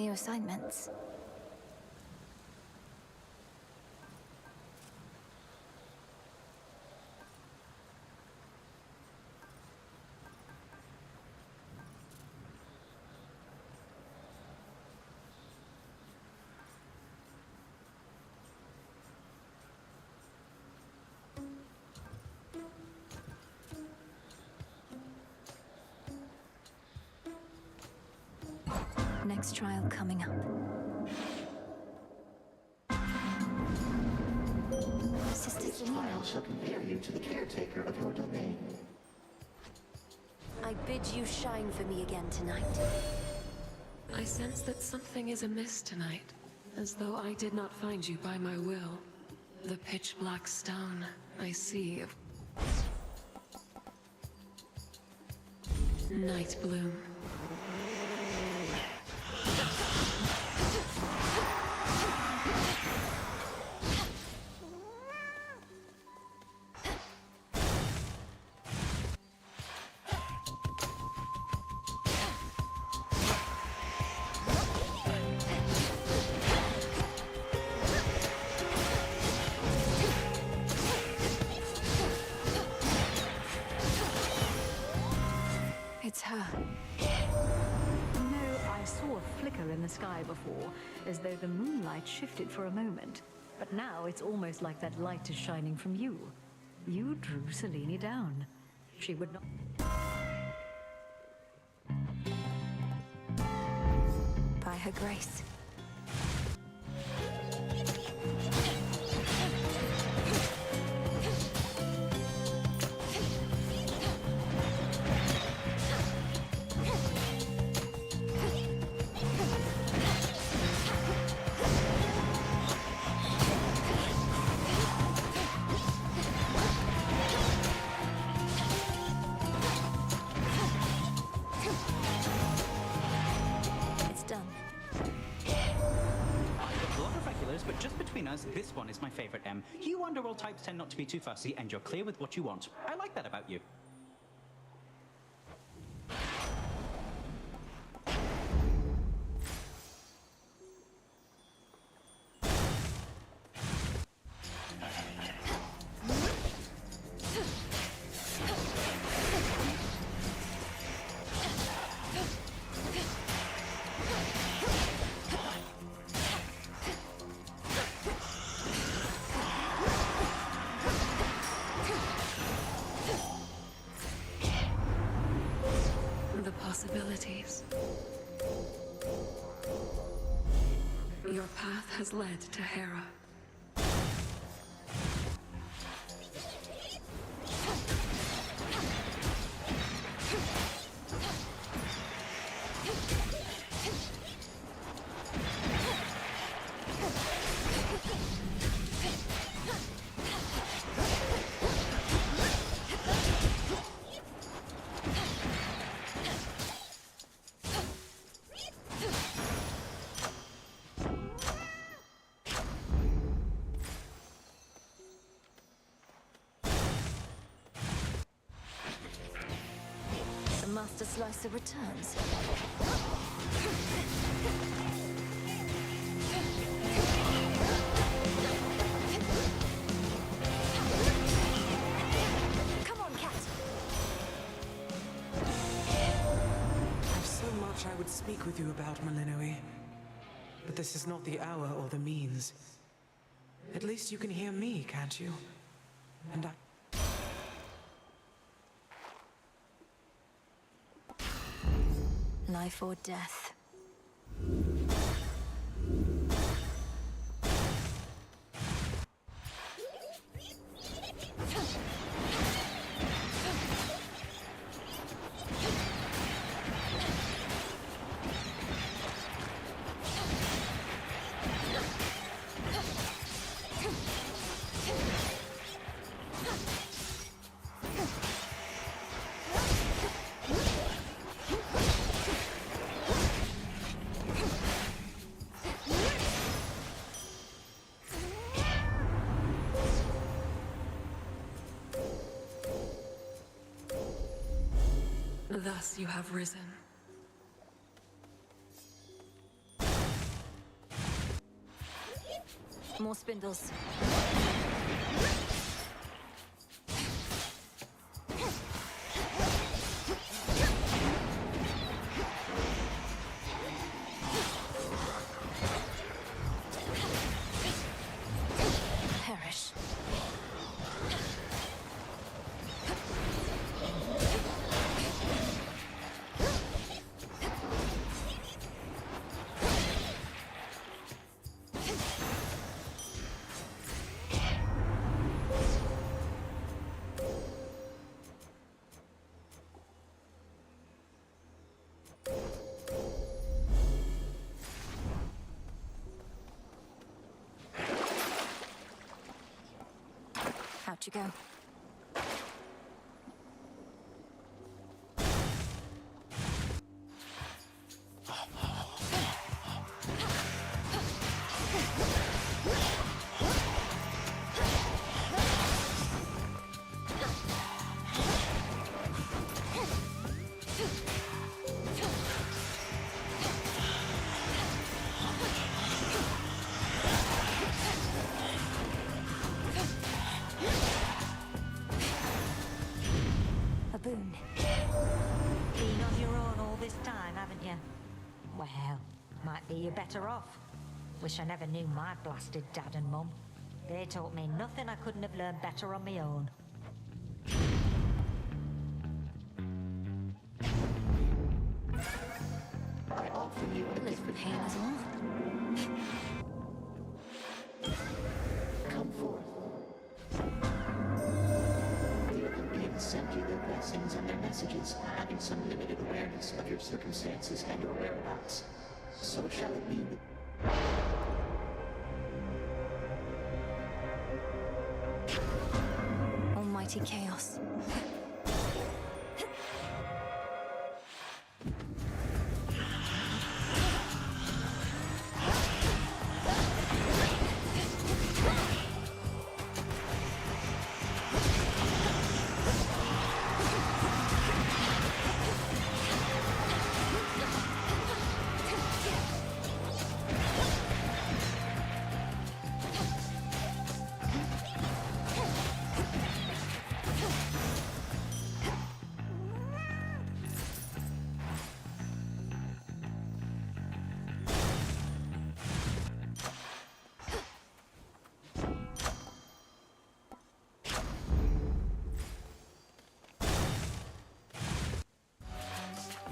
new assignments. Next trial coming up. Sister This trial shall compare you to the caretaker of your domain. I bid you shine for me again tonight. I sense that something is amiss tonight, as though I did not find you by my will. The pitch black stone I see of night bloom. It's her. I saw a flicker in the sky before, as though the moonlight shifted for a moment. But now it's almost like that light is shining from you. You drew Selene down. She would not... By her grace. But just between us, this one is my favorite, Em. You underworld types tend not to be too fussy, and you're clear with what you want. I like that about you. The possibilities. Your path has led to Hera. Master Slicer returns. Come on, cat! I've so much I would speak with you about, Malinoe. But this is not the hour or the means. At least you can hear me, can't you? And I... Life or death. Thus you have risen. More spindles. Perish. Out you go. A boon. Been on your own all this time, haven't you? Well, might be you better off. Wish I never knew my blasted dad and mum. They taught me nothing I couldn't have learned better on my own. I offer you a Little different pain is path. all. Come forth. The other beings send you their blessings and their messages, having some limited awareness of your circumstances and your whereabouts. So shall it be with... Almighty chaos.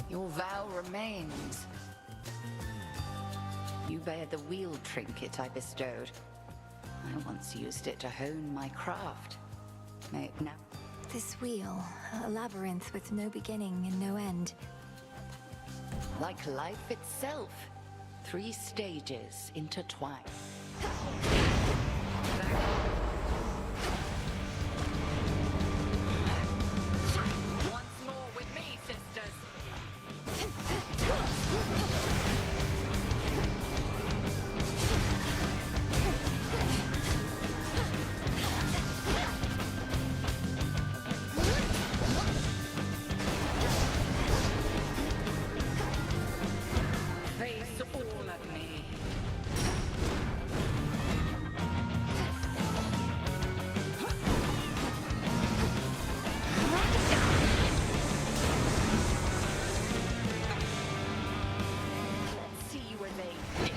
Your vow remains. You bear the wheel trinket I bestowed. I once used it to hone my craft. May it now... This wheel, a labyrinth with no beginning and no end. Like life itself, 3 stages intertwined. Once more with me, sisters. Face all of me. Let's see you evade this.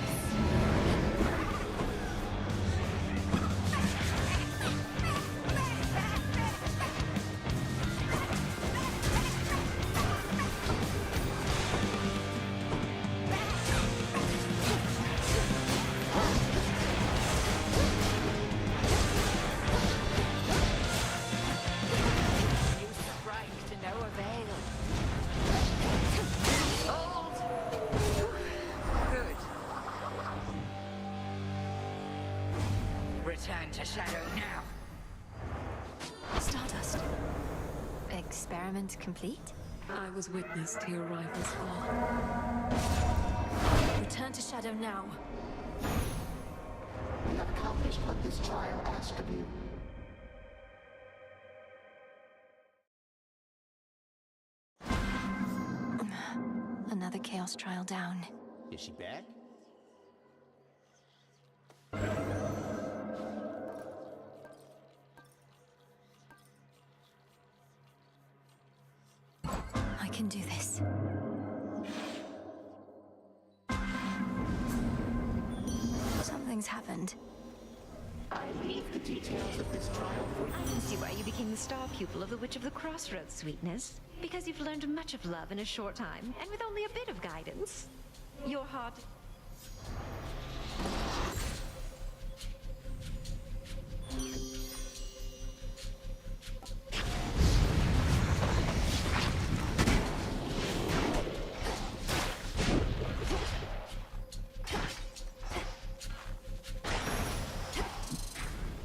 You strike to no avail. Hold! Good. Return to Shadow now. Stardust. Experiment complete? I was witness to your rival's fall. Return to Shadow now. You have accomplished what this trial asked of you. Another chaos trial down. Is she back? can do this. Something's happened. I leave the details of this trial for you. I can see why you became the star pupil of the Witch of the Crossroads, Sweetness. Because you've learned much of love in a short time, and with only a bit of guidance. Your heart...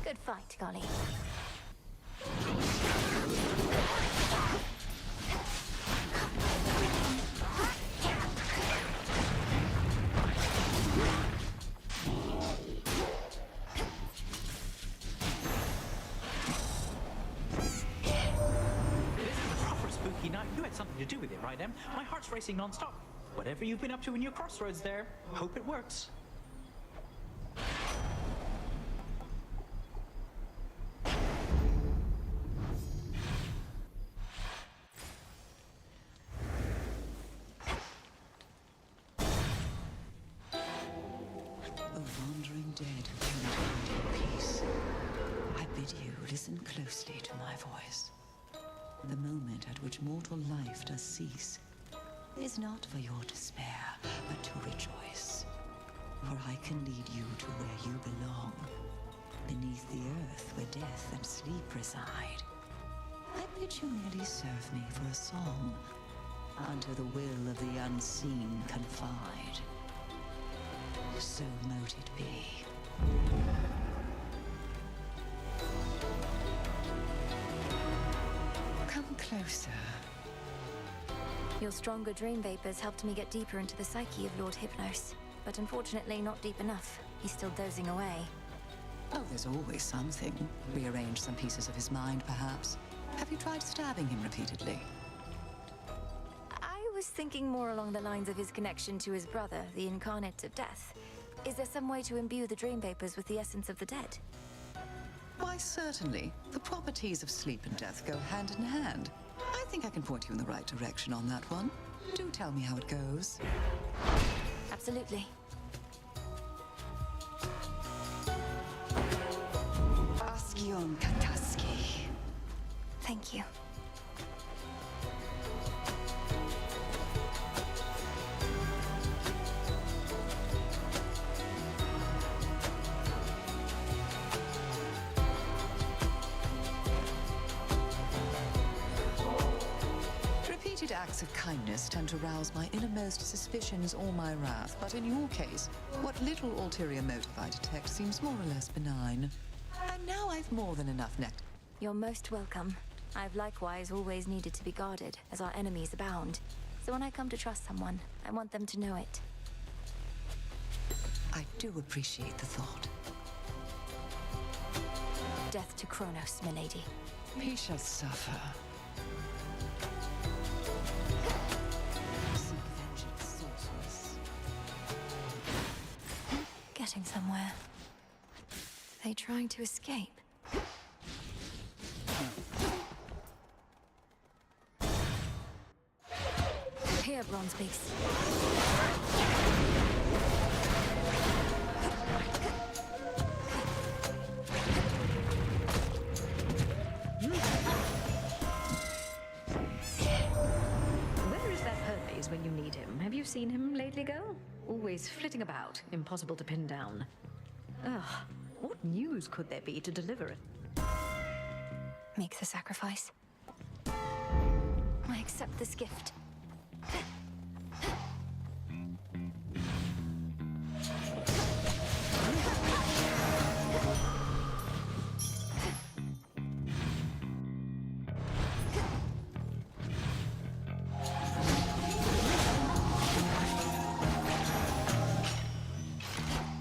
Good fight, Golly. Proper spooky night. You had something to do with it, right, Em? My heart's racing non-stop. Whatever you've been up to in your crossroads there, hope it works. O wandering dead who cannot find your peace, I bid you listen closely to my voice. The moment at which mortal life does cease is not for your despair, but to rejoice. For I can lead you to where you belong, beneath the earth where death and sleep reside. I bid you merely serve me for a song, unto the will of the unseen confide. So mote it be. Come closer. Your stronger dream vapors helped me get deeper into the psyche of Lord Hypnos. But unfortunately not deep enough. He's still dozing away. Oh, there's always something. Rearrange some pieces of his mind, perhaps. Have you tried stabbing him repeatedly? I was thinking more along the lines of his connection to his brother, the incarnate of death. Is there some way to imbue the dream vapors with the essence of the dead? Why, certainly. The properties of sleep and death go hand in hand. I think I can point you in the right direction on that one. Do tell me how it goes. Absolutely. Askion Kataski. Thank you. Repeated acts of kindness tend to rouse my innermost suspicions or my wrath, but in your case, what little ulterior motive I detect seems more or less benign. And now I've more than enough net. You're most welcome. I've likewise always needed to be guarded, as our enemies abound. So when I come to trust someone, I want them to know it. I do appreciate the thought. Death to Kronos, milady. He shall suffer. Seek vengeance, sorceress. Getting somewhere. They trying to escape? Here, Bronze Beast. Where is that Hermes when you need him? Have you seen him lately, girl? Always flitting about, impossible to pin down. Ugh, what news could there be to deliver it? Make the sacrifice. I accept this gift.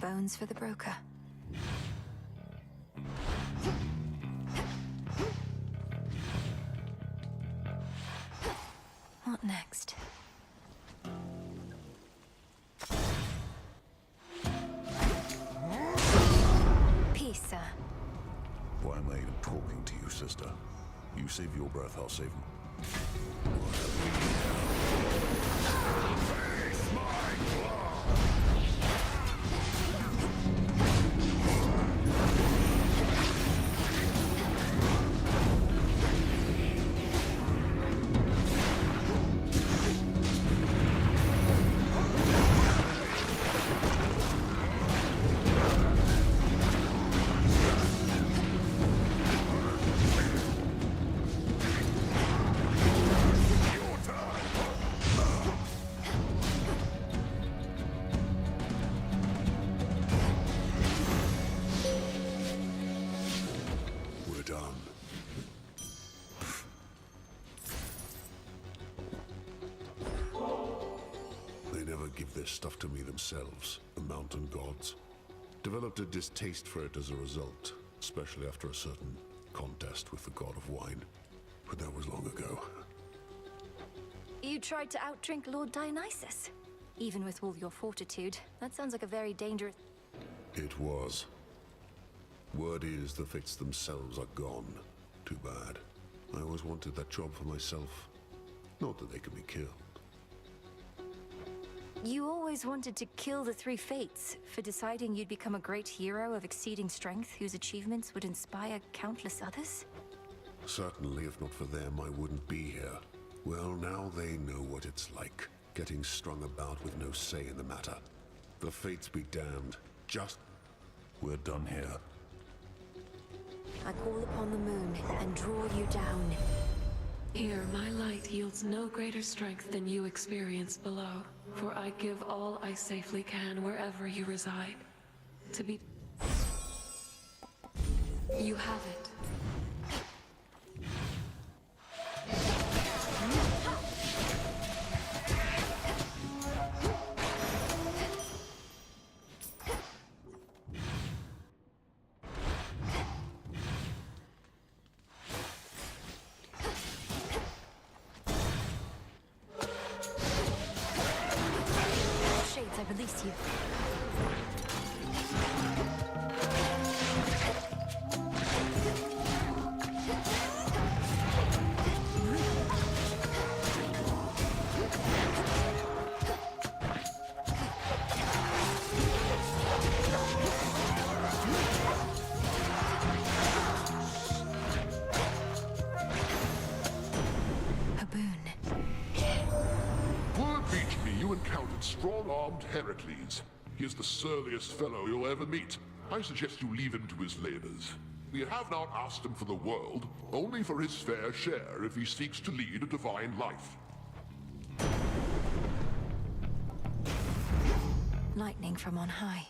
Bones for the broker. What next? Peace, sir. Why am I even talking to you, sister? You save your breath, I'll save this stuff to me themselves, the mountain gods. Developed a distaste for it as a result, especially after a certain contest with the god of wine. But that was long ago. You tried to outdrink Lord Dionysus? Even with all your fortitude, that sounds like a very dangerous... It was. Word is the fates themselves are gone. Too bad. I always wanted that job for myself. Not that they can be killed. You always wanted to kill the three fates for deciding you'd become a great hero of exceeding strength whose achievements would inspire countless others? Certainly, if not for them, I wouldn't be here. Well, now they know what it's like, getting strung about with no say in the matter. The fates be damned. Just... We're done here. I call upon the moon and draw you down. Here, my light yields no greater strength than you experience below, for I give all I safely can wherever you reside. To be... You have it. Shades, I release you. A boon. Word reached me you encountered strong-armed Heracles. He is the surliest fellow you'll ever meet. I suggest you leave him to his labors. We have not asked him for the world, only for his fair share if he seeks to lead a divine life. Lightning from on high.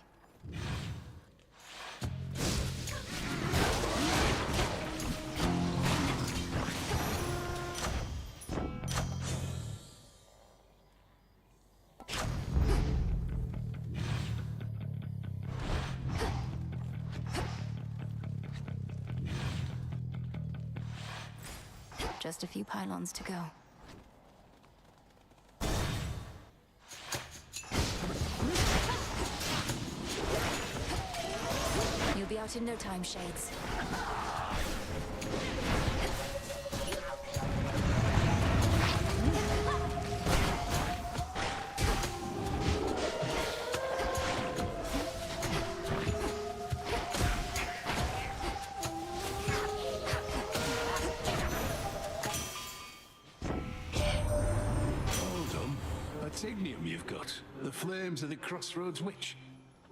Just a few pylons to go. You'll be out in no time, Shades. Hold on. Titanium you've got. The flames of the Crossroads Witch.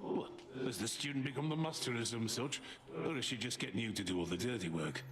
What? Has the student become the master or some such? Or is she just getting you to do all the dirty work?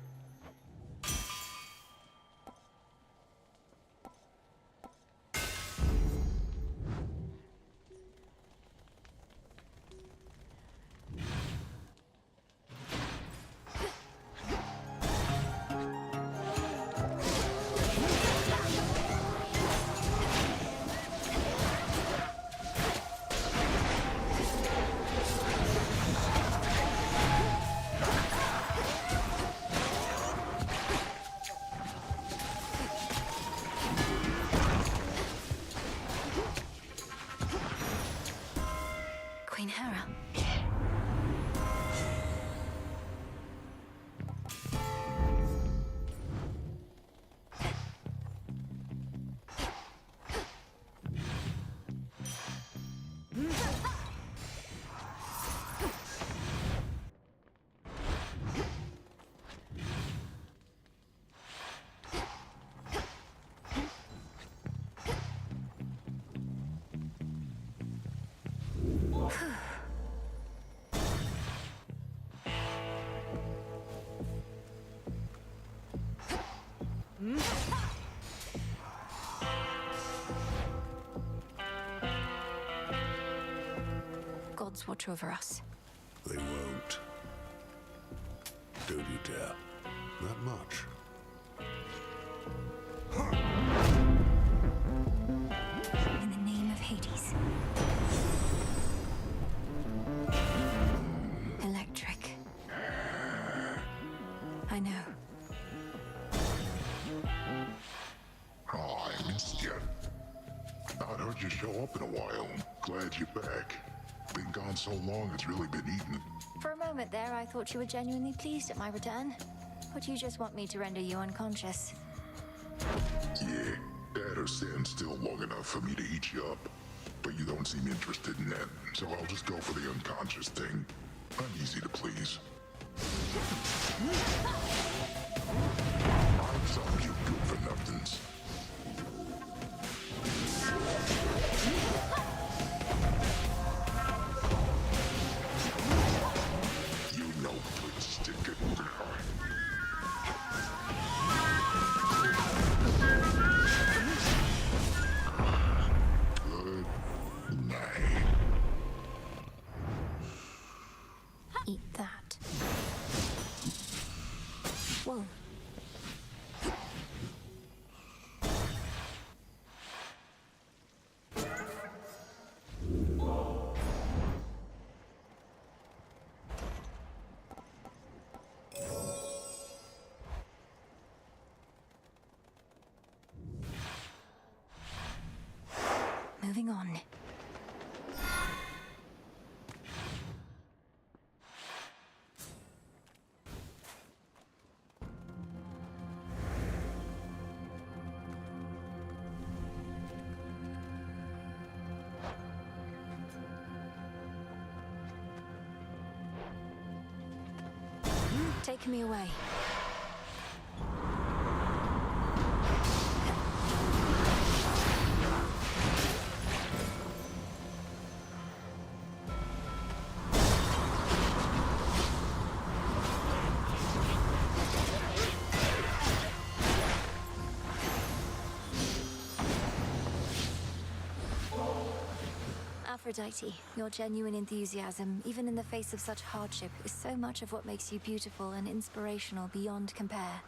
Queen Hera. Gods watch over us. They won't. Don't you dare. Not much. In the name of Hades. I know. Oh, I missed you. Not heard you show up in a while. Glad you're back. Been gone so long, it's really been eating. For a moment there, I thought you were genuinely pleased at my return. Would you just want me to render you unconscious? Yeah, that or stand still long enough for me to eat you up. But you don't seem interested in that, so I'll just go for the unconscious thing. I'm easy to please. I'm some you good for nothings. You know good stick it. Good night. Eat that. Whoa. Moving on. Take me away. Aphrodite, your genuine enthusiasm, even in the face of such hardship, is so much of what makes you beautiful and inspirational beyond compare.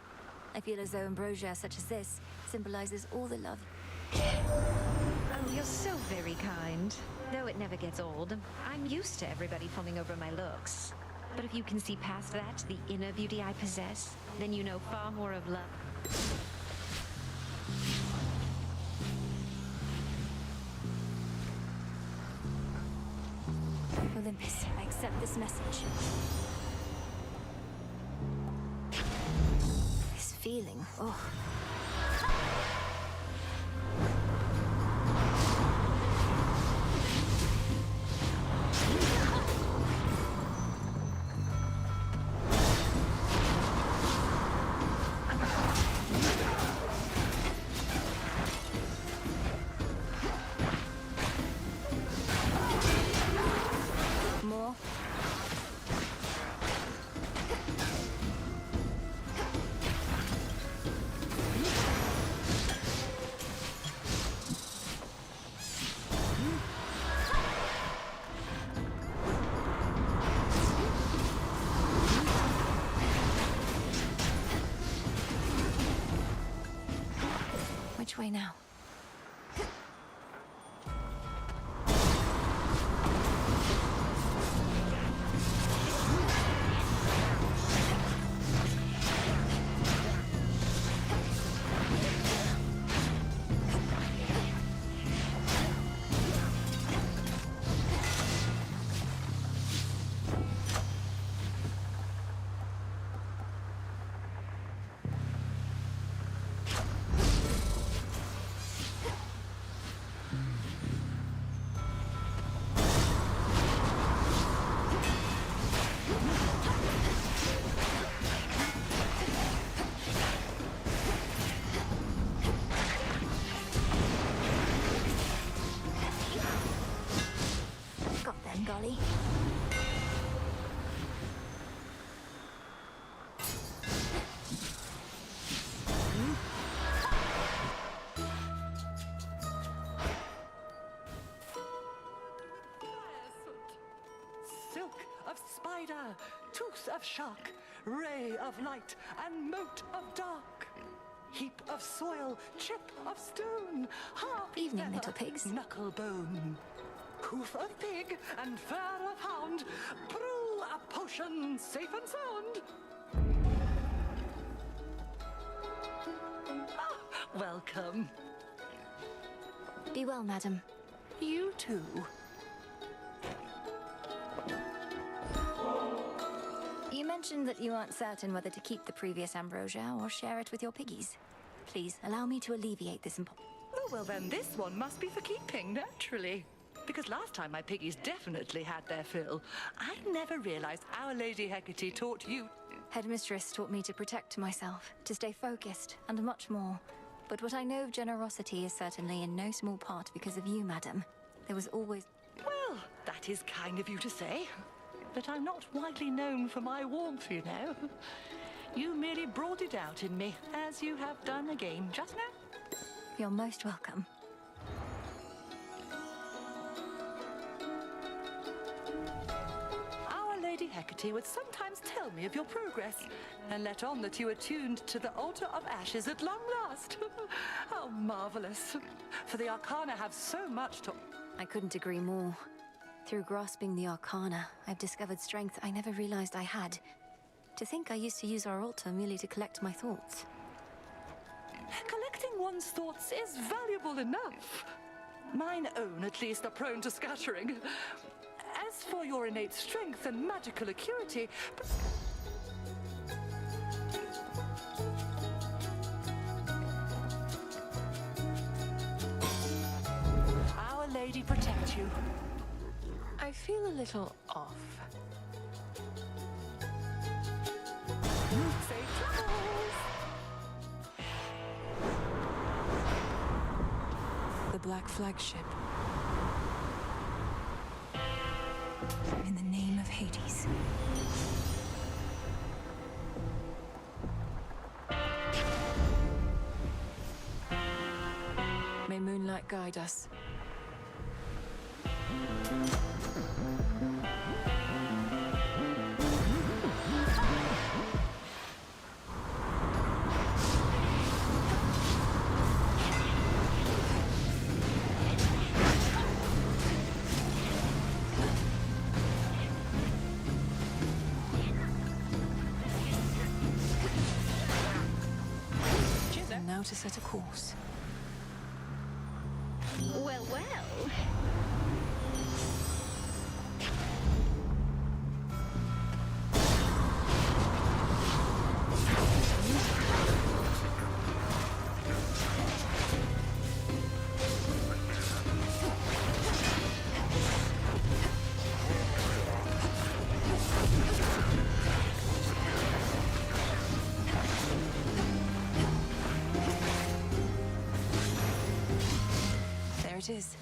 I feel as though ambrosia such as this symbolizes all the love. Oh, you're so very kind. Though it never gets old. I'm used to everybody fawning over my looks. But if you can see past that, the inner beauty I possess, then you know far more of love. Olympus, I accept this message. This feeling, oh. More. Which way now? Got them, golly. Silk of spider, tooth of shark, ray of light, and mote of dark. Heap of soil, chip of stone, harp Evening, feather, little pigs. knuckle bone. Hoof of pig and fur of hound, brew a potion safe and sound. Welcome. Be well, madam. You too. You mentioned that you aren't certain whether to keep the previous ambrosia or share it with your piggies. Please, allow me to alleviate this Oh, well then this one must be for keeping, naturally. Because last time my piggies definitely had their fill. I never realized Our Lady Hecate taught you... Headmistress taught me to protect myself, to stay focused, and much more. But what I know of generosity is certainly in no small part because of you, madam. There was always... Well, that is kind of you to say. But I'm not widely known for my warmth, you know. You merely brought it out in me, as you have done again just now. You're most welcome. Our Lady Hecate would sometimes tell me of your progress, and let on that you attuned to the altar of ashes at long last. How marvelous. For the Arcana have so much to... I couldn't agree more. Through grasping the Arcana, I've discovered strength I never realized I had. To think I used to use our altar merely to collect my thoughts. Collecting one's thoughts is valuable enough. Mine own, at least, are prone to scattering. As for your innate strength and magical acuity... Our Lady protect you. I feel a little off. Safe travels! The Black Flagship. In the name of Hades. May moonlight guide us. And now to set a course. Well, well. There it is.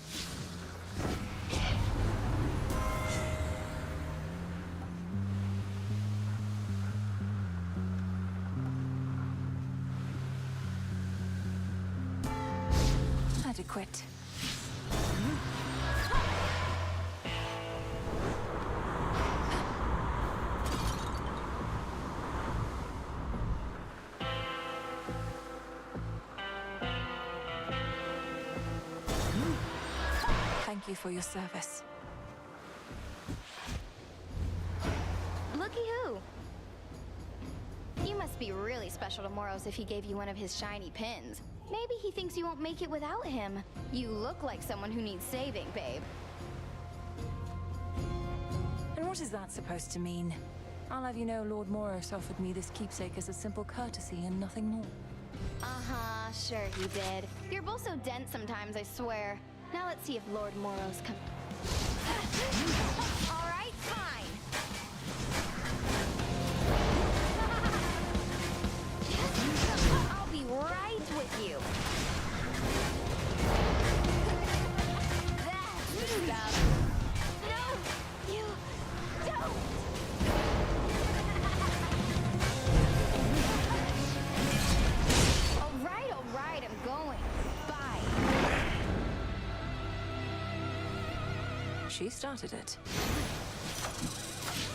Adequate. Thank you for your service. Looky who! You must be really special to Moros if he gave you one of his shiny pins. Maybe he thinks you won't make it without him. You look like someone who needs saving, babe. And what is that supposed to mean? I'll have you know Lord Moros offered me this keepsake as a simple courtesy and nothing more. Uh-huh, sure he did. You're both so dense sometimes, I swear. Now let's see if Lord Moros comes. All right, fine. I'll be right with you. That's stuff. No, you don't. All right, I'm going. Bye. She started it.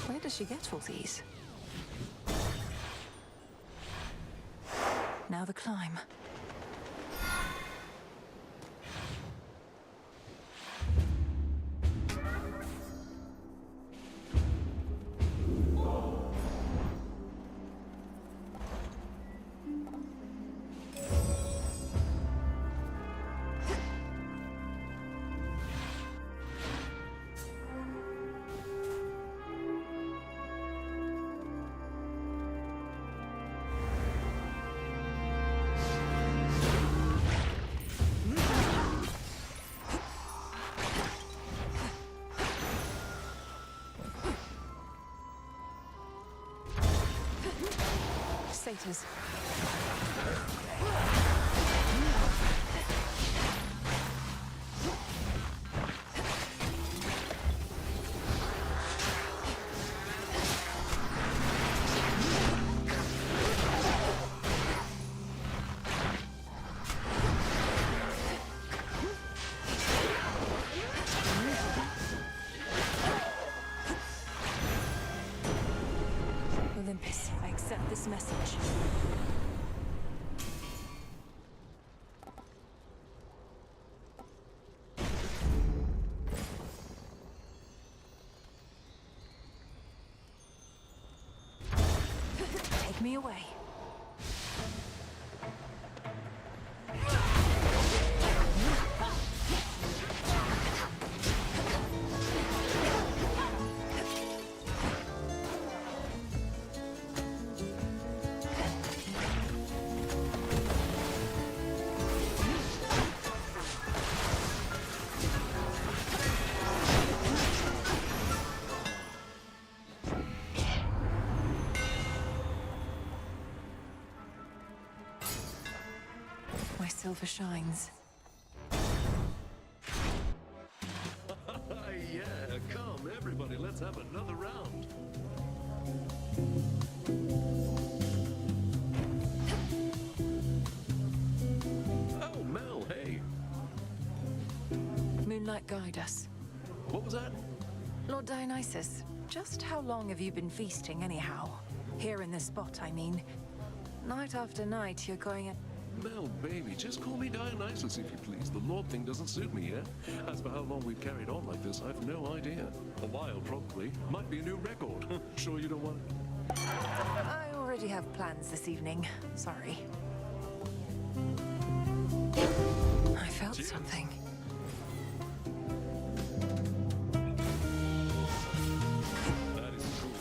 Where does she get all these? Now the climb. satyrs. Olympus, I accept this message. Take me away. My silver shines. Yeah, come, everybody, let's have another round. Oh, Mel, hey. Moonlight, guide us. What was that? Lord Dionysus, just how long have you been feasting anyhow? Here in this spot, I mean. Night after night, you're going at... Mel, baby, just call me Dionysus if you please. The Lord thing doesn't suit me, yeah? As for how long we've carried on like this, I've no idea. A while, probably. Might be a new record. Sure you don't want it? I already have plans this evening. Sorry. I felt something. That is cool.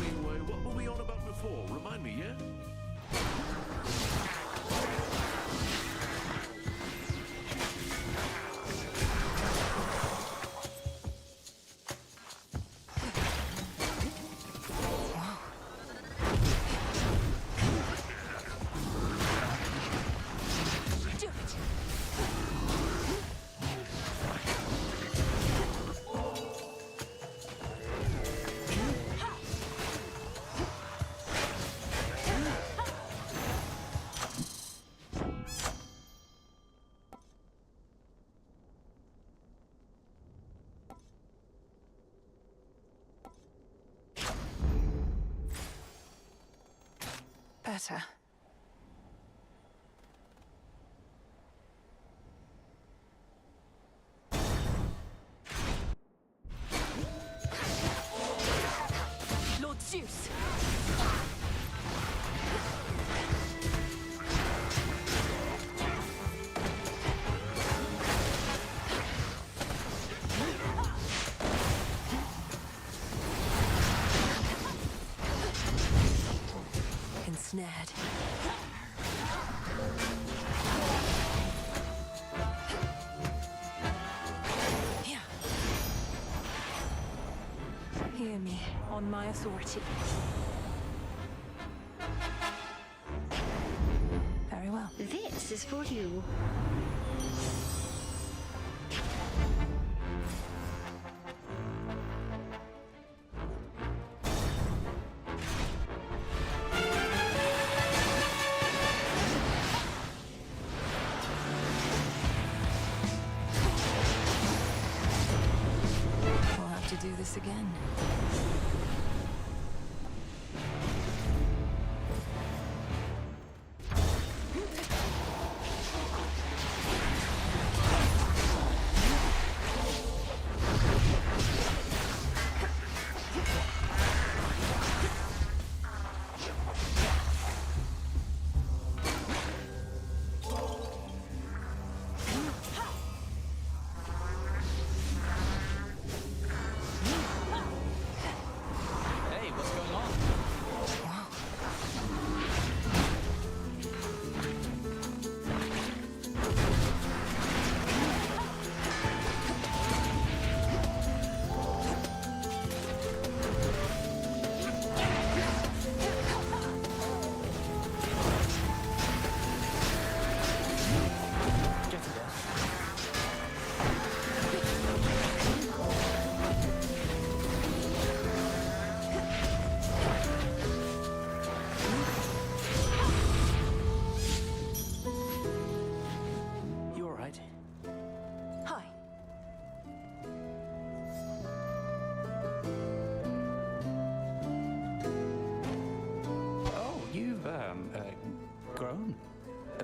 Anyway, what were we on about before? Remind me, yeah? Do it! Better. Lord Zeus! Ensnared. Here. Hear me, on my authority. Very well. This is for you. We'll have to do this again.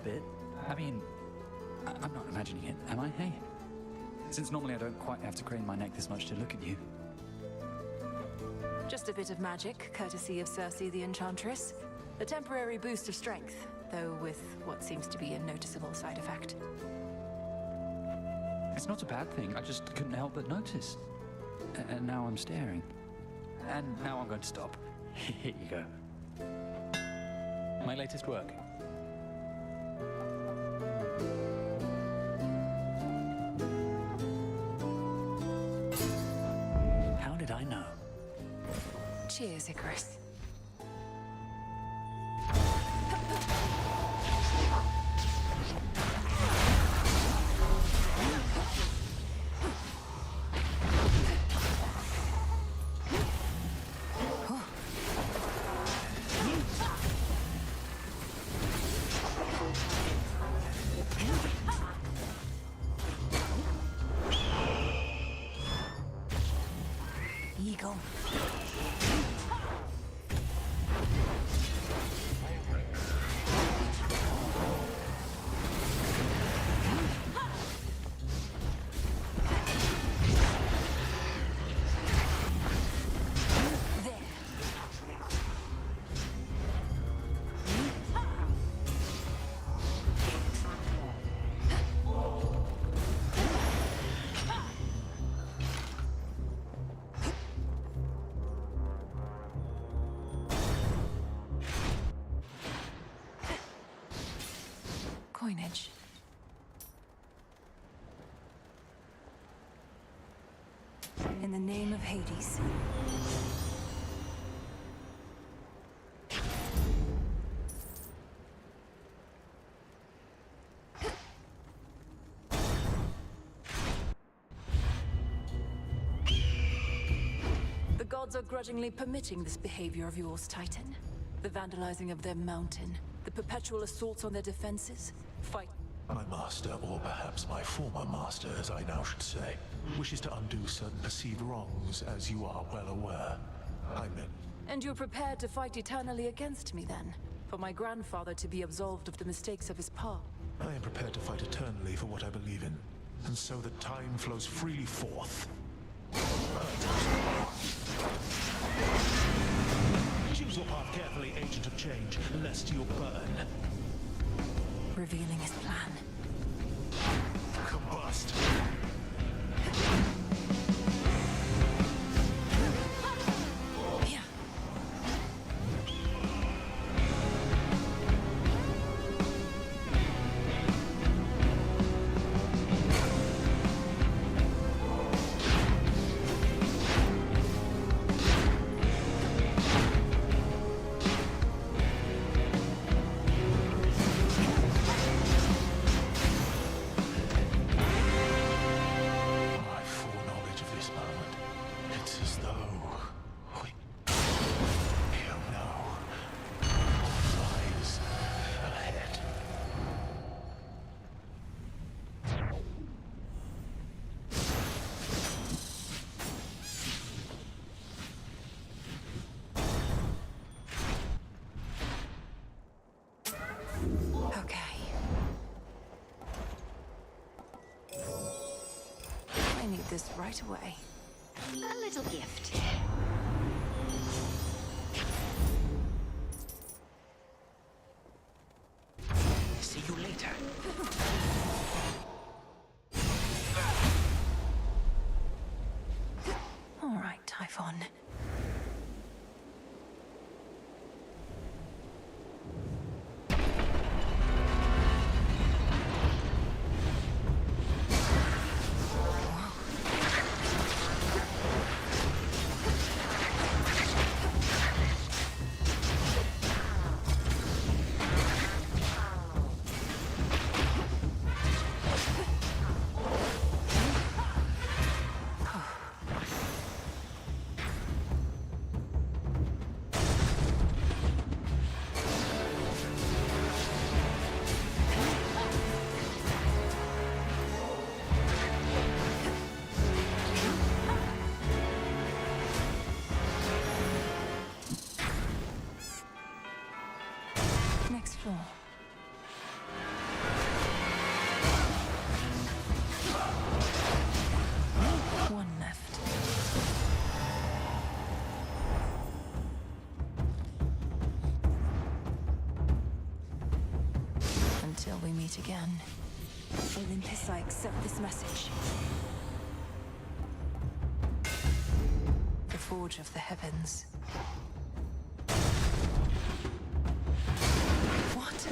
bit. I mean, I'm not imagining it, am I, hey? Since normally I don't quite have to crane my neck this much to look at you. Just a bit of magic, courtesy of Circe the Enchantress. A temporary boost of strength, though with what seems to be a noticeable side effect. It's not a bad thing, I just couldn't help but notice. And now I'm staring. And now I'm going to stop. Here you go. My latest work. How did I know? Cheers, Icarus. Eagle. Coinage. In the name of Hades. The gods are grudgingly permitting this behavior of yours, Titan. The vandalizing of their mountain, the perpetual assaults on their defenses, fight. My master, or perhaps my former master, as I now should say, wishes to undo certain perceived wrongs, as you are well aware. I meant... And you're prepared to fight eternally against me, then? For my grandfather to be absolved of the mistakes of his past? I am prepared to fight eternally for what I believe in, and so that time flows freely forth. Choose your path carefully, Agent of Change, lest you burn. Revealing his plan. Combust. This right away. A little gift. See you later. All right, Typhon. meet again. Olympus, I accept this message. The Forge of the Heavens. What?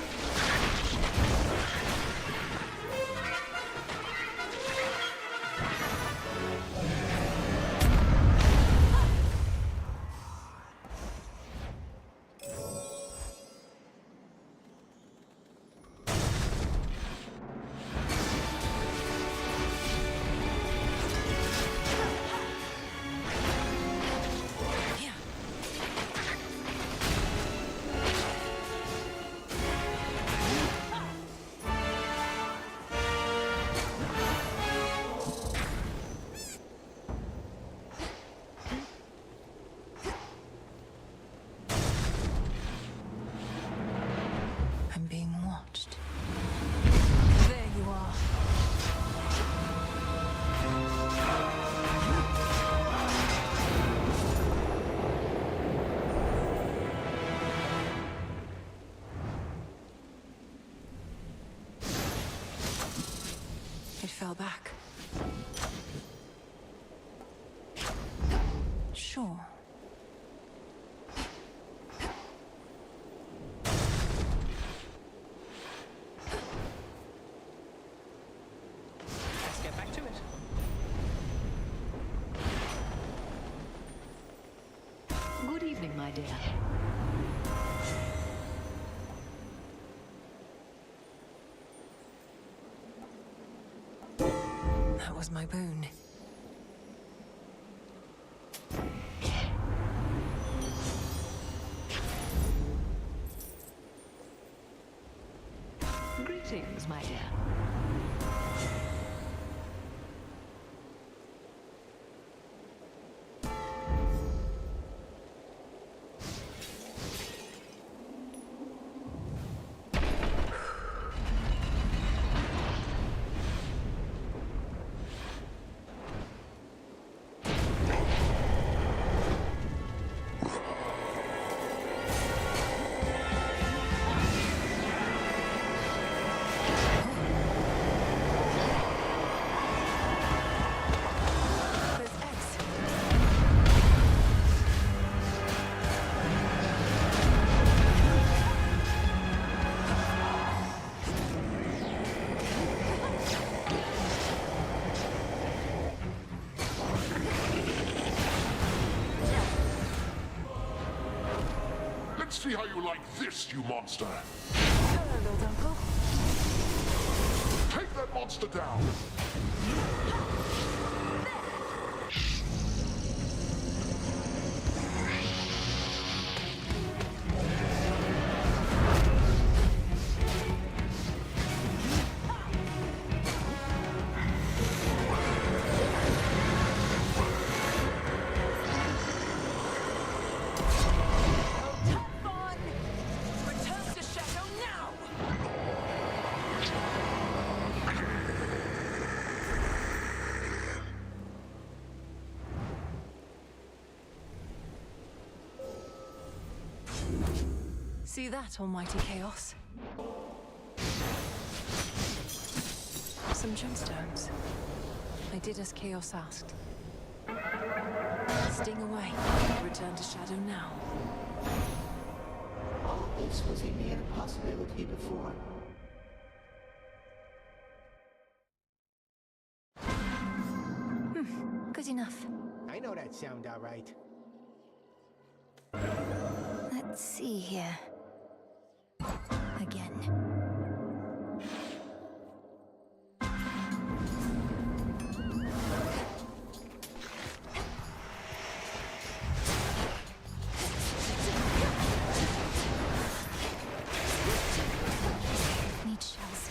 I'm being watched. There you are. It fell back. Sure. Let's get back to it. Good evening, my dear. That was my boon. Greetings, my dear. Let's see how you like this, you monster. Hello, Dunkel. Take that monster down. Return to Shadow now! See that, almighty chaos? Some gemstones. I did as Chaos asked. Sting away. Return to Shadow now. All this was a mere possibility before. Good enough. I know that sound all right. Let's see here. Again. Need shells.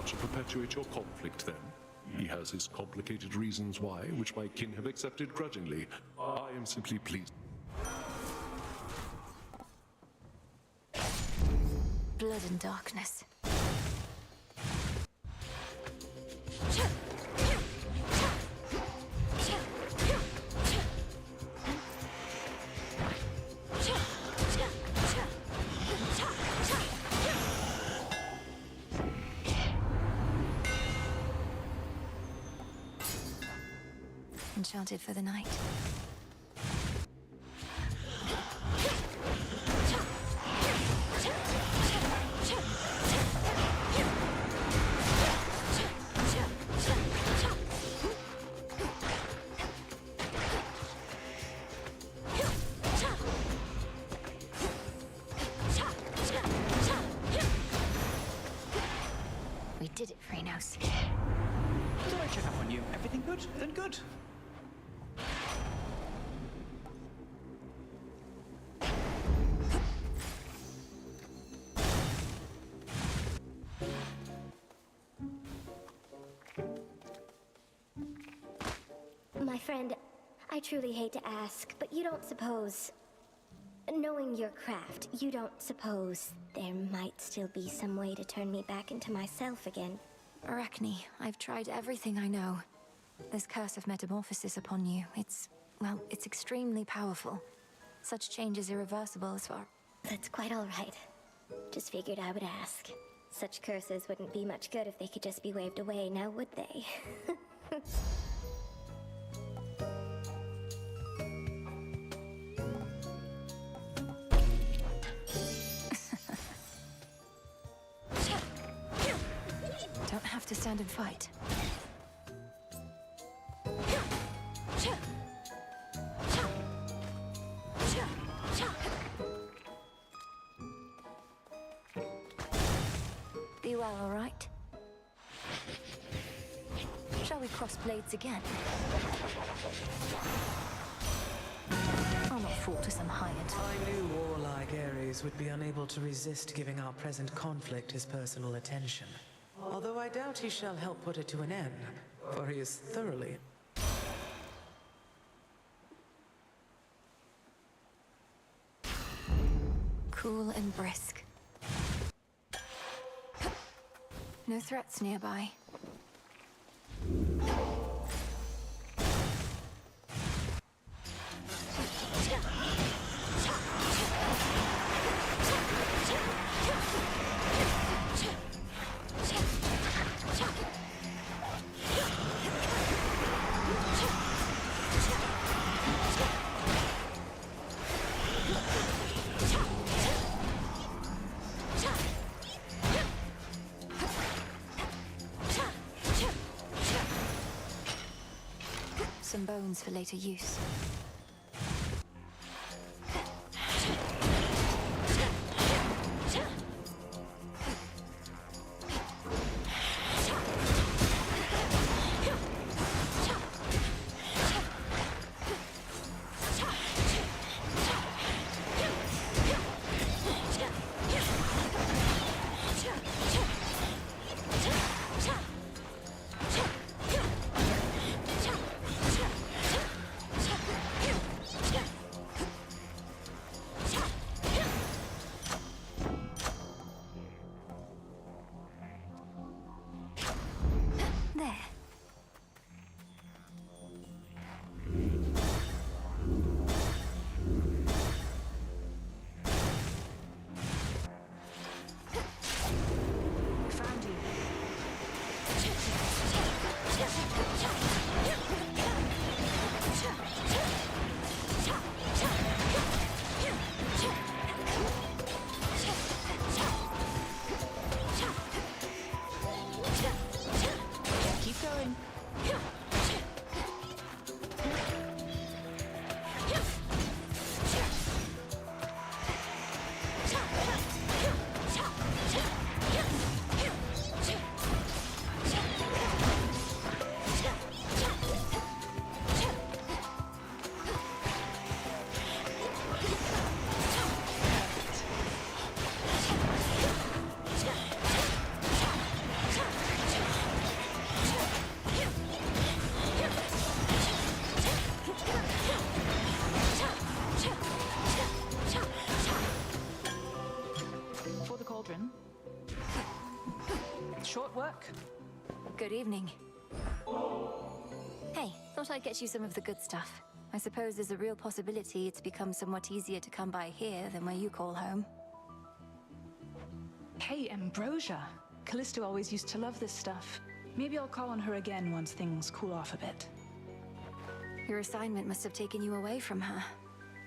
to perpetuate your conflict, then? He has his complicated reasons why, which my kin have accepted grudgingly. I am simply pleased. Blood and darkness. Enchanted for the night. We did it, Frenos. Thought I'd check up on you. Everything good? Then good. My friend, I truly hate to ask, but you don't suppose... Knowing your craft, you don't suppose there might still be some way to turn me back into myself again? Arachne, I've tried everything I know. This curse of metamorphosis upon you, it's extremely powerful. Such change is irreversible as far... That's quite all right. Just figured I would ask. Such curses wouldn't be much good if they could just be waved away, now would they? Don't have to stand and fight. Be well, all right? Shall we cross blades again? I'll not fall to some high end. I knew warlike Ares would be unable to resist giving our present conflict his personal attention. Although I doubt he shall help put it to an end, for he is thoroughly... Cool and brisk. No threats nearby. Some bones for later use. work. Good evening. Hey, thought I'd get you some of the good stuff. I suppose there's a real possibility it's become somewhat easier to come by here than where you call home. Hey, Ambrosia. Callisto always used to love this stuff. Maybe I'll call on her again once things cool off a bit. Your assignment must have taken you away from her.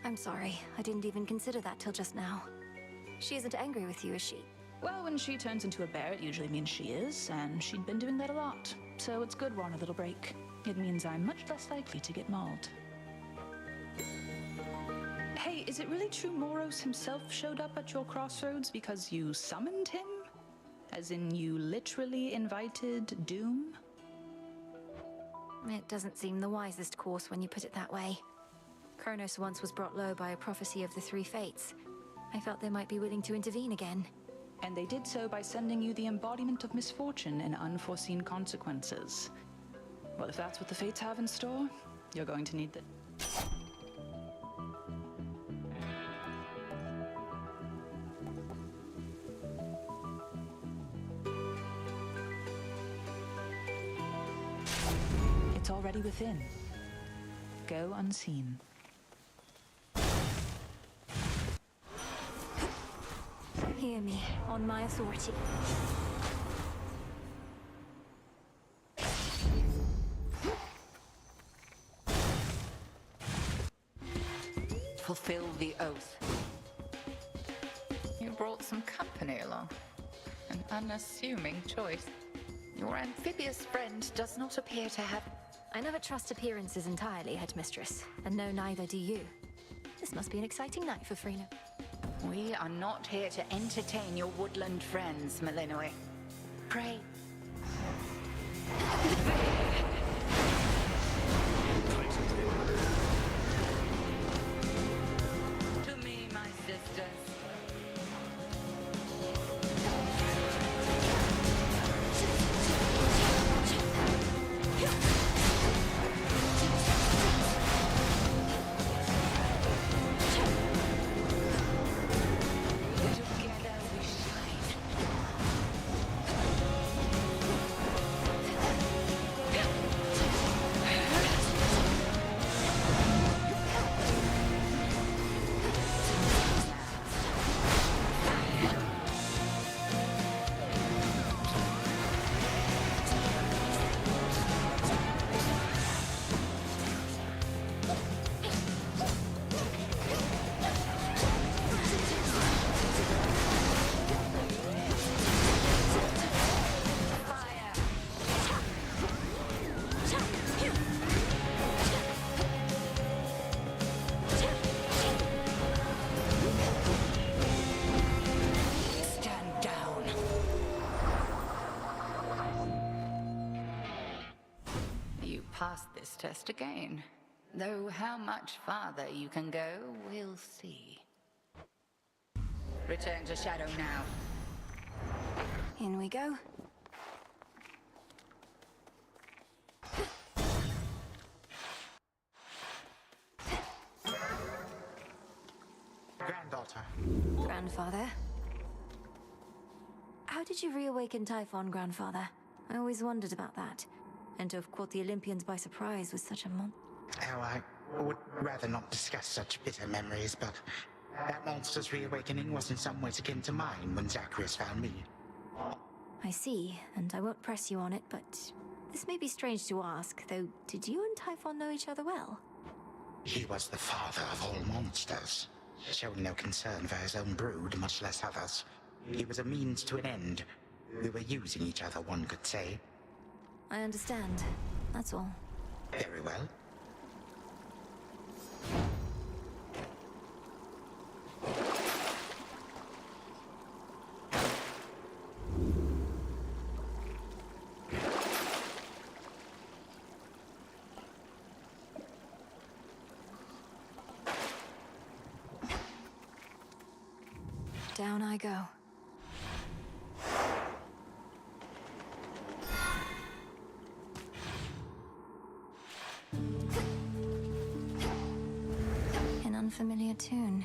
I'm sorry, I didn't even consider that till just now. She isn't angry with you, is she? Well, when she turns into a bear, it usually means she is, and she'd been doing that a lot. So it's good we're on a little break. It means I'm much less likely to get mauled. Hey, is it really true Moros himself showed up at your crossroads because you summoned him? As in, you literally invited doom? It doesn't seem the wisest course when you put it that way. Kronos once was brought low by a prophecy of the three fates. I felt they might be willing to intervene again. And they did so by sending you the embodiment of misfortune and unforeseen consequences. Well, if that's what the fates have in store, you're going to need the... It's already within. Go unseen. Hear me, on my authority. Fulfill the oath. You brought some company along. An unassuming choice. Your amphibious friend does not appear to have... I never trust appearances entirely, Headmistress, and no, neither do you. This must be an exciting night for Frina. We are not here to entertain your woodland friends, Malinois. Pray. To me, my sisters. Pass this test again. Though how much farther you can go, we'll see. Return to Shadow now. In we go. Granddaughter. Grandfather? How did you reawaken Typhon, Grandfather? I always wondered about that. And to have caught the Olympians by surprise with such a Oh, I would rather not discuss such bitter memories, but that monster's reawakening was in some ways akin to mine when Zacharias found me. I see, and I won't press you on it, but this may be strange to ask, though did you and Typhon know each other well? He was the father of all monsters, showing no concern for his own brood, much less others. He was a means to an end. We were using each other, one could say. I understand. That's all. Very well. Down I go. An unfamiliar tune.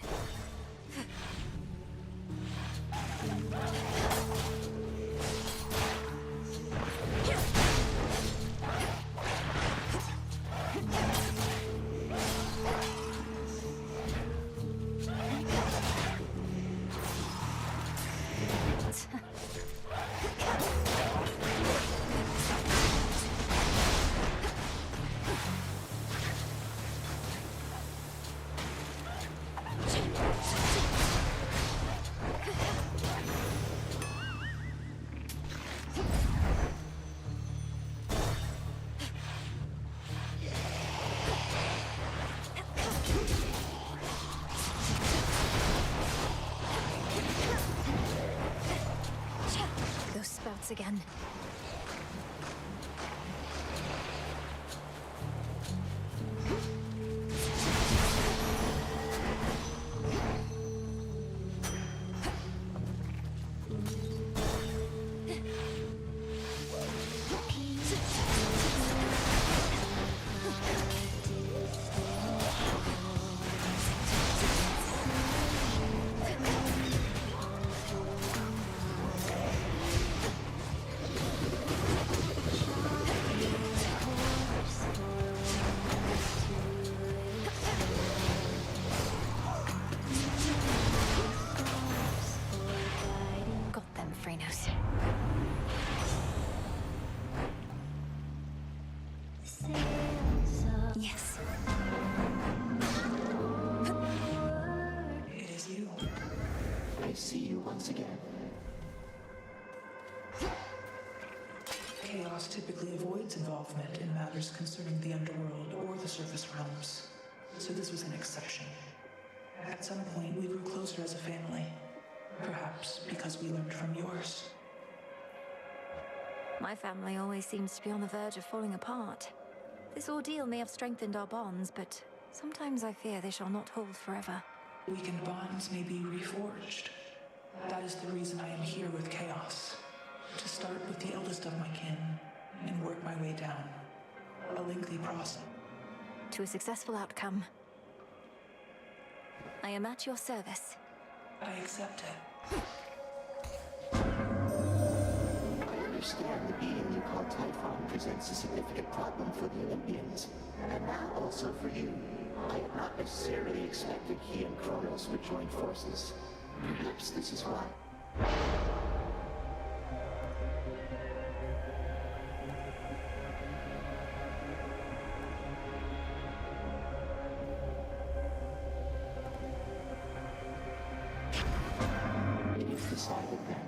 thoughts again. Yes. It is you. I see you once again. Chaos typically avoids involvement in matters concerning the underworld or the surface realms, so this was an exception. At some point, we grew closer as a family. Perhaps because we learned from yours. My family always seems to be on the verge of falling apart. This ordeal may have strengthened our bonds, but sometimes I fear they shall not hold forever. Weakened bonds may be reforged. That is the reason I am here with Chaos. To start with the eldest of my kin, and work my way down. A lengthy process. To a successful outcome. I am at your service. I accept it. I understand the being you call Typhon presents a significant problem for the Olympians, and now also for you. I had not necessarily expected he and Kronos would join forces. Perhaps this is why. It is decided then.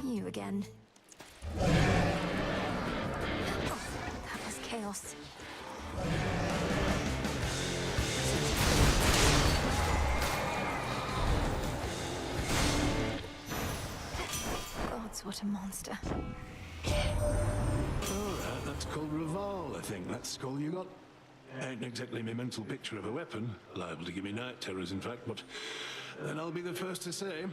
You again. Oh, that was chaos. Gods, what a monster. Alright, that's called Reval, I think. That skull you got. Ain't exactly my mental picture of a weapon. Liable to give me night terrors, in fact, but then I'll be the first to say.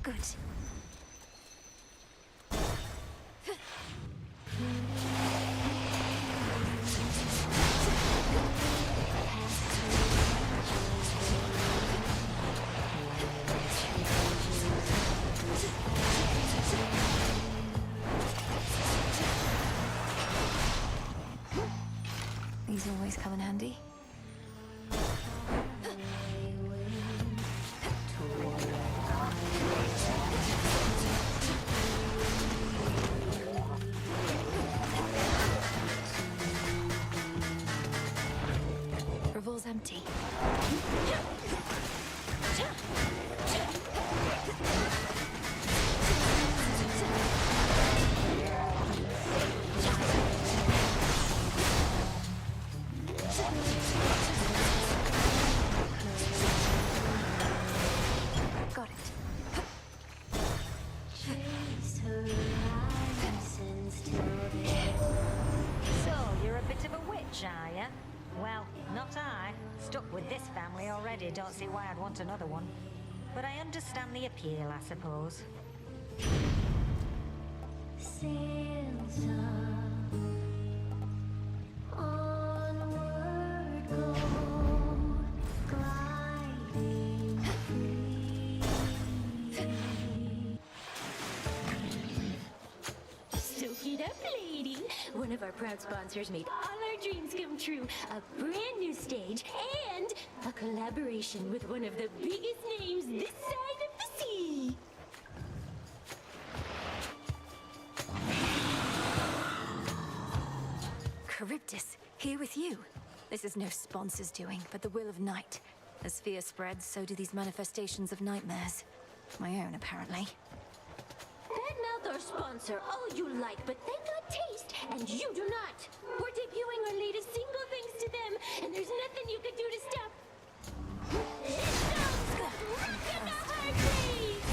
Good. These always come in handy. Revol's empty. Got it. So, you're a bit of a witch, are ya? Well, not I. Stuck with this family already, don't see why I'd want another one. But I understand the appeal, I suppose. Sails up, onward go, gliding free. Stoke it up, lady. One of our proud sponsors made all our dreams come true. A brand new stage and a collaboration with one of the biggest names this side of the sea. Charybdis, here with you. This is no sponsor's doing, but the will of night. As fear spreads, so do these manifestations of nightmares. My own, apparently. Bad mouth or sponsor all you like, but they got taste, and you do not. We're debuting our latest single thanks to them, and there's nothing you can do to stop. Rockin' the hard place!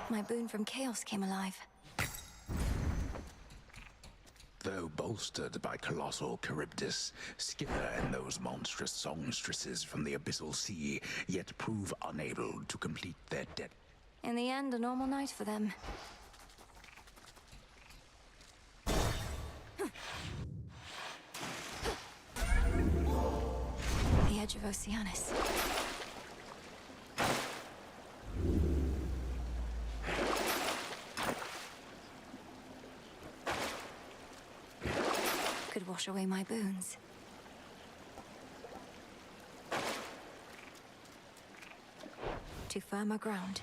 My boon from Chaos came alive. Though bolstered by colossal Charybdis, Skipper and those monstrous songstresses from the Abyssal Sea yet prove unable to complete their debt. In the end, a normal night for them. The edge of Oceanus. Could wash away my boons. To firmer ground.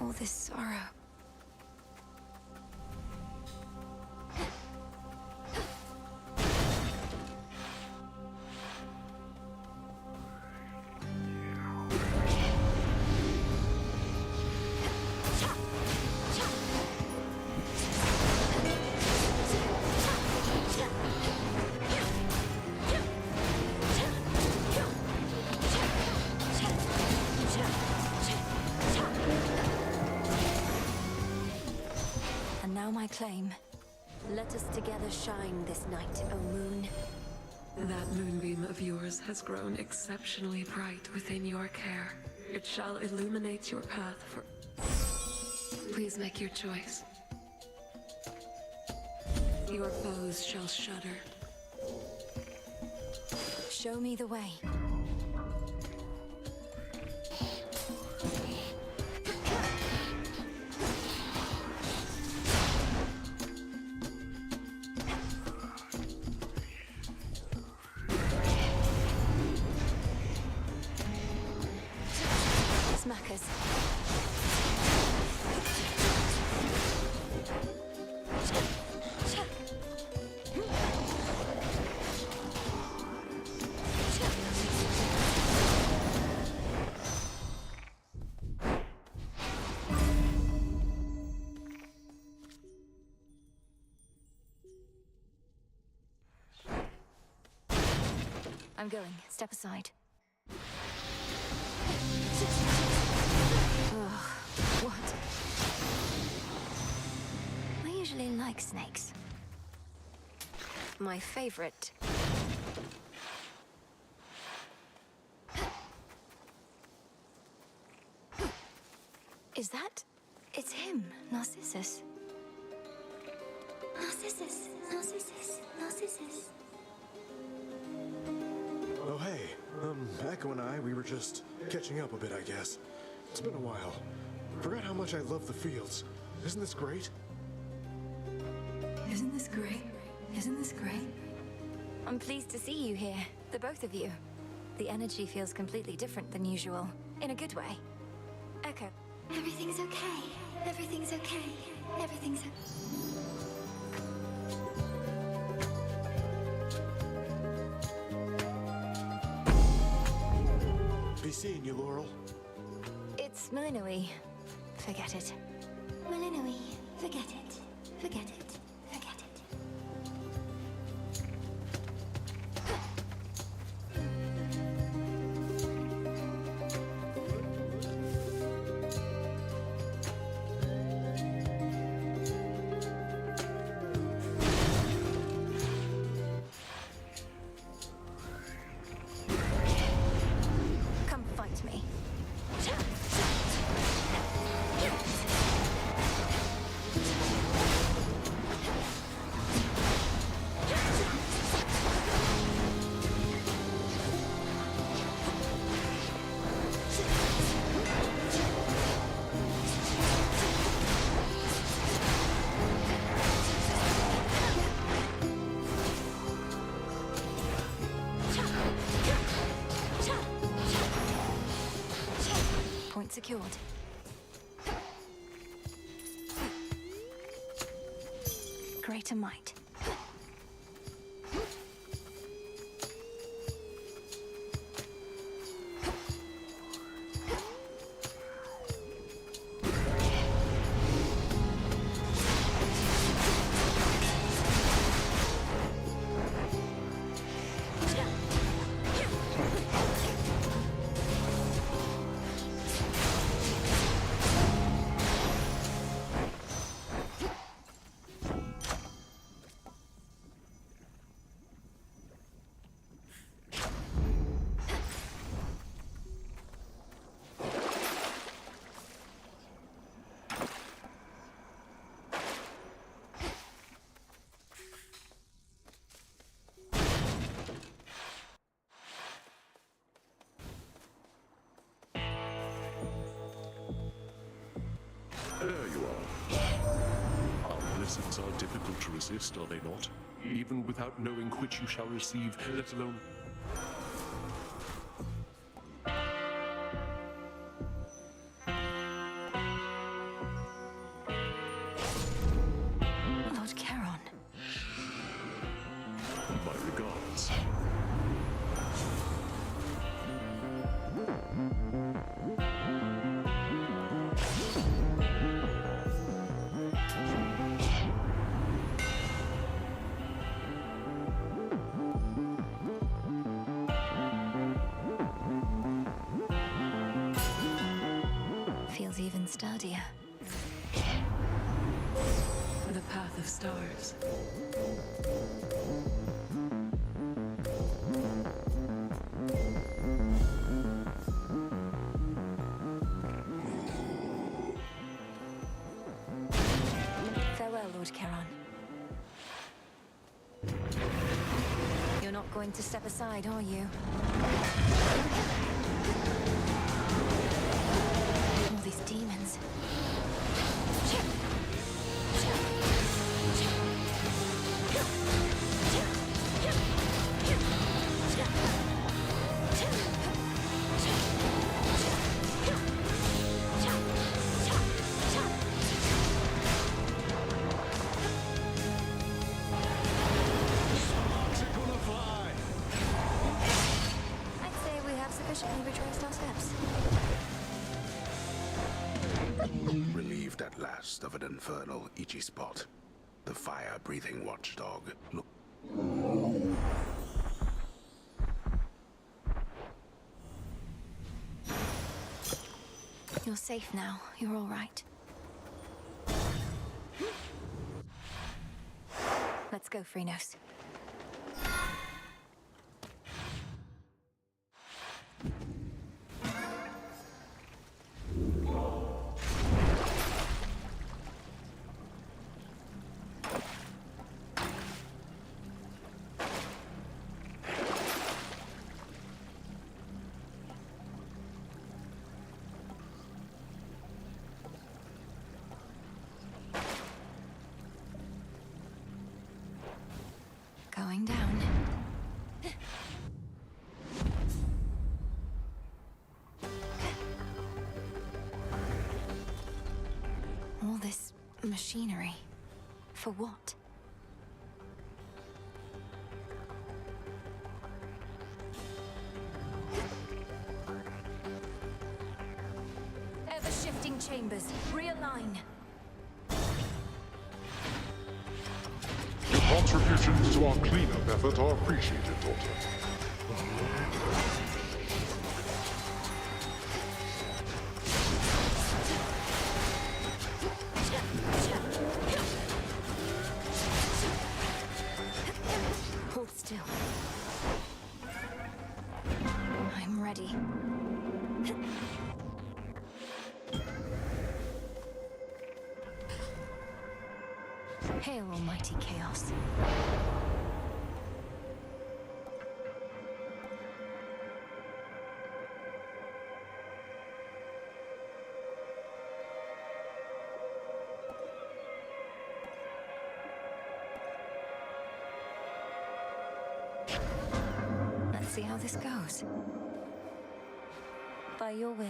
All this sorrow. My claim. Let us together shine this night, O moon. That moonbeam of yours has grown exceptionally bright within your care. It shall illuminate your path for... Please make your choice. Your foes shall shudder. Show me the way. Smackers. I'm going. Step aside. Ugh, what? I usually like snakes. My favorite. Is that? It's him, Narcissus. Narcissus, Narcissus, Narcissus. Oh, hey. Echo and we were just catching up a bit, I guess. It's been a while. Forgot how much I love the fields. Isn't this great? Isn't this great? Isn't this great? I'm pleased to see you here, the both of you. The energy feels completely different than usual, in a good way. Echo. Everything's okay. Everything's okay. Everything's okay. Be seeing you, Laurel. It's Malinoi. Forget it. Malinoi, forget it. Forget it. Forget it. Come fight me. Point secured. Greater might. There you are. Our blessings are difficult to resist, are they not? Even without knowing which you shall receive, let alone... Lord Charon. My regards. Feels even sturdier. The path of stars. Farewell, Lord Charon. You're not going to step aside, are you? All these demons. I'd say we have sufficiently retraced our steps. Relieved at last of an infernal itchy spot. The fire-breathing watchdog look. You're safe now. You're all right. Let's go, Phrynos. Machinery. For what? Ever-shifting chambers. Realign. Your contributions to our cleanup effort are appreciated, daughter. Hold still. I'm ready. Hail, almighty chaos. Let's see how this goes. By your will.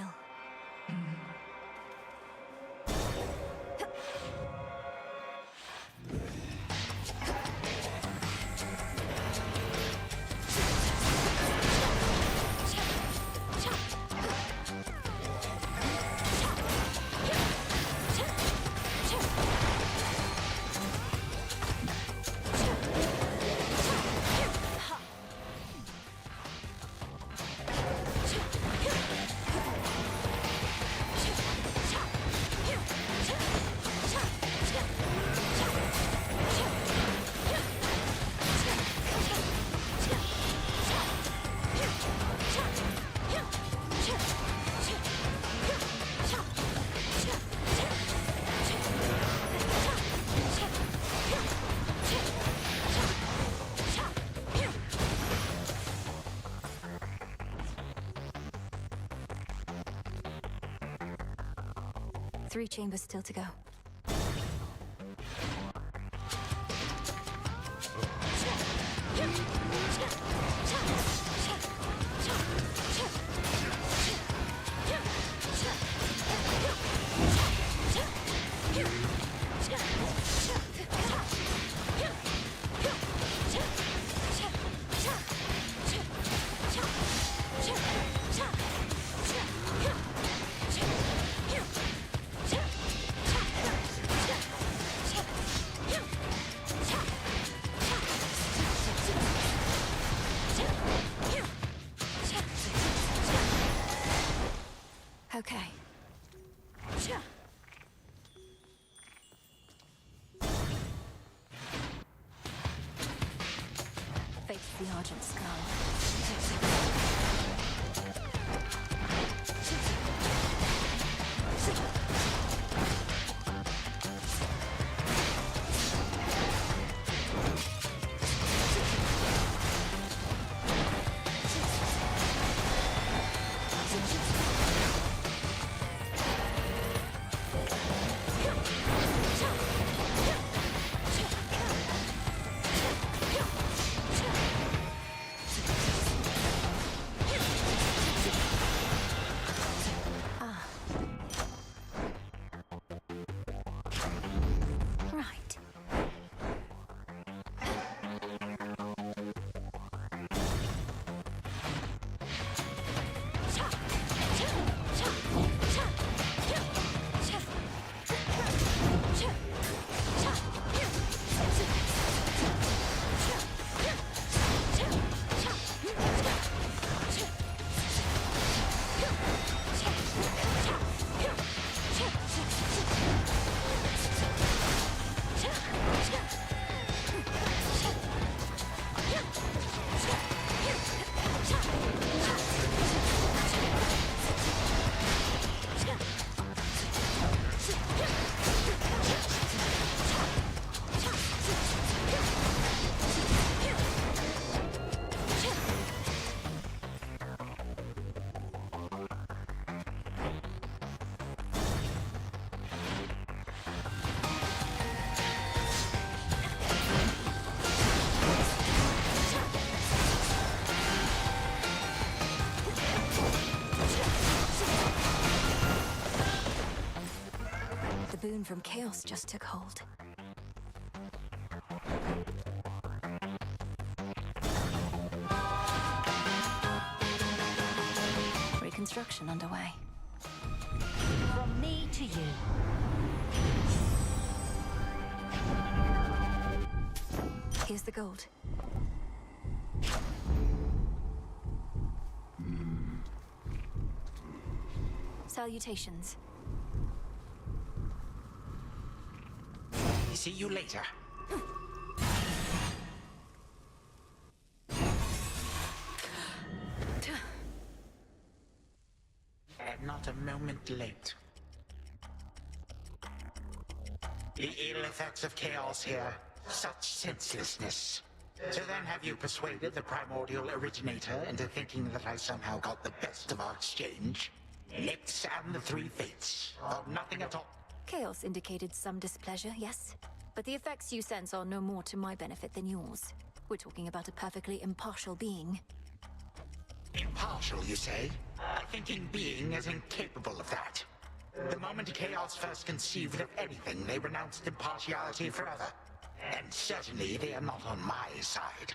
Three chambers still to go. from Chaos just took hold. Reconstruction underway. From me to you. Here's the gold. Salutations. See you later. Not a moment late. The ill effects of chaos here. Such senselessness. So then have you persuaded the primordial originator into thinking that I somehow got the best of our exchange? Nyx and the three fates. Oh, nothing at all. Chaos indicated some displeasure, yes? But the effects you sense are no more to my benefit than yours. We're talking about a perfectly impartial being. Impartial, you say? A thinking being is incapable of that. The moment Chaos first conceived of anything, they renounced impartiality forever. And certainly they are not on my side.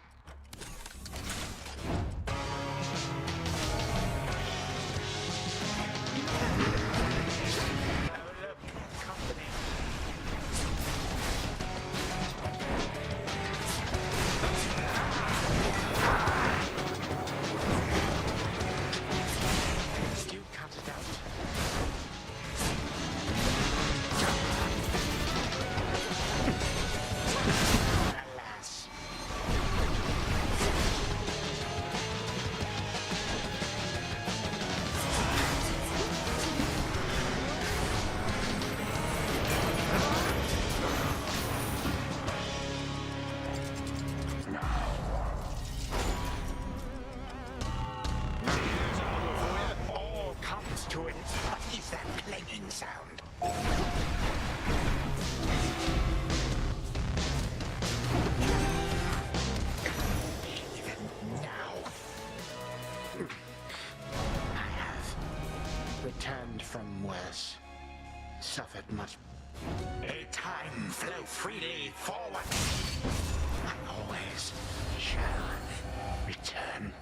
Suffered much. May time flow freely forward. I always shall return.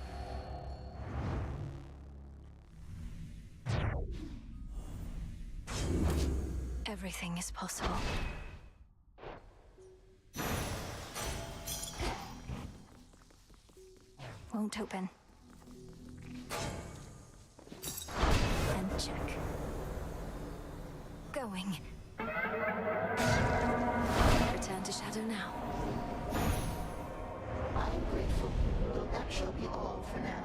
Everything is possible. Won't open. And check. Going. Return to Shadow now. I'm grateful, though that shall be all for now.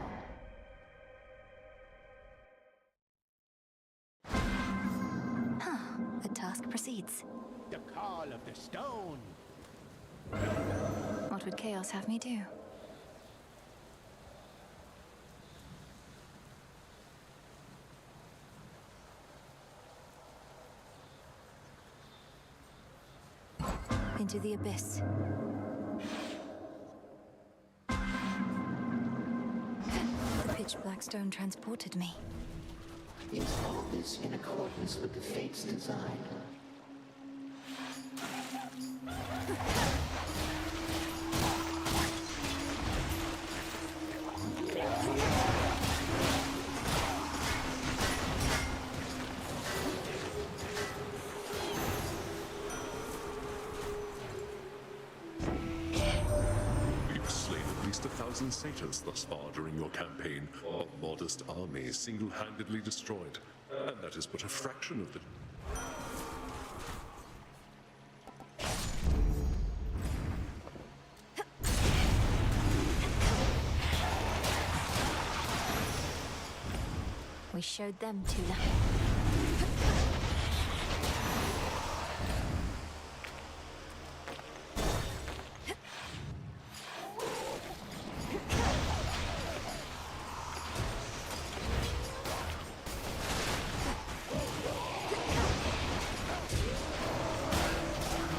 The task proceeds. The call of the stone. What would Chaos have me do? Into the abyss. The pitch black stone transported me. Is all this in accordance with the Fate's design? You've slain at least 1,000 satyrs thus far during your campaign. A modest army single-handedly destroyed. And that is but a fraction of the... We showed them Tula.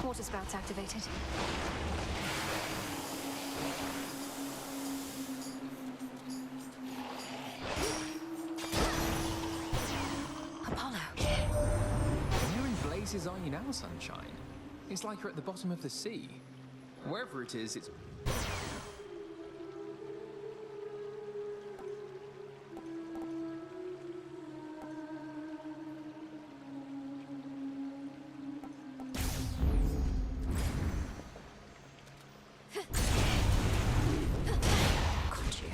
Water spouts activated. places are you now, Sunshine? It's like you're at the bottom of the sea. Wherever it is, it's... Got you.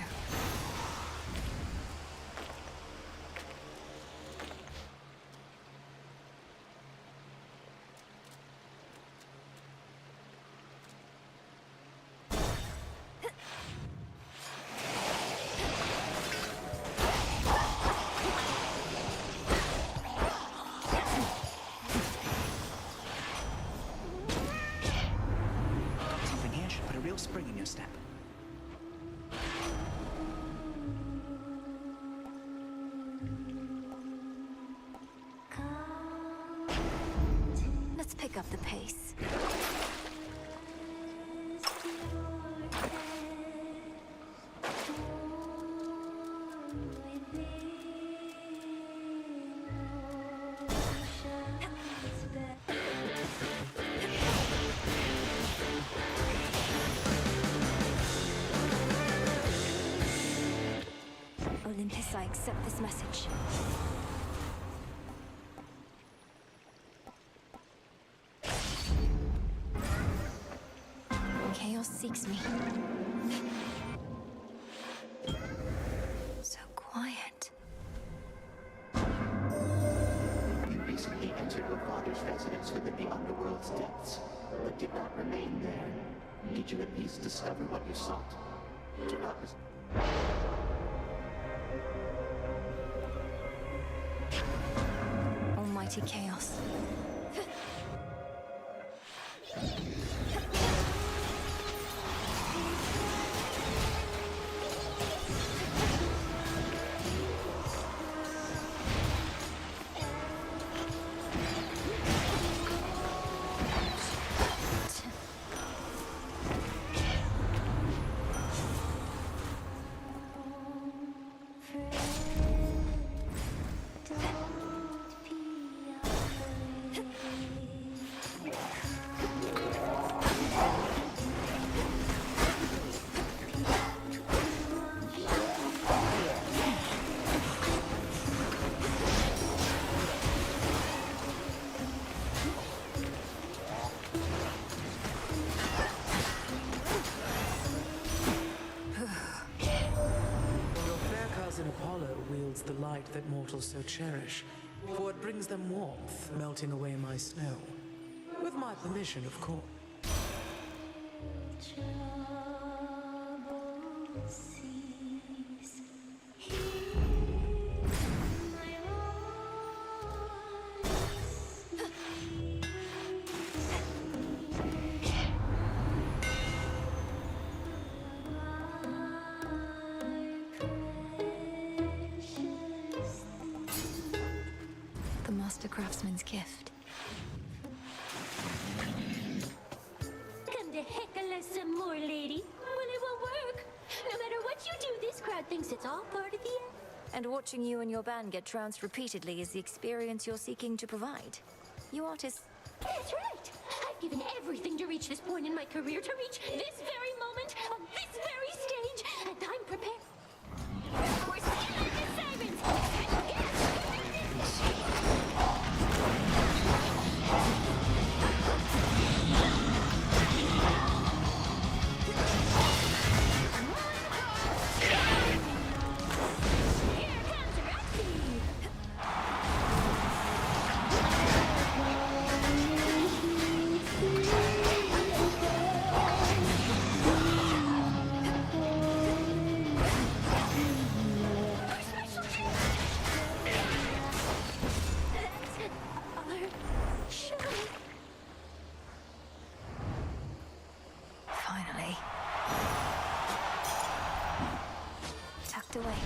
Something here should put a real spring in your step. Let's pick up the pace. Olympus, I accept this message. Chaos seeks me. So quiet. You recently entered your father's residence within the underworld's depths, but did not remain there. Did you at least discover what you sought? Do not Almighty chaos. Apollo wields the light that mortals so cherish, for it brings them warmth, melting away my snow. With my permission, of course. The master craftsman's gift. Come to heckle us some more, lady. Well, it won't work. No matter what you do, this crowd thinks it's all part of the act. And watching you and your band get trounced repeatedly is the experience you're seeking to provide. You artists... That's right. I've given everything to reach this point in my career, to reach this very moment, on this very stage, and I'm prepared. We're still like the sirens. Finally. Tucked away.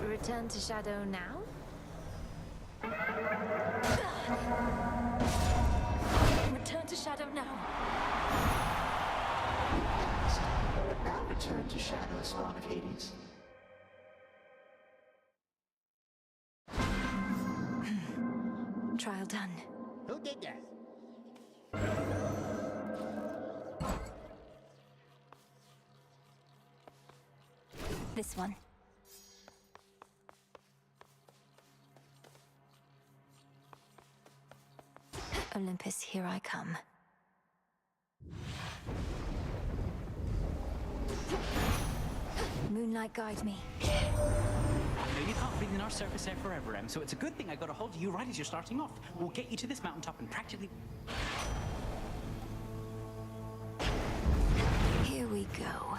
Return to Shadow now? Return to Shadow now. But now return to Shadow, Spawn of Hades. Trial done. Who did that? This one. Olympus, here I come. Moonlight, guide me. I know you can't breathe in our surface air forever, Em, so it's a good thing I got a hold of you right as you're starting off. We'll get you to this mountaintop and practically... Here we go.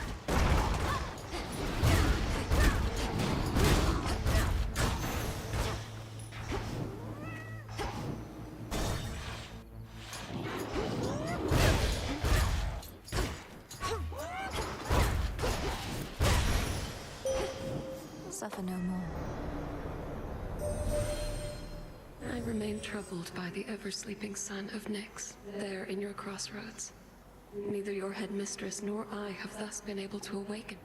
Suffer no more. I remain troubled by the ever-sleeping son of Nyx, there in your crossroads. Neither your headmistress nor I have thus been able to awaken.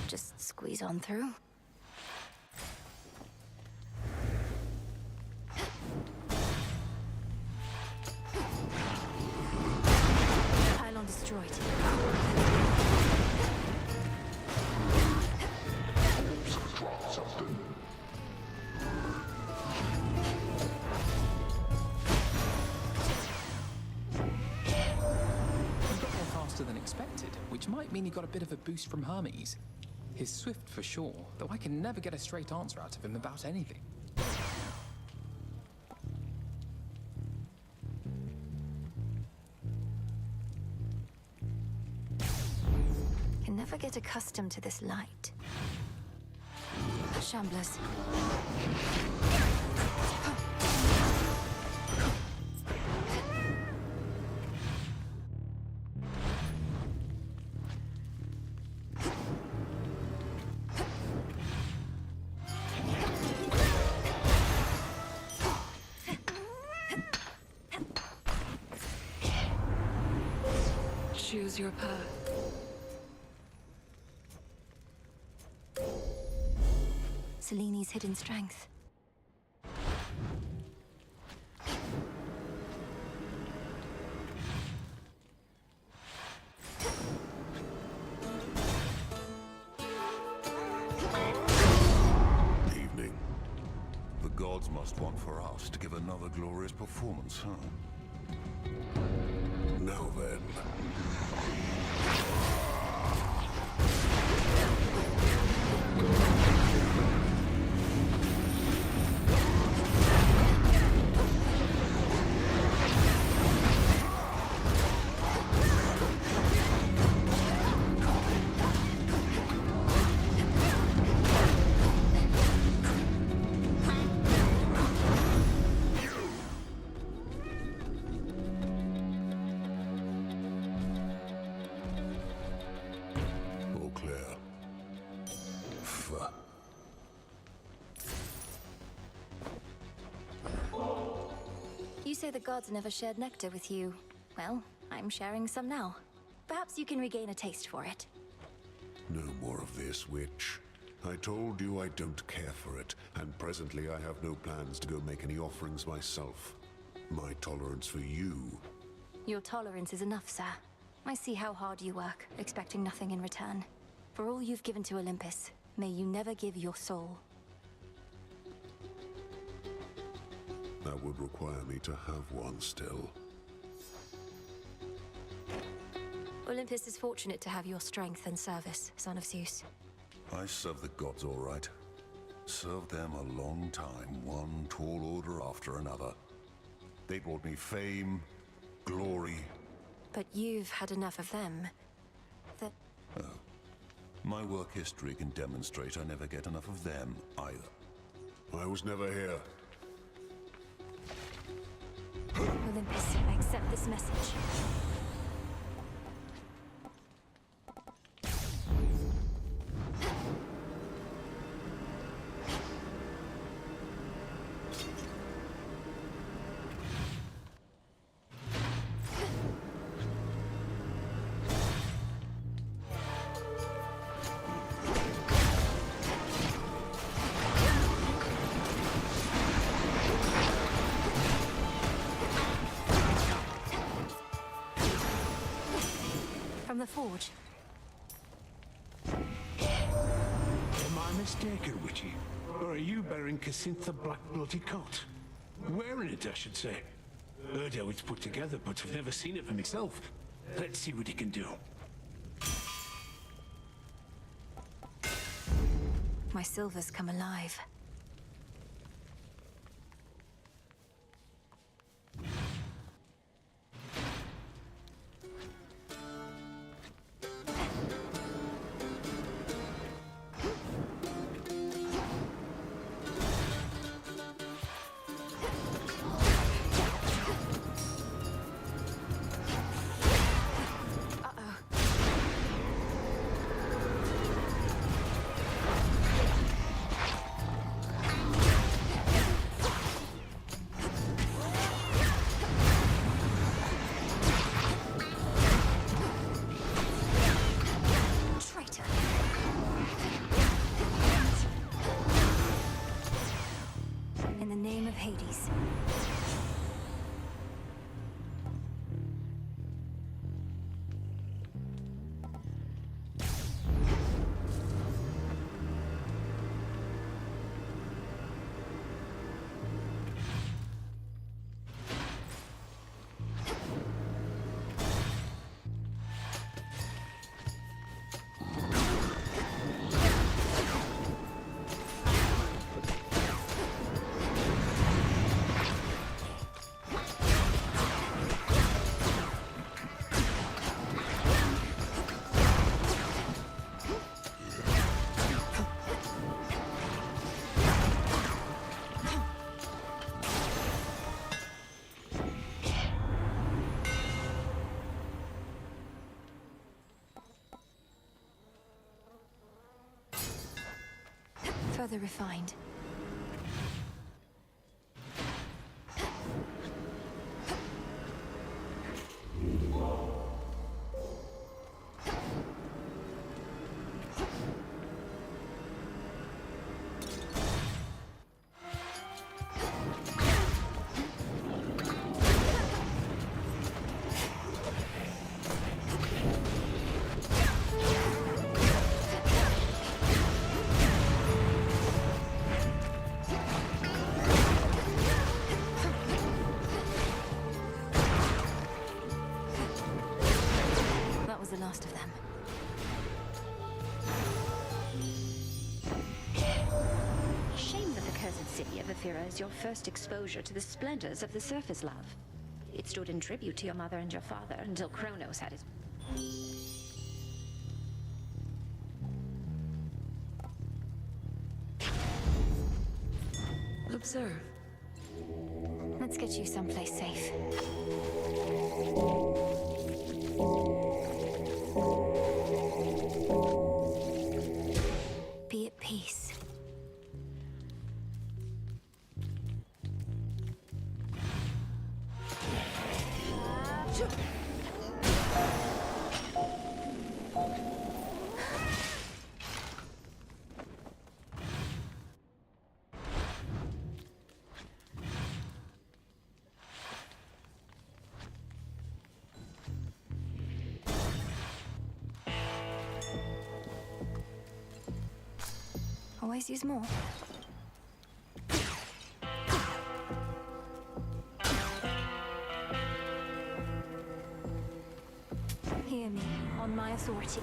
Just squeeze on through. Pylon destroyed. Drop something. He got there faster than expected, which might mean he got a bit of a boost from Hermes. He's swift for sure, though I can never get a straight answer out of him about anything. Can never get accustomed to this light. Shamblers. Choose your path. Seleni's hidden strength. Evening. The gods must want for us to give another glorious performance, huh? Now then. All clear. Fuck. You say the gods never shared nectar with you. Well, I'm sharing some now. Perhaps you can regain a taste for it. No more of this, witch. I told you I don't care for it, and presently I have no plans to go make any offerings myself. My tolerance for you... Your tolerance is enough, sir. I see how hard you work, expecting nothing in return. For all you've given to Olympus, may you never give your soul. That would require me to have one still. Olympus is fortunate to have your strength and service, son of Zeus. I serve the gods all right. Served them a long time, one tall order after another. They brought me fame, glory. But you've had enough of them. That... Oh. My work history can demonstrate I never get enough of them, either. I was never here. Olympus, I accept this message. From the forge. Am I mistaken, Witchy? Or are you bearing Casintha Black bloody coat? Wearing it, I should say. Heard how it's put together, but I've never seen it for myself. Let's see what he can do. My silver's come alive. In the name of Hades. Further refined. The last of them. Shame that the cursed city of Ephira is your first exposure to the splendors of the surface love. It stood in tribute to your mother and your father until Kronos had his... Observe. Let's get you someplace safe. Be at peace. Always use more. Hear me, on my authority.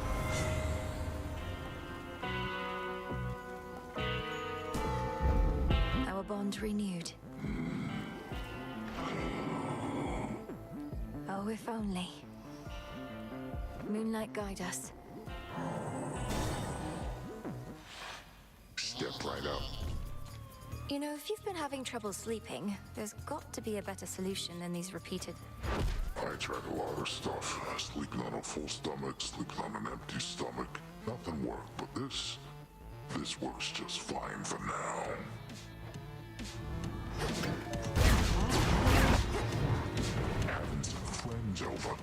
Our bond renewed. Oh, if only. Moonlight guide us. Step right up. You know, if you've been having trouble sleeping, there's got to be a better solution than these repeated... I tried a lot of stuff. Sleeping on a full stomach, sleeping on an empty stomach. Nothing worked, but this works just fine for now. Having some friends over.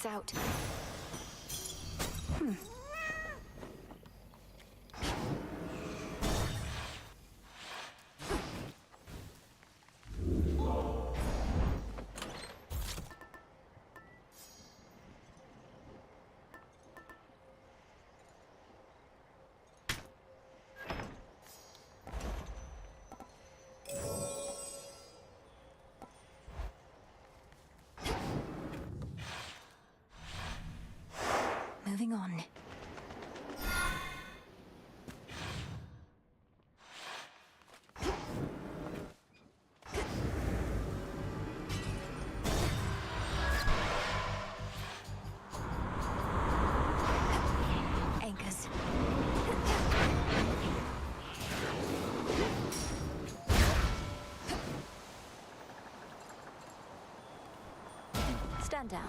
lights out. Moving on. Anchors. Stand down.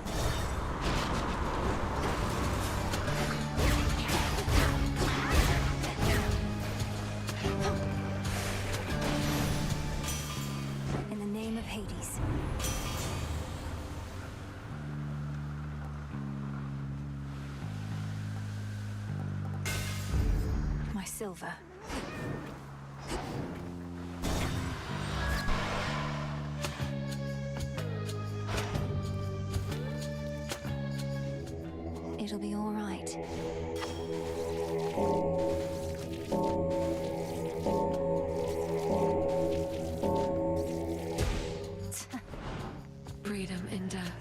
In the name of Hades. My silver. It'll be all right. Freedom in death.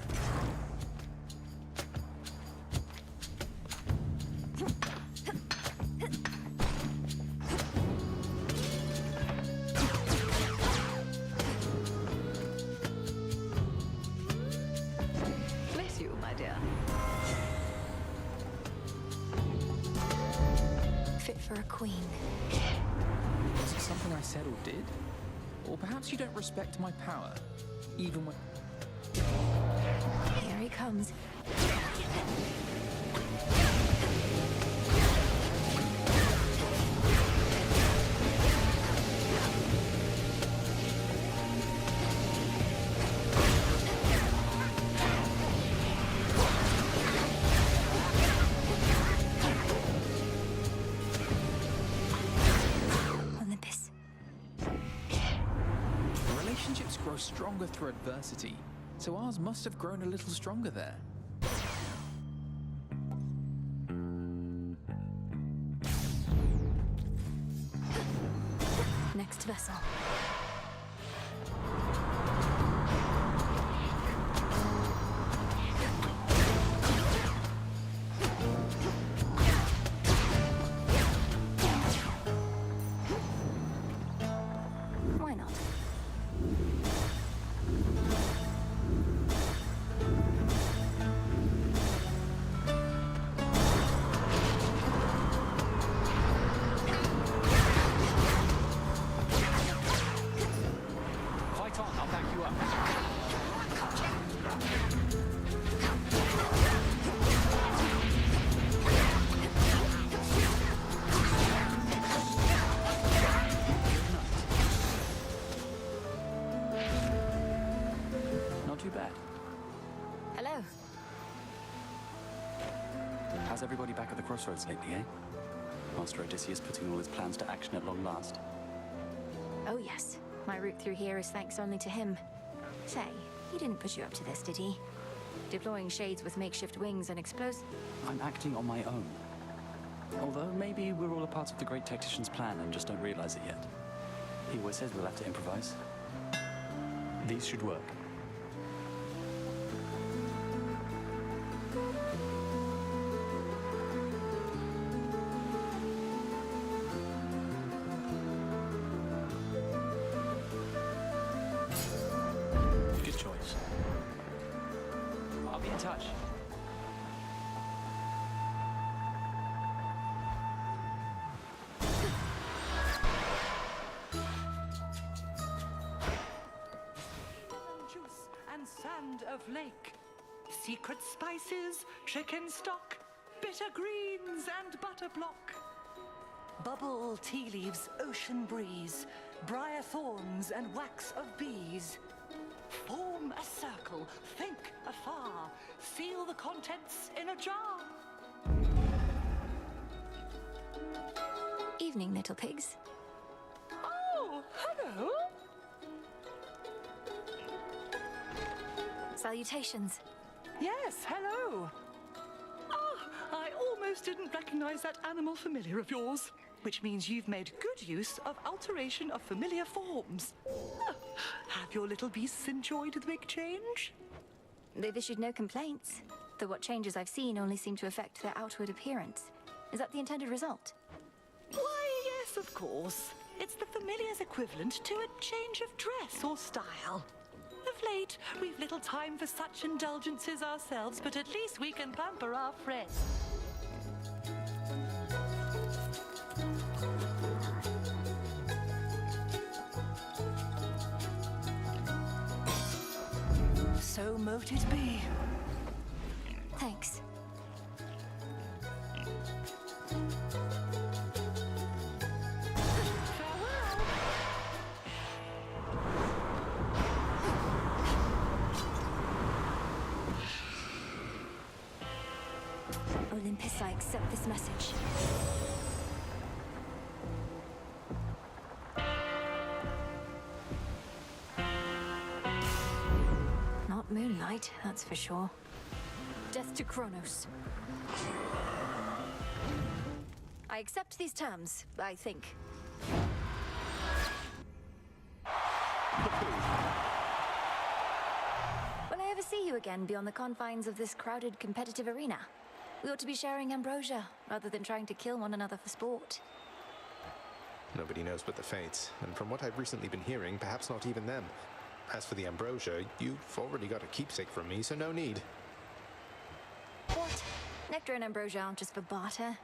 Bless you, my dear. Fit for a queen. Was it something I said or did? Or perhaps you don't respect my power, even when... Here he comes. Olympus. Relationships grow stronger through adversity, so ours must have grown a little stronger there. Next vessel. Why not? Fight on, I'll back you up. Not too bad. Hello. How's everybody back at the crossroads lately, eh? Master Odysseus putting all his plans to action at long last. Oh yes. My route through here is thanks only to him. Say, he didn't put you up to this, did he? Deploying shades with makeshift wings and explosives? I'm acting on my own. Although maybe we're all a part of the great tactician's plan and just don't realize it yet. He always says we'll have to improvise. These should work. Good choice. I'll be in touch. Juice and sand of lake, secret spices, chicken stock, bitter greens and butter block, bubble tea leaves, ocean breeze, briar thorns and wax of bees, Form a circle, think afar, seal the contents in a jar. Evening, little pigs. Oh, hello. Salutations. Yes, hello. Ah, I almost didn't recognize that animal familiar of yours, which means you've made good use of alteration of familiar forms. Ah, have your little beasts enjoyed the big change? They've issued no complaints, though what changes I've seen only seem to affect their outward appearance. Is that the intended result? Why, yes, of course. It's the familiar's equivalent to a change of dress or style. Of late, we've little time for such indulgences ourselves, but at least we can pamper our friends. So mote it be. Thanks. Olympus, I accept this message. Not moonlight, that's for sure. Death to Kronos. I accept these terms, I think. Will I ever see you again beyond the confines of this crowded competitive arena? We ought to be sharing ambrosia, rather than trying to kill one another for sport. Nobody knows but the Fates, and from what I've recently been hearing, perhaps not even them. As for the ambrosia, you've already got a keepsake from me, so no need. What? Nectar and ambrosia aren't just for barter.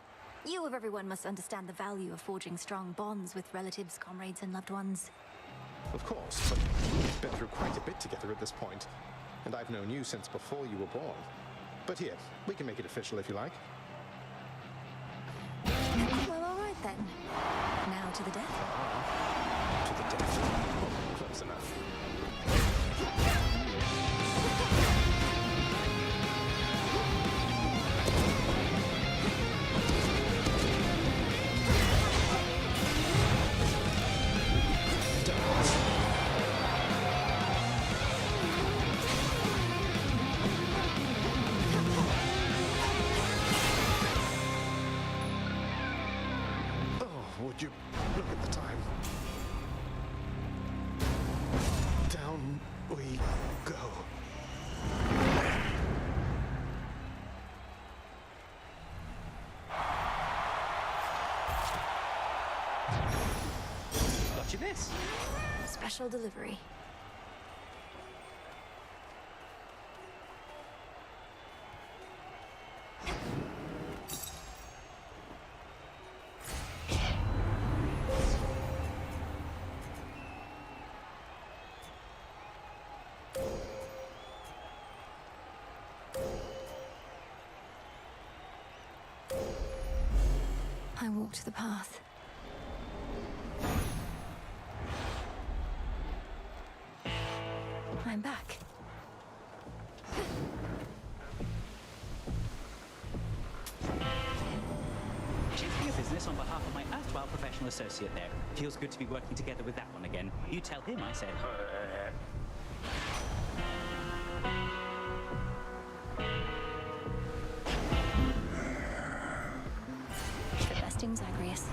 You of everyone must understand the value of forging strong bonds with relatives, comrades, and loved ones. Of course, but we've been through quite a bit together at this point, and I've known you since before you were born. But here, we can make it official if you like. Well, all right then. Now to the death. To the death. Oh, close enough. Would you look at the time? Down we go. Got you this. Special delivery. I walked the path. I'm back. Cheers for your business on behalf of my erstwhile professional associate there. Feels good to be working together with that one again. You tell him I said. The besting Zagreus.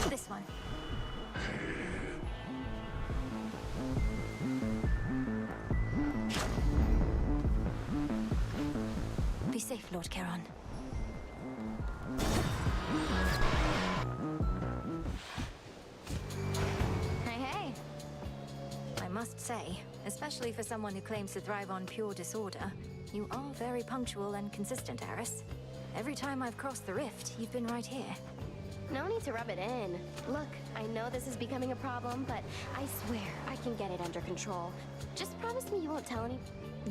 This one. Be safe, Lord Charon. Hey, hey. I must say, especially for someone who claims to thrive on pure disorder, you are very punctual and consistent, Eris. Every time I've crossed the rift, you've been right here. No need to rub it in. Look, I know this is becoming a problem, but I swear I can get it under control. Just promise me you won't tell any...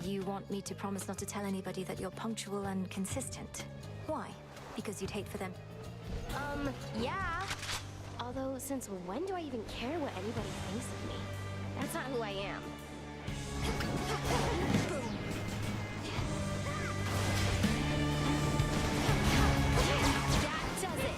You want me to promise not to tell anybody that you're punctual and consistent? Why? Because you'd hate for them? Yeah. Although, since when do I even care what anybody thinks of me? That's not who I am. That does it!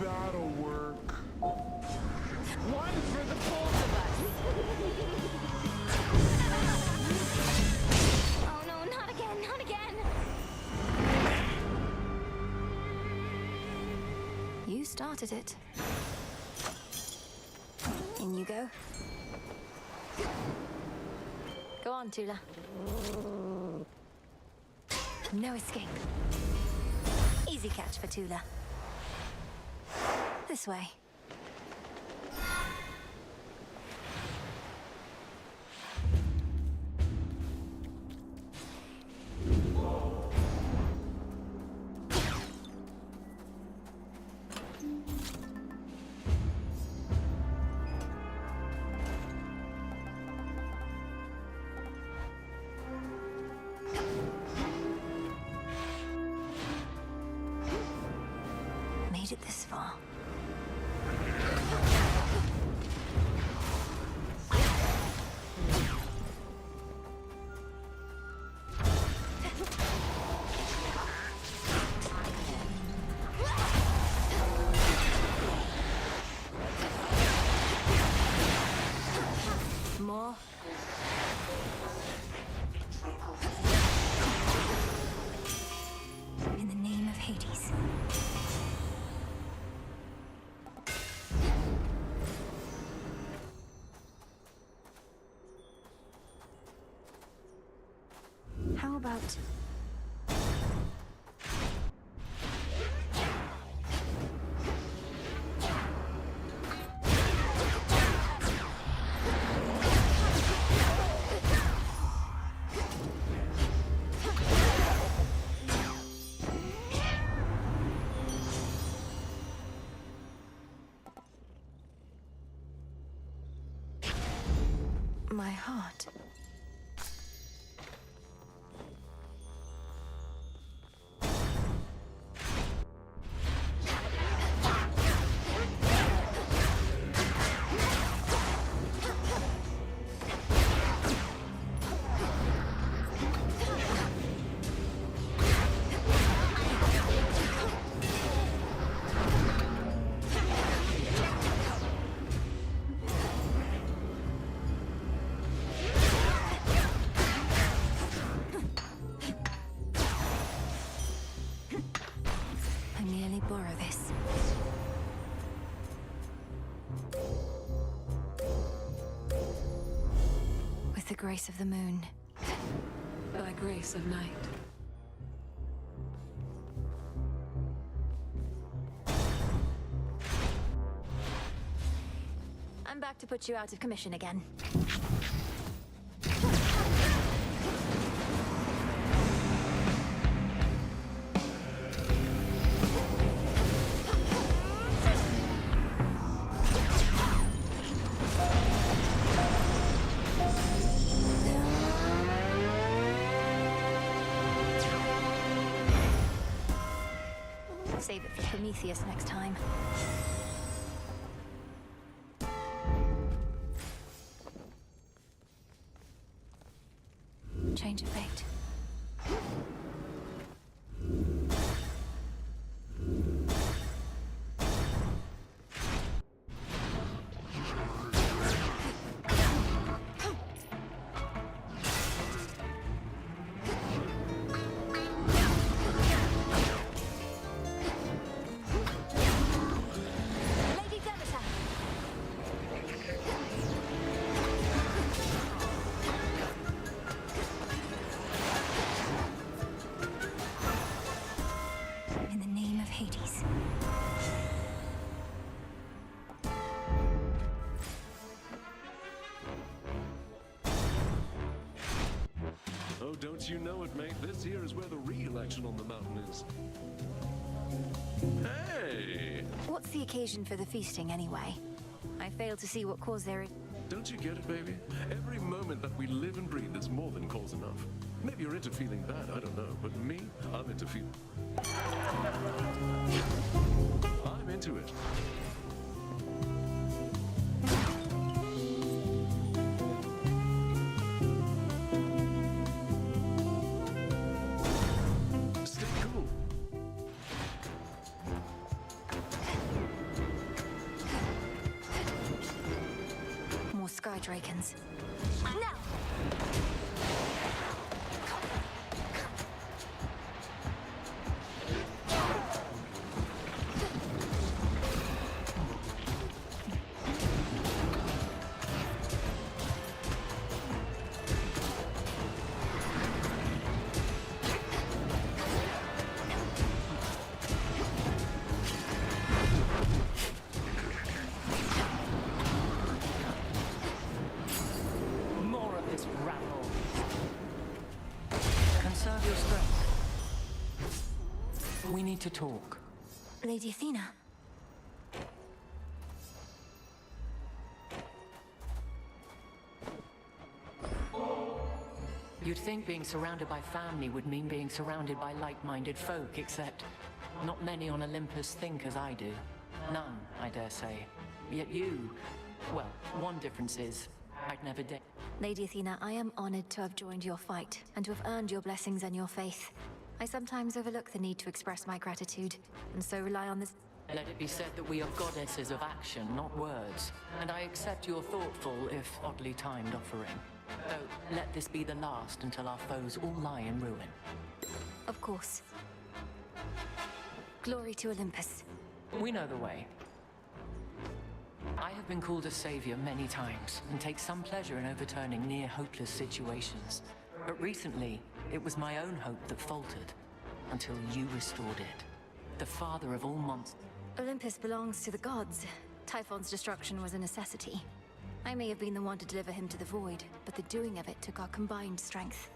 That'll work. One for the both of us. Oh no, not again, not again. You started it. In you go. Go on, Tula. No escape. Easy catch for Tula. This way. Made it this far. More. In the name of Hades. How about... my heart? I merely borrow this. With the grace of the moon. By grace of night. I'm back to put you out of commission again. Save it for Prometheus next time. Change of fate. Lady Demeter! Wouldn't you know it, mate? This here is where the real action on the mountain is. Hey! What's the occasion for the feasting, anyway? I fail to see what cause there is. Don't you get it, baby? Every moment that we live and breathe is more than cause enough. Maybe you're into feeling bad, I don't know. But me, I'm into feeling... I'm into it. Stay cool. More sky dragons. Now! More of this rabble. Conserve your strength. We need to talk. Lady Athena. You'd think being surrounded by family would mean being surrounded by like-minded folk, except not many on Olympus think as I do. None, I dare say. Yet you... well, one difference is, I'd never dare... Lady Athena, I am honored to have joined your fight, and to have earned your blessings and your faith. I sometimes overlook the need to express my gratitude, and so rely on this... Let it be said that we are goddesses of action, not words. And I accept your thoughtful, if oddly timed, offering. Though, let this be the last until our foes all lie in ruin. Of course. Glory to Olympus. We know the way. I have been called a savior many times, and take some pleasure in overturning near-hopeless situations. But recently, it was my own hope that faltered, until you restored it. The father of all monsters. Olympus belongs to the gods. Typhon's destruction was a necessity. I may have been the one to deliver him to the void, but the doing of it took our combined strength.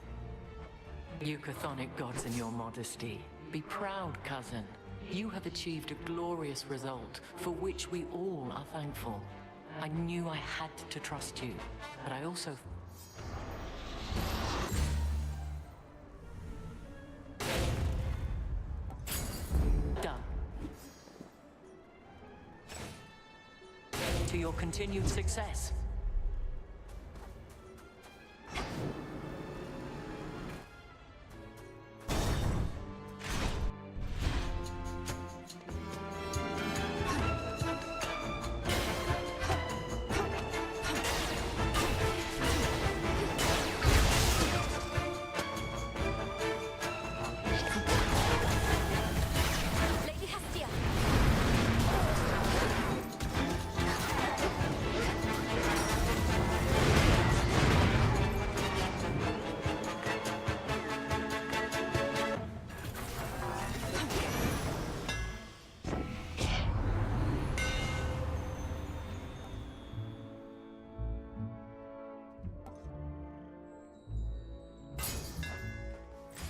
You chthonic gods and your modesty. Be proud, cousin. You have achieved a glorious result, for which we all are thankful. I knew I had to trust you, but I also... Done. To your continued success. Lady Hestia!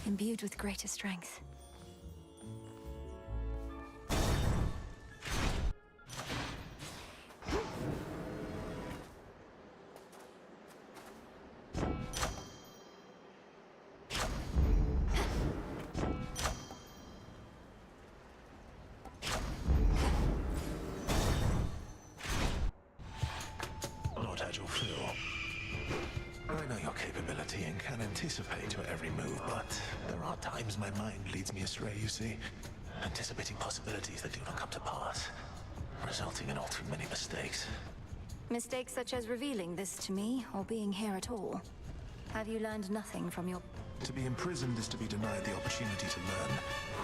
Imbued with greater strength. Not at your fill. I know your capability and can anticipate your every move, but there are times my mind leads me astray, you see. Anticipating possibilities that do not come to pass, resulting in all too many mistakes. Mistakes such as revealing this to me, or being here at all. Have you learned nothing from your... To be imprisoned is to be denied the opportunity to learn.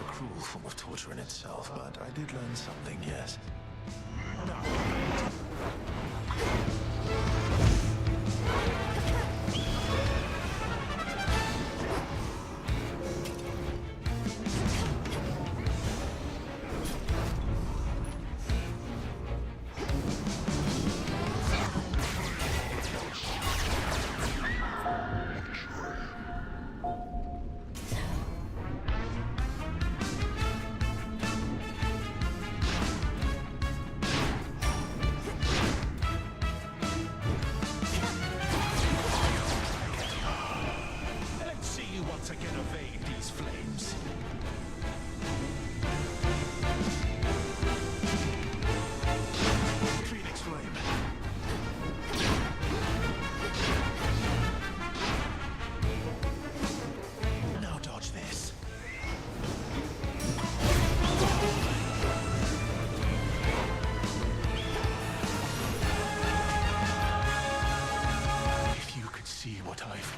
A cruel form of torture in itself, but I did learn something, yes.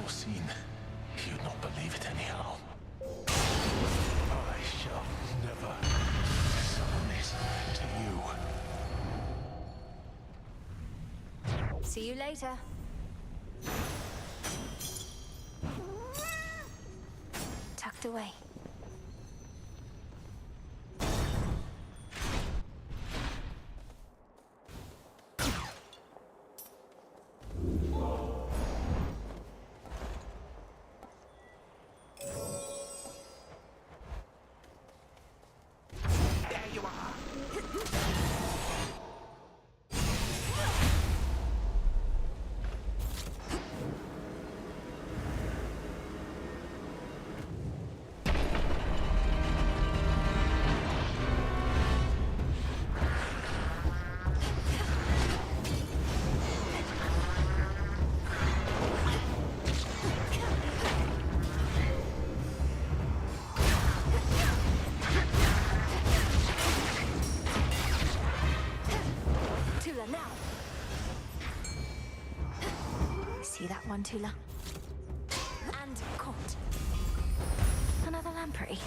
seen, you'd not believe it anyhow. I shall never submit to you. See you later. Tucked away. See that one, Tula? And caught. Another lamprey.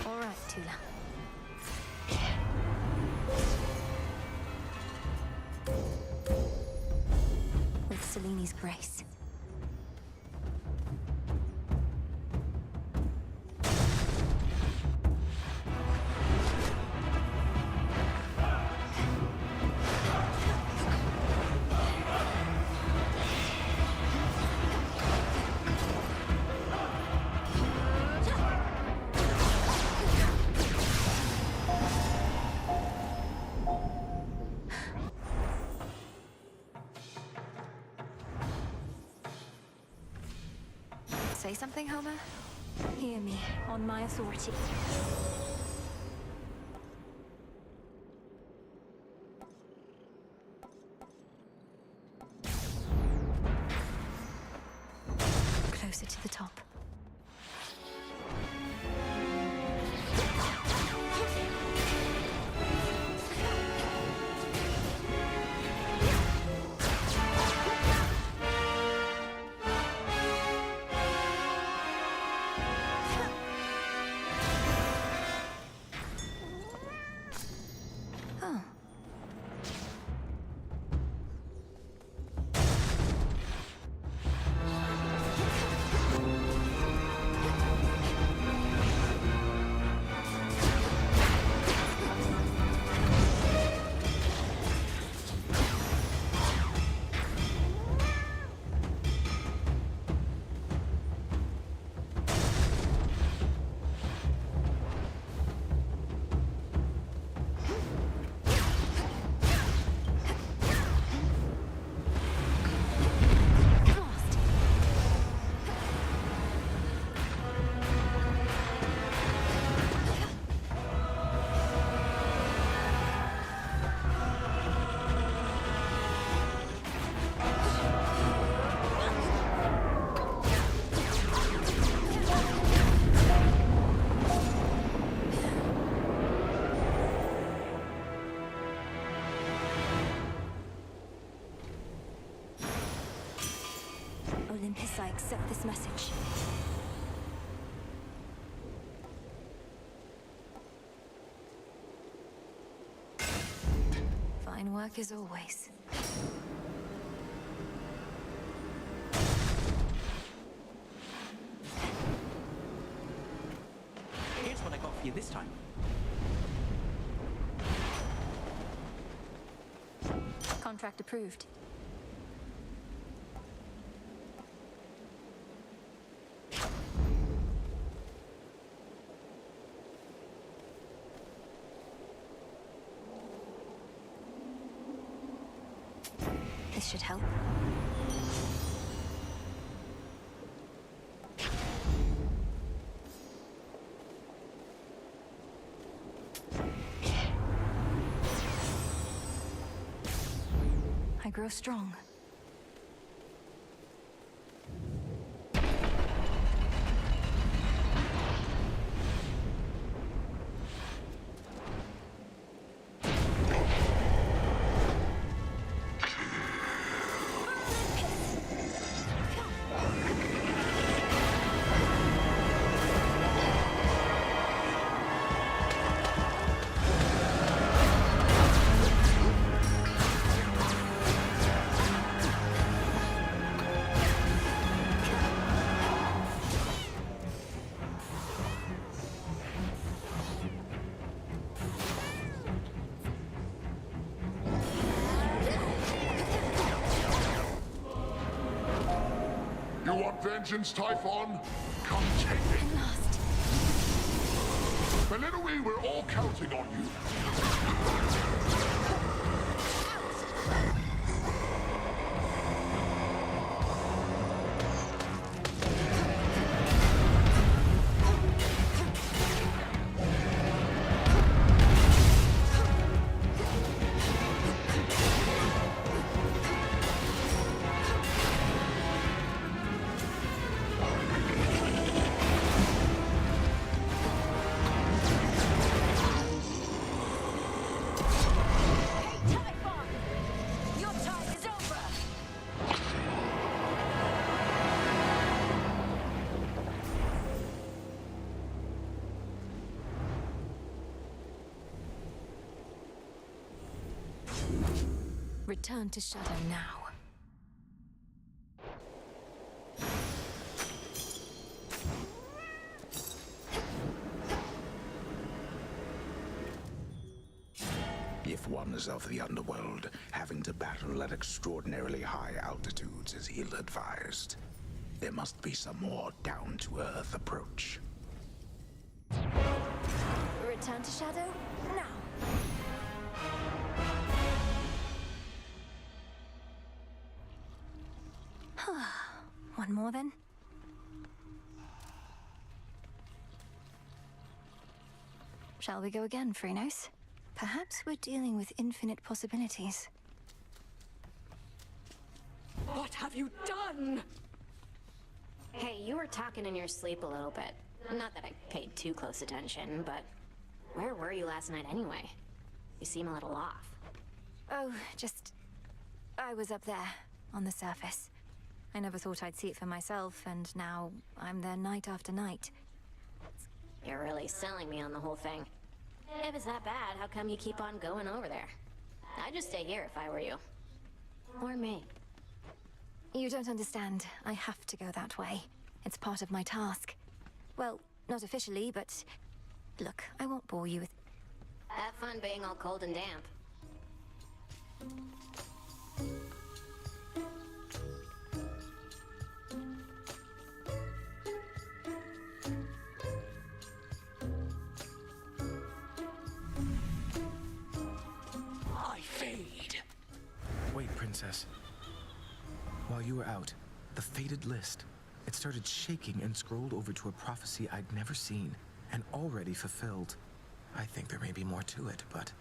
All right, Tula. With Seleni's grace. Say something, Homer? Hear me, on my authority. Closer to the top. Olympus, I accept this message. Fine work as always. Here's what I got for you this time. Contract approved. This should help. I grow strong. You want vengeance, Typhon? Come take it. I'm lost. Melinoe, we're all counting on you. Return to Shadow now. If one is of the underworld, having to battle at extraordinarily high altitudes is ill-advised. There must be some more down-to-earth approach. Return to Shadow now. One more then. Shall we go again, Phrynos? Perhaps we're dealing with infinite possibilities. What have you done? Hey, you were talking in your sleep a little bit. Not that I paid too close attention, but where were you last night anyway? You seem a little off. Oh, I was up there, on the surface. I never thought I'd see it for myself, and now I'm there night after night. You're really selling me on the whole thing. If it's that bad, how come you keep on going over there? I'd just stay here if I were you. Or me. You don't understand. I have to go that way. It's part of my task. Well, not officially, but... Look, I won't bore you with... Have fun being all cold and damp. I fade. Wait, Princess. While you were out, the fated list, it started shaking and scrolled over to a prophecy I'd never seen and already fulfilled. I think there may be more to it, but...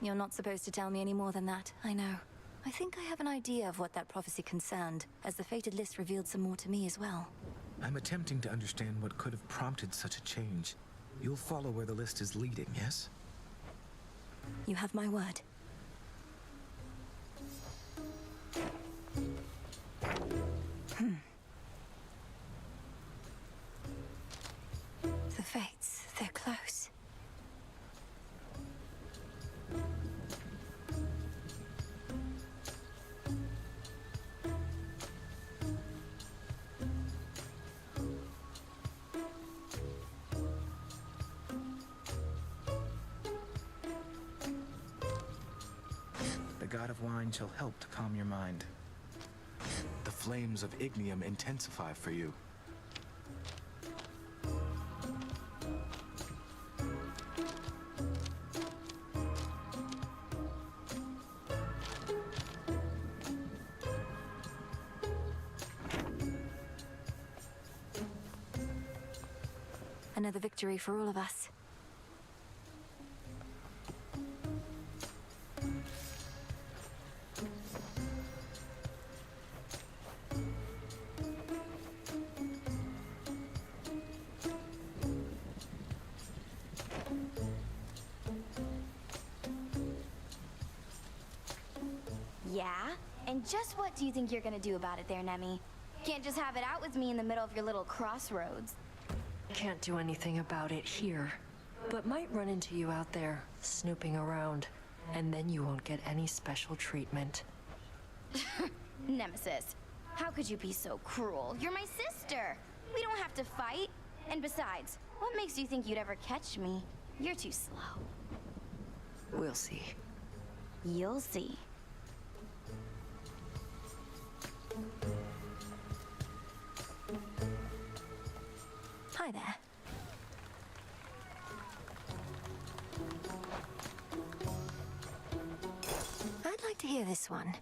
You're not supposed to tell me any more than that, I know. I think I have an idea of what that prophecy concerned, as the fated list revealed some more to me as well. I'm attempting to understand what could have prompted such a change. You'll follow where the list is leading, yes? You have my word. The fates, they're close. The god of wine shall help to calm your mind. The flames of ignium intensify for you. Another victory for all of us. Yeah? And just what do you think you're gonna do about it there, Nemi? Can't just have it out with me in the middle of your little crossroads. Can't do anything about it here, but might run into you out there, snooping around, and then you won't get any special treatment. Nemesis, how could you be so cruel? You're my sister! We don't have to fight. And besides, what makes you think you'd ever catch me? You're too slow. We'll see. You'll see. this one.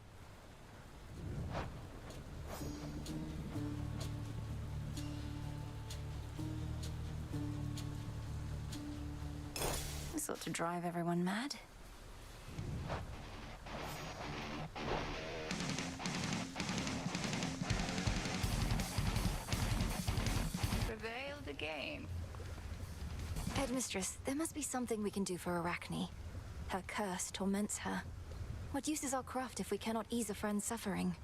This ought to drive everyone mad. Prevailed again. Headmistress, there must be something we can do for Arachne. Her curse torments her. What use is our craft if we cannot ease a friend's suffering?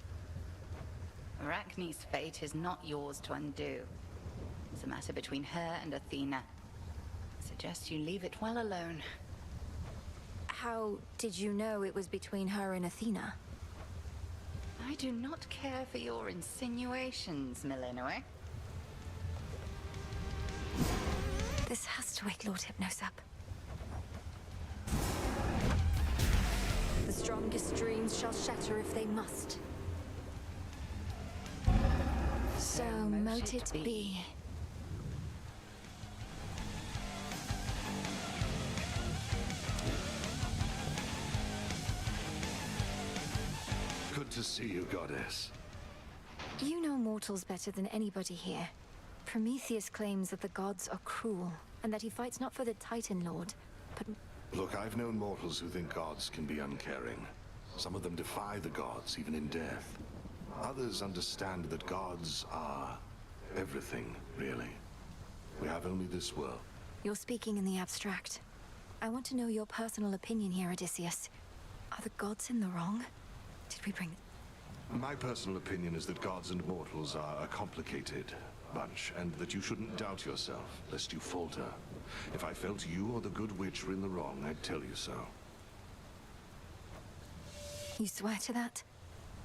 Arachne's fate is not yours to undo. It's a matter between her and Athena. I suggest you leave it well alone. How did you know it was between her and Athena? I do not care for your insinuations, Millenoi. This has to wake Lord Hypnos up. The strongest dreams shall shatter if they must. So mote it be. Good to see you, Goddess. You know mortals better than anybody here. Prometheus claims that the gods are cruel, and that he fights not for the Titan Lord, but... Look, I've known mortals who think gods can be uncaring. Some of them defy the gods, even in death. Others understand that gods are everything, really. We have only this world. You're speaking in the abstract. I want to know your personal opinion here, Odysseus. Are the gods in the wrong? Did we bring... My personal opinion is that gods and mortals are a complicated bunch, and that you shouldn't doubt yourself, lest you falter. If I felt you or the good witch were in the wrong, I'd tell you so. You swear to that?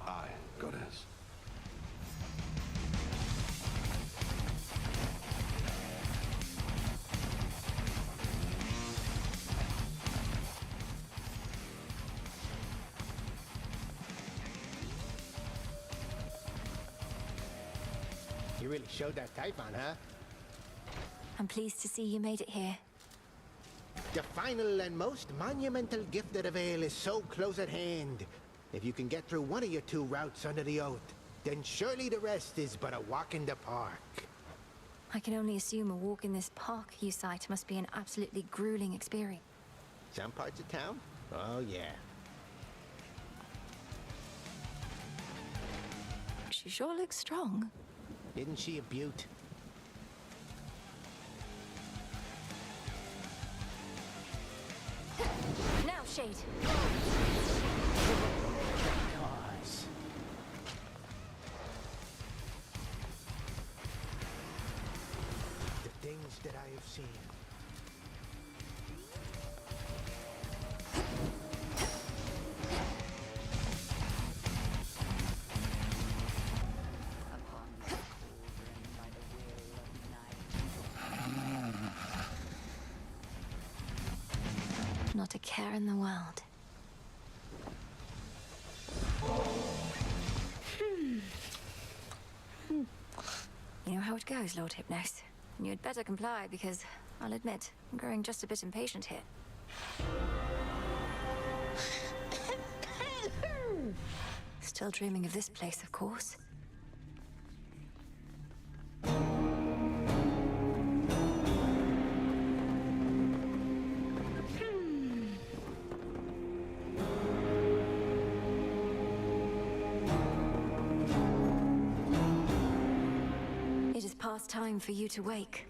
Aye, Goddess. You really showed that Typhon, huh? I'm pleased to see you made it here. The final and most monumental gift of the Veil is so close at hand. If you can get through one of your two routes under the oath, then surely the rest is but a walk in the park. I can only assume a walk in this park you cite must be an absolutely grueling experience. Some parts of town? Oh, yeah. She sure looks strong. Isn't she a beaut? Now, Shade. Gosh. The things that I have seen. Not a care in the world. You know how it goes, Lord Hypnos. And you'd better comply, because, I'll admit, I'm growing just a bit impatient here. Still dreaming of this place, of course. Past time for you to wake.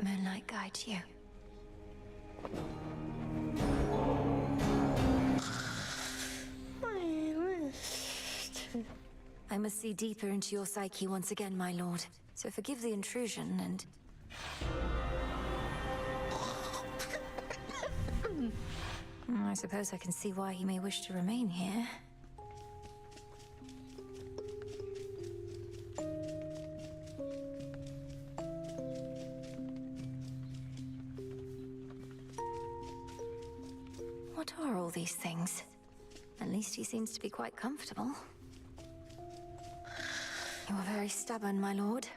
Moonlight guides you. I must see deeper into your psyche once again, my lord. So forgive the intrusion and... I suppose I can see why he may wish to remain here. What are all these things? At least he seems to be quite comfortable. You are very stubborn, my lord.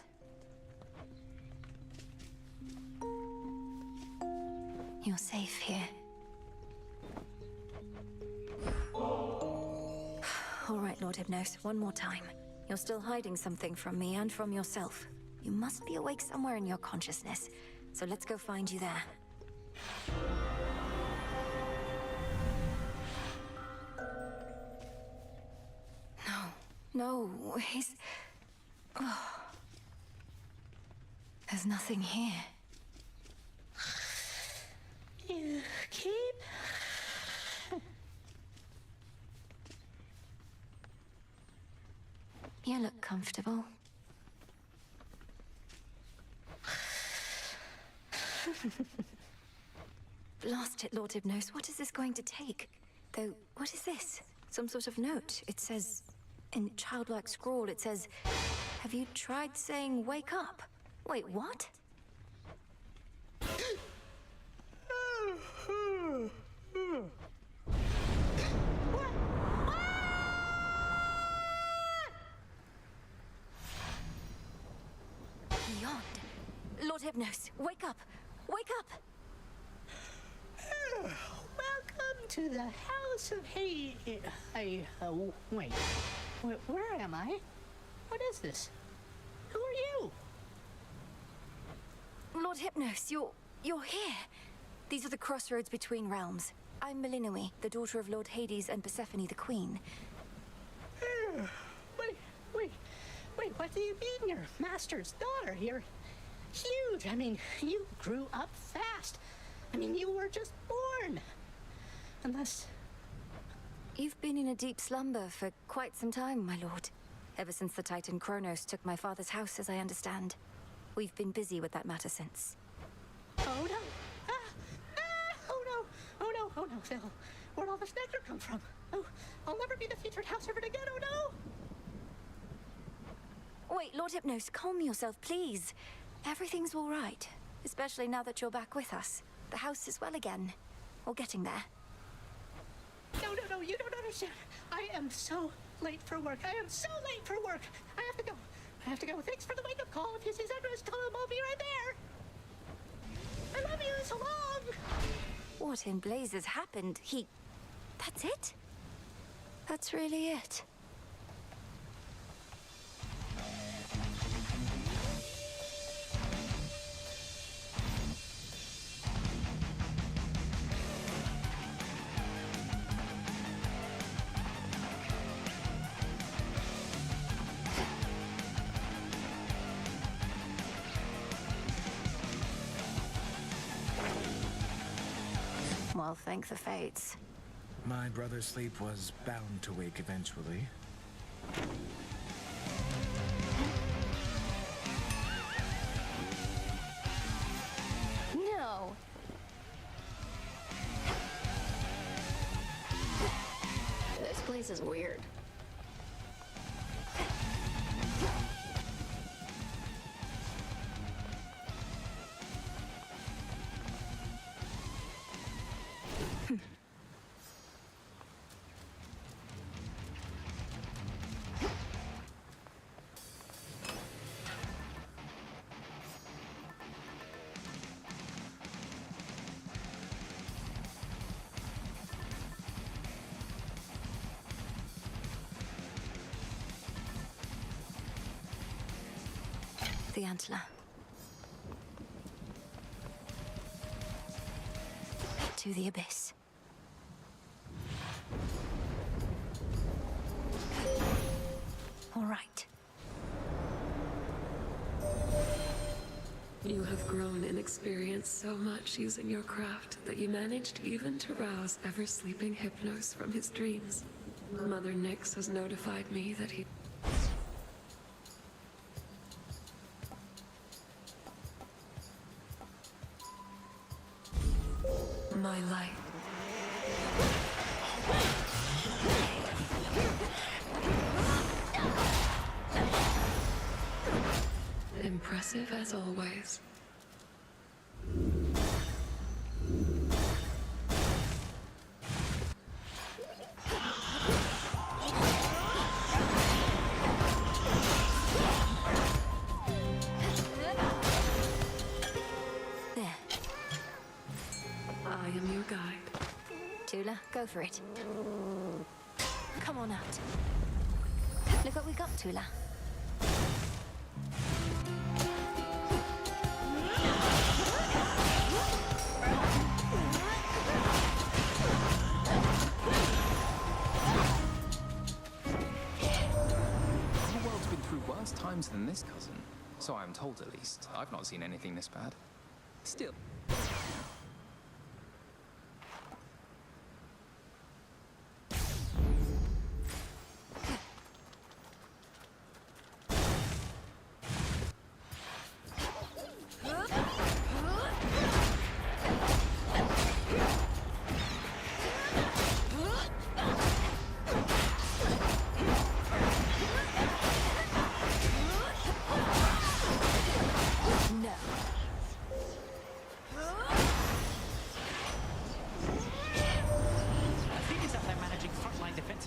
You're safe here. All right, Lord Hypnos, one more time. You're still hiding something from me and from yourself. You must be awake somewhere in your consciousness. So let's go find you there. No, he's... Oh. There's nothing here. You keep... You look comfortable. Blast it, Lord Hypnos. What is this going to take? Though, what is this? Some sort of note. It says... In childlike scrawl, it says... Have you tried saying wake up? Wait, what? Beyond. Lord Hypnos, wake up! Wake up! Welcome to the House of wait. Where am I? What is this? Who are you? Lord Hypnos, you're here. These are the crossroads between realms. I'm Melinoi, the daughter of Lord Hades and Persephone the Queen. Wait, what do you mean you're Master's daughter? You're huge. I mean, you grew up fast. I mean, you were just born. Unless... You've been in a deep slumber for quite some time, my lord. Ever since the Titan Kronos took my father's house, as I understand. We've been busy with that matter since. Oh no! Oh no, Phil. Where'd all this nectar come from? Oh, I'll never be the featured house servant again, oh no! Wait, Lord Hypnos, calm yourself, please. Everything's all right. Especially now that you're back with us. The house is well again. Or getting there. No, you don't understand. I am so late for work. I am so late for work. I have to go. Thanks for the wake-up call. If he sees Edward's, tell him I'll be right there. I love you so long. What in blazes happened? That's it? That's really it? Well, thank the fates. My brother's sleep was bound to wake eventually. No. This place is weird. The antler. To the abyss. All right. You have grown in experience so much using your craft that you managed even to rouse ever-sleeping Hypnos from his dreams. Mother Nyx has notified me that he... My light. Impressive as always. There. I am your guide. Tula, go for it. Come on out. but we got Tula. The world's been through worse times than this, cousin. So I'm told, at least. I've not seen anything this bad. Still.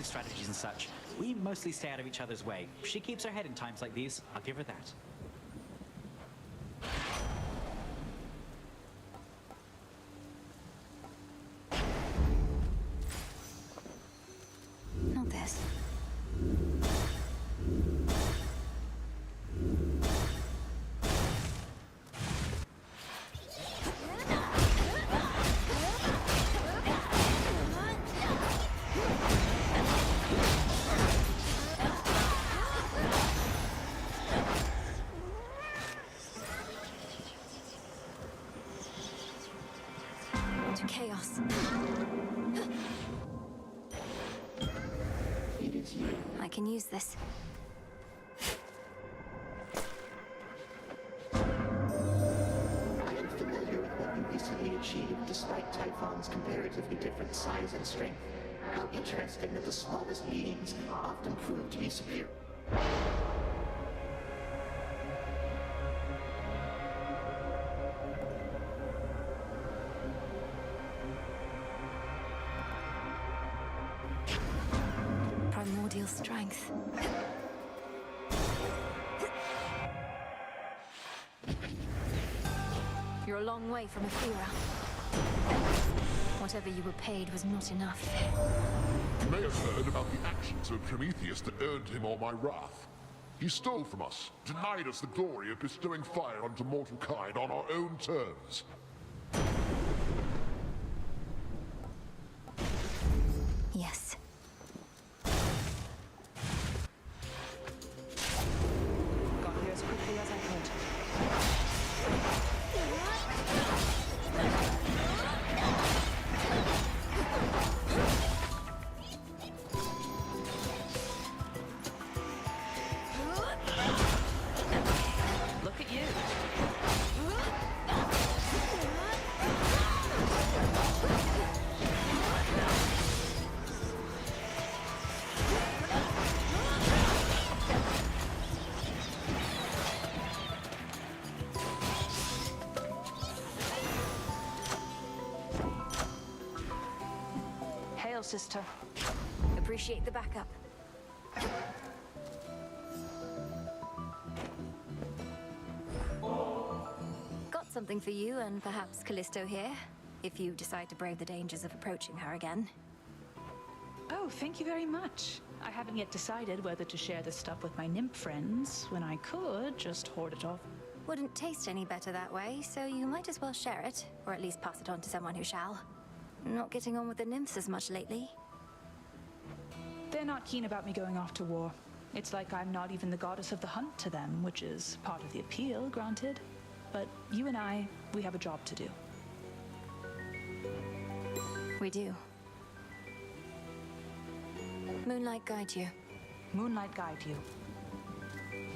Strategies and such. We mostly stay out of each other's way. She keeps her head in times like these. I'll give her that. Not this. To chaos. I can use this. I am familiar with what you recently achieved despite Typhon's comparatively different size and strength. How interesting that the smallest beings often prove to be superior. Primordial strength. You're a long way from Athera. Whatever you were paid was not enough. You may have heard about the actions of Prometheus that earned him all my wrath. He stole from us, denied us the glory of bestowing fire onto mortal kind on our own terms. Yes. Got here as quickly as I could. Look at you. Hail, sister. Appreciate the backup. Got something for you and perhaps Callisto here, if you decide to brave the dangers of approaching her again. Oh, thank you very much. I haven't yet decided whether to share this stuff with my nymph friends, when I could just hoard it off. Wouldn't taste any better that way, so you might as well share it, or at least pass it on to someone who shall. Not getting on with the nymphs as much lately. They're not keen about me going off to war. It's like I'm not even the goddess of the hunt to them, which is part of the appeal, granted. But you and I, we have a job to do. We do. Moonlight guide you. Moonlight guide you.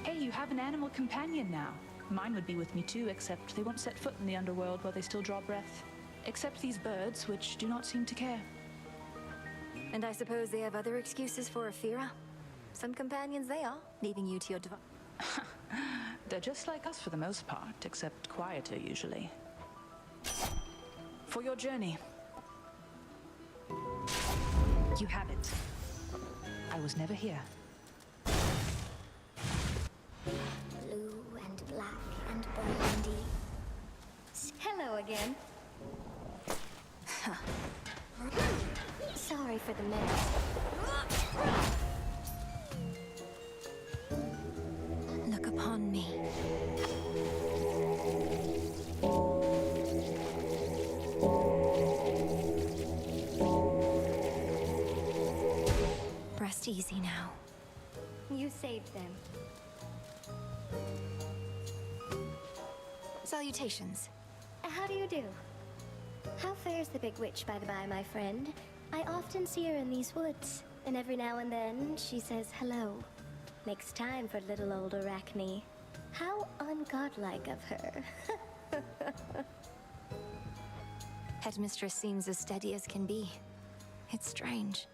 Hey, you have an animal companion now. Mine would be with me too, except they won't set foot in the underworld while they still draw breath. Except these birds, which do not seem to care. And I suppose they have other excuses for Athera? Some companions they are, leaving you to your device. They're just like us for the most part, except quieter usually. For your journey. You have it. I was never here. Blue and black and burgundy. Hello again. Sorry for the mess. easy now. You saved them. Salutations. How do you do? How fares the big witch, by the by, my friend? I often see her in these woods, and every now and then she says hello. Makes time for little old Arachne. How ungodlike of her. Headmistress seems as steady as can be. It's strange.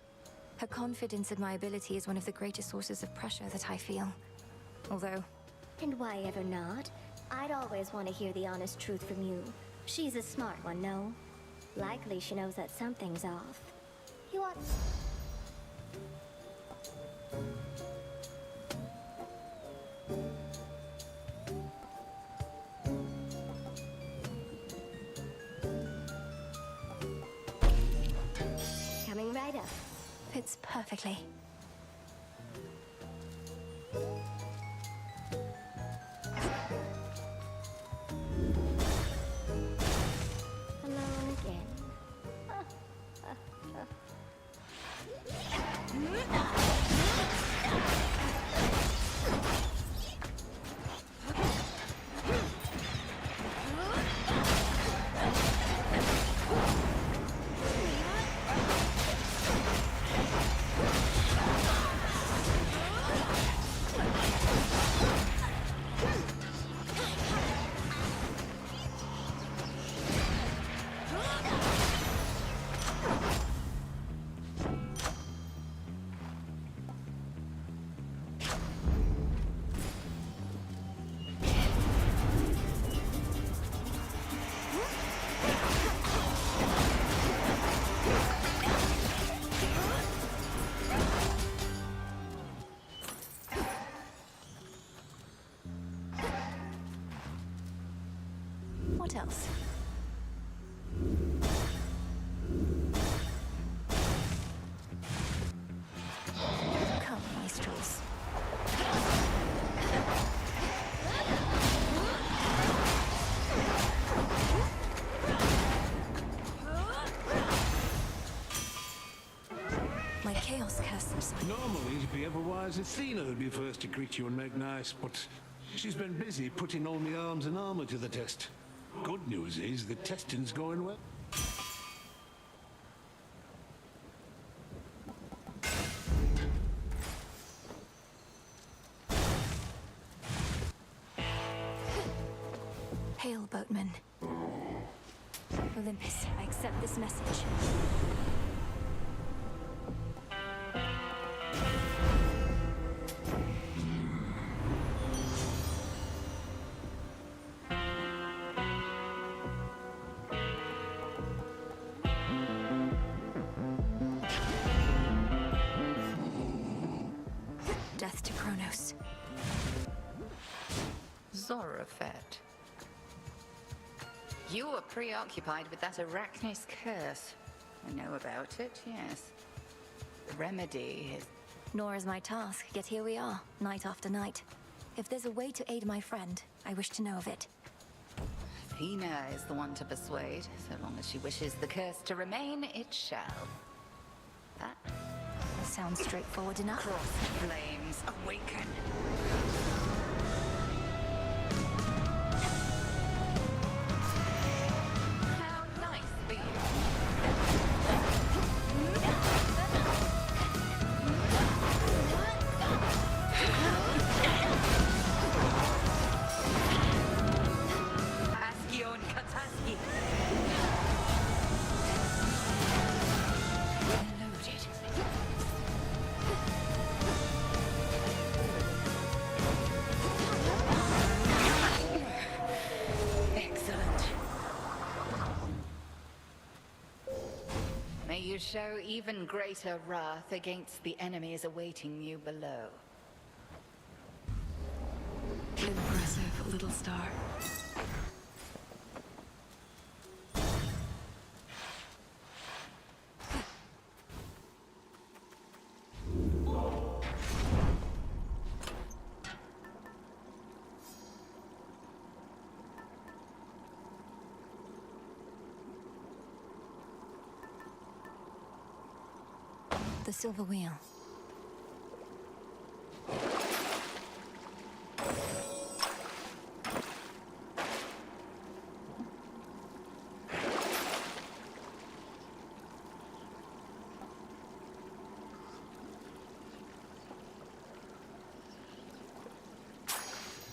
Her confidence in my ability is one of the greatest sources of pressure that I feel. Although... And why ever not? I'd always want to hear the honest truth from you. She's a smart one, no? Likely she knows that something's off. You ought... Coming right up. Fits perfectly. Alone again. What else? Come, minstrels. My chaos curse subsided. Normally, to be otherwise, Athena would be first to greet you and make nice, but she's been busy putting all my arms and armor to the test. Good news is the testing's going well. Hail, boatman. Olympus, I accept this message. Death to Kronos. Zorafet. You were preoccupied with that Arachne's curse. I know about it, yes. The remedy is... Nor is my task, yet here we are, night after night. If there's a way to aid my friend, I wish to know of it. Athena is the one to persuade. So long as she wishes the curse to remain, it shall. That sounds straightforward enough. Crossed flames awaken. How nice for Askion Kataski. Loaded. Excellent. May you show even greater wrath against the enemies awaiting you below. Impressive, little star. The silver wheel.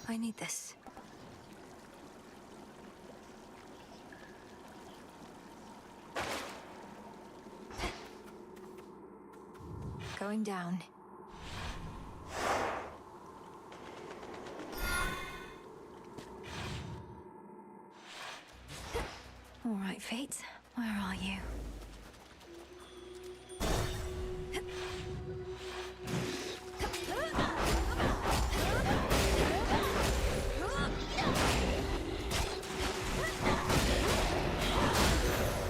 I need this. Going down. All right, Fates, where are you?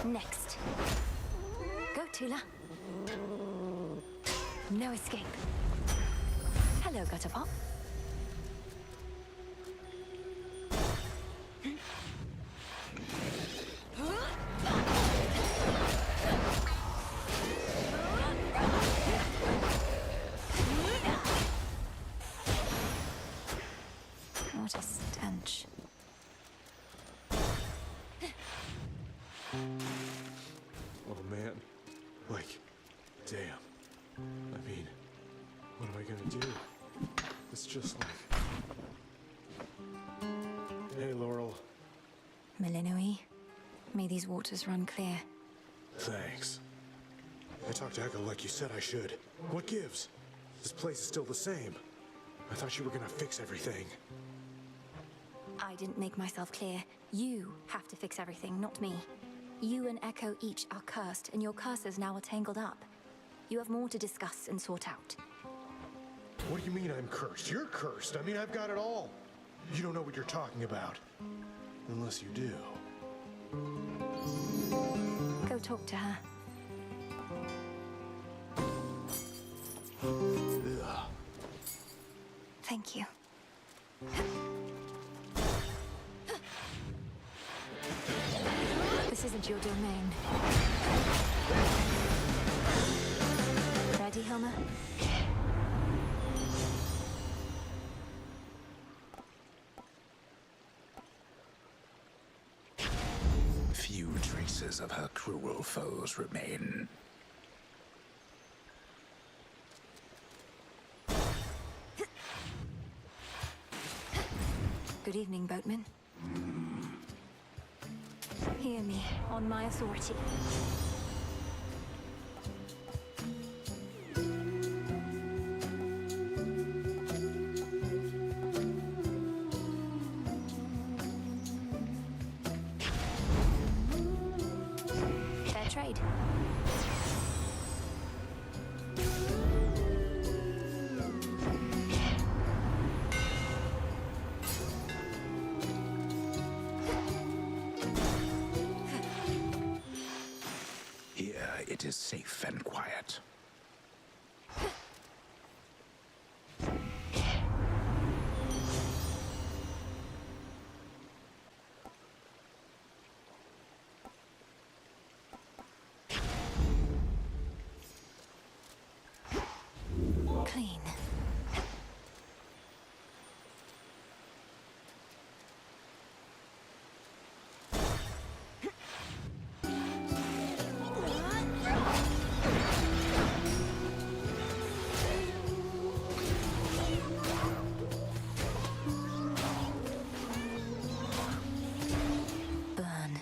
Next. Go, Tula. No escape. Hello, Gutterpop. What a stench. Oh man. Like, damn. I mean, what am I gonna do? It's just like... Hey, Laurel. Melinoi, may these waters run clear. Thanks. I talked to Echo like you said I should. What gives? This place is still the same. I thought you were gonna fix everything. I didn't make myself clear. You have to fix everything, not me. You and Echo each are cursed, and your curses now are tangled up. You have more to discuss and sort out. What do you mean I'm cursed? You're cursed. I mean, I've got it all. You don't know what you're talking about. Unless you do. Go talk to her. Ugh. Thank you. This isn't your domain. Ready, Hilma? Few traces of her cruel foes remain. Good evening, boatman. Hear me, on my authority. Fair trade. Here it is safe and quiet. Clean. Burn.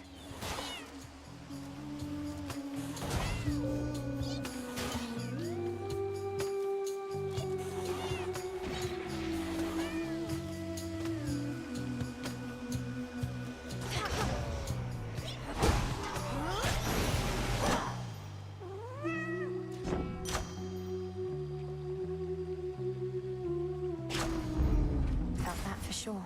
Felt that for sure.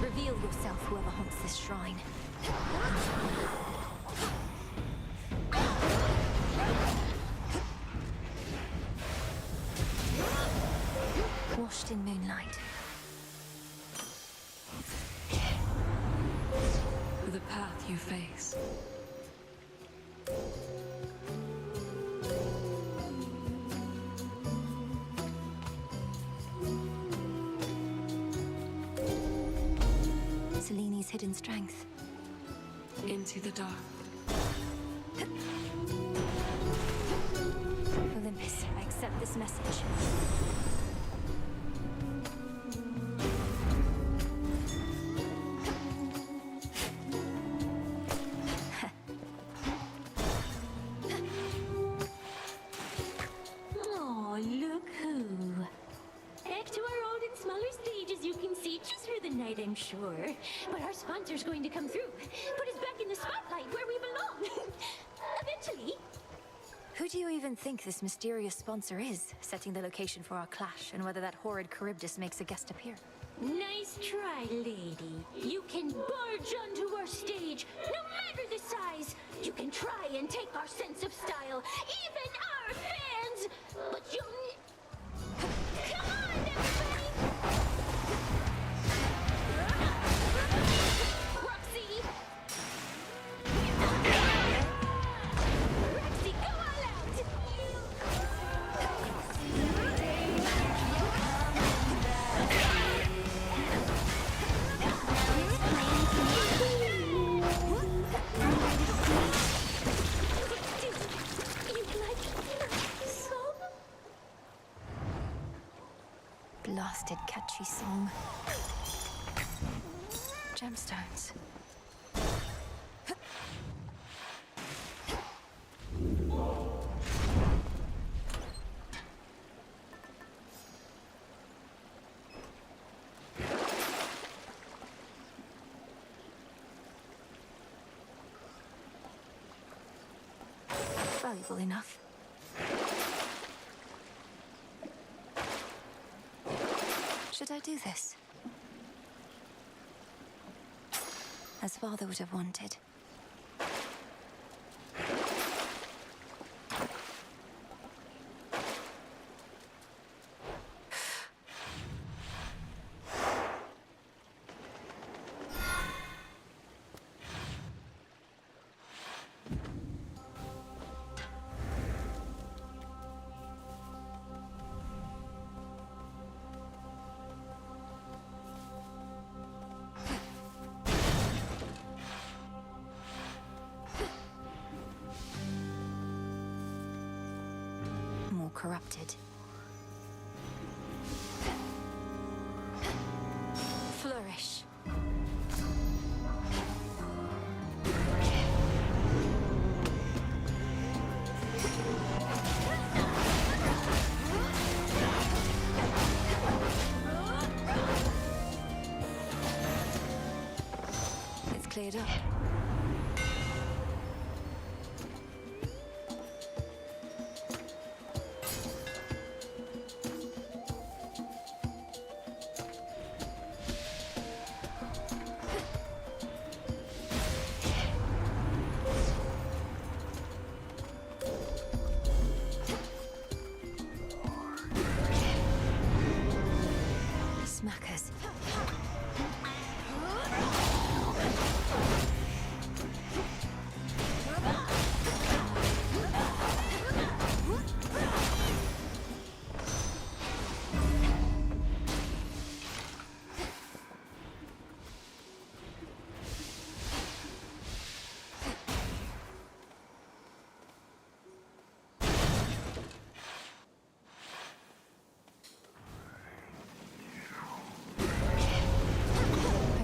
Reveal yourself, whoever haunts this shrine. Washed in moonlight. The path you face. Seleni's hidden strength. Into the dark. Olympus, I accept this message. look who. Back to our old and smaller stage, as you can see, just for the night, I'm sure. But our sponsor's going to come through, put us back in the spotlight where we belong. Eventually. Who do you even think this mysterious sponsor is, setting the location for our clash, and whether that horrid Charybdis makes a guest appear? Nice try, lady. You can barge onto our stage, no matter the size. You can try and take our sense of style, even our fans. But you'll... Come on, everybody! Roxy! Roxy, go all out! Blasted catchy song. Gemstones. Valuable enough. Should I do this? As Father would have wanted. Corrupted. Flourish. It's cleared up. Smackers.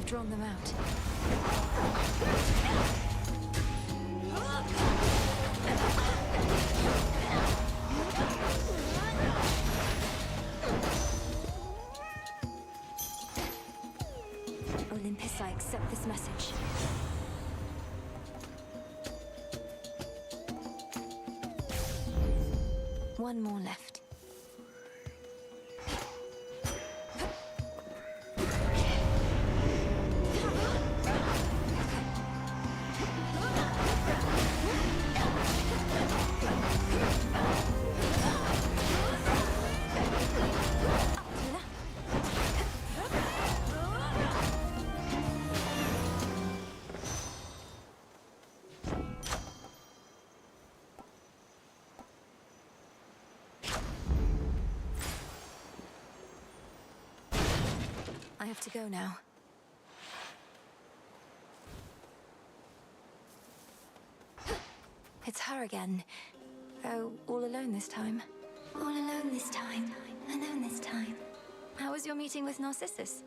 Drawn them out. Olympus, I accept this message. One more left. I have to go now. It's her again. Though all alone this time. All alone this time. Alone this time. How was your meeting with Narcissus?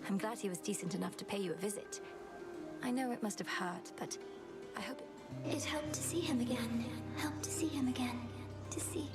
I'm glad he was decent enough to pay you a visit. I know it must have hurt, but I hope it helped to see him again. Helped to see him again. To see.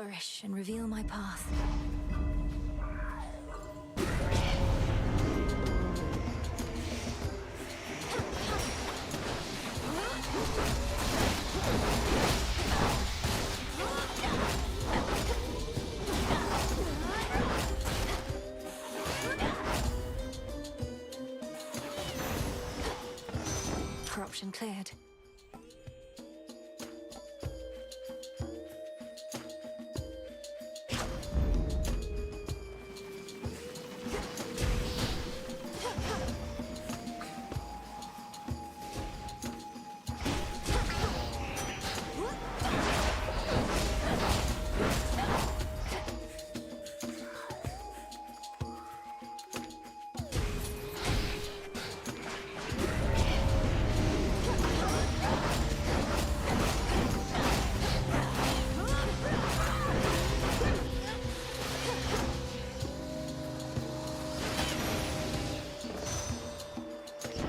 flourish and reveal my path. Corruption cleared.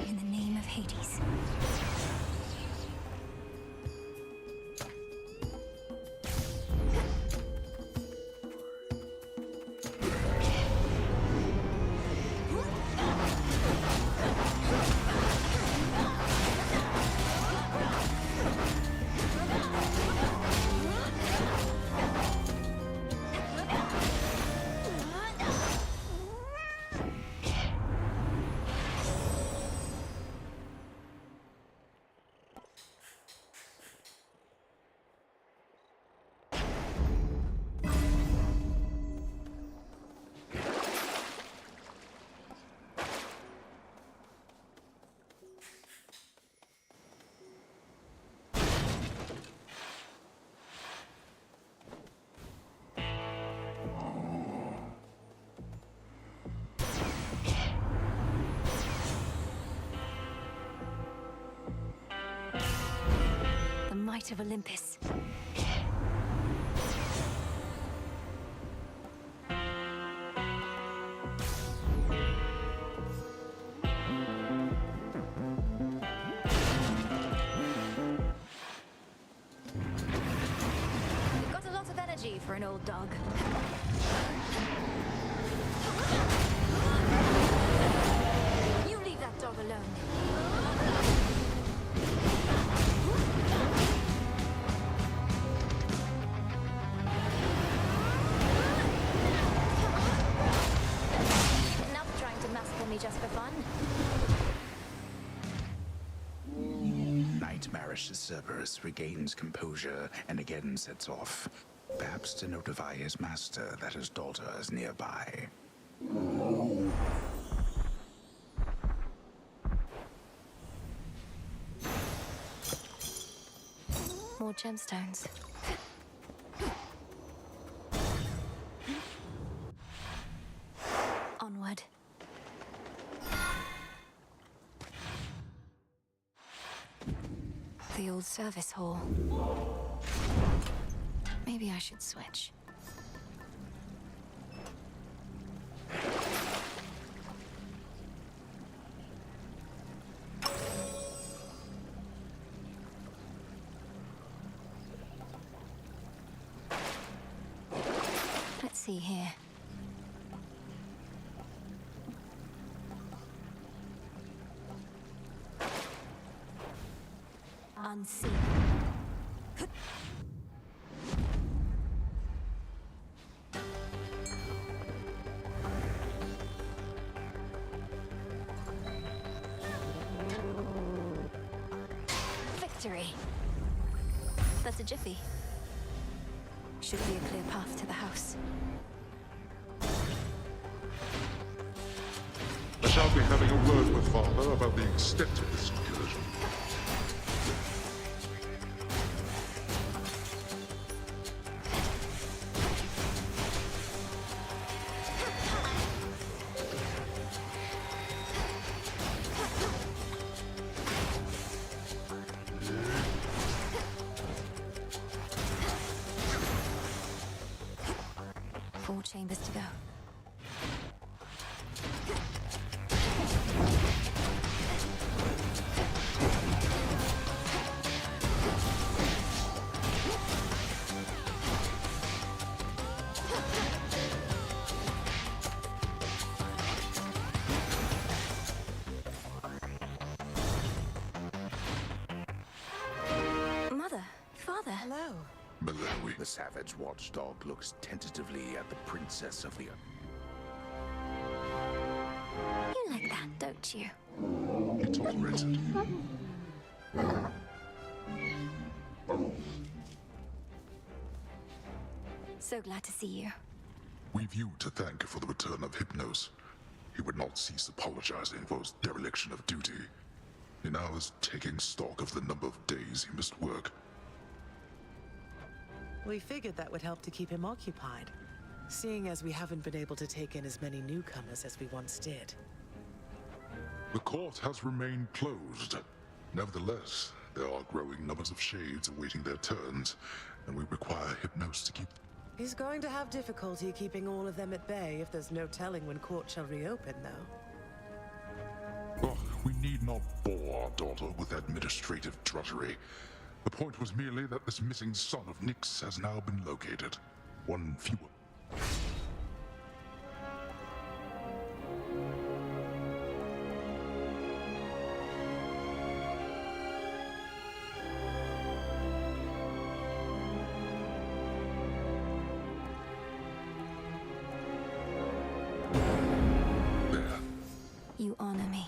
In the name of Hades. The might of Olympus. Got a lot of energy for an old dog. You leave that dog alone. Enough trying to massacre me just for fun. Nightmarish Cerberus regains composure and again sets off, perhaps to notify his master that his daughter is nearby. More gemstones. Onward. The old service hall. Maybe I should switch. Let's see here. Unseen. Victory. That's a jiffy. Should be a clear path to the house. I shall be having a word with Father about the extent of this incursion. Four chambers to go. Malawi. The savage watchdog looks tentatively at the princess of the... You like that, don't you? He tolerates it. So glad to see you. We've you to thank for the return of Hypnos. He would not cease apologizing for his dereliction of duty. He now is taking stock of the number of days he must work. We figured that would help to keep him occupied, seeing as we haven't been able to take in as many newcomers as we once did. The court has remained closed. Nevertheless, there are growing numbers of shades awaiting their turns, and we require Hypnos to keep... He's going to have difficulty keeping all of them at bay if there's no telling when court shall reopen, though. Oh, we need not bore our daughter with administrative drudgery. The point was merely that this missing son of Nyx has now been located. One fewer. You honor me.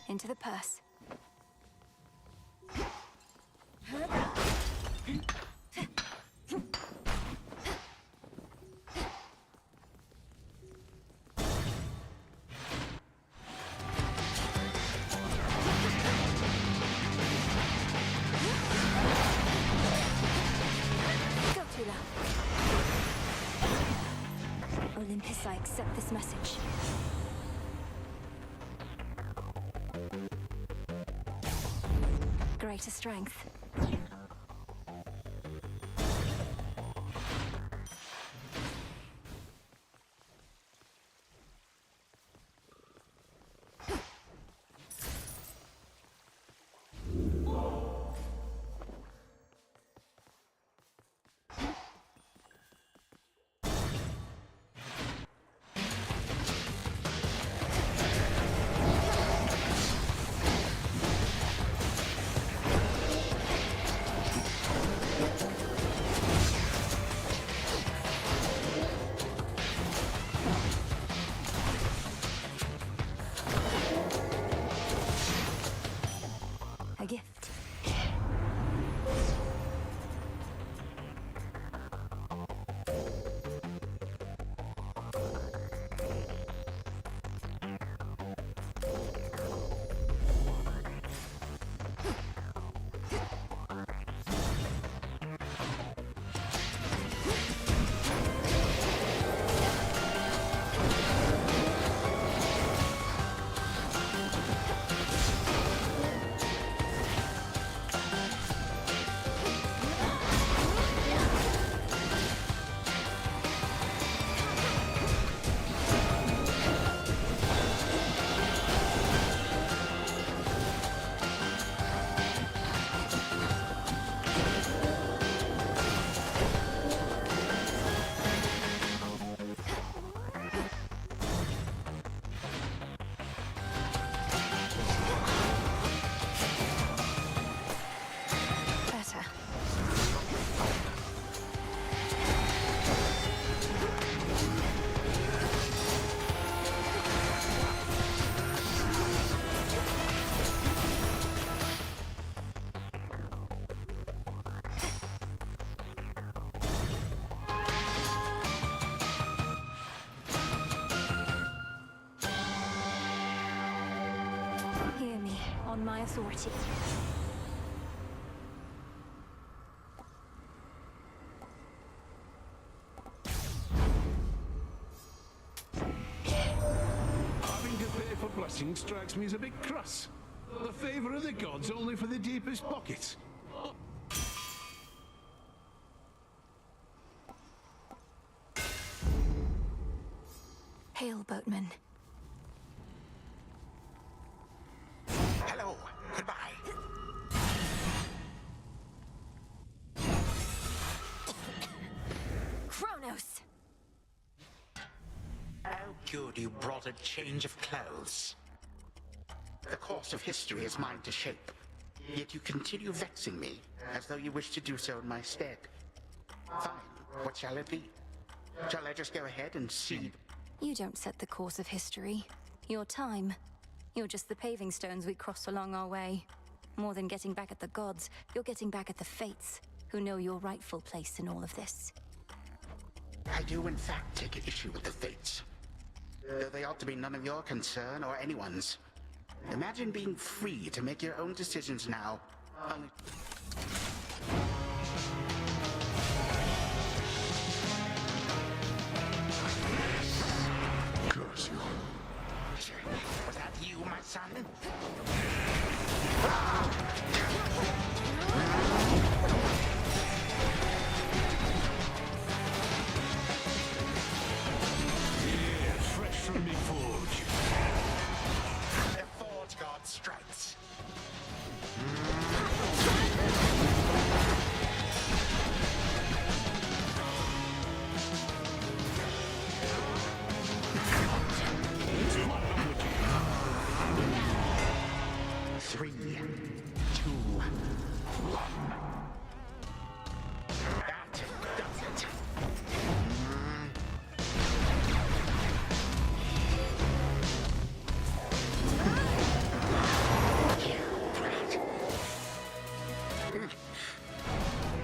Into the purse. Go, Tula. Olympus, I accept this message. Greater strength. A gift. Better. Hear me, on my authority. Having to pay for blessings strikes me as a bit cruss. The favor of the gods only for the deepest pockets. Hail, boatman. Hello. Goodbye. Kronos! Oh, good, you brought a change of clothes. The course of history is mine to shape, yet you continue vexing me, as though you wish to do so in my stead. Fine, what shall it be? Shall I just go ahead and see? You don't set the course of history. Your time. You're just the paving stones we cross along our way. More than getting back at the gods, you're getting back at the fates, who know your rightful place in all of this. I do in fact take issue with the fates. Though they ought to be none of your concern or anyone's. Imagine being free to make your own decisions now. Only... Curse you. Was that you, my son? Yeah, fresh from me forge. The Forge God strikes. Three, two, one. That does it.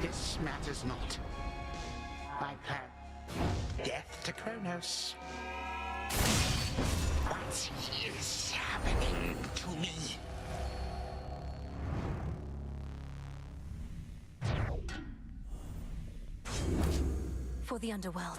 This matters not. My plan. Death to Kronos. What is happening to me? For the underworld.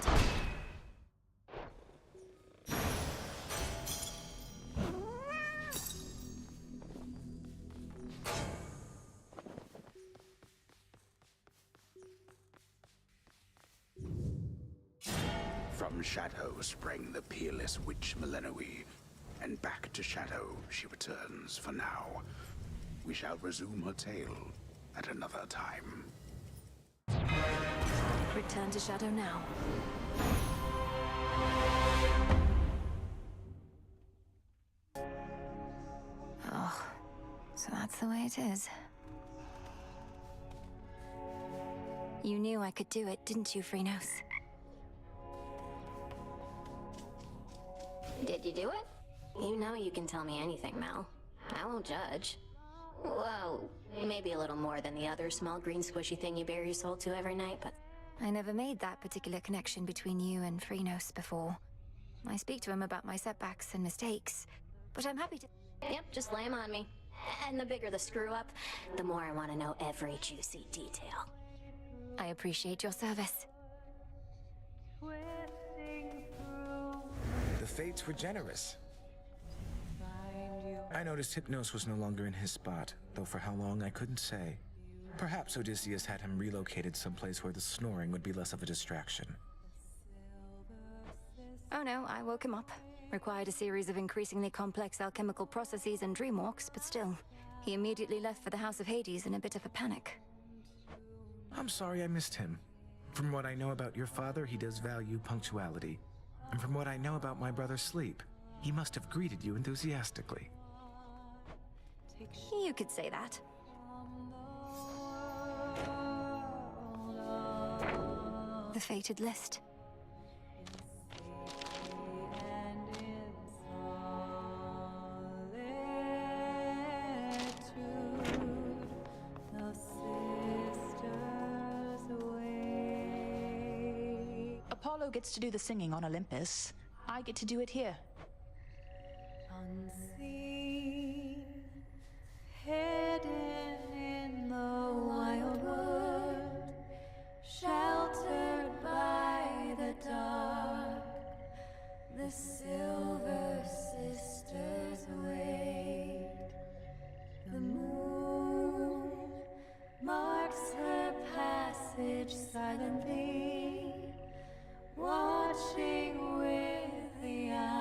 From Shadow sprang the peerless witch Millenoi, and back to Shadow she returns for now. We shall resume her tale at another time. Return to Shadow now. Oh, so that's the way it is. You knew I could do it, didn't you, Phrynos? Did you do it? You know you can tell me anything, Mel. I won't judge. Well, maybe a little more than the other small green squishy thing you bare your soul to every night, but... I never made that particular connection between you and Phrynos before. I speak to him about my setbacks and mistakes, but I'm happy to... Yep, just lay 'em on me. And the bigger the screw-up, the more I want to know every juicy detail. I appreciate your service. The fates were generous. I noticed Hypnos was no longer in his spot, though for how long I couldn't say. Perhaps Odysseus had him relocated someplace where the snoring would be less of a distraction. Oh no, I woke him up. Required a series of increasingly complex alchemical processes and dream walks, but still, he immediately left for the House of Hades in a bit of a panic. I'm sorry I missed him. From what I know about your father, he does value punctuality. And from what I know about my brother Sleep, he must have greeted you enthusiastically. You could say that. The fated list. Apollo gets to do the singing on Olympus. I get to do it here. Unseen, hidden in the wild wood, sheltered by the dark, the Silver Sisters wait. The moon marks her passage silently, watching with the eye.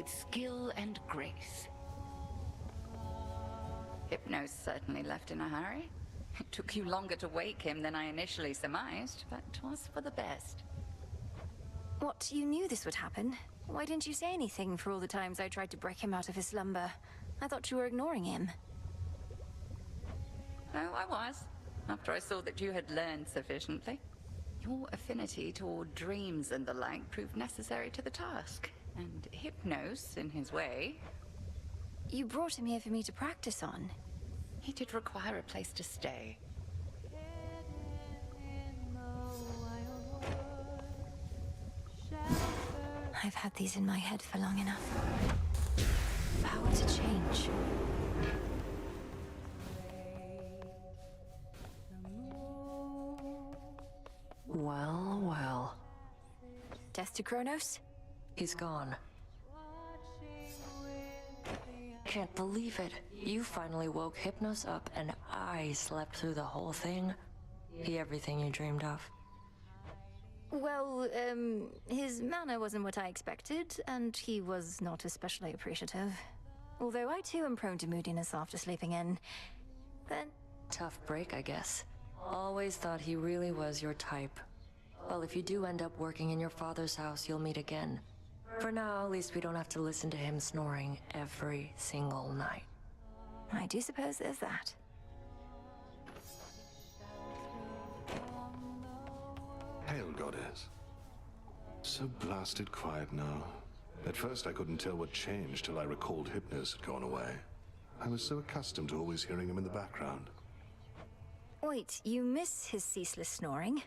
with skill and grace. Hypnos certainly left in a hurry. It took you longer to wake him than I initially surmised, but 'twas for the best. What, you knew this would happen? Why didn't you say anything for all the times I tried to break him out of his slumber? I thought you were ignoring him. Oh, I was, after I saw that you had learned sufficiently. Your affinity toward dreams and the like proved necessary to the task, and Hypnos, in his way... You brought him here for me to practice on. He did require a place to stay. I've had these in my head for long enough. Power to change. Well, well. Death to Kronos? He's gone. Can't believe it. You finally woke Hypnos up and I slept through the whole thing. He everything you dreamed of. Well, his manner wasn't what I expected, and he was not especially appreciative. Although I too am prone to moodiness after sleeping in. Then... Tough break, I guess. Always thought he really was your type. Well, if you do end up working in your father's house, you'll meet again. For now, at least we don't have to listen to him snoring every single night. I do suppose there's that. Hail, Goddess. So blasted quiet now. At first I couldn't tell what changed till I recalled Hypnos had gone away. I was so accustomed to always hearing him in the background. Wait, you miss his ceaseless snoring?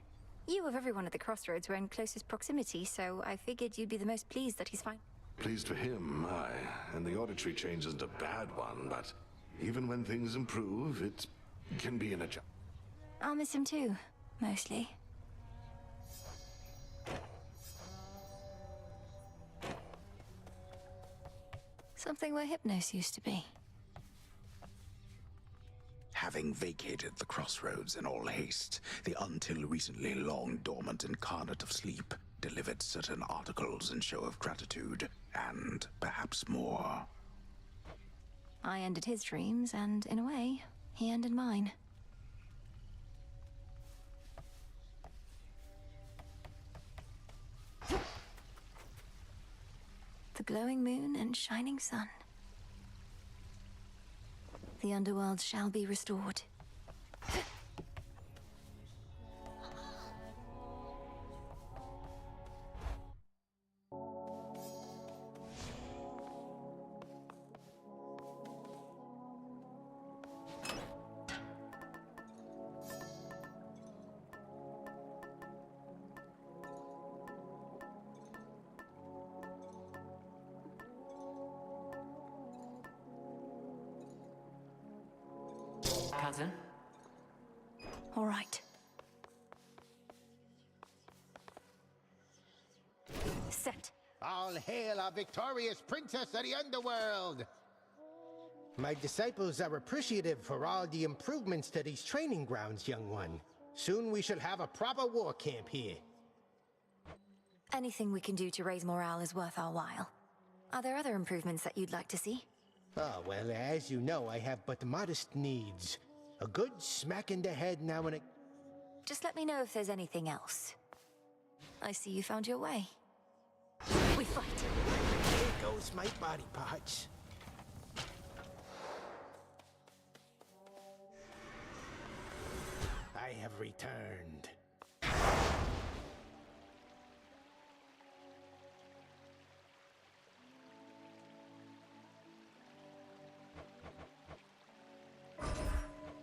You of everyone at the crossroads were in closest proximity, so I figured you'd be the most pleased that he's fine. Pleased for him, aye. And the auditory change isn't a bad one, but even when things improve, it can be an adjustment. I'll miss him too, mostly. Something where Hypnos used to be. Having vacated the crossroads in all haste, the until recently long dormant incarnate of sleep delivered certain articles in show of gratitude, and perhaps more. I ended his dreams, and in a way, he ended mine. The glowing moon and shining sun. The underworld shall be restored. Cousin? All right. Set. All hail our victorious princess of the underworld! My disciples are appreciative for all the improvements to these training grounds, young one. Soon we shall have a proper war camp here. Anything we can do to raise morale is worth our while. Are there other improvements that you'd like to see? Oh, well, as you know, I have but modest needs. A good smack in the head now and again. Just let me know if there's anything else. I see you found your way. We fight. There goes my body parts. I have returned.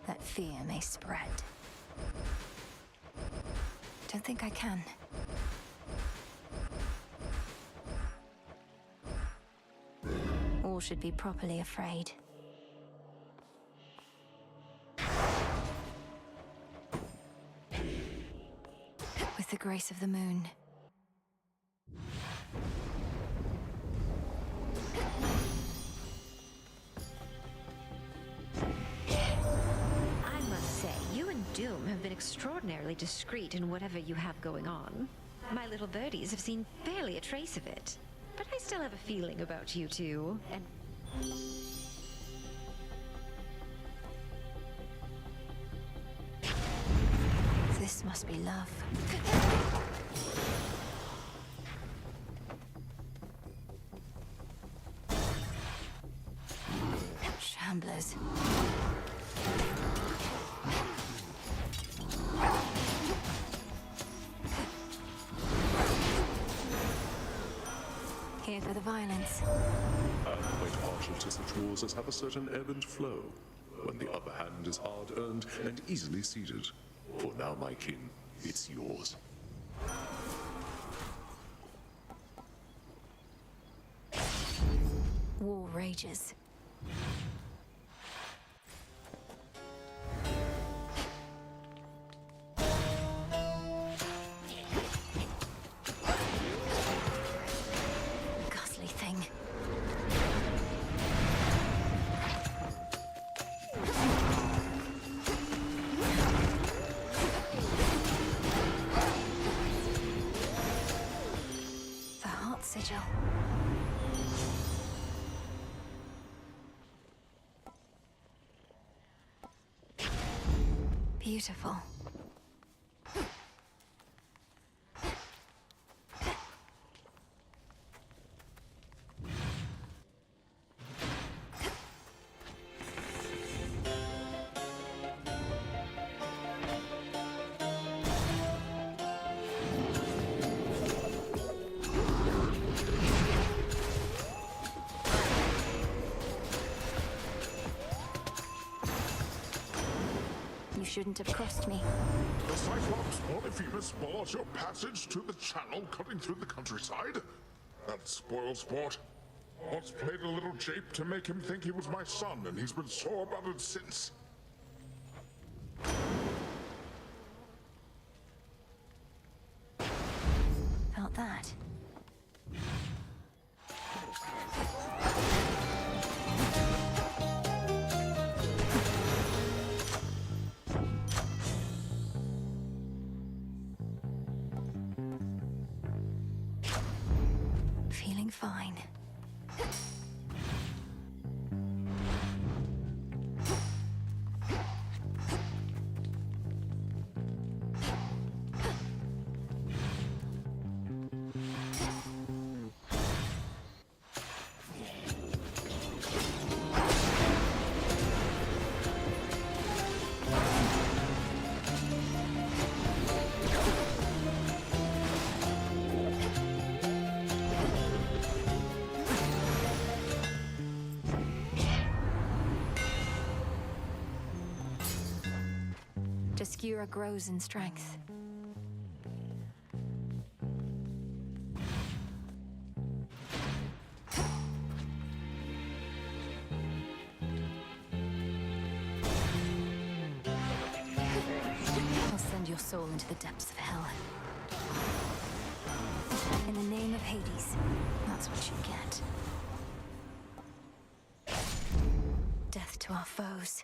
That fear may spread. Don't think I can. All should be properly afraid. With the grace of the moon. I must say, you and Doom have been extraordinarily discreet in whatever you have going on. My little birdies have seen barely a trace of it. But I still have a feeling about you two. And This must be love. Shamblers. Here for the violence. I'm quite partial to such wars as have a certain ebb and flow, when the upper hand is hard-earned and easily ceded. For now, my king, it's yours. War rages. Ghastly thing. The heart sigil. Beautiful. You shouldn't have crossed me. The Cyclops Polyphemus bars your passage to the channel cutting through the countryside? That spoiled sport. Once played a little jape to make him think he was my son, and he's been sore about it since. Felt that. Feeling fine. Skura grows in strength. I'll send your soul into the depths of hell. In the name of Hades, that's what you get. Death to our foes.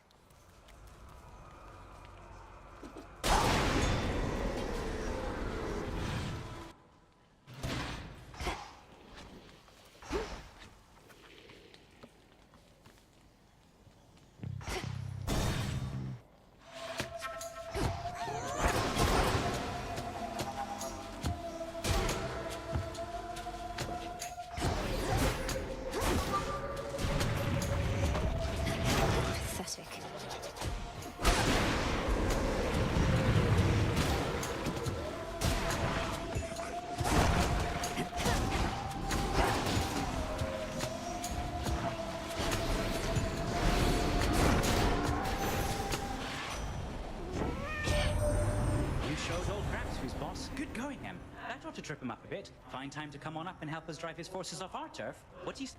Good going, Em. That ought to trip him up a bit. Fine time to come on up and help us drive his forces off our turf. What do you...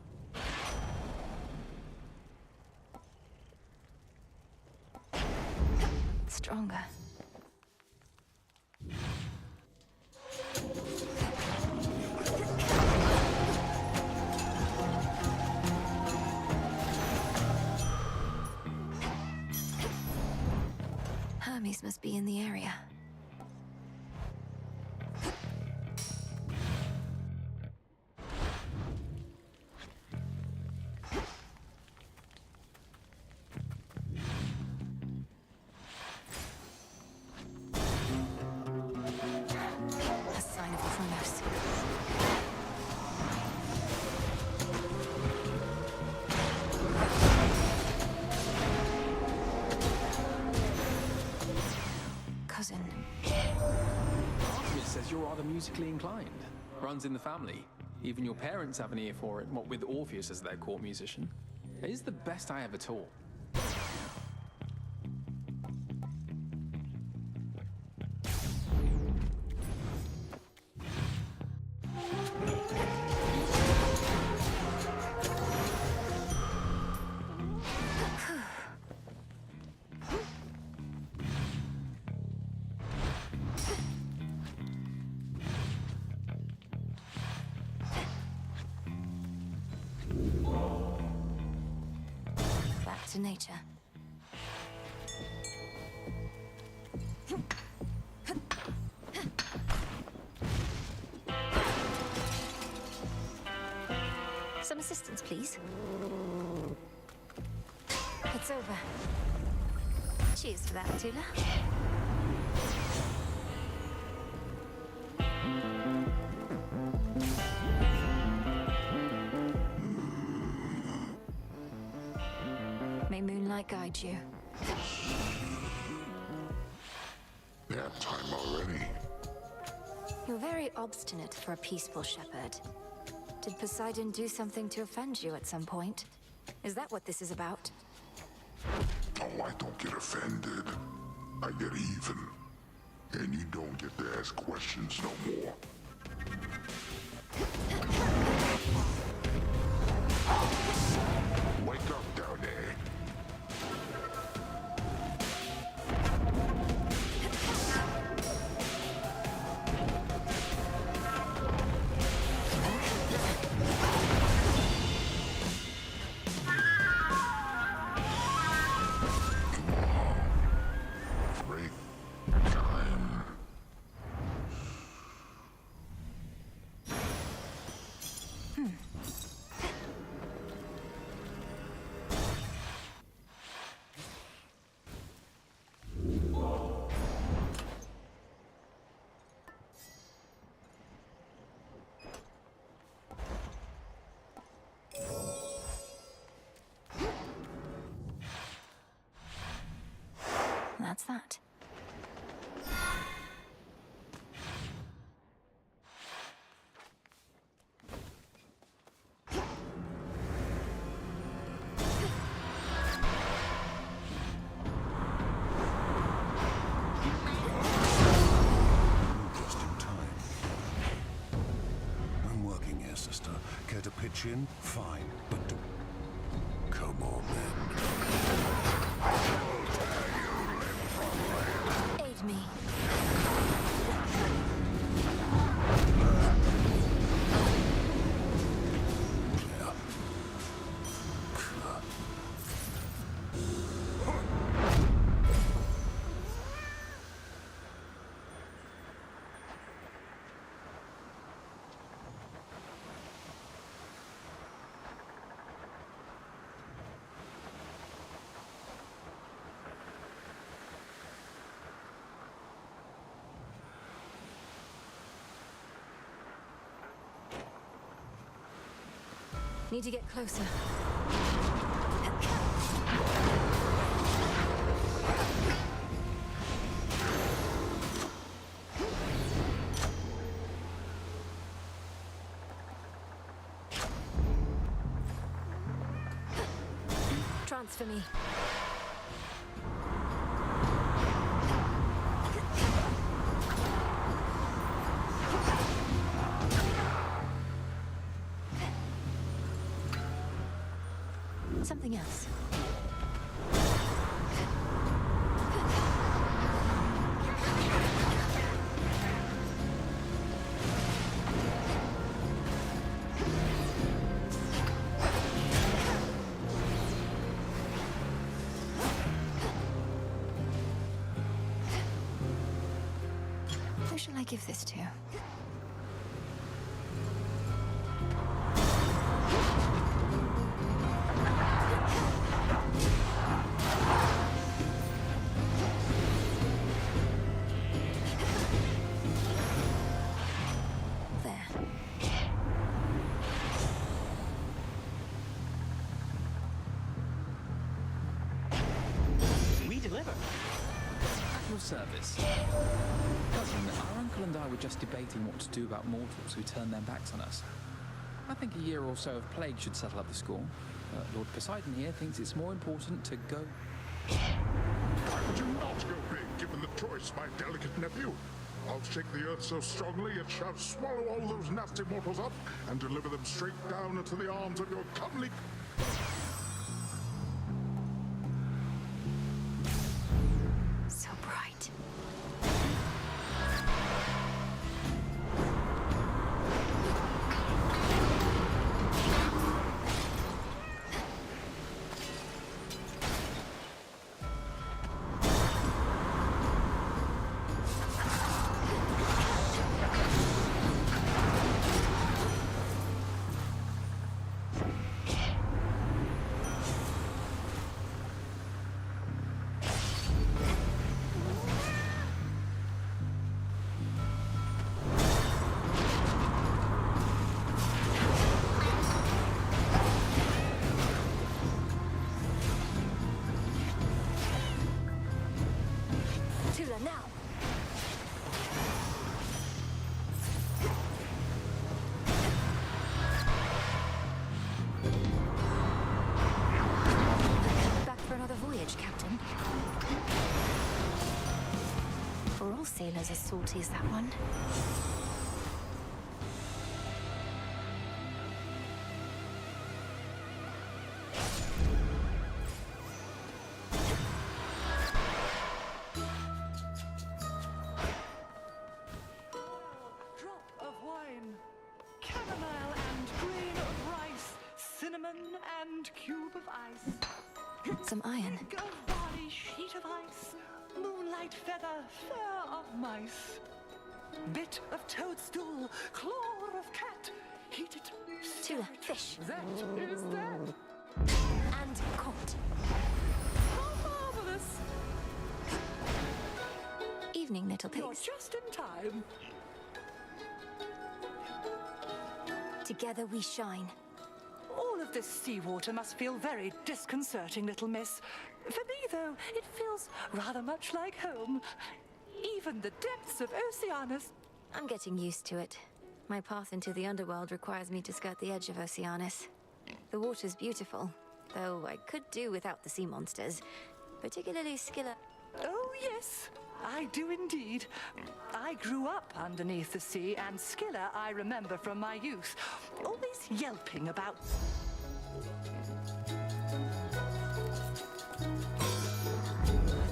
Stronger. Hermes must be in the area. musically inclined. Runs in the family. Even your parents have an ear for it, what with Orpheus as their court musician. It is the best I ever taught. Back to nature. Some assistance, please. It's over. Cheers for that, Tula. May moonlight guide you. Nap time already. You're very obstinate for a peaceful shepherd. Did Poseidon do something to offend you at some point? Is that what this is about? Oh, I don't get offended. I get even. And you don't get to ask questions no more. Wake up down there. Break time. That's that. Just in time. I'm working here, sister. Care to pitch in? Fine, but do... Come on, then. Aid me. Need to get closer. Transfer me. Something else. Who shall I give this to? We deliver. At your service. Cousin, our Uncle and I were just debating what to do about mortals who turn their backs on us. I think a year or so of plague should settle up the score. Lord Poseidon here thinks it's more important to go... Why would you not go big, given the choice, my delicate nephew? I'll shake the earth so strongly it shall swallow all those nasty mortals up and deliver them straight down into the arms of your comely... So bright. Now. Back for another voyage, Captain. For all sailors as salty as that one. And cube of ice. Some iron. Gold barley, sheet of ice. Moonlight feather, fur of mice. Bit of toadstool, claw of cat. Heated Tula, fish. That is that. And caught. How marvelous. Evening, little pigs. You're just in time. Together we shine. All of this seawater must feel very disconcerting, little miss. For me, though, it feels rather much like home. Even the depths of Oceanus. I'm getting used to it. My path into the underworld requires me to skirt the edge of Oceanus. The water's beautiful, though I could do without the sea monsters, particularly Scylla. Oh, yes, I do indeed. I grew up underneath the sea, and Scylla I remember from my youth, always yelping about...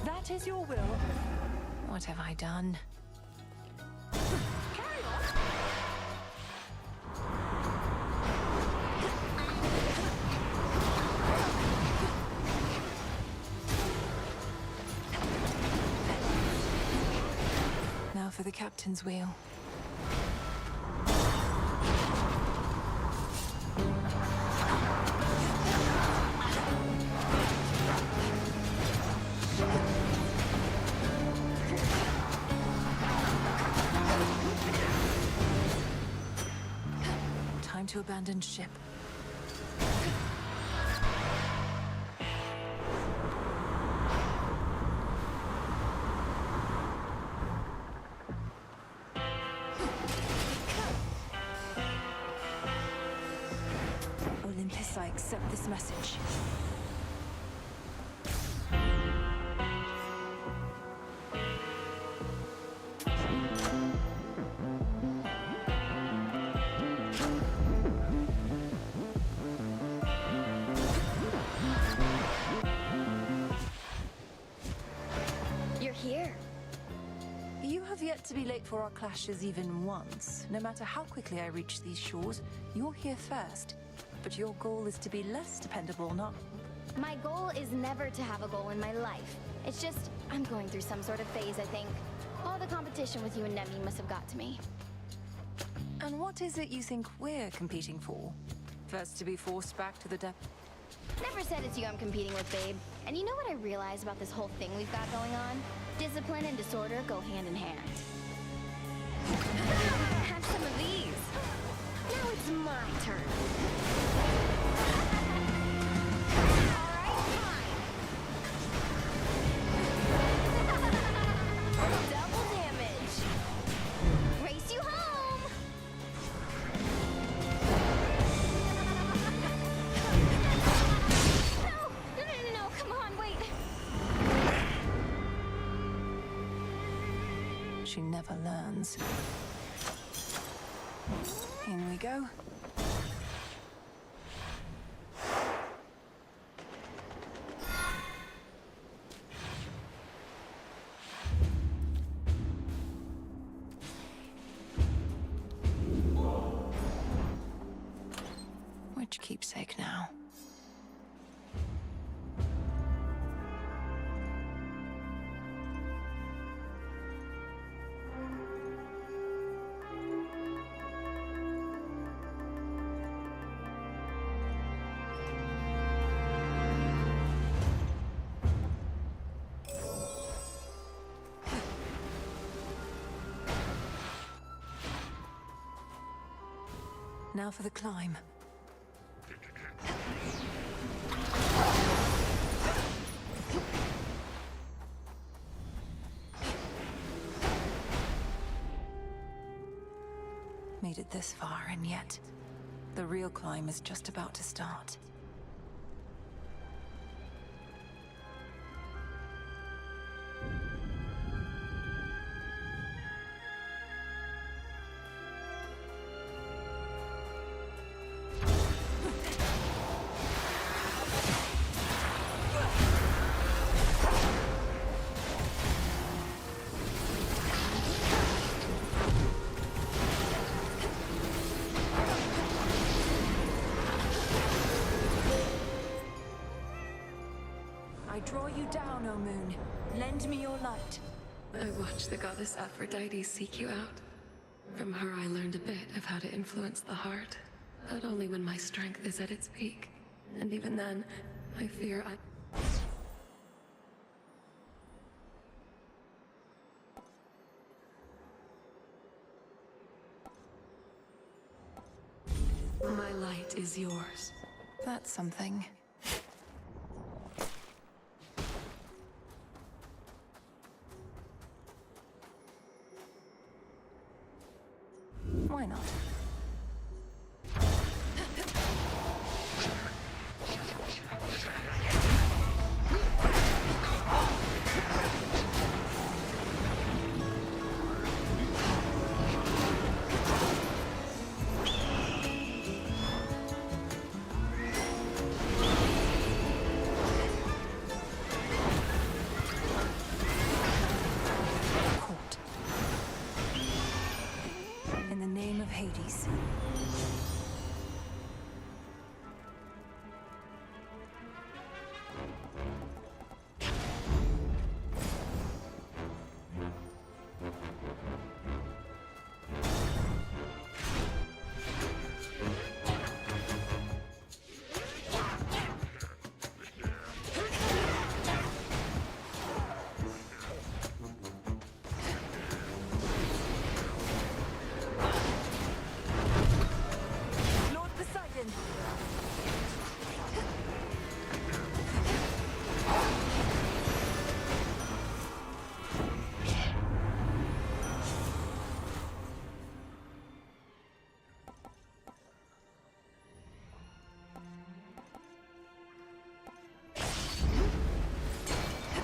That is your will. What have I done? Carry on. Now for the captain's wheel. Time to abandon ship. Olympus, I accept this message. You're here. You have yet to be late for our clashes even once. No matter how quickly I reach these shores, you're here first. But your goal is to be less dependable, not... My goal is never to have a goal in my life. It's just, I'm going through some sort of phase, I think. All the competition with you and Nemi must have got to me. And what is it you think we're competing for? First to be forced back to the depth? Never said it's you I'm competing with, babe. And you know what I realized about this whole thing we've got going on? Discipline and disorder go hand in hand. Have some of these. Now it's my turn. Double damage. she never learns. In we go. Which keepsake now? Now for the climb. Made it this far, and yet the real climb is just about to start. I draw you down, O moon. Lend me your light. I watched the goddess Aphrodite seek you out. From her I learned a bit of how to influence the heart, but only when my strength is at its peak. And even then, I fear my light is yours. That's something. Why not? In the name of Hades.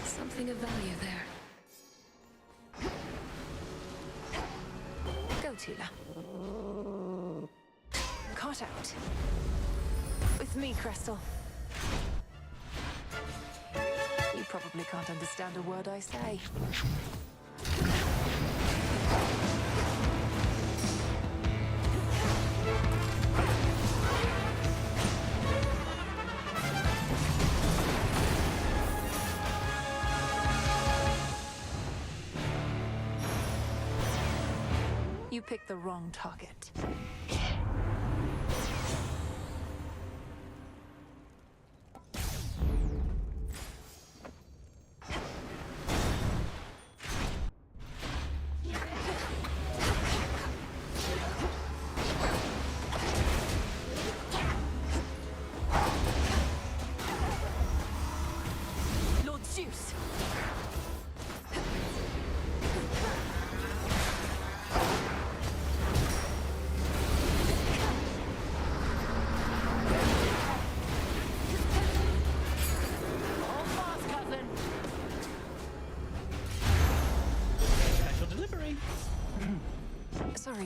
Something of value there. Go, Tila. Caught out. With me, Crystal. You probably can't understand a word I say. You picked the wrong target. Lord Zeus!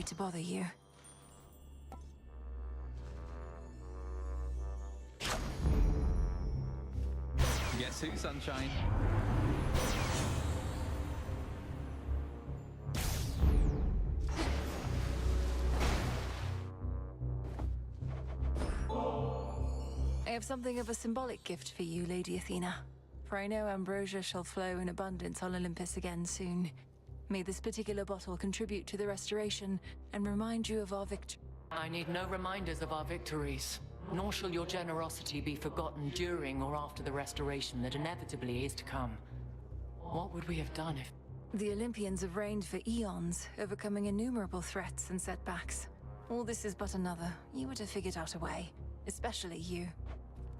to bother you. Guess who, sunshine? I have something of a symbolic gift for you, Lady Athena. For I know ambrosia shall flow in abundance on Olympus again soon. May this particular bottle contribute to the restoration and remind you of our victory. I need no reminders of our victories, nor shall your generosity be forgotten during or after the restoration that inevitably is to come. What would we have done if... The Olympians have reigned for eons, overcoming innumerable threats and setbacks. All this is but another. You would have figured out a way, especially you.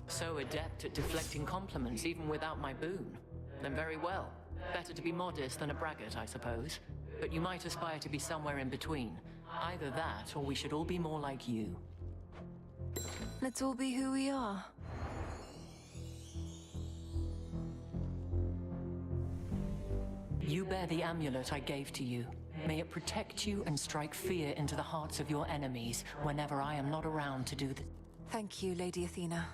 So adept at deflecting compliments even without my boon. Then very well. Better to be modest than a braggart, I suppose. But you might aspire to be somewhere in between. Either that, or we should all be more like you. Let's all be who we are. You bear the amulet I gave to you. May it protect you and strike fear into the hearts of your enemies whenever I am not around to do the... Thank you, Lady Athena.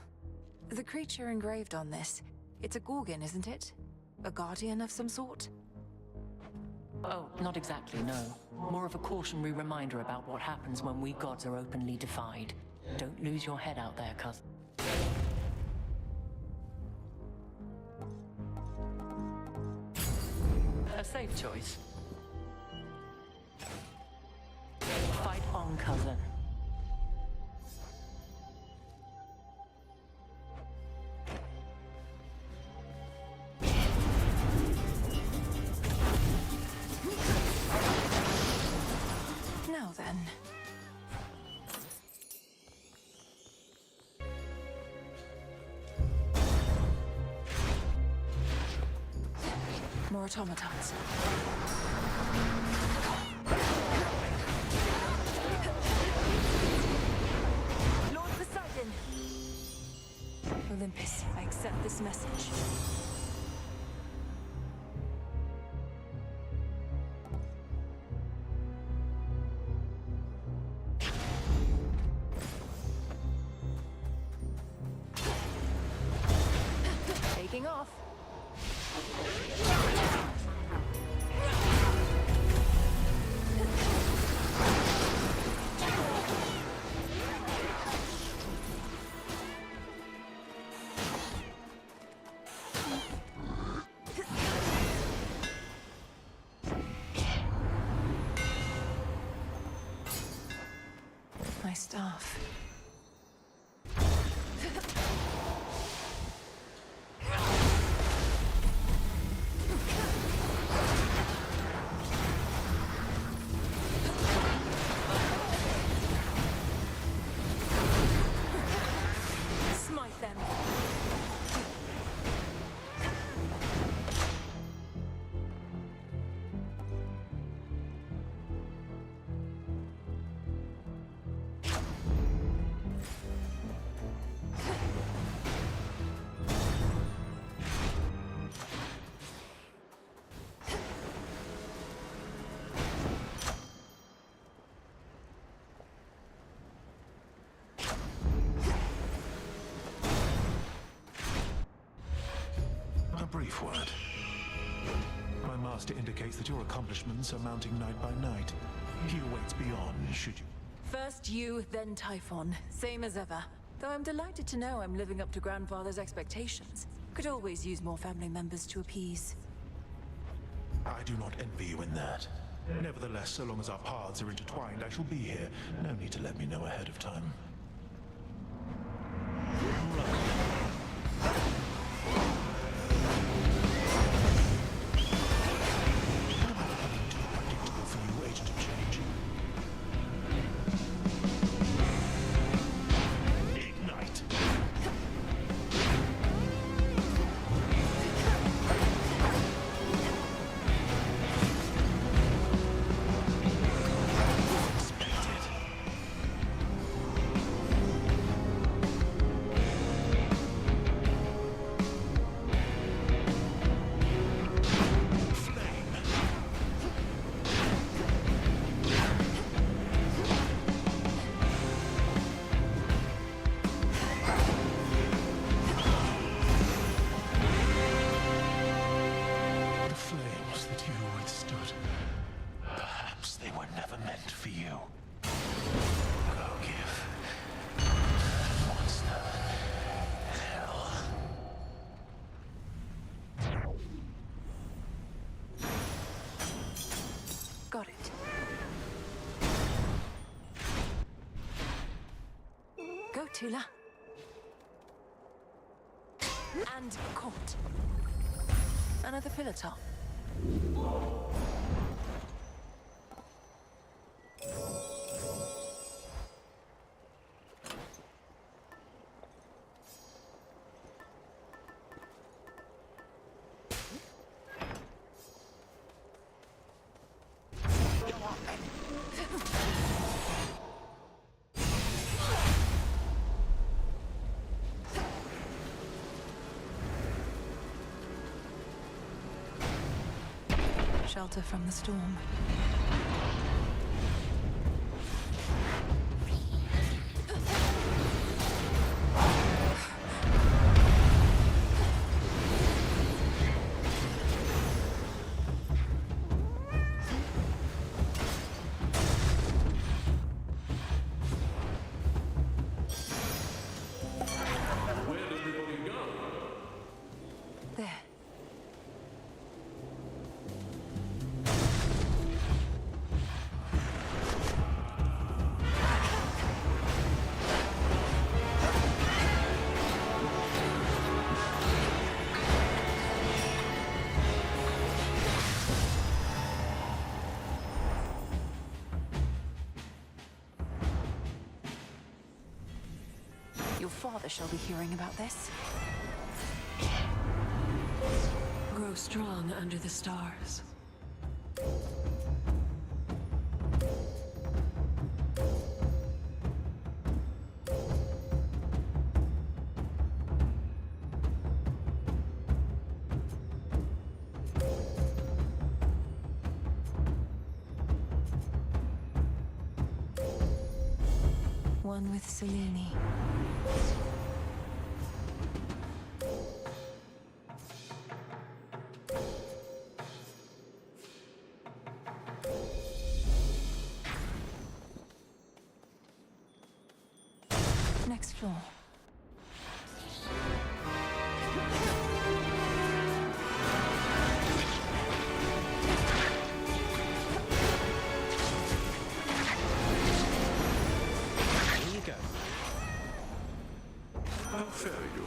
The creature engraved on this, it's a Gorgon, isn't it? A guardian of some sort? Oh, not exactly, no. More of a cautionary reminder about what happens when we gods are openly defied. Don't lose your head out there, cousin. A safe choice. Fight on, cousin. Now then. More automatons. Lord Poseidon! Olympus, I accept this message. Taking off. My staff. Smite them. A brief word. My master indicates that your accomplishments are mounting night by night. He awaits beyond, should you... First you, then Typhon. Same as ever. Though I'm delighted to know I'm living up to Grandfather's expectations. Could always use more family members to appease. I do not envy you in that. Nevertheless, so long as our paths are intertwined, I shall be here. No need to let me know ahead of time. go, Tula. And caught. Another pillar top. Shelter from the storm. Where did everybody go? There. Your father shall be hearing about this. Grow strong under the stars. One with Selene. Next floor. Here you go. How fair you.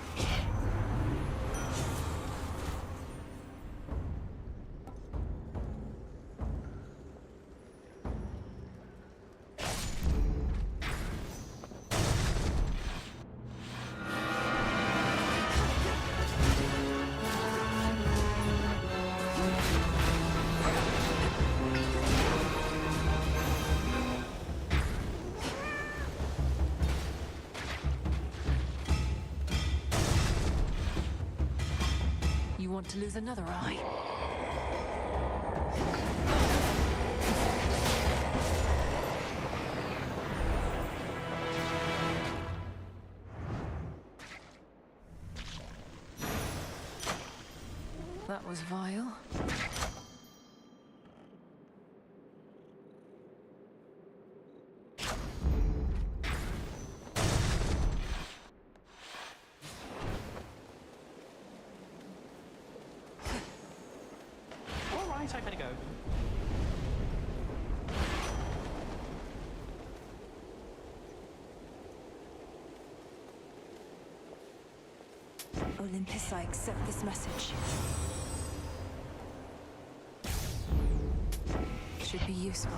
You want to lose another eye? That was vile. All right, I better go. Olympus, I accept this message. Should be useful.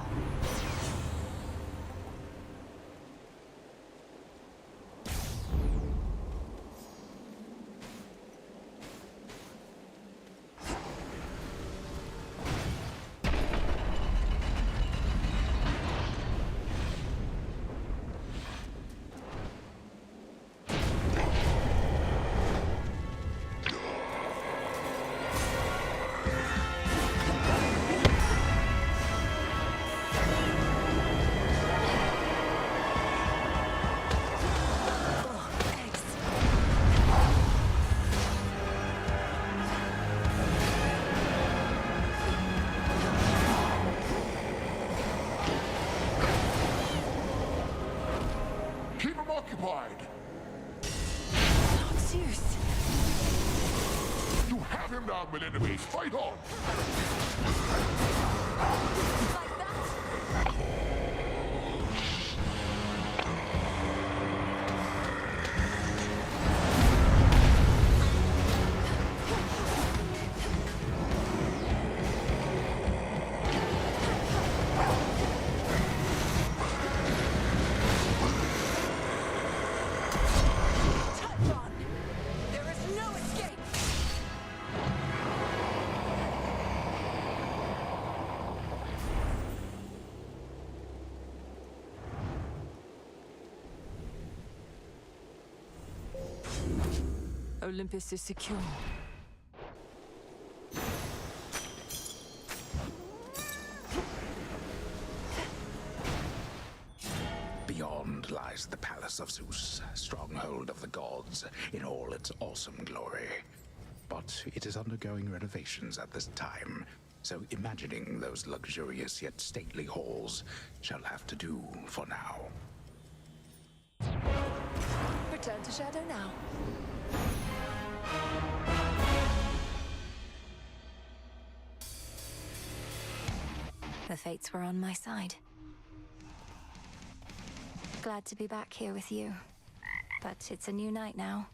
Keep him occupied! Not Zeus. You have him now, Millennium. Fight on! Like that? Olympus is secure. Beyond lies the Palace of Zeus, stronghold of the gods in all its awesome glory. But it is undergoing renovations at this time, so imagining those luxurious yet stately halls shall have to do for now. Return to Shadow now. The fates were on my side. Glad to be back here with you. But it's a new night now.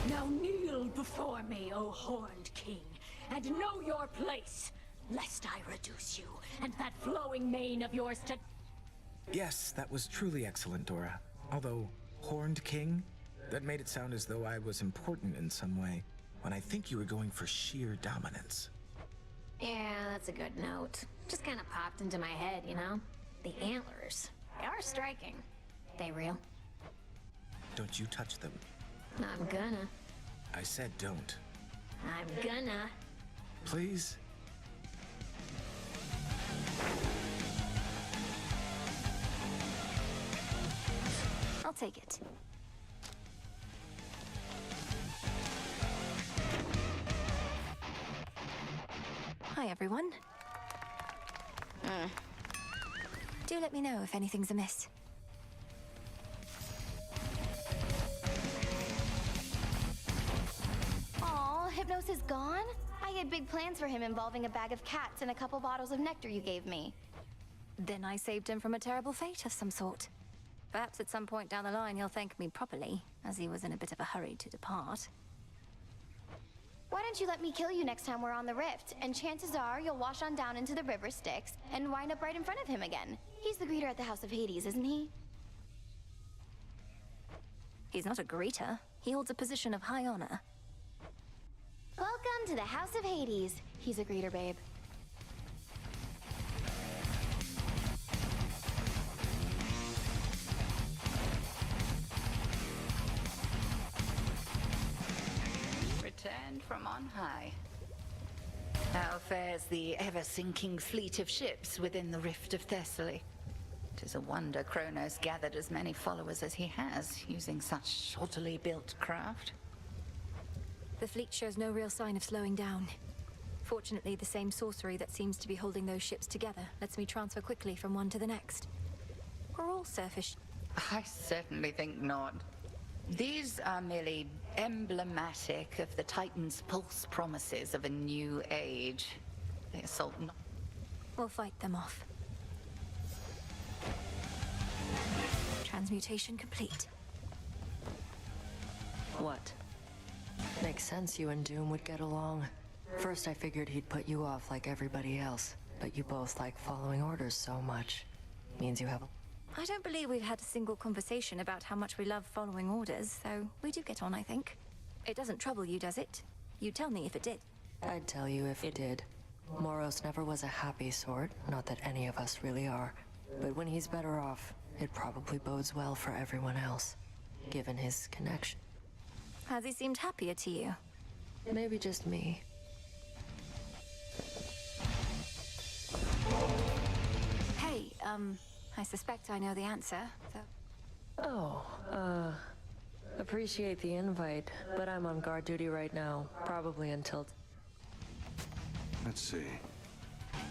Now kneel before me, O Horned King, and know your place, lest I reduce you and that flowing mane of yours to... Yes, that was truly excellent, Dora. Although, Horned King? That made it sound as though I was important in some way, when I think you were going for sheer dominance. Yeah, that's a good note. Just kind of popped into my head, you know? The antlers. They are striking. They real? Don't you touch them. I'm gonna. I said don't. I'm gonna. Please? I'll take it. Hi, everyone. Do let me know if anything's amiss. Aw, Hypnos is gone? I had big plans for him involving a bag of cats and a couple bottles of nectar you gave me. Then I saved him from a terrible fate of some sort. Perhaps at some point down the line he'll thank me properly, as he was in a bit of a hurry to depart. Why don't you let me kill you next time we're on the rift, and chances are you'll wash on down into the river Styx and wind up right in front of him again. He's the greeter at the House of Hades, isn't he? He's not a greeter. He holds a position of high honor. Welcome to the House of Hades. He's a greeter, babe. Returned from on high. How fares the ever-sinking fleet of ships within the Rift of Thessaly? 'Tis a wonder Kronos gathered as many followers as he has, using such shoddily built craft. The fleet shows no real sign of slowing down. Fortunately, the same sorcery that seems to be holding those ships together lets me transfer quickly from one to the next. We're all surface. I certainly think not. These are merely emblematic of the Titan's false promises of a new age. They assault not. We'll fight them off. Transmutation complete. What? Makes sense you and Doom would get along. First I figured he'd put you off like everybody else, but you both like following orders so much. Means you have a... I don't believe we've had a single conversation about how much we love following orders, so we do get on, I think. It doesn't trouble you, does it? You tell me if it did. I'd tell you if it did. Moros never was a happy sort, not that any of us really are. But when he's better off, it probably bodes well for everyone else, given his connection. Has he seemed happier to you? Maybe just me. Hey, I suspect I know the answer, so... Oh, appreciate the invite, but I'm on guard duty right now, probably until... Let's see.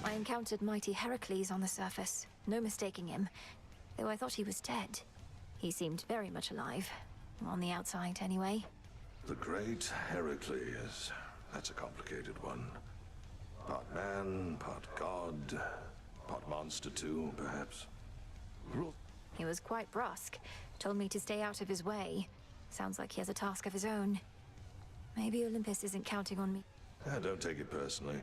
I encountered mighty Heracles on the surface. No mistaking him. Though I thought he was dead. He seemed very much alive. On the outside, anyway. The great Heracles. That's a complicated one. Part man, part god, part monster too, perhaps. He was quite brusque. Told me to stay out of his way. Sounds like he has a task of his own. Maybe Olympus isn't counting on me. Don't take it personally.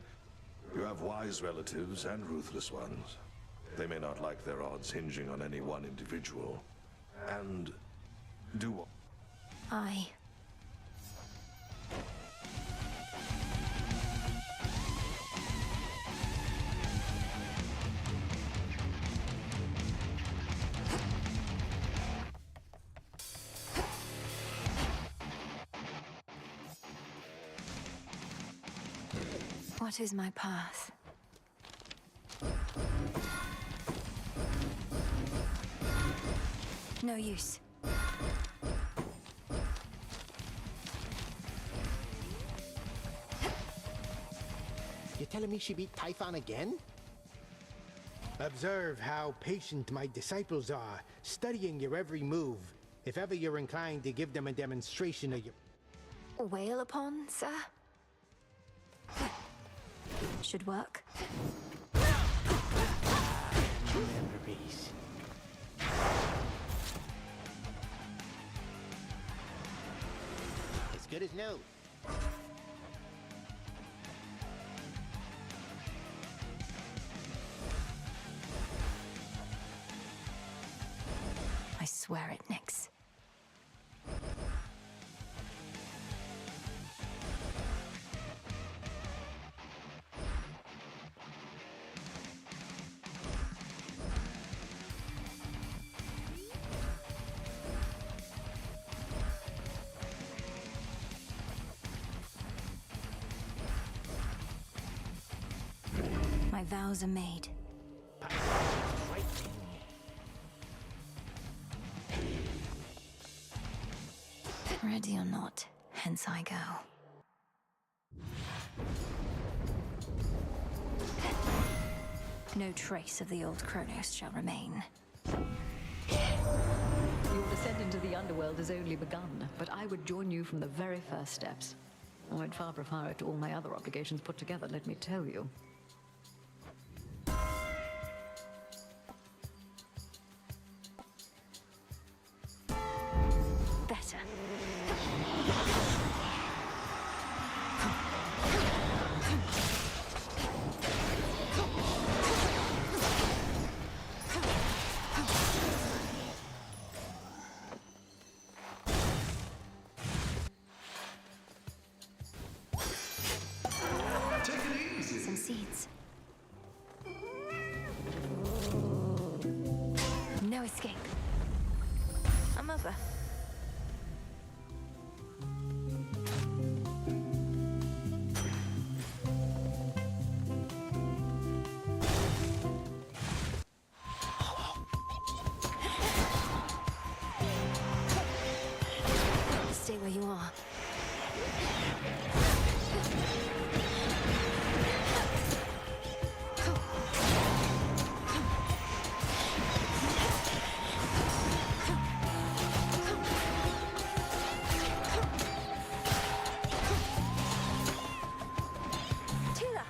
You have wise relatives and ruthless ones. They may not like their odds hinging on any one individual. And do what? Aye. What is my path? No use. You're telling me she beat Typhon again? Observe how patient my disciples are, studying your every move. If ever you're inclined to give them a demonstration of your... Wail upon, sir? Should work. Memories. As good as new. I swear it, Nix. My vows are made. Ready or not, hence I go. No trace of the old Kronos shall remain. Your descent into the underworld has only begun, but I would join you from the very first steps. I'd far prefer it to all my other obligations put together, let me tell you. Better. Take it easy. Some seeds. No escape. A mother. Stay where you are. Tila!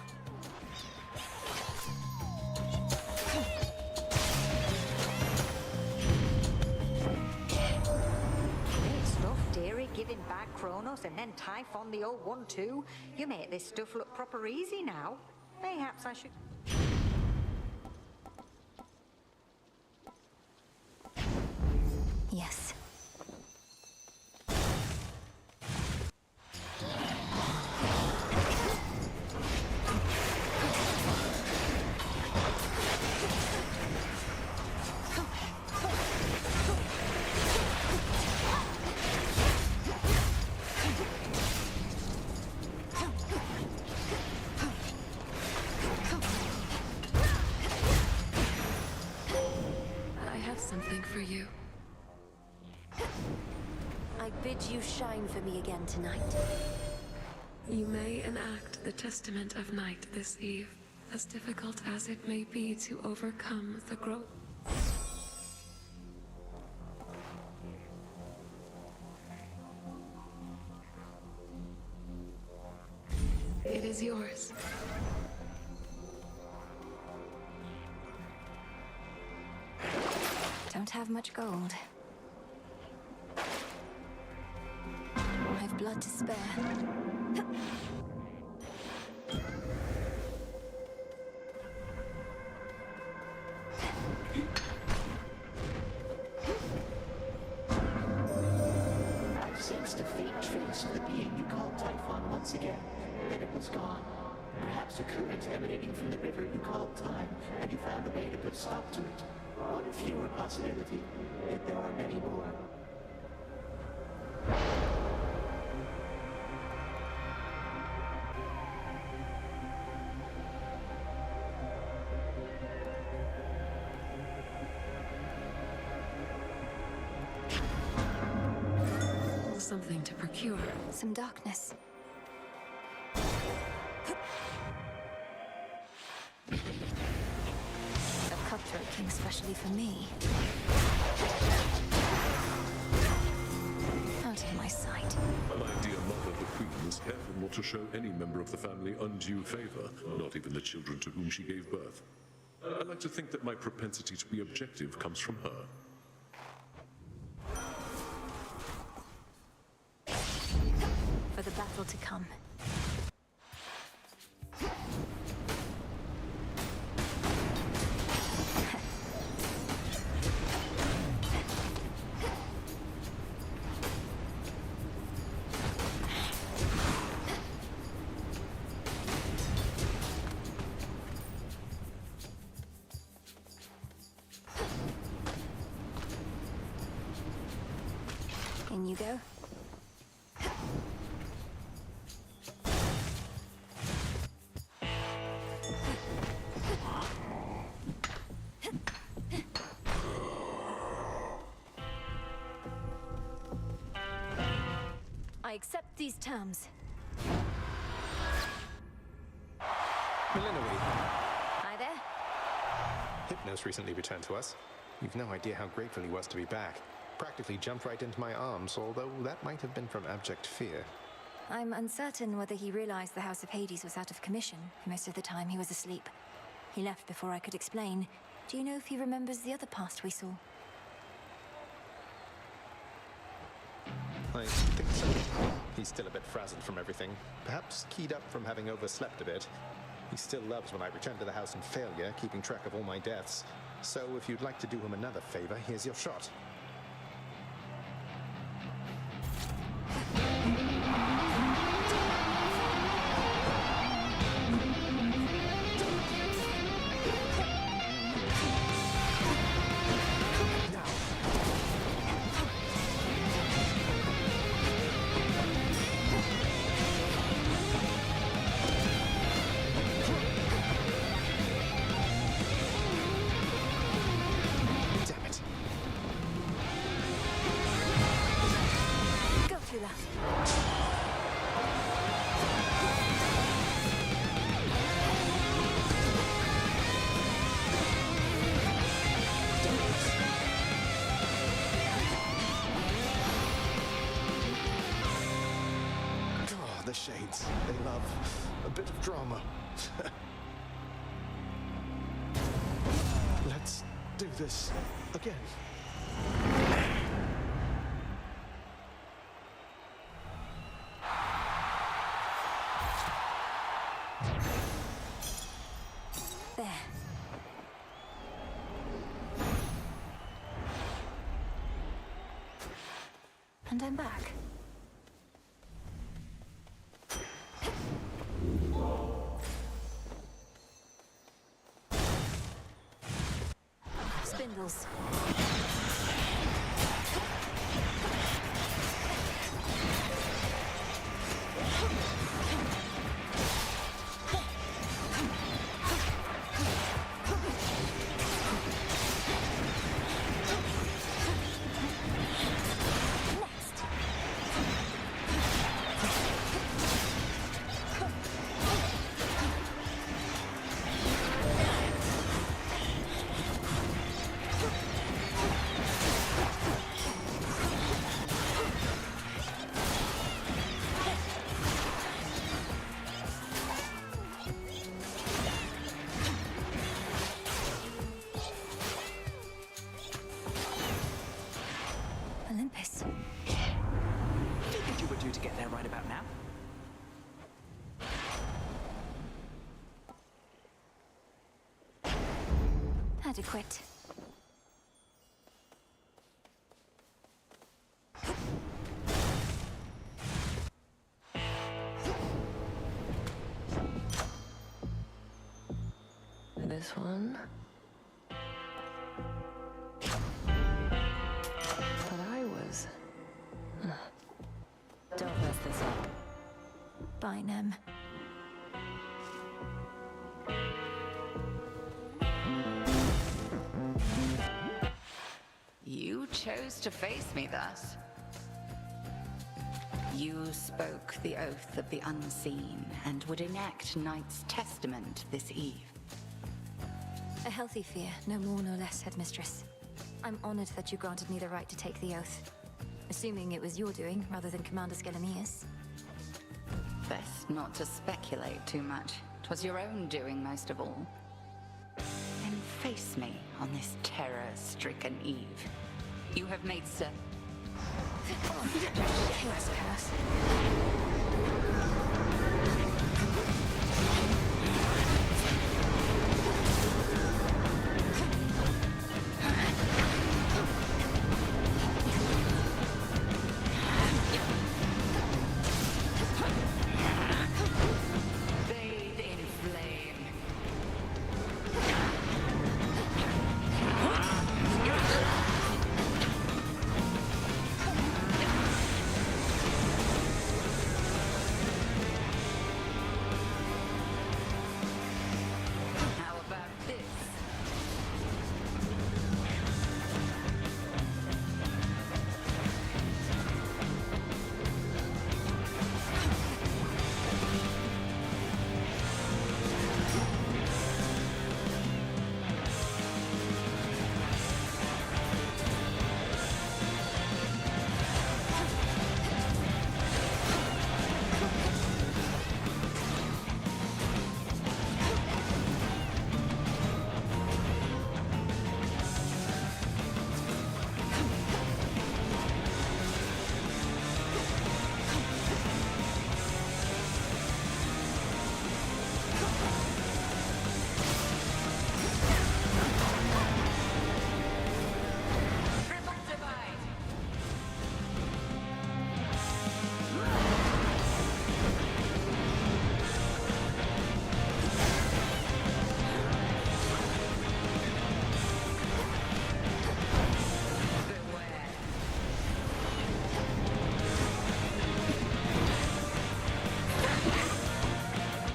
Great stuff, dearie, giving back Kronos and then Typhon the old one too. You make this stuff look proper easy now. Mayhaps I should... Yes. I have something for you. I bid you shine for me again tonight. You may enact the Testament of Night this eve, as difficult as it may be to overcome the growth. It is yours. Don't have much gold. I've blood to spare. I've sensed a faint trace of the being you called Typhon once again. Then it was gone. Perhaps a current emanating from the river you called Time, and you found a way to put stop to it. One fewer possibility, yet there are many more. something to procure. Some darkness. A cutthroat king specially for me. Out of my sight. My dear mother, the Queen, is careful not to show any member of the family undue favor, not even the children to whom she gave birth. I like to think that my propensity to be objective comes from her. For the battle to come. In you go. I accept these terms. Milinowy, Hi there. Hypnos recently returned to us. You've no idea how grateful he was to be back. Practically jumped right into my arms, although that might have been from abject fear. I'm uncertain whether he realized the House of Hades was out of commission. Most of the time he was asleep. He left before I could explain. Do you know if he remembers the other past we saw? I think so. He's still a bit frazzled from everything. Perhaps keyed up from having overslept a bit. He still loves when I return to the house in failure, keeping track of all my deaths. So if you'd like to do him another favor, here's your shot. The Shades. They love a bit of drama. Let's do this again. There. And I'm back. Spindles. Olympus. Figured you were due to get there right about now. Adequate. This one. But I was... Don't mess this up. Bye, Nem. You chose to face me thus. You spoke the oath of the unseen and would enact Knight's testament this eve. A healthy fear, no more no less, Headmistress. I'm honored that you granted me the right to take the oath. Assuming it was your doing, rather than Commander Skelemia's. Best not to speculate too much. 'Twas your own doing most of all. Then face me on this terror-stricken eve. You have made Chaos curse. bathed in flame. How about this?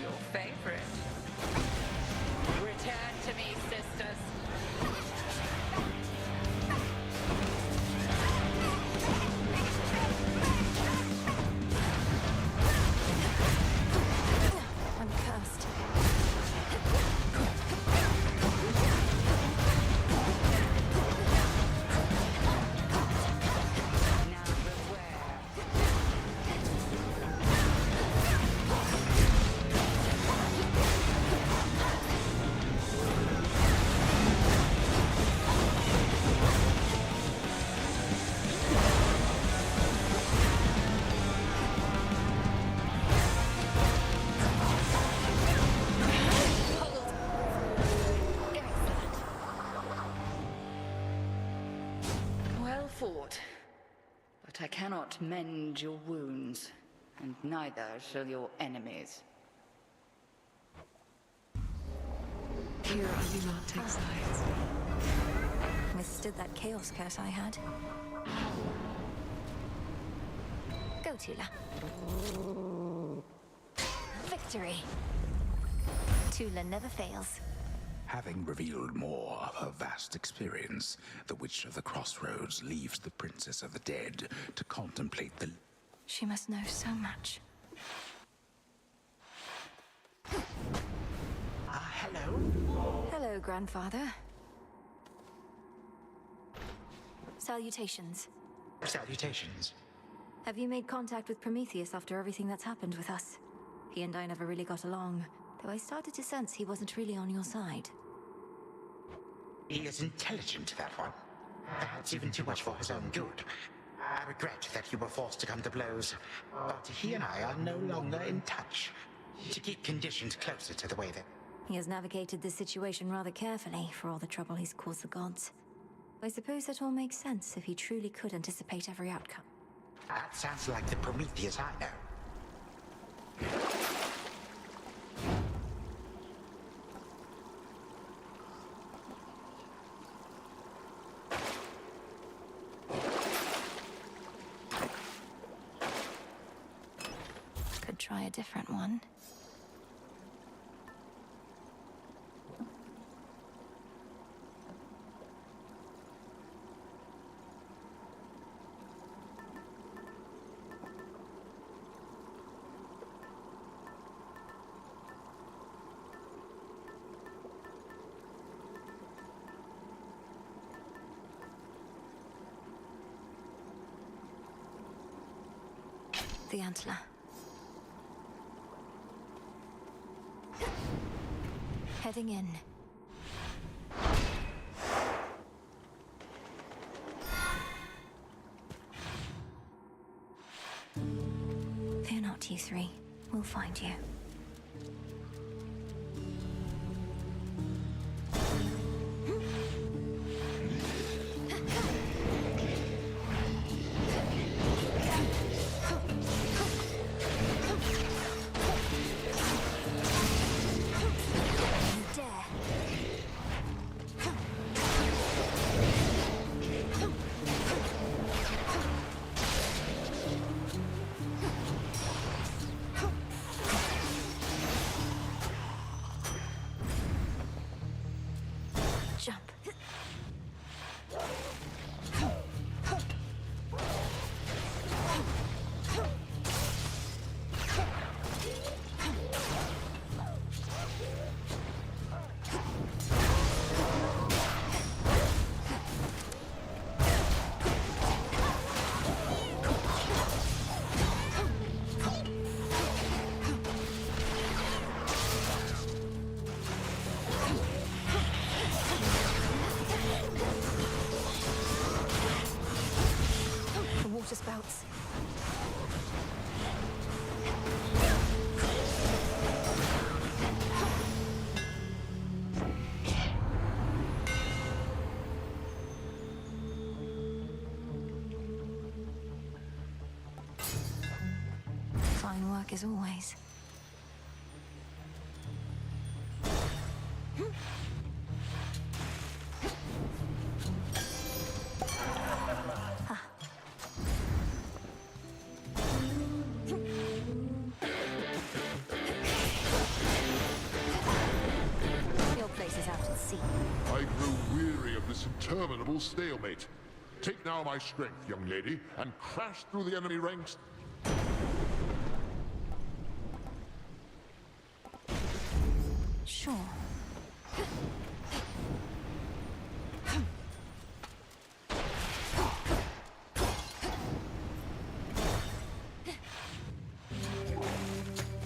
Your favorite. Return to me, sisters. I'm cursed. Now beware. Well fought. But I cannot mend your wounds, and neither shall your enemies. Here I do not take sides. Withstood that chaos curse I had. Go, Tula. Victory. Tula never fails. Having revealed more of her vast experience, the Witch of the Crossroads leaves the Princess of the Dead to contemplate the... She must know so much. Hello? Hello, Grandfather. Salutations. Salutations. Have you made contact with Prometheus after everything that's happened with us? He and I never really got along, though I started to sense he wasn't really on your side. He is intelligent, that one. Perhaps even too much for his own good. I regret that you were forced to come to blows, but he and I are no longer in touch. To keep conditions closer to the way that... He has navigated this situation rather carefully for all the trouble he's caused the gods. I suppose that all makes sense if he truly could anticipate every outcome. That sounds like the Prometheus I know. Could try a different one. The antler. Heading in. Fear not, you three. We'll find you. Jump. The water spouts. Fine work as always. Your place is out at sea. I grow weary of this interminable stalemate. Take now my strength, young lady, and crash through the enemy ranks. Sure.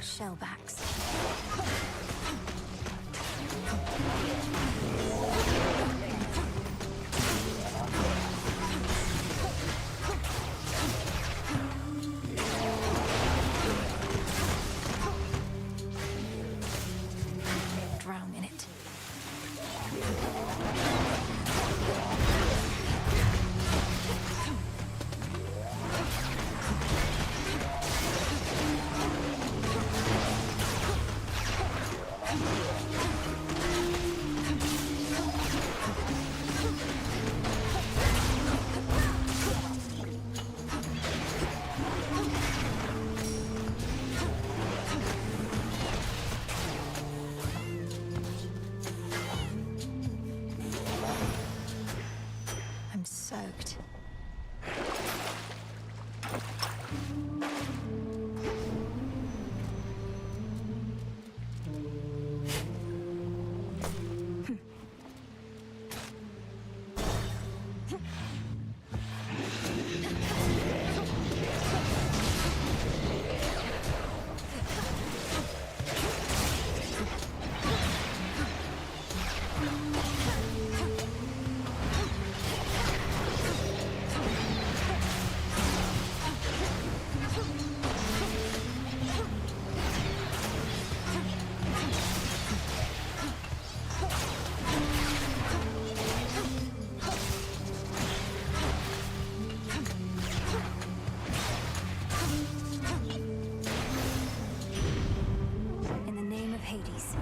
Shellbacks. Drown in it. I'm soaked. In the name of Hades.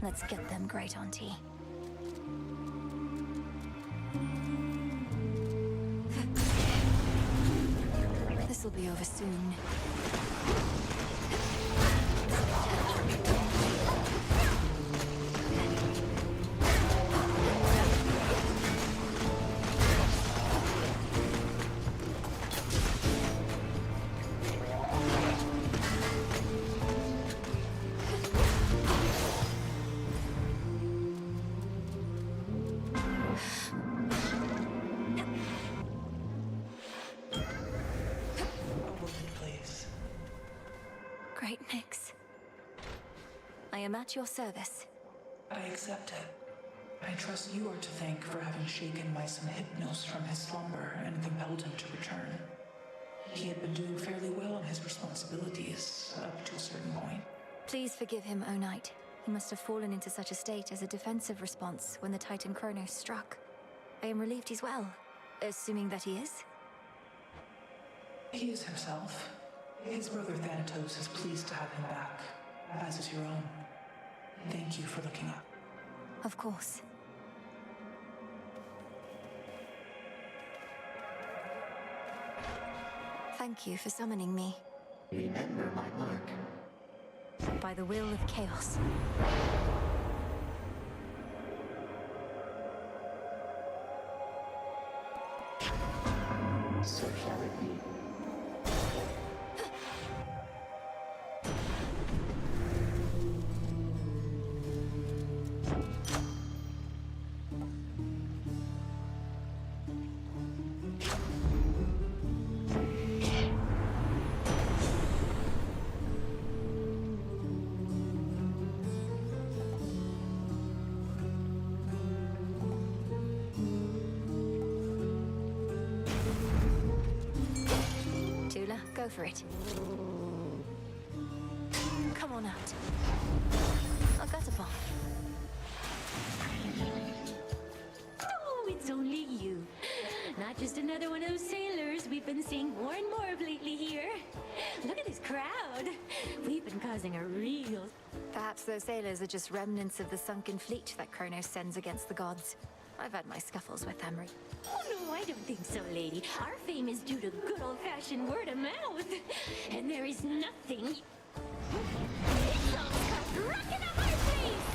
Let's get them, Great Auntie. This'll be over soon. am at your service. I accept it. I trust you are to thank for having shaken my son Hypnos from his slumber and compelled him to return. He had been doing fairly well in his responsibilities up to a certain point. Please forgive him, O Knight. He must have fallen into such a state as a defensive response when the Titan Kronos struck. I am relieved he's well, assuming that he is. He is himself. His brother Thanatos is pleased to have him back, as is your own. Thank you for looking up. Of course. Thank you for summoning me. Remember my mark. By the will of chaos. So shall it be. Go for it. Come on out. I'll gut upon. Oh, it's only you. Not just another one of those sailors we've been seeing more and more of lately here. Look at this crowd. We've been causing a real... Perhaps those sailors are just remnants of the sunken fleet that Kronos sends against the gods. I've had my scuffles with them. Oh, no, I don't think so, lady. Our fame is due to good old-fashioned word of mouth. And there is nothing... It's all come rocking up our place!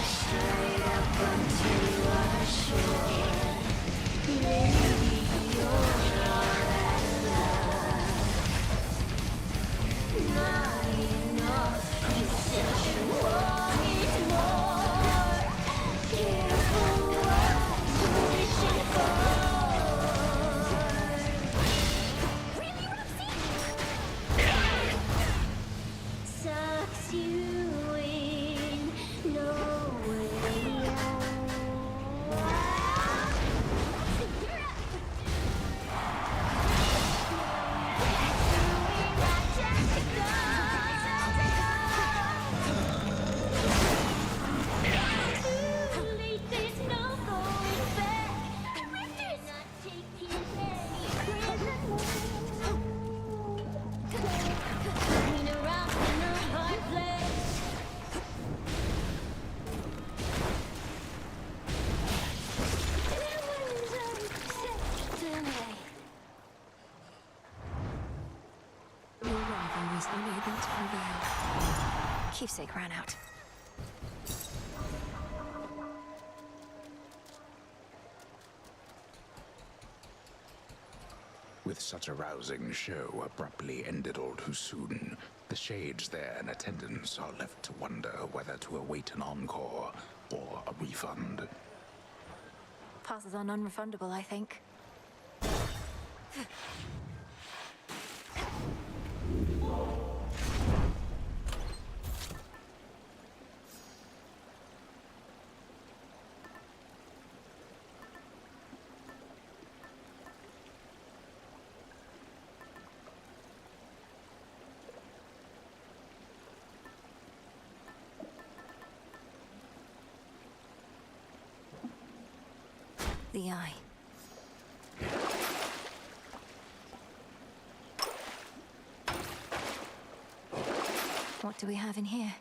Straight up onto our shore. Maybe you're all that love. Not enough. You said you wanted more. Careful what you're wishing for. Really, Roxy? Sucks you in. No way out. You're up. Too late, there's no going back. We're not taking any prisoners. Been around in a hard place. It was unacceptable. Your rival was unable to prevail. Keepsake ran out. With such a rousing show abruptly ended all too soon, the shades there in attendance are left to wonder whether to await an encore or a refund. Passes on unrefundable, I think. The eye. What do we have in here?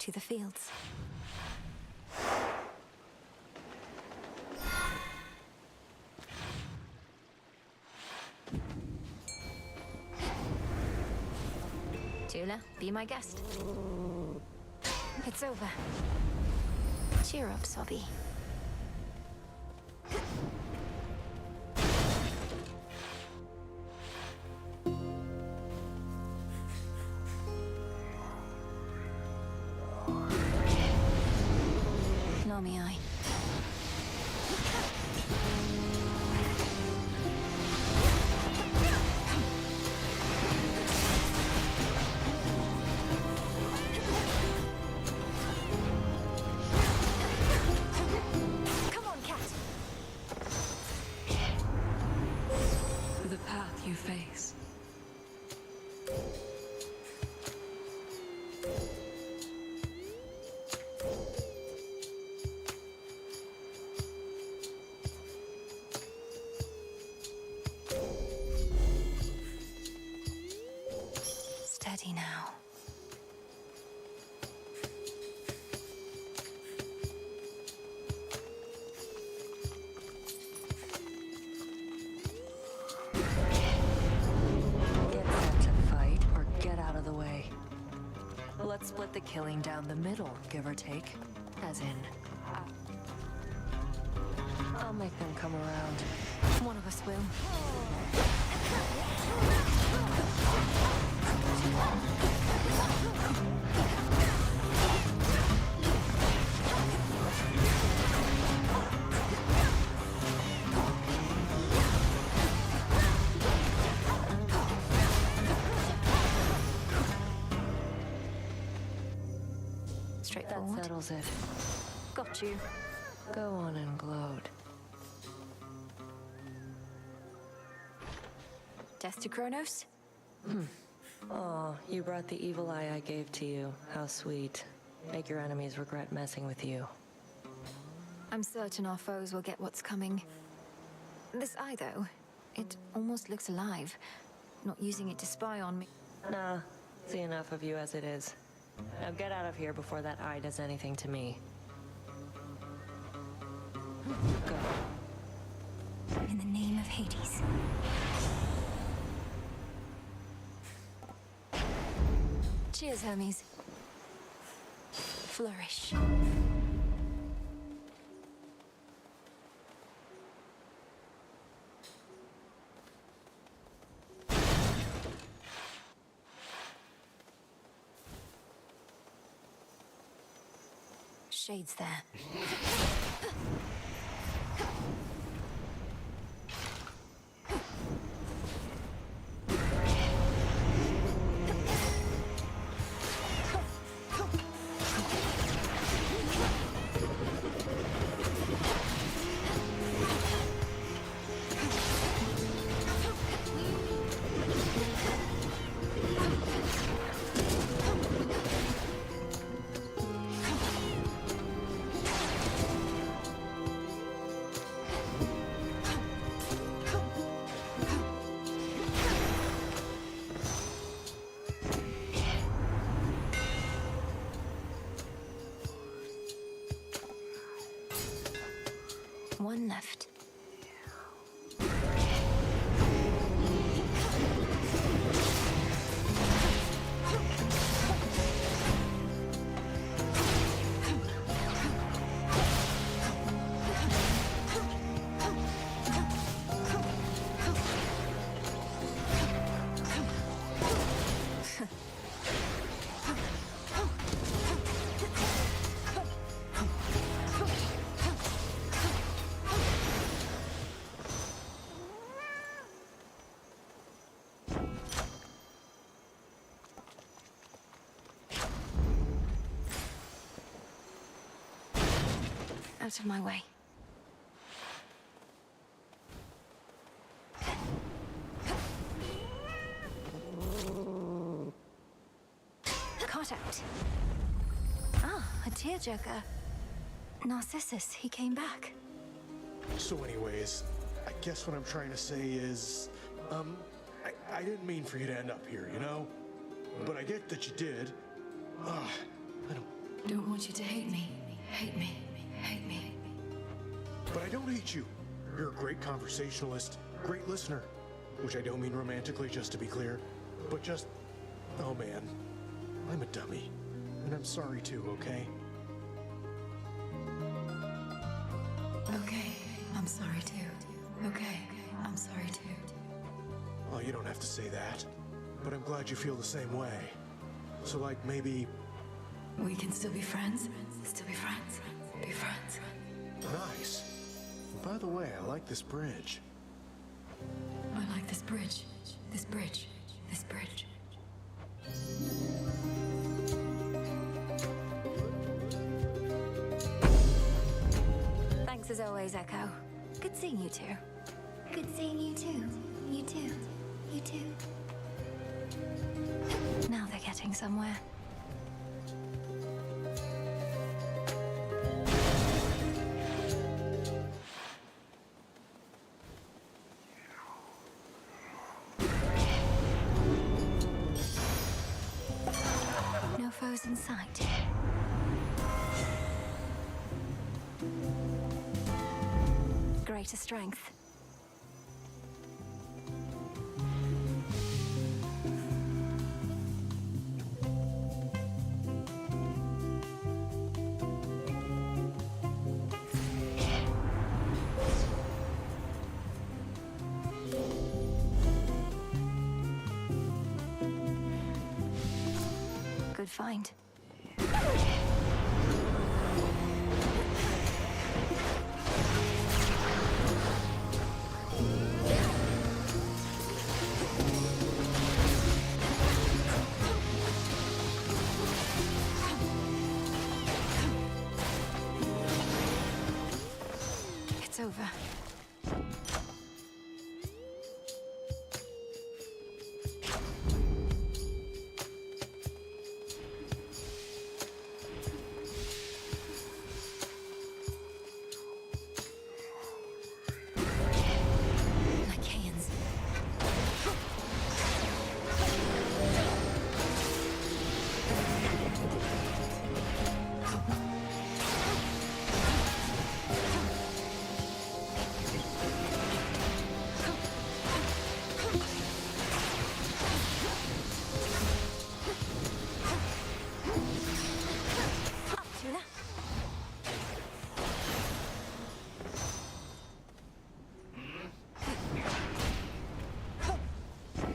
To the fields. Tula, be my guest. It's over. Cheer up, Sobby. army eye. Come on, cat. The path you face. Steady now. Get set to fight or get out of the way. Let's split the killing down the middle, give or take. As in, I'll make them come around. One of us will. That Straightforward. settles it. Got you. Go on and gloat. Death to Kronos? Oh, you brought the evil eye I gave to you. How sweet. Make your enemies regret messing with you. I'm certain our foes will get what's coming. This eye, though, it almost looks alive. Not using it to spy on me. Nah, see enough of you as it is. Now get out of here before that eye does anything to me. Go. In the name of Hades. Cheers, Hermes. Flourish. Shades there. One left. Out of my way. Caught out. Ah, a tearjerker. Narcissus, he came back. So anyways, I guess what I'm trying to say is, I didn't mean for you to end up here, you know? But I get that you did. I Don't want you to hate me. Hate me. Hate me. But I don't hate you. You're a great conversationalist, great listener. Which I don't mean romantically, just to be clear. But just, oh man, I'm a dummy. And I'm sorry too, okay? Okay, I'm sorry too. Okay, I'm sorry too. Oh, you don't have to say that. But I'm glad you feel the same way. So like maybe... We can still be friends? Still be friends? be friends. Nice. By the way, I like this bridge. I like this bridge. This bridge. This bridge. Thanks as always, Echo. Good seeing you two. Good seeing you too. You too. You too. Now they're getting somewhere. No foes in sight. Greater strength. Good find. It's over.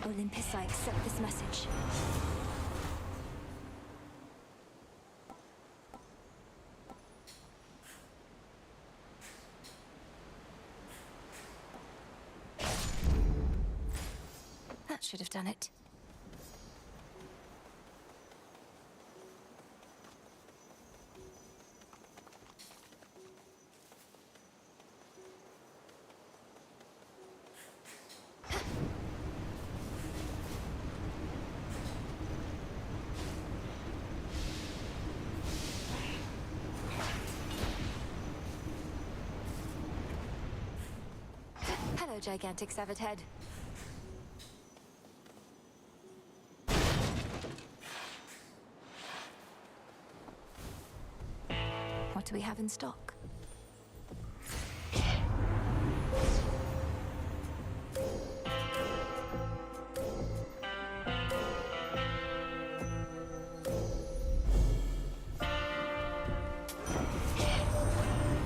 Olympus, I accept this message. That should have done it. Hello, gigantic severed head. What do we have in stock?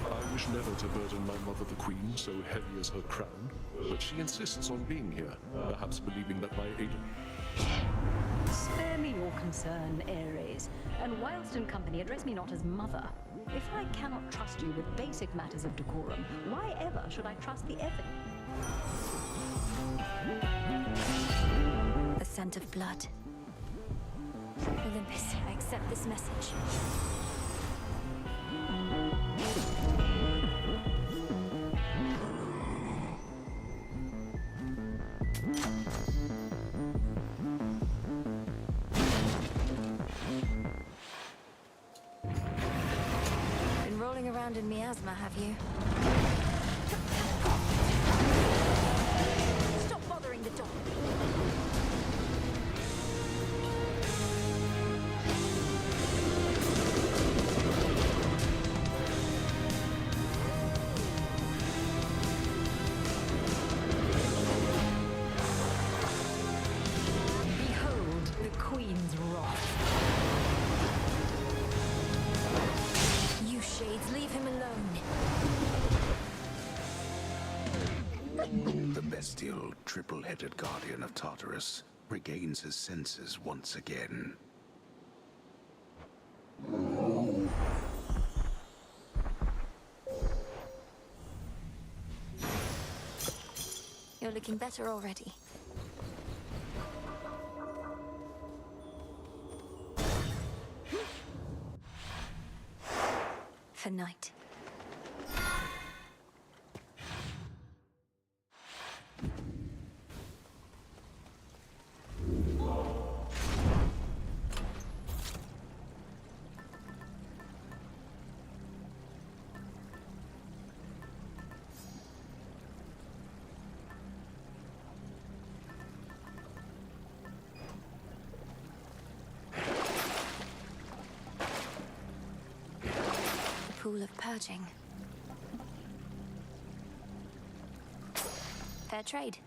I wish never to burden my mother the Queen so heavy as her crown, but she insists on being here, perhaps believing that my aid... Spare me your concern, Ares. And whilst in company, address me not as mother. If I cannot trust you with basic matters of decorum, why ever should I trust the effing? The scent of blood. Olympus, I accept this message. Been rolling around in miasma, have you? Stop bothering the dog. Behold the Queen's wrath. You shades, leave him alone. The bestial, triple-headed guardian of Tartarus regains his senses once again. looking better already. For night. Pool of purging. Fair trade.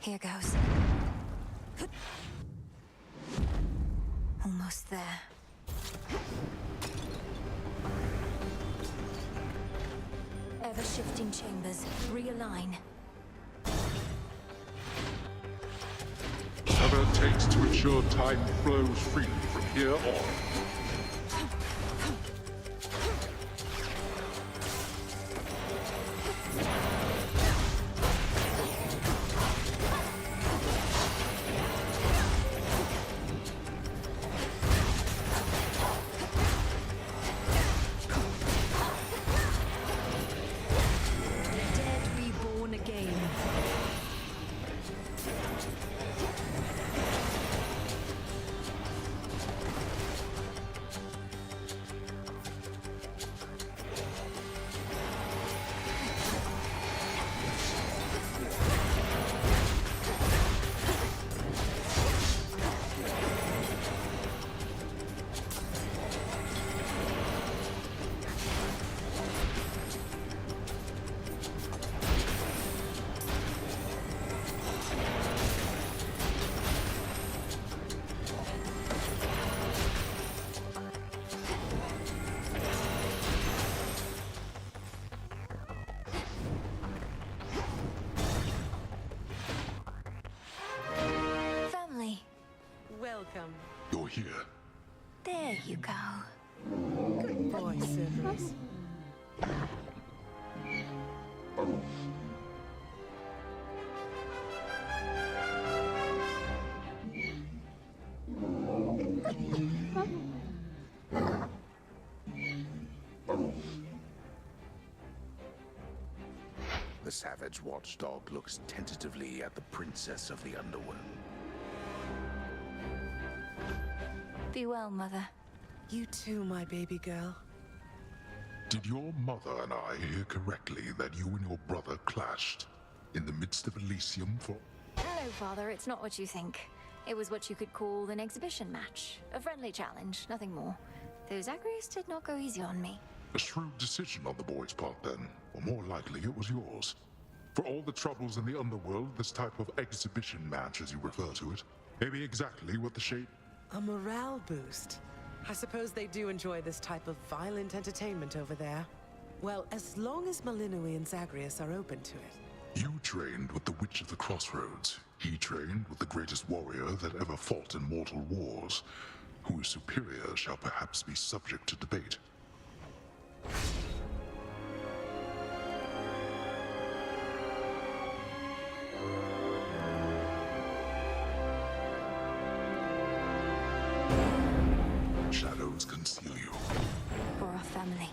Here goes. Almost there. Ever-shifting chambers. Realign. Whatever it takes to ensure time flows freely from here on. Welcome. You're here. There you go. Good boy, Cerberus. The savage watchdog looks tentatively at the princess of the underworld. Be well, Mother. You too, my baby girl. Did your mother and I hear correctly that you and your brother clashed in the midst of Elysium for... No, Father, it's not what you think. It was what you could call an exhibition match. A friendly challenge, nothing more. Though Zagreus did not go easy on me. A shrewd decision on the boy's part, then. Or more likely, it was yours. For all the troubles in the underworld, this type of exhibition match, as you refer to it, may be exactly what the Shade... A morale boost. I suppose they do enjoy this type of violent entertainment over there. Well, as long as Malinui and Zagreus are open to it. You trained with the Witch of the Crossroads. He trained with the greatest warrior that ever fought in mortal wars. Whose superior shall perhaps be subject to debate. Shadows conceal you. For our family.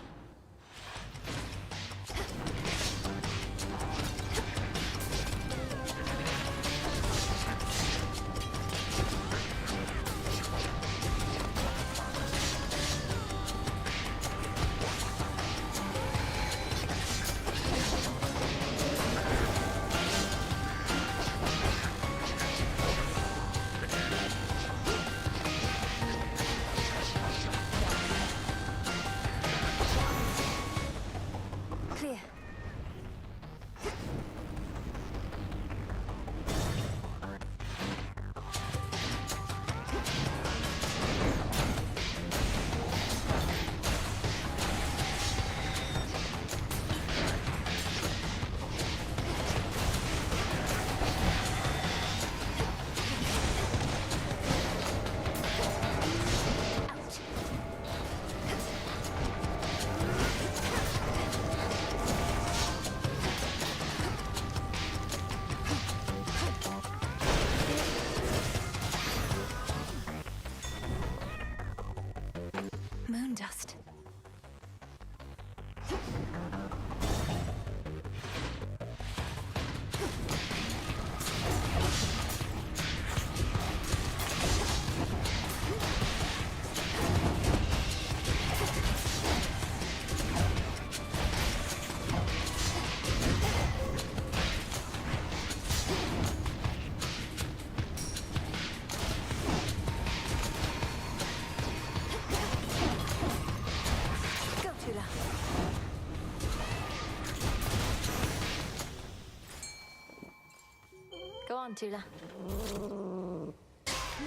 Tarantula.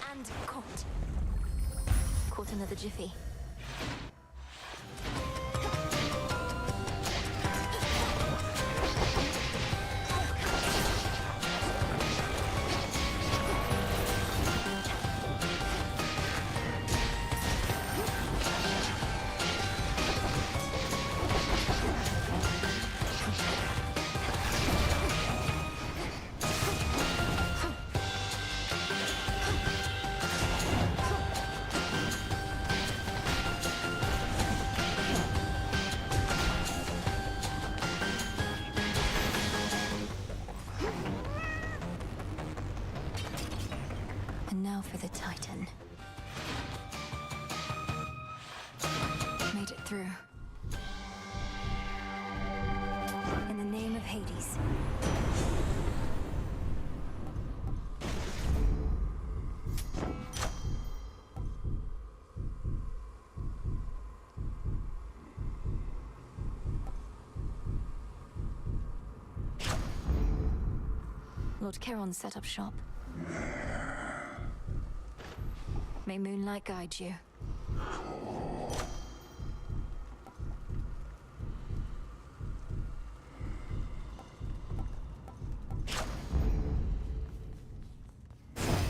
And caught. Caught another jiffy. And now for the Titan. Made it through. In the name of Hades. Lord Charon set up shop. May moonlight guide you.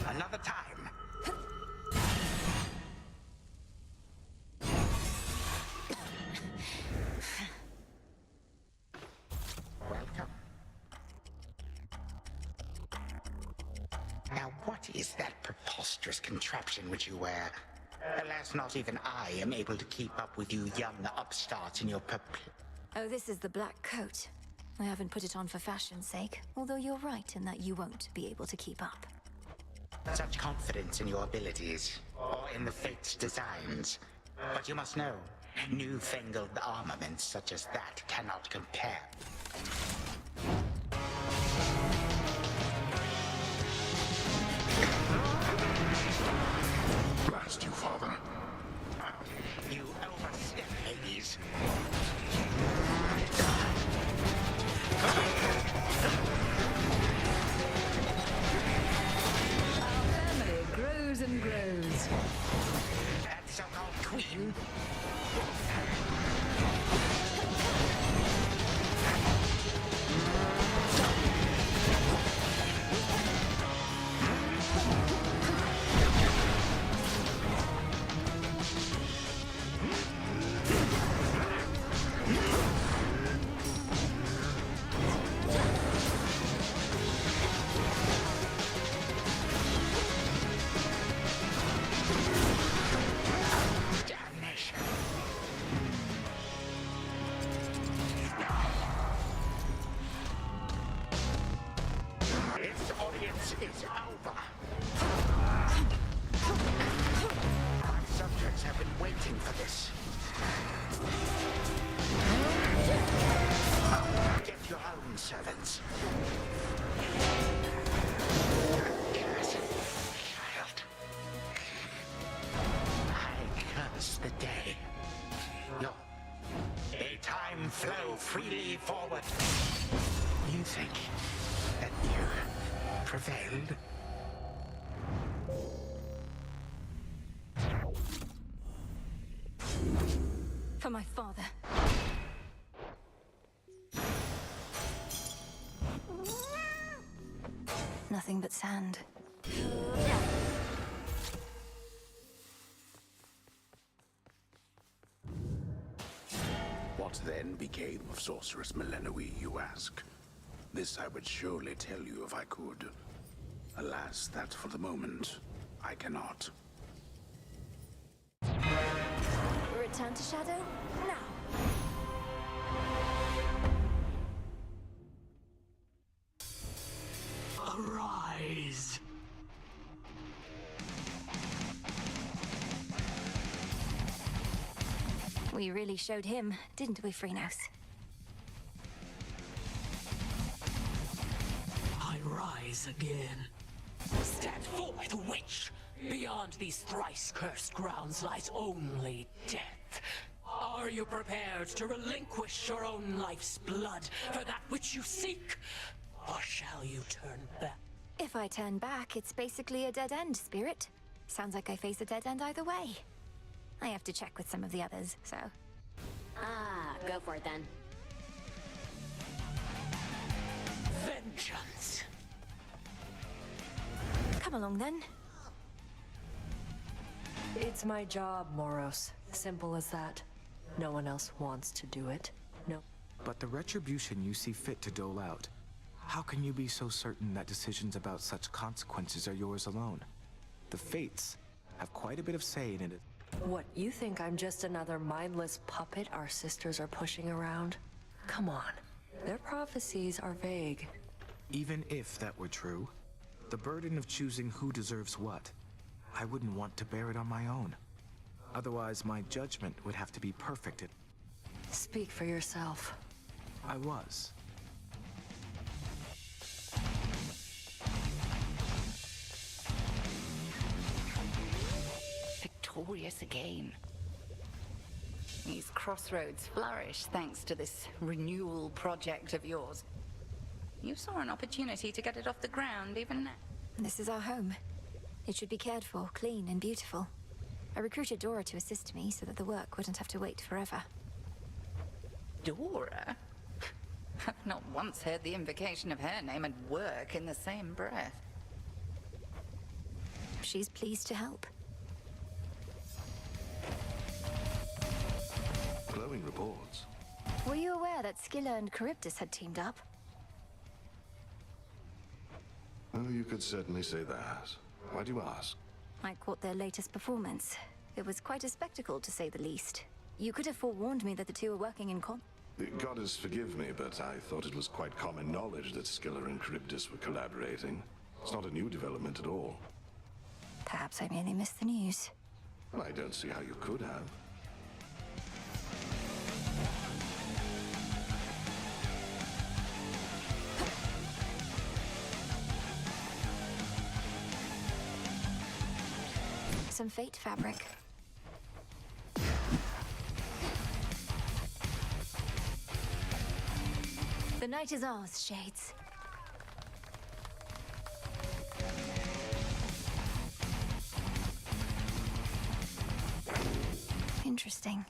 Another time. Welcome. Now, what is that preposterous contraption which you wear? Alas, not even I am able to keep up with you young upstarts in your Oh, this is the black coat. I haven't put it on for fashion's sake, although you're right in that you won't be able to keep up. Such confidence in your abilities, or in the Fate's designs. But you must know, newfangled armaments such as that cannot compare. Blast you, Father. You overstep, Hades. Family grows and grows. That so-called queen. Its audience is over. My subjects have been waiting for this. Get your own servants. Curse, child. I curse the day. Your daytime flow freely forward. You think that you prevailed? For my father. Nothing but sand. What then became of Sorceress Melinoe, you ask? This I would surely tell you if I could. Alas, that for the moment, I cannot. Return to Shadow? Now! Arise! We really showed him, didn't we, Freenos? I rise again. Stand forth, witch! Beyond these thrice-cursed grounds lies only death. Are you prepared to relinquish your own life's blood for that which you seek? Or shall you turn back? If I turn back, it's basically a dead end, Spirit. Sounds like I face a dead end either way. I have to check with some of the others, so... Ah, go for it then. Vengeance! Come along then. It's my job, Moros. Simple as that. No one else wants to do it. No. But the retribution you see fit to dole out, how can you be so certain that decisions about such consequences are yours alone? The Fates have quite a bit of say in it. What, you think I'm just another mindless puppet our sisters are pushing around? Come on. Their prophecies are vague. Even if that were true, the burden of choosing who deserves what, I wouldn't want to bear it on my own. Otherwise, my judgment would have to be perfect. Speak for yourself. I was. Victorious again. These crossroads flourish thanks to this renewal project of yours. You saw an opportunity to get it off the ground even now. This is our home. It should be cared for, clean and beautiful. I recruited Dora to assist me so that the work wouldn't have to wait forever. Dora? I've not once heard the invocation of her name and work in the same breath. She's pleased to help. Glowing reports. Were you aware that Scylla and Charybdis had teamed up? Oh, you could certainly say that. Why do you ask? I caught their latest performance. It was quite a spectacle, to say the least. You could have forewarned me that the two were working in Goddess, forgive me, but I thought it was quite common knowledge that Scylla and Charybdis were collaborating. It's not a new development at all. Perhaps I merely missed the news. Well, I don't see how you could have. Some fate fabric. The night is ours, Shades. Interesting.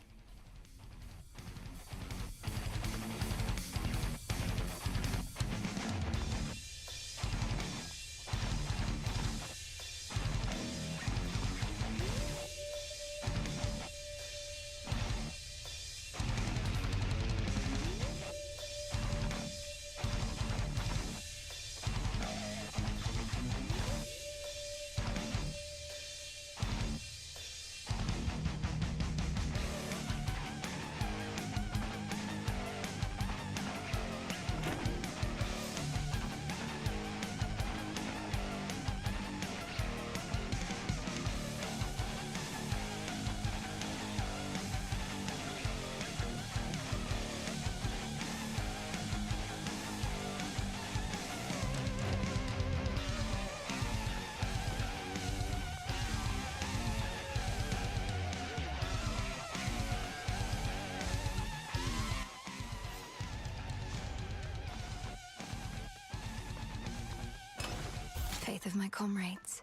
Faith of my comrades.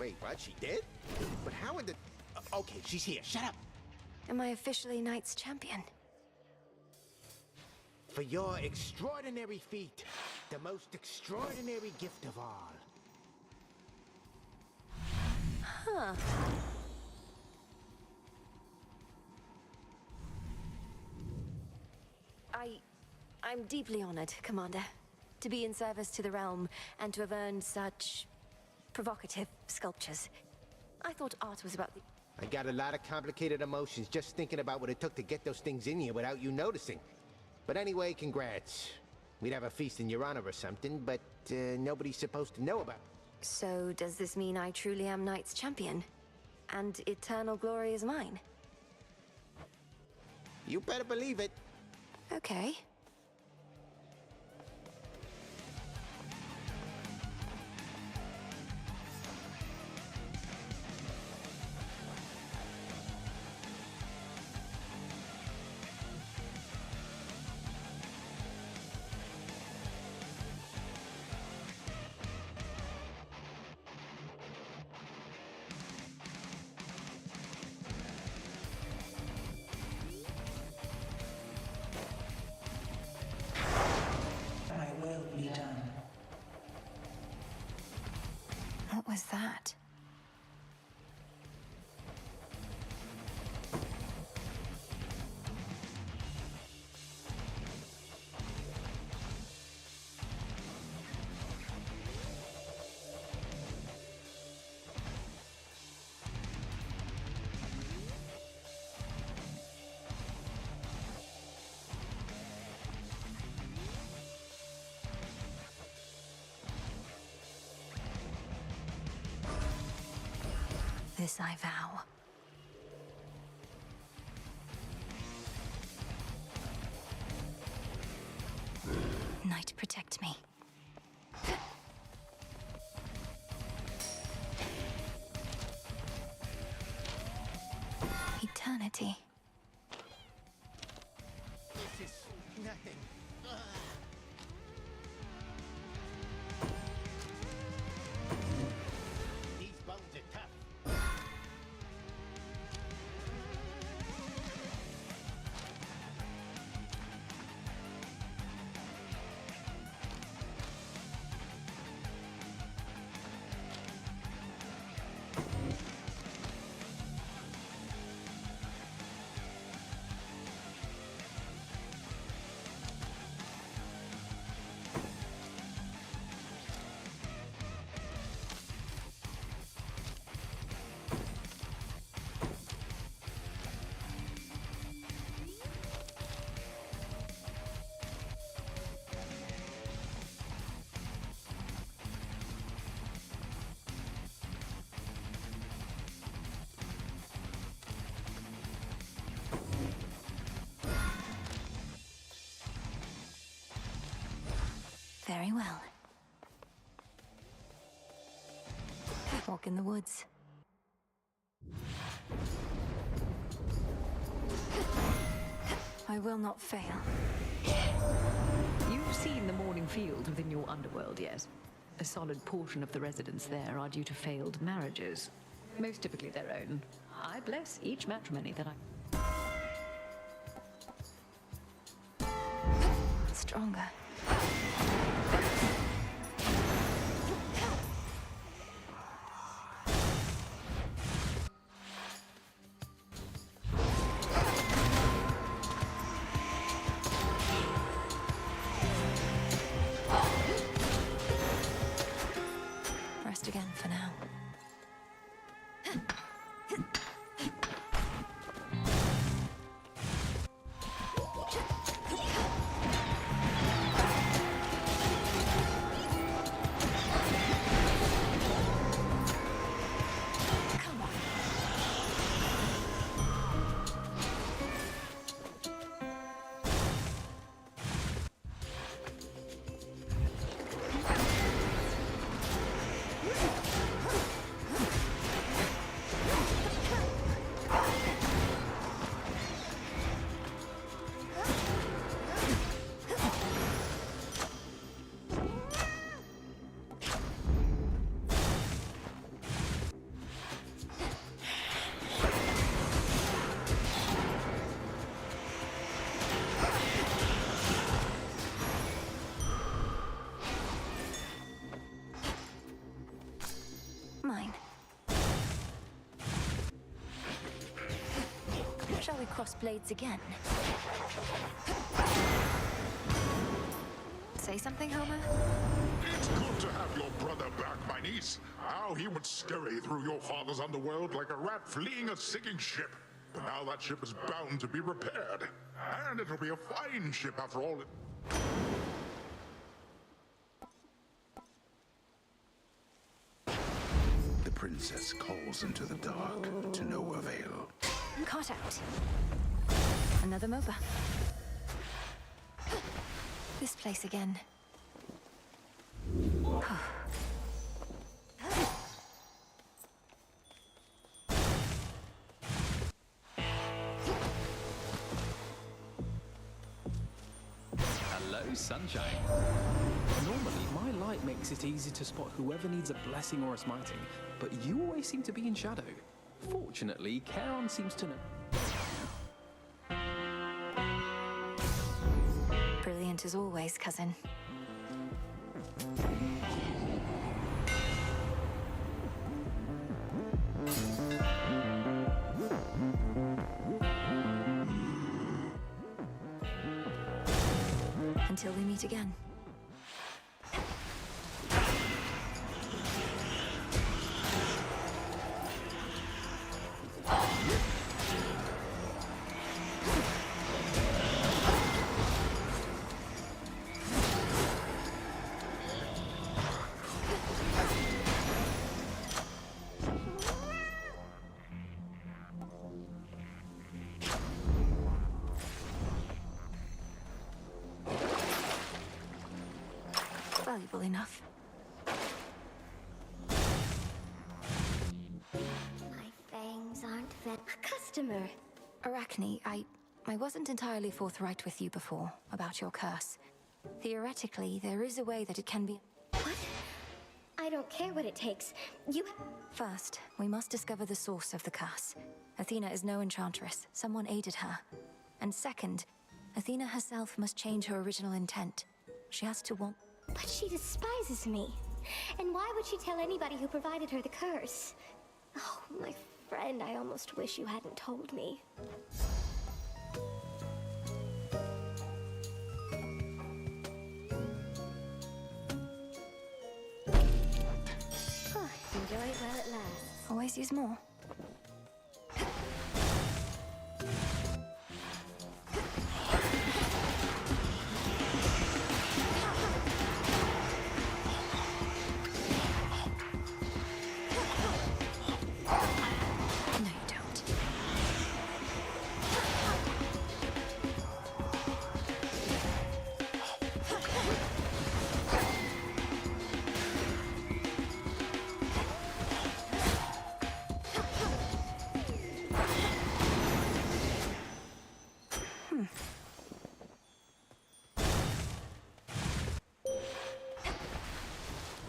Wait, what? She did? But how in the... Okay, she's here. Shut up. Am I officially Knight's champion? For your extraordinary feat, the most extraordinary gift of all. Huh. I'm deeply honored, Commander, to be in service to the realm and to have earned such provocative sculptures. I thought art was about the... I got a lot of complicated emotions just thinking about what it took to get those things in here without you noticing. But anyway, congrats. We'd have a feast in your honor or something, but nobody's supposed to know about it. So does this mean I truly am Knight's champion? And eternal glory is mine? You better believe it. Okay. was that? This I vow. Night, protect me. Eternity. This is nothing. These bones are tough. Very well. Walk in the woods. I will not fail. You've seen the morning field within your underworld, yes? A solid portion of the residents there are due to failed marriages. Most typically their own. I bless each matrimony that I... Stronger. Rest again for now. Mine. Shall we cross blades again? Say something, Homer? It's good to have your brother back, my niece. How he would scurry through your father's underworld like a rat fleeing a sinking ship. But now that ship is bound to be repaired. And it'll be a fine ship after all it... The princess calls into the dark to no avail. Caught out. Another MOBA. This place again. Hello, sunshine. Normally, my light makes it easy to spot whoever needs a blessing or a smiting, but you always seem to be in shadow. Fortunately, Charon seems to know. Brilliant as always, cousin. Until we meet again. Valuable enough. My fangs aren't vet. A customer. Arachne, I wasn't entirely forthright with you before about your curse. Theoretically, there is a way that it can be... What? I don't care what it takes. You... First, we must discover the source of the curse. Athena is no enchantress. Someone aided her. And second, Athena herself must change her original intent. She has to want... But she despises me. And why would she tell anybody who provided her the curse? Oh, my friend, I almost wish you hadn't told me. Enjoy it while it lasts. Always use more.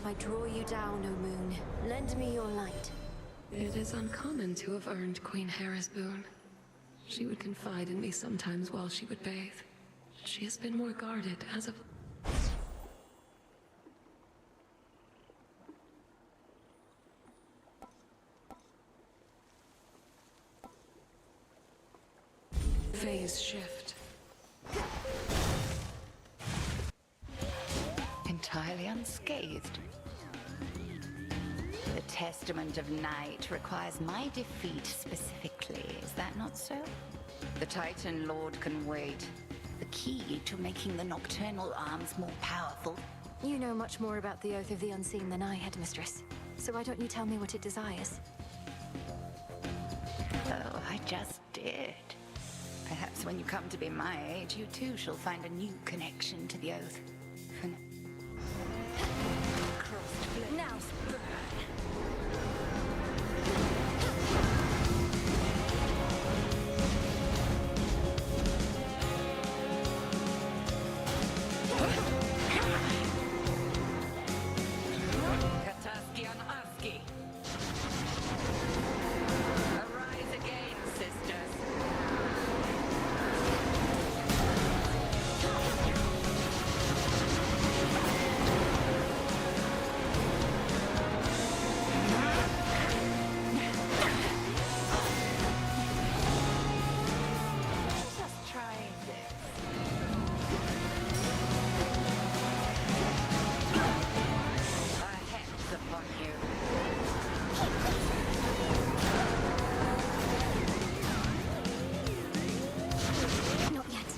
I draw you down, O moon. Lend me your light. It is uncommon to have earned Queen Hera's boon. She would confide in me sometimes while she would bathe. She has been more guarded as of... Phase shift. Entirely unscathed. The Testament of Night requires my defeat specifically, is that not so? The Titan Lord can wait. The key to making the nocturnal arms more powerful. You know much more about the Oath of the Unseen than I, Headmistress. So why don't you tell me what it desires? Oh, I just did. Perhaps when you come to be my age, you too shall find a new connection to the Oath. For now, burn. Kataskian Aski. Arise again, sisters. Just try this. A hex upon you. Not yet.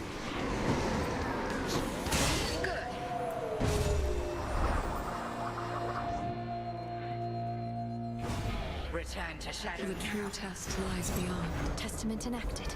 Good. Return to Shadow. The true test lies beyond. Testament enacted.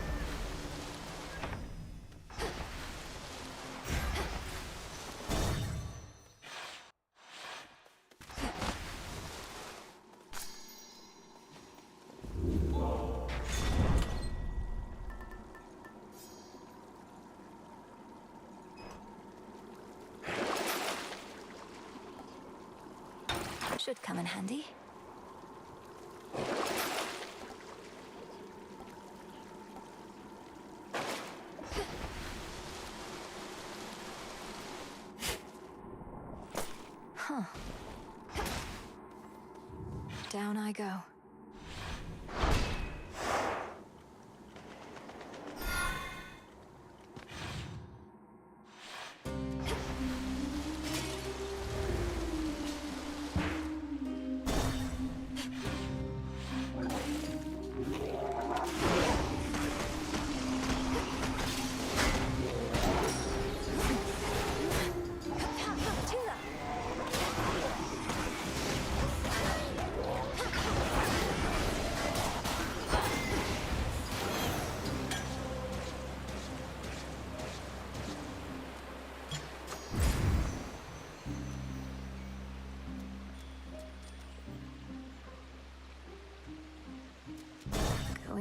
Should come in handy. Huh. Down I go.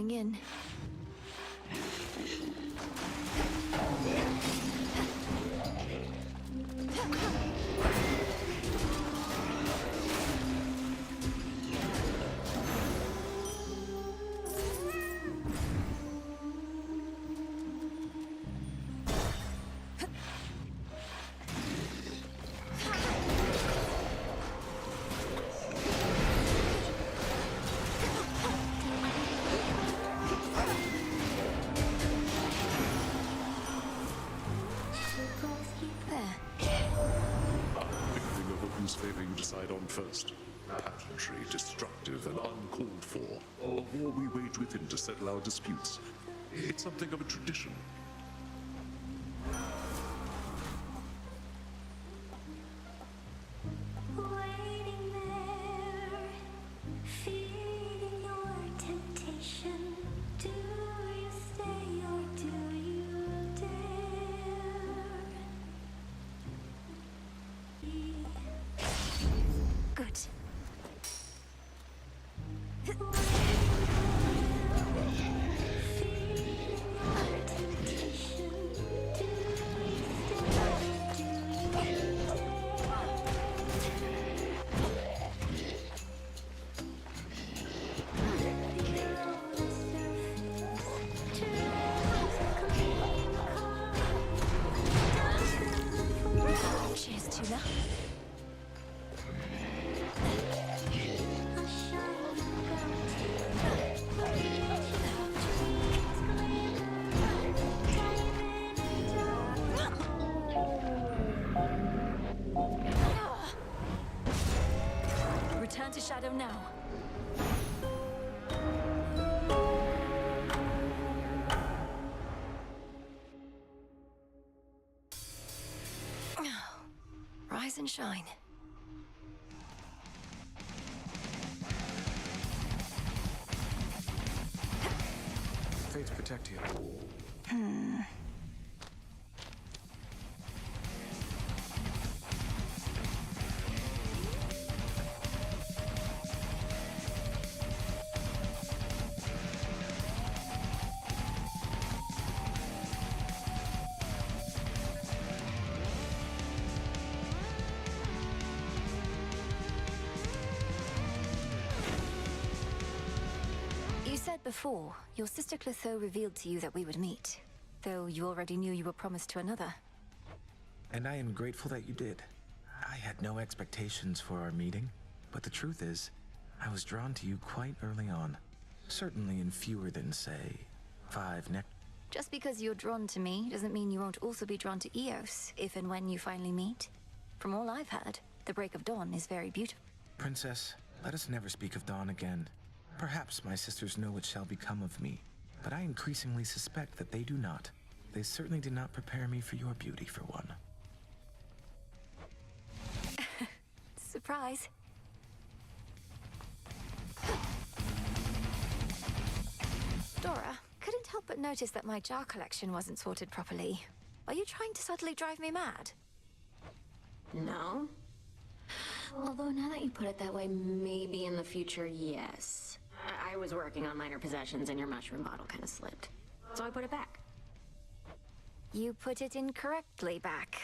going in. Whose favor you decide on first. Pageantry, destructive and uncalled for. A war we wage within to settle our disputes. It's something of a tradition. Waiting there, feeding your temptation. Do you stay or do you dare? Good. Cheers to that. Return to Shadow now. Rise and shine. Fates protect you. You said before, your sister Clotho revealed to you that we would meet, though you already knew you were promised to another. And I am grateful that you did. I had no expectations for our meeting, but the truth is, I was drawn to you quite early on. Certainly in fewer than, say, 5 Just because you're drawn to me doesn't mean you won't also be drawn to Eos, if and when you finally meet. From all I've heard, the break of dawn is very beautiful. Princess, let us never speak of dawn again. Perhaps my sisters know what shall become of me, but I increasingly suspect that they do not. They certainly did not prepare me for your beauty, for one. Surprise. Dora, couldn't help but notice that my jar collection wasn't sorted properly. Are you trying to subtly drive me mad? No. Although now that you put it that way, maybe in the future, yes. I was working on minor possessions and your mushroom bottle kind of slipped. So I put it back. You put it incorrectly back.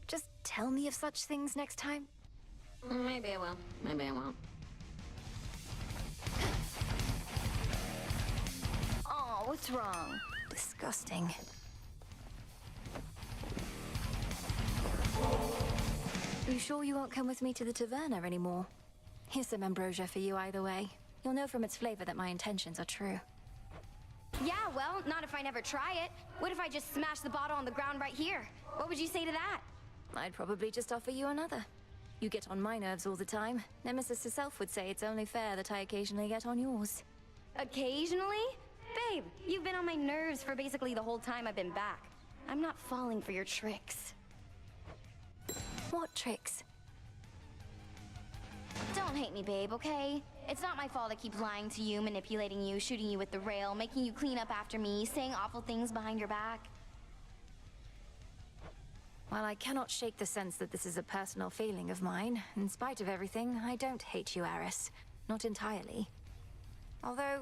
Just tell me of such things next time. Maybe I will. Maybe I won't. Oh, what's wrong? Disgusting. You sure you won't come with me to the taverna anymore? Here's some ambrosia for you either way. You'll know from its flavor that my intentions are true. Yeah, well, not if I never try it. What if I just smash the bottle on the ground right here? What would you say to that? I'd probably just offer you another. You get on my nerves all the time. Nemesis herself would say it's only fair that I occasionally get on yours. Occasionally? Babe, you've been on my nerves for basically the whole time I've been back. I'm not falling for your tricks. What tricks? Don't hate me, babe, okay? It's not my fault I keep lying to you, manipulating you, shooting you with the rail, making you clean up after me, saying awful things behind your back. While I cannot shake the sense that this is a personal feeling of mine, in spite of everything, I don't hate you, Aris. Not entirely. Although,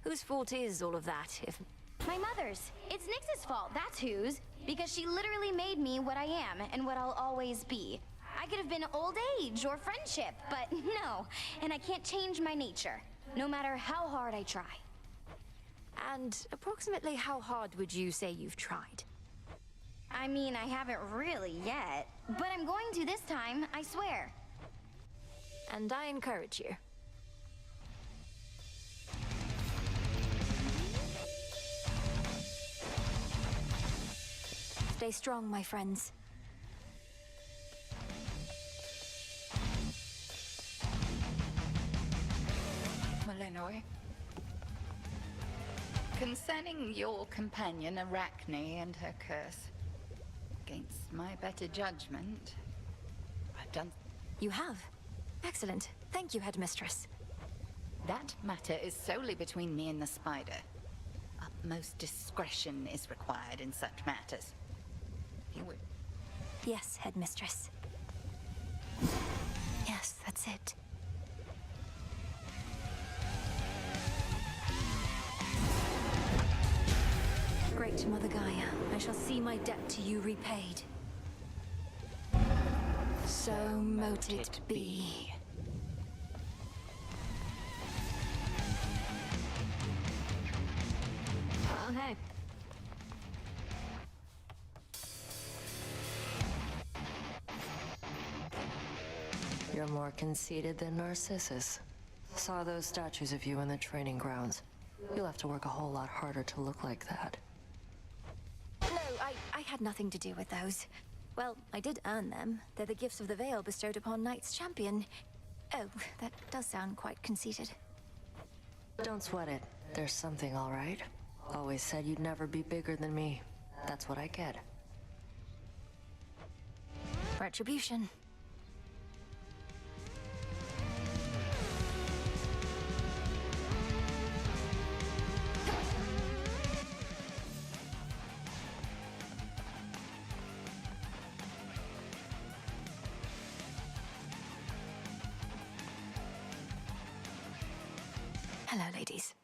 whose fault is all of that, if... My mother's. It's Nyx's fault, that's whose. Because she literally made me what I am and what I'll always be. I could have been old age or friendship, but no. And I can't change my nature, no matter how hard I try. And approximately how hard would you say you've tried? I mean, I haven't really yet, but I'm going to this time, I swear. And I encourage you. Stay strong, my friends. Malinois. Concerning your companion Arachne and her curse, against my better judgment, I've done... You have? Excellent. Thank you, Headmistress. That matter is solely between me and the spider. Utmost discretion is required in such matters. You would... Yes, Headmistress. Yes, that's it. Great Mother Gaia, I shall see my debt to you repaid. So mote it be. Okay. You're more conceited than Narcissus. Saw those statues of you in the training grounds. You'll have to work a whole lot harder to look like that. No, I had nothing to do with those. Well, I did earn them. They're the gifts of the Veil bestowed upon Knight's Champion. Oh, that does sound quite conceited. Don't sweat it. There's something, all right? Always said you'd never be bigger than me. That's what I get. Retribution. Hello, ladies.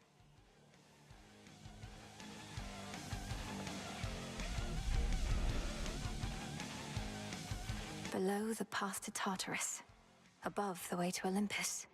Below, the path to Tartarus. Above, the way to Olympus.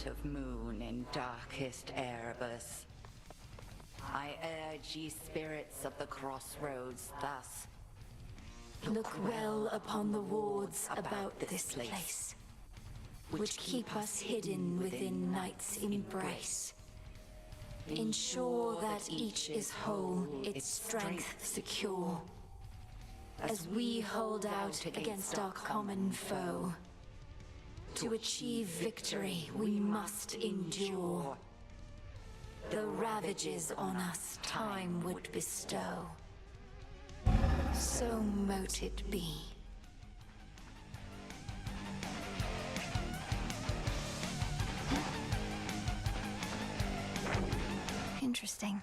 Of moon in darkest Erebus. I urge ye spirits of the crossroads thus. Look well upon the wards about this place, which keep us hidden within night's embrace. Ensure that each is whole, its strength secure, as we hold out against our common foe. To achieve victory, we must endure the ravages on us time would bestow. So mote it be. Interesting.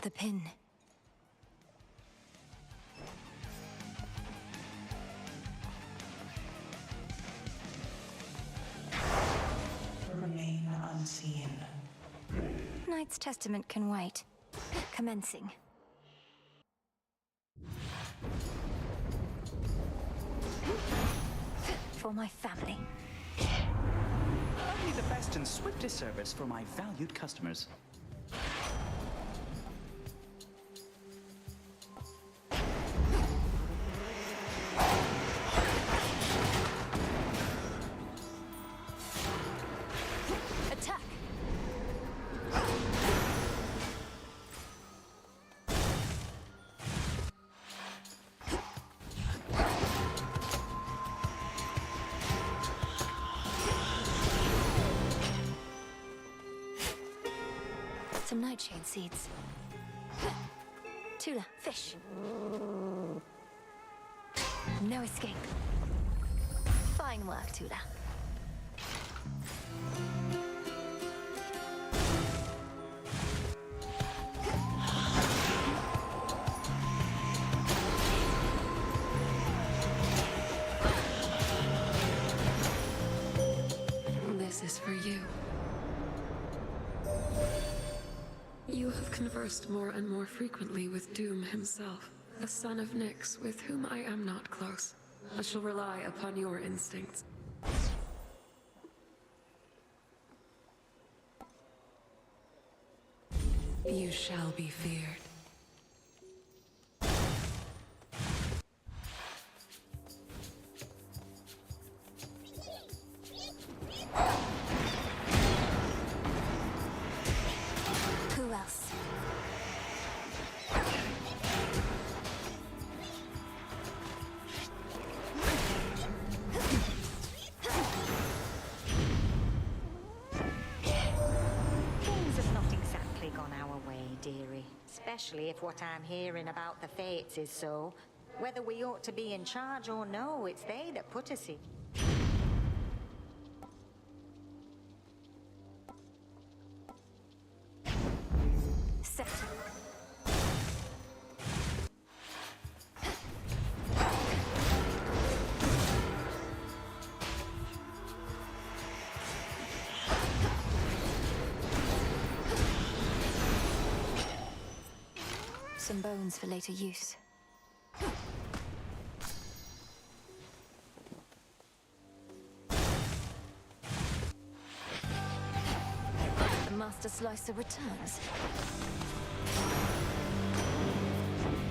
The pin. Remain unseen. Knight's Testament can wait. Commencing. For my family. Only the best and swiftest service for my valued customers. Attack! Some nightshade seeds. Tula, fish. No escape. Fine work, Tula. This is for you. You have conversed more and more frequently with Doom himself, a son of Nyx with whom I am not close. I shall rely upon your instincts. You shall be feared. Who else? Things have not exactly gone our way, dearie. Especially if what I'm hearing about the fates is so. Whether we ought to be in charge or no, it's they that put us here. Set. Some bones for later use. The Master Slicer returns.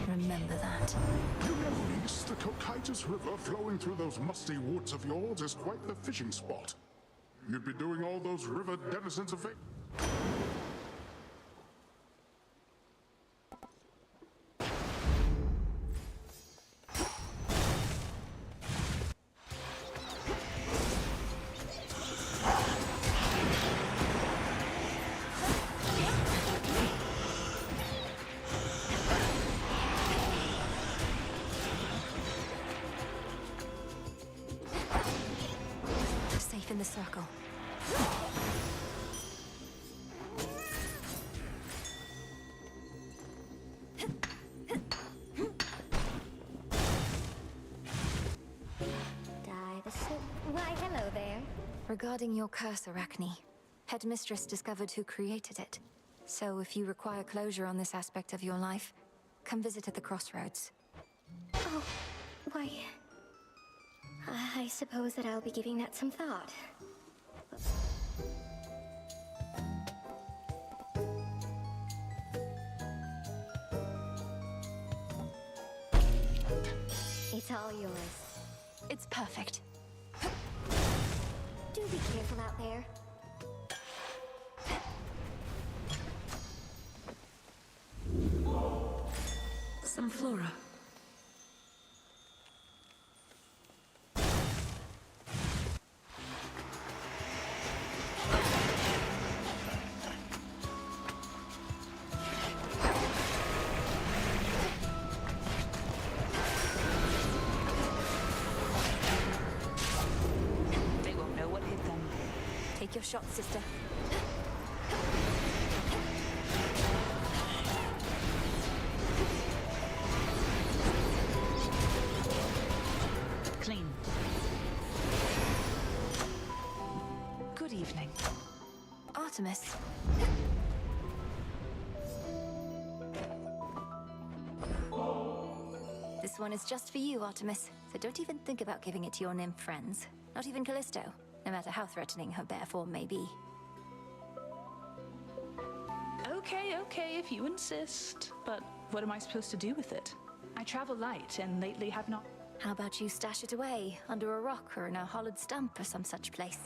Remember that. You know, Niece, the Cocytus River flowing through those musty woods of yours is quite the fishing spot. You'd be doing all those river denizens a favor. Safe in the circle. Why, hello there. Regarding your curse, Arachne, Headmistress discovered who created it. So if you require closure on this aspect of your life, come visit at the crossroads. Oh, why... I suppose that I'll be giving that some thought. It's all yours. It's perfect. Do be careful out there. Some flora. They won't know what hit them. Take your shot, sister. evening. Artemis. This one is just for you, Artemis. So don't even think about giving it to your nymph friends. Not even Callisto, no matter how threatening her bare form may be. Okay, if you insist. But what am I supposed to do with it? I travel light, and lately have not... How about you stash it away, under a rock or in a hollowed stump or some such place?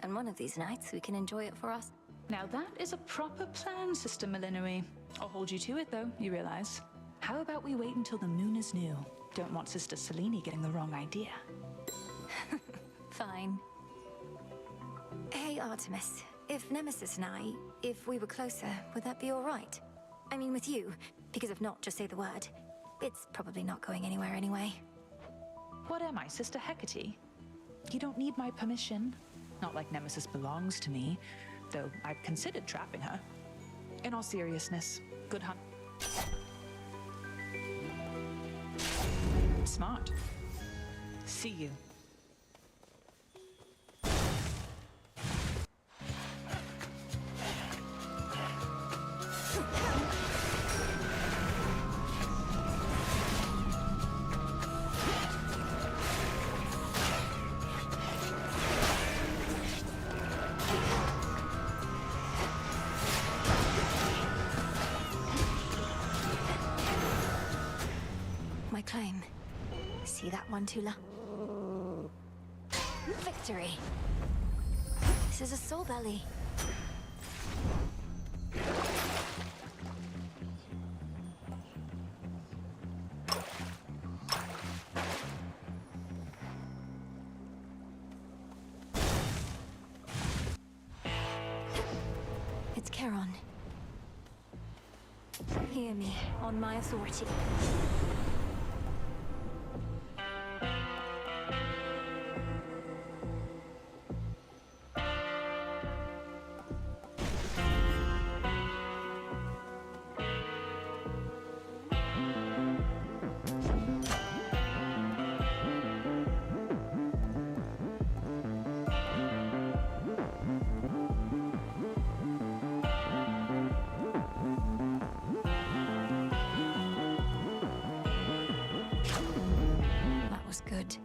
And one of these nights we can enjoy it for us. Now that is a proper plan, Sister Malinui. I'll hold you to it, though, you realize. How about we wait until the moon is new? Don't want Sister Selene getting the wrong idea. Fine. Hey, Artemis. If Nemesis and I, if we were closer, would that be all right? I mean with you, because if not, just say the word. It's probably not going anywhere anyway. What am I, Sister Hecate? You don't need my permission. Not like Nemesis belongs to me, though I've considered trapping her. In all seriousness, good hunt. Smart. See you. My claim. See that one, Tula? Victory! This is a soul belly. It's Charon. Hear me, on my authority. Good.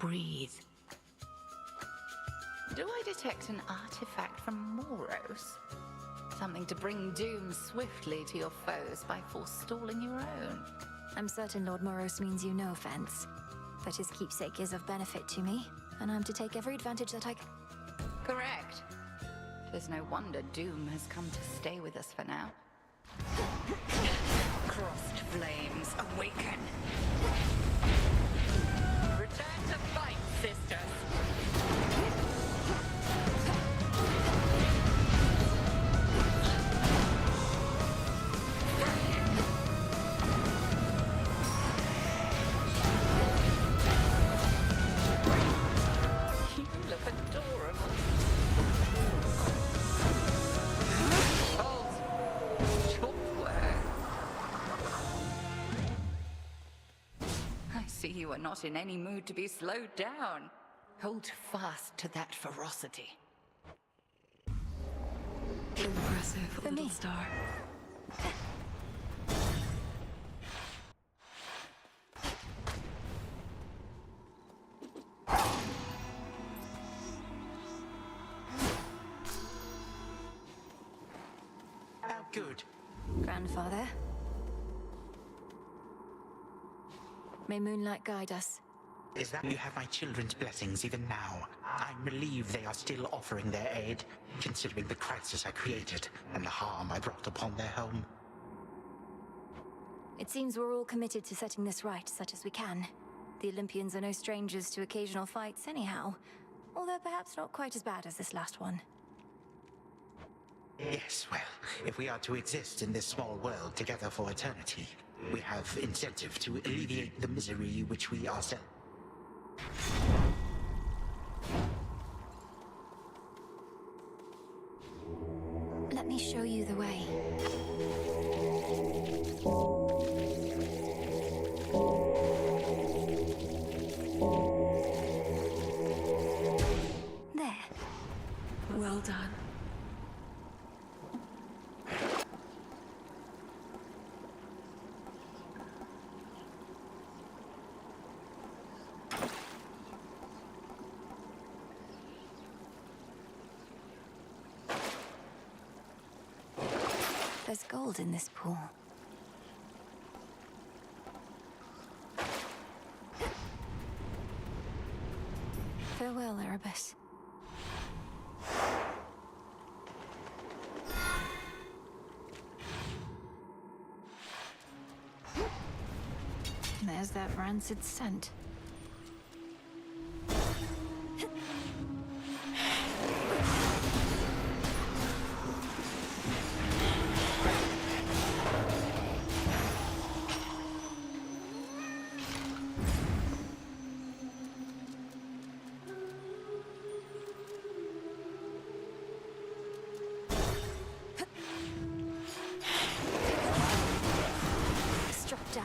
Breathe. Do I detect an artifact from Moros? Something to bring doom swiftly to your foes by forestalling your own. I'm certain Lord Moros means you no offense, but his keepsake is of benefit to me, and I'm to take every advantage that I can. Correct. There's no wonder doom has come to stay with us for now. Crossed flames, awaken! Return to fight, sisters! You look adorable. Halt! Short work. I see you are not in any mood to be slowed down. Hold fast to that ferocity. Impressive, little star. How good. Grandfather. May moonlight guide us. Is that you have my children's blessings even now? I'm relieved they are still offering their aid, considering the crisis I created and the harm I brought upon their home. It seems we're all committed to setting this right, such as we can. The Olympians are no strangers to occasional fights anyhow, although perhaps not quite as bad as this last one. Yes, well, if we are to exist in this small world together for eternity, we have incentive to alleviate the misery which we ourselves... Let me show you the way. Well done. There's gold in this pool. Farewell, Erebus. There's that rancid scent. Struck down.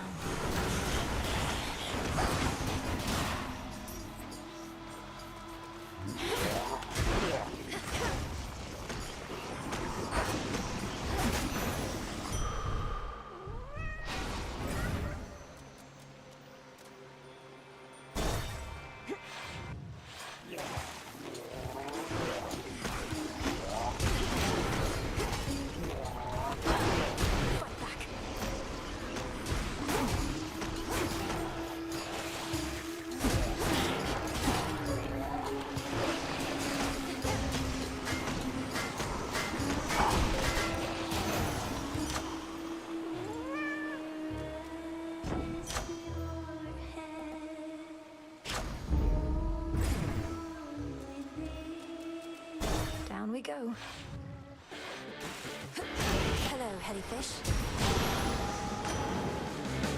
Down we go. Hello, Hellyfish.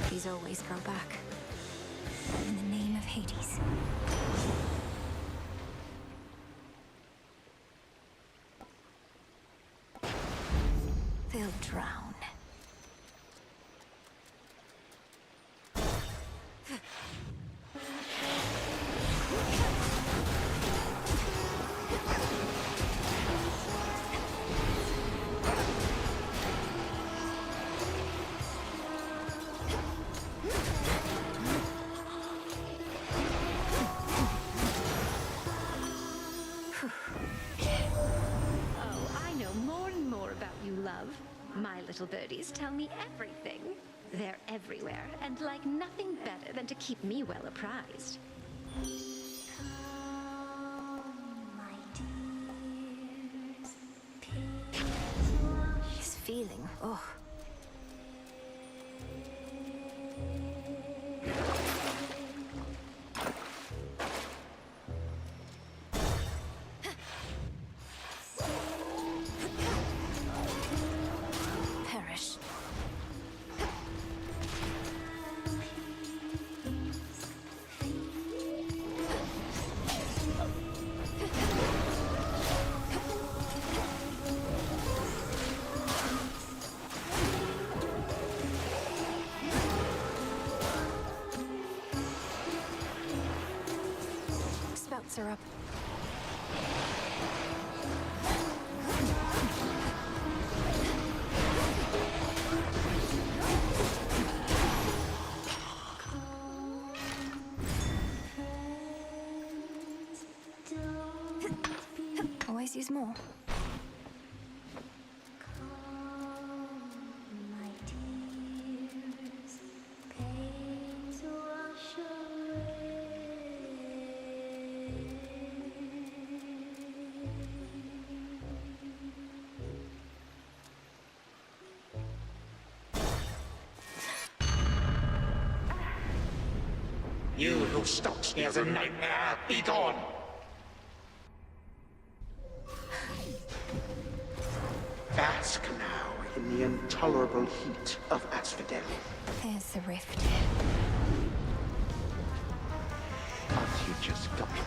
These always grow back. In the name of Hades. They'll drown. Love, my little birdies tell me everything. They're everywhere and like nothing better than to keep me well apprised. This feeling, oh. Perish. Spouts are up. Always use more. You who stalks me as a nightmare, be gone! Bask now in the intolerable heat of Asphodel. There's the rift. But you just got me.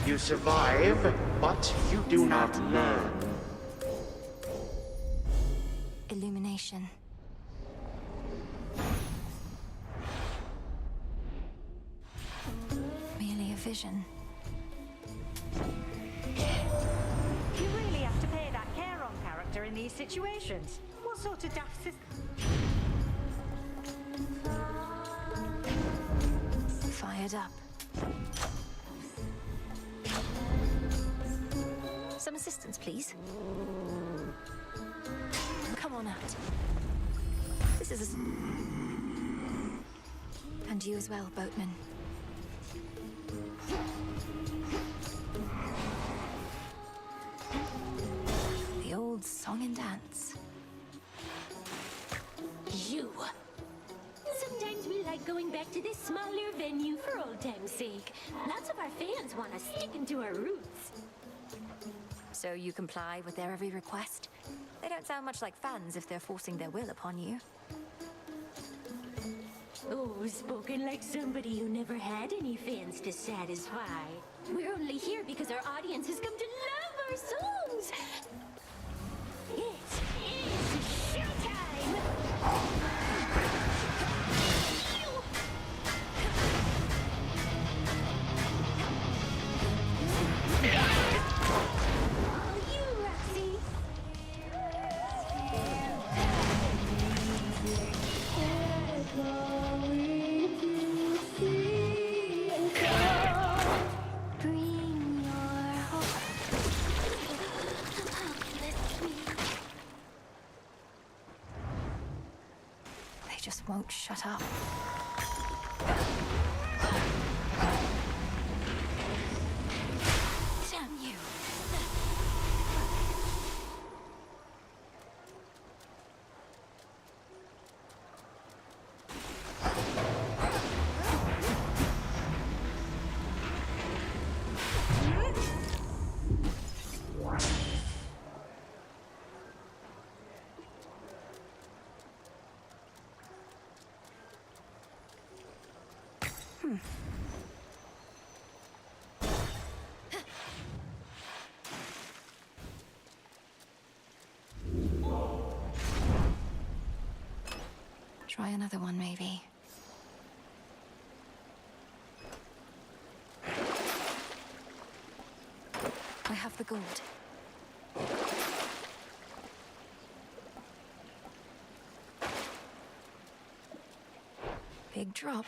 You survive, but you do not learn. Illumination. Merely a vision. You really have to pay that care on character in these situations. What sort of daft system? Fired up. Some assistance, please. Come on out. This is a... And you as well, boatman. The old song and dance. You. Sometimes we like going back to this smaller venue for old time's sake. Lots of our fans want us sticking to our roots. So you comply with their every request? They don't sound much like fans if they're forcing their will upon you. Oh, spoken like somebody who never had any fans to satisfy. We're only here because our audience has come to love our songs. It is showtime! They just won't shut up. Damn you! Try another one, maybe. I have the gold. Big drop.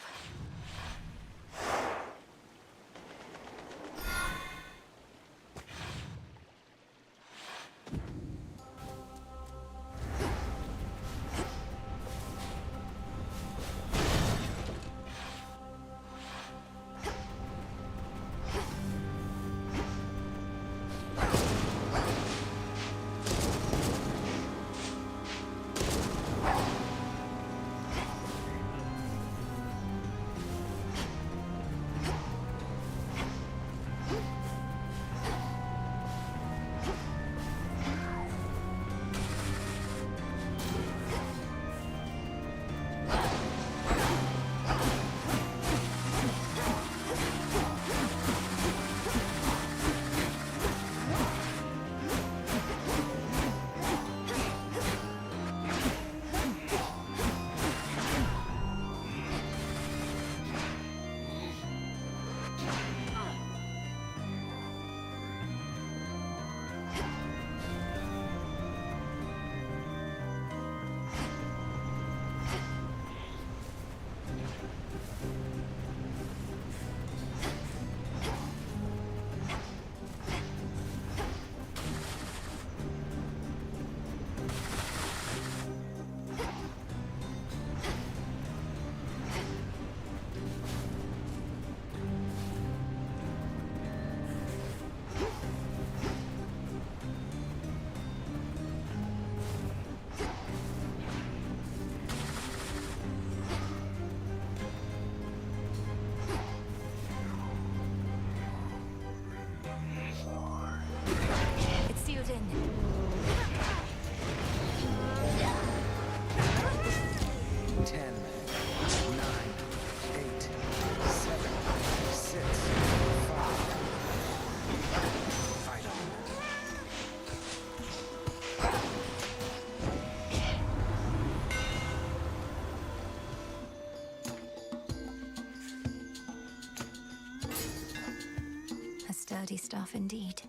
Sturdy stuff indeed.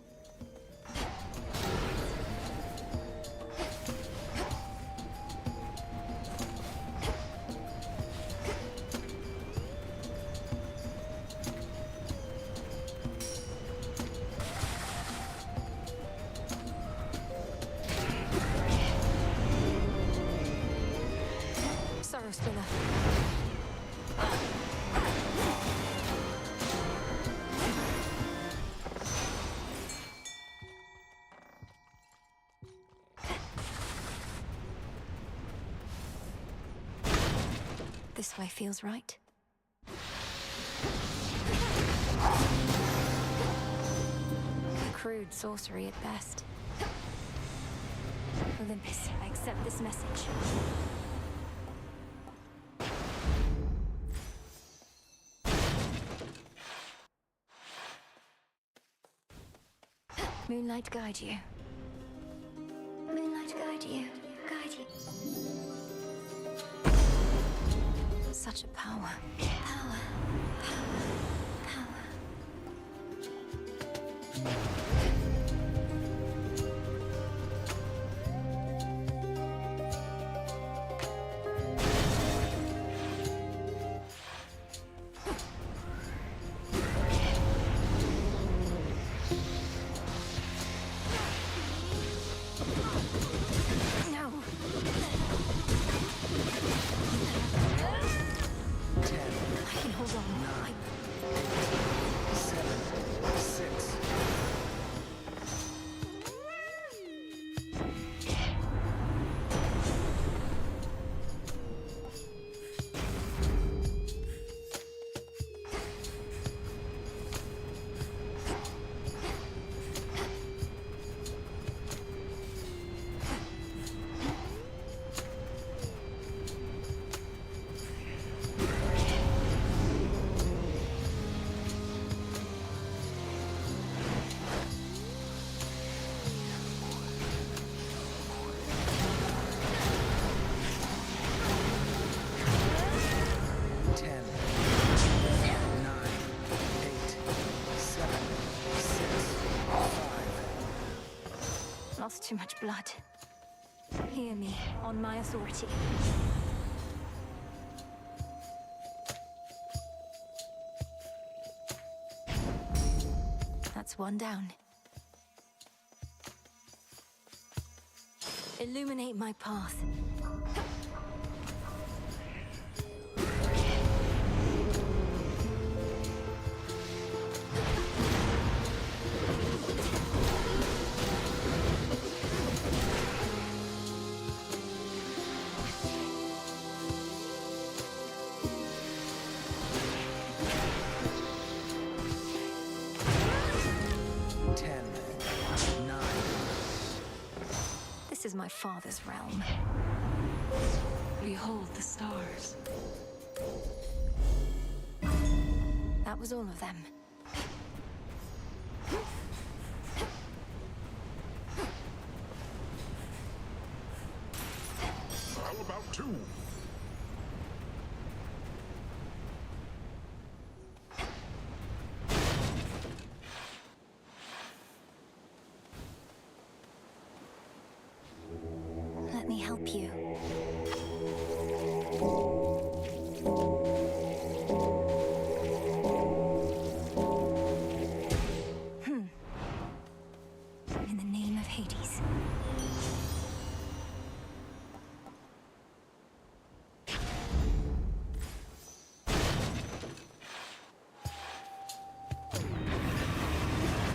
Sorrow Spiller. This way feels right. Crude sorcery at best. Olympus, I accept this message. Moonlight guide you. Moonlight guide you. Guide you. Such a power. Power. Power. Power. No. 10. I can hold on. 9. 7. 6. Lost too much blood. Hear me, on my authority. That's one down. Illuminate my path. This is my father's realm. Behold the stars. That was all of them. How about 2? Let me help you. In the name of Hades.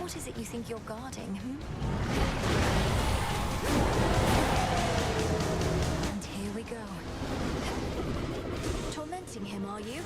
What is it you think you're guarding, And here we go. Tormenting him, are you?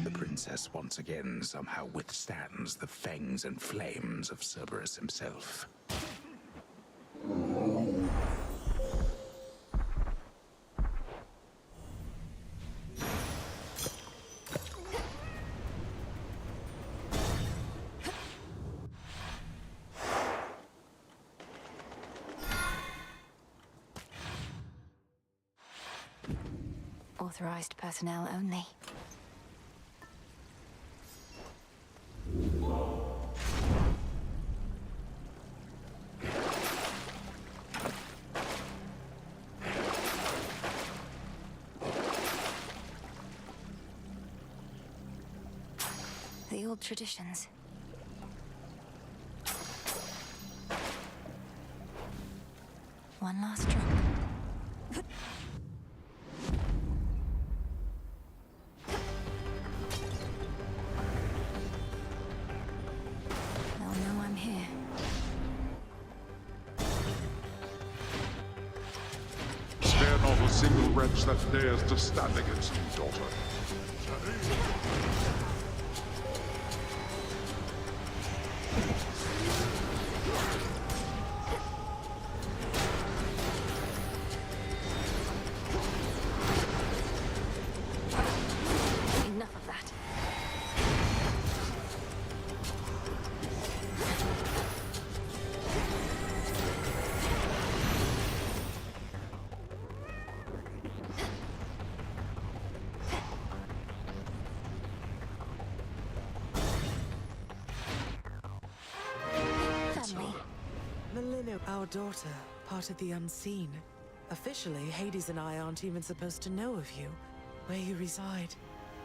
The princess once again somehow withstands the fangs and flames of Cerberus himself. Authorized personnel only. The old traditions. One last drop. They'll know I'm here. Spare not a single wretch that dares to stand against you, daughter. Enough of that. Family. Melina, our daughter, part of the unseen. Officially, Hades and I aren't even supposed to know of you, where you reside.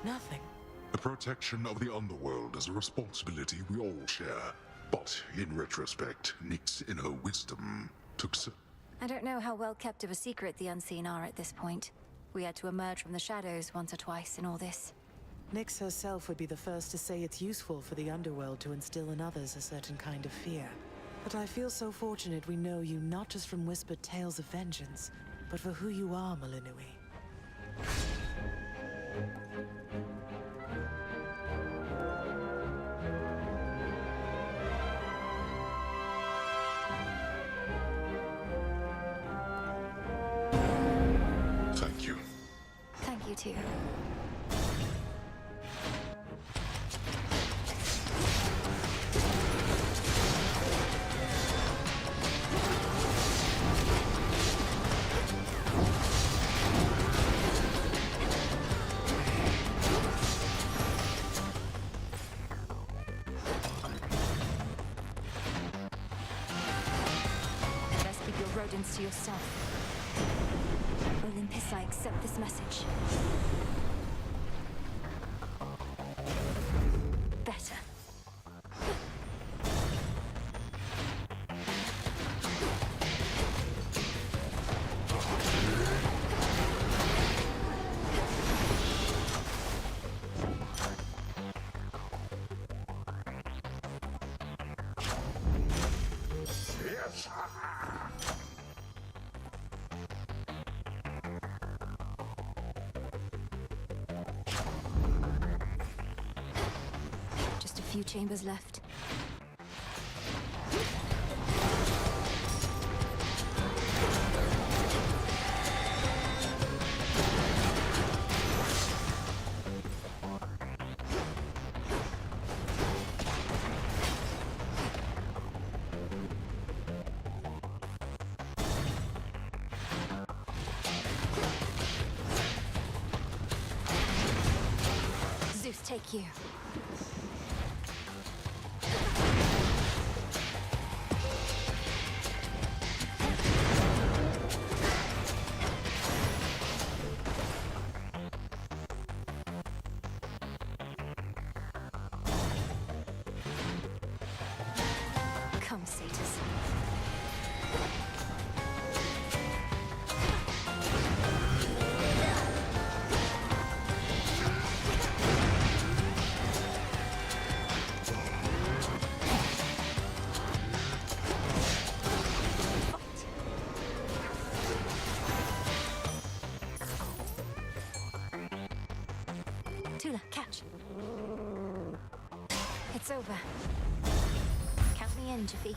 Nothing. The protection of the underworld is a responsibility we all share. But in retrospect, Nyx, in her wisdom, took I don't know how well kept of a secret the Unseen are at this point. We had to emerge from the shadows once or twice in all this. Nyx herself would be the first to say it's useful for the underworld to instill in others a certain kind of fear. But I feel so fortunate we know you not just from whispered tales of vengeance, but for who you are, Malinui. Thank you. Thank you too. Best keep your rodents to yourself. Olympus, I accept this message. Better. Yes! Just a few chambers left. Zeus, take you. Come, Satyrs. Tula, catch. It's over. Count me in, Jiffy.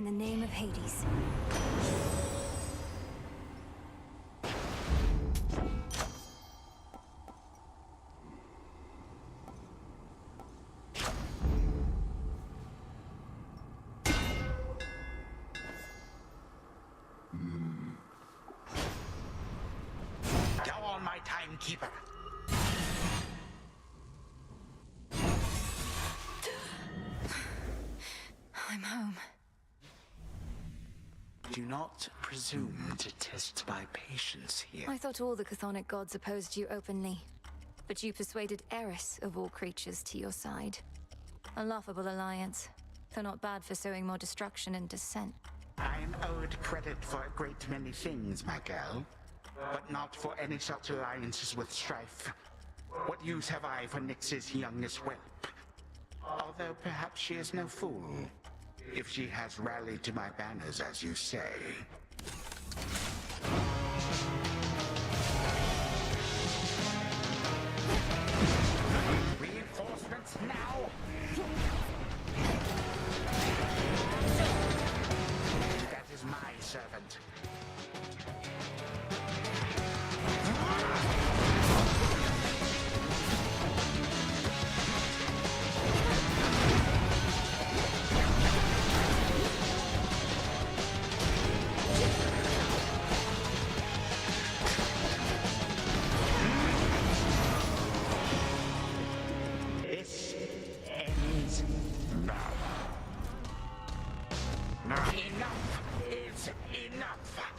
in the name of Hades. Go on, my timekeeper. I'm home. Do not presume to test my patience here. I thought all the chthonic gods opposed you openly. But you persuaded Eris, of all creatures, to your side. A laughable alliance, though not bad for sowing more destruction and dissent. I am owed credit for a great many things, my girl, but not for any such alliances with strife. What use have I for Nyx's youngest whelp? Although perhaps she is no fool, if she has rallied to my banners, as you say. Reinforcements now! That is my servant. This ends now. Enough is enough.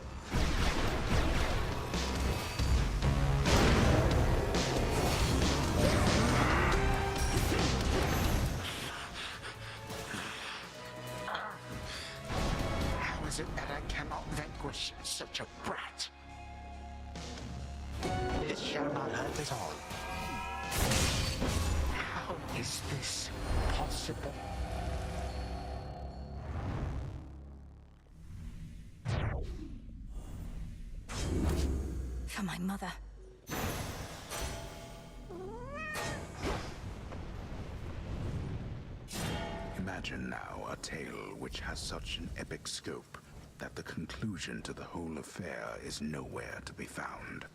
How is it that I cannot vanquish such a brat? This shall not hurt at all. How is this possible? For my mother. Imagine now a tale which has such an epic scope that the conclusion to the whole affair is nowhere to be found.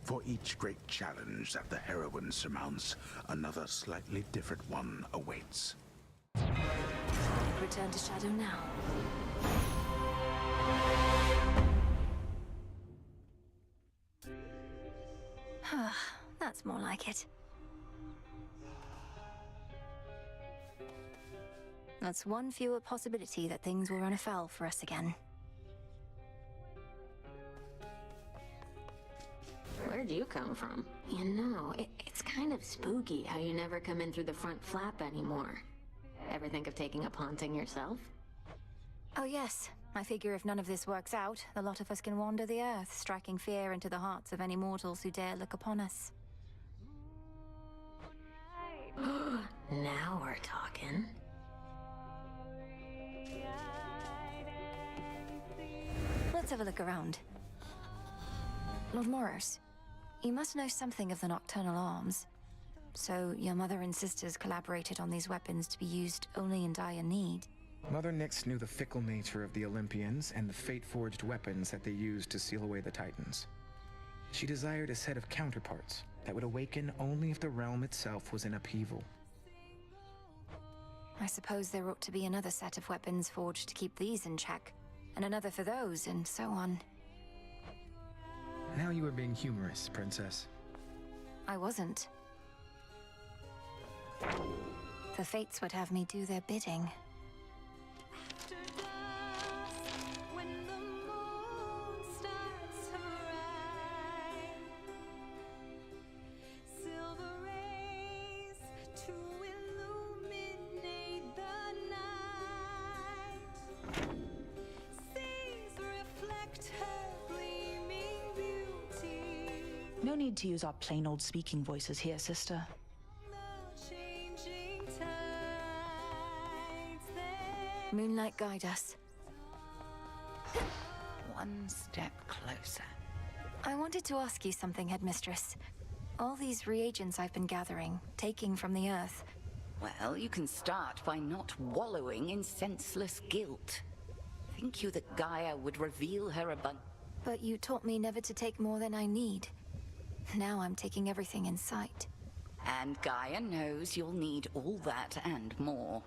For each great challenge that the heroine surmounts, another slightly different one awaits. Return to Shadow now. That's more like it. That's one fewer possibility that things will run afoul for us again. Where'd you come from? You know, it's kind of spooky how you never come in through the front flap anymore. Ever think of taking up haunting yourself? Oh yes, I figure if none of this works out, the lot of us can wander the earth, striking fear into the hearts of any mortals who dare look upon us. Now we're talking. Let's have a look around. Lord Morris, you must know something of the nocturnal arms. So your mother and sisters collaborated on these weapons to be used only in dire need. Mother Nyx knew the fickle nature of the Olympians and the fate-forged weapons that they used to seal away the Titans. She desired a set of counterparts that would awaken only if the realm itself was in upheaval. I suppose there ought to be another set of weapons forged to keep these in check, and another for those, and so on. Now you are being humorous, Princess. I wasn't. The fates would have me do their bidding. No need to use our plain old speaking voices here, sister. Moonlight, guide us. One step closer. I wanted to ask you something, Headmistress. All these reagents I've been gathering, taking from the Earth. Well, you can start by not wallowing in senseless guilt. think you that Gaia would reveal her abundance? But you taught me never to take more than I need. Now I'm taking everything in sight. And Gaia knows you'll need all that and more.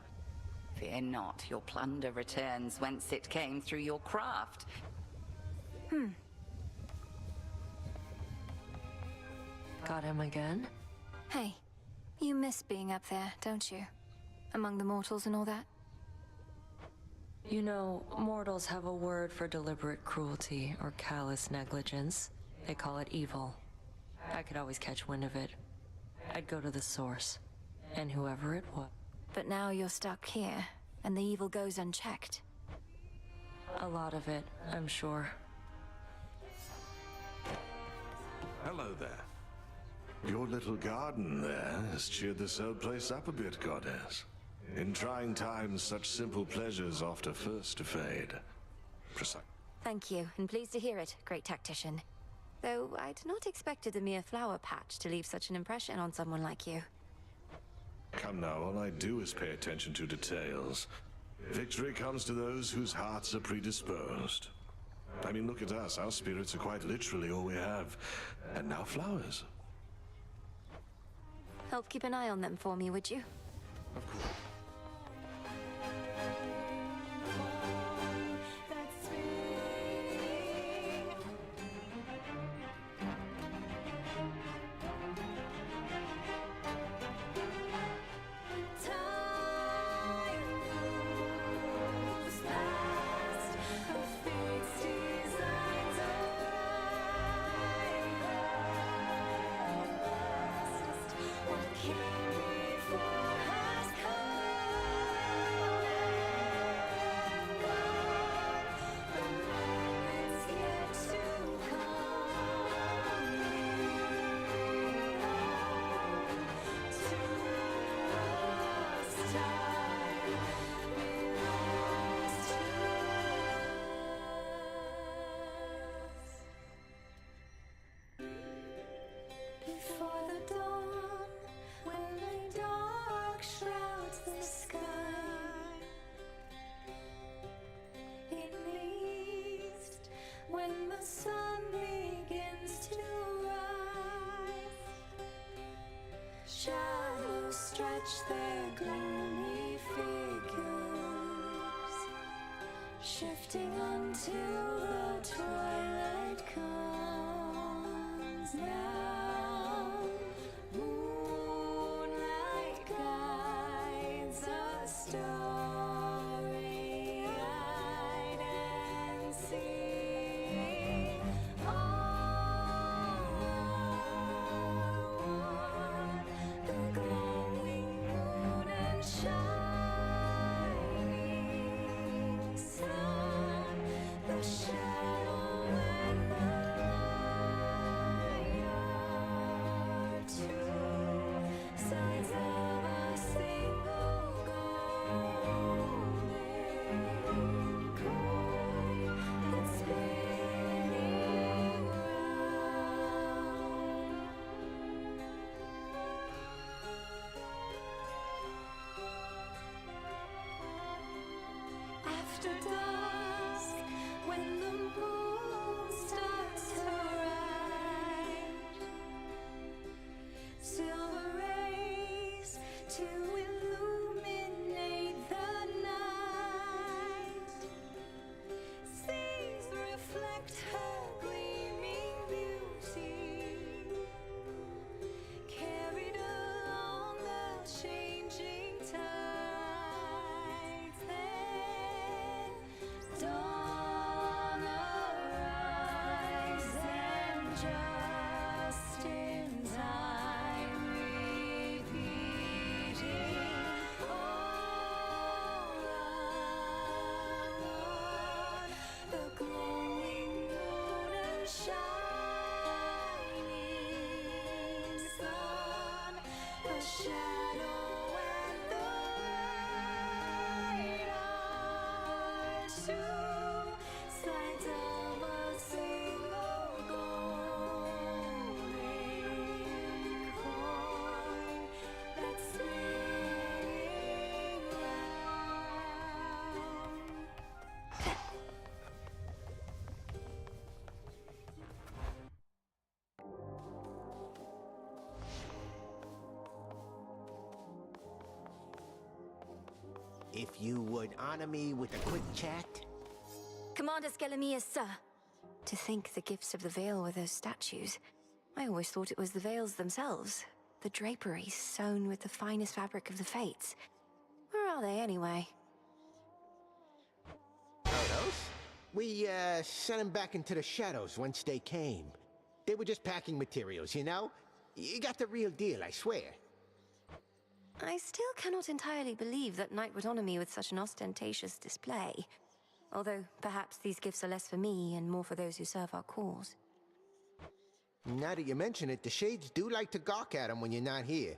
Fear not, your plunder returns whence it came through your craft. Got him again? Hey, you miss being up there, don't you? Among the mortals and all that? You know, mortals have a word for deliberate cruelty or callous negligence. They call it evil. I could always catch wind of it. I'd go to the source, and whoever it was. But now you're stuck here, and the evil goes unchecked. A lot of it, I'm sure. Hello there. Your little garden there has cheered this old place up a bit, Goddess. In trying times, such simple pleasures oft are first to fade. Thank you, and pleased to hear it, great tactician. Though I'd not expected a mere flower patch to leave such an impression on someone like you. Come now, all I do is pay attention to details. Victory comes to those whose hearts are predisposed. I mean, look at us. Our spirits are quite literally all we have. And now flowers. Help keep an eye on them for me, would you? Of course. Before the dawn, when the dark shrouds the sky, in the east, when the sun begins to rise, shadows stretch their gloomy figures, shifting until the twilight comes now. After dusk, when the moon starts to rise, silver rays to illuminate the night, seas reflect her gleaming beauty, carried along the changing tides. Dawn arrives and just in time, repeating all around the glowing moon and shining sun, the shadow and the light are two sides of a single golden coin that's spinning round. If you would honor me with a quick chat. Commander Skelemius, sir. To think the gifts of the Veil were those statues. I always thought it was the veils themselves. The draperies sewn with the finest fabric of the Fates. Where are they, anyway? Oh, those? We, sent them back into the shadows whence they came. They were just packing materials, you know? You got the real deal, I swear. I still cannot entirely believe that Knight would honor me with such an ostentatious display. Although, perhaps these gifts are less for me and more for those who serve our cause. Now that you mention it, the Shades do like to gawk at them when you're not here.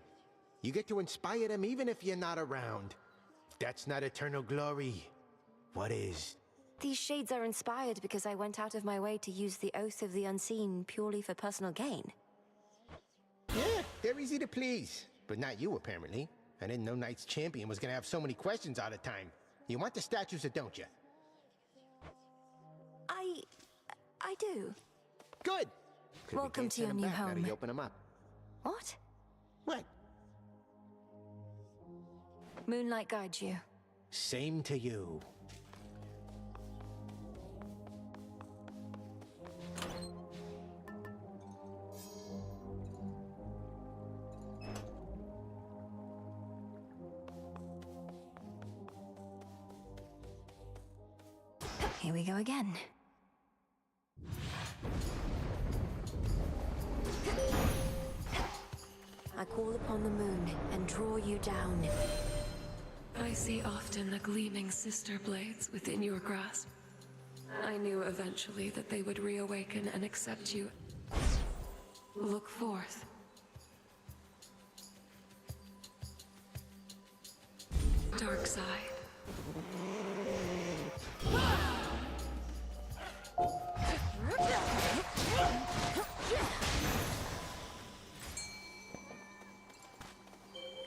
You get to inspire them even if you're not around. If that's not eternal glory, what is? These Shades are inspired because I went out of my way to use the Oath of the Unseen purely for personal gain. Yeah, they're easy to please. But not you, apparently. I didn't know Knight's champion was gonna have so many questions all the time. You want the statues or don't you? I do. Good! Welcome to your new home. Now that you open them up. What? What? Moonlight guides you. Same to you. Here we go again. I call upon the moon and draw you down. I see often the gleaming sister blades within your grasp. I knew eventually that they would reawaken and accept you. Look forth. Dark side.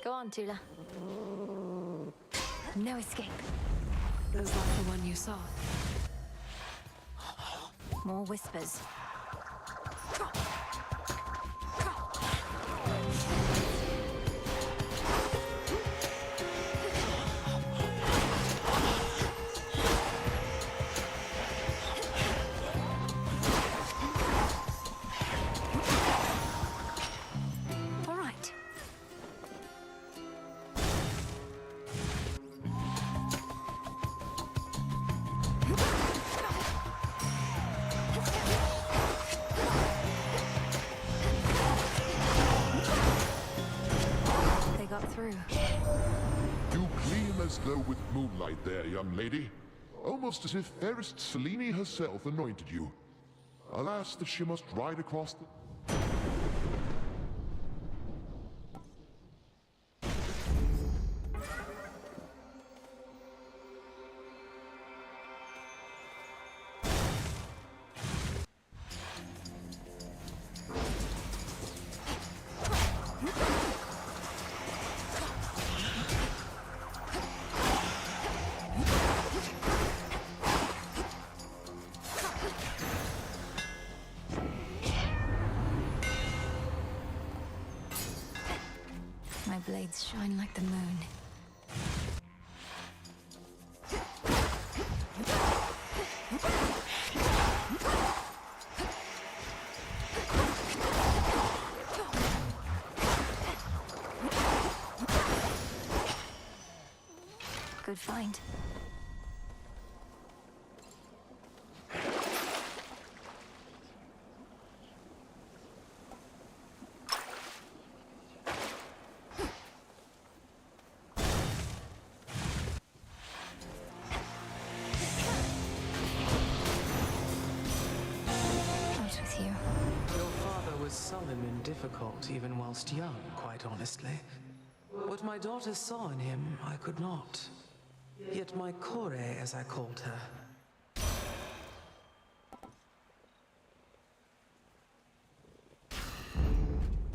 Go on, Tula. No escape. Was that the one you saw? More whispers. All right. They got through. You gleam as though with moonlight there, young lady. Almost as if fairest Selene herself anointed you. Alas, that she must ride across the... My blades shine like the moon. Good find. Your father was solemn and difficult even whilst young, quite honestly. What my daughter saw in him, I could not. Yet my Kore, as I called her.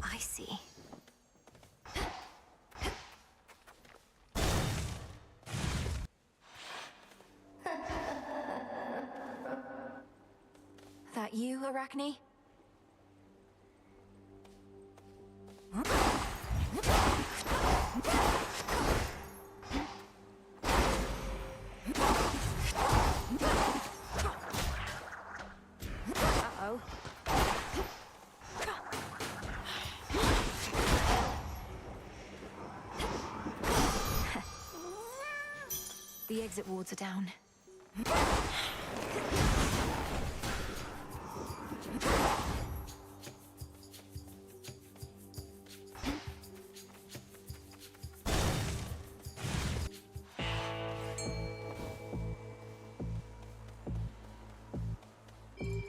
I see. That you, Arachne? The exit wards are down.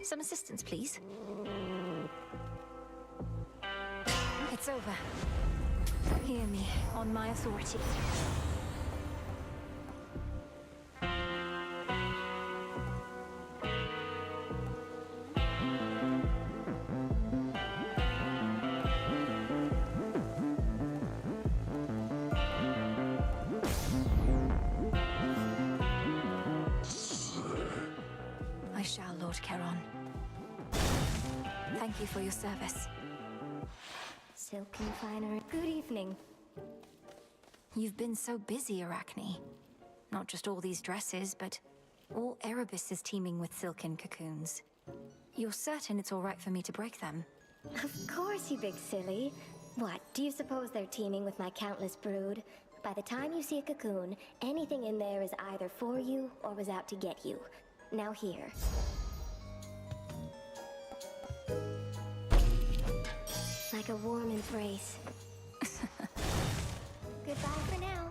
Some assistance, please. It's over. Hear me, on my authority. I shall, Lord Charon. Thank you for your service. Silken finery. Good evening. You've been so busy, Arachne. Not just all these dresses, but all Erebus is teeming with silken cocoons. You're certain it's all right for me to break them? Of course, you big silly. What, do you suppose they're teeming with my countless brood? By the time you see a cocoon, anything in there is either for you or was out to get you. Now here. Like a warm embrace. Goodbye for now.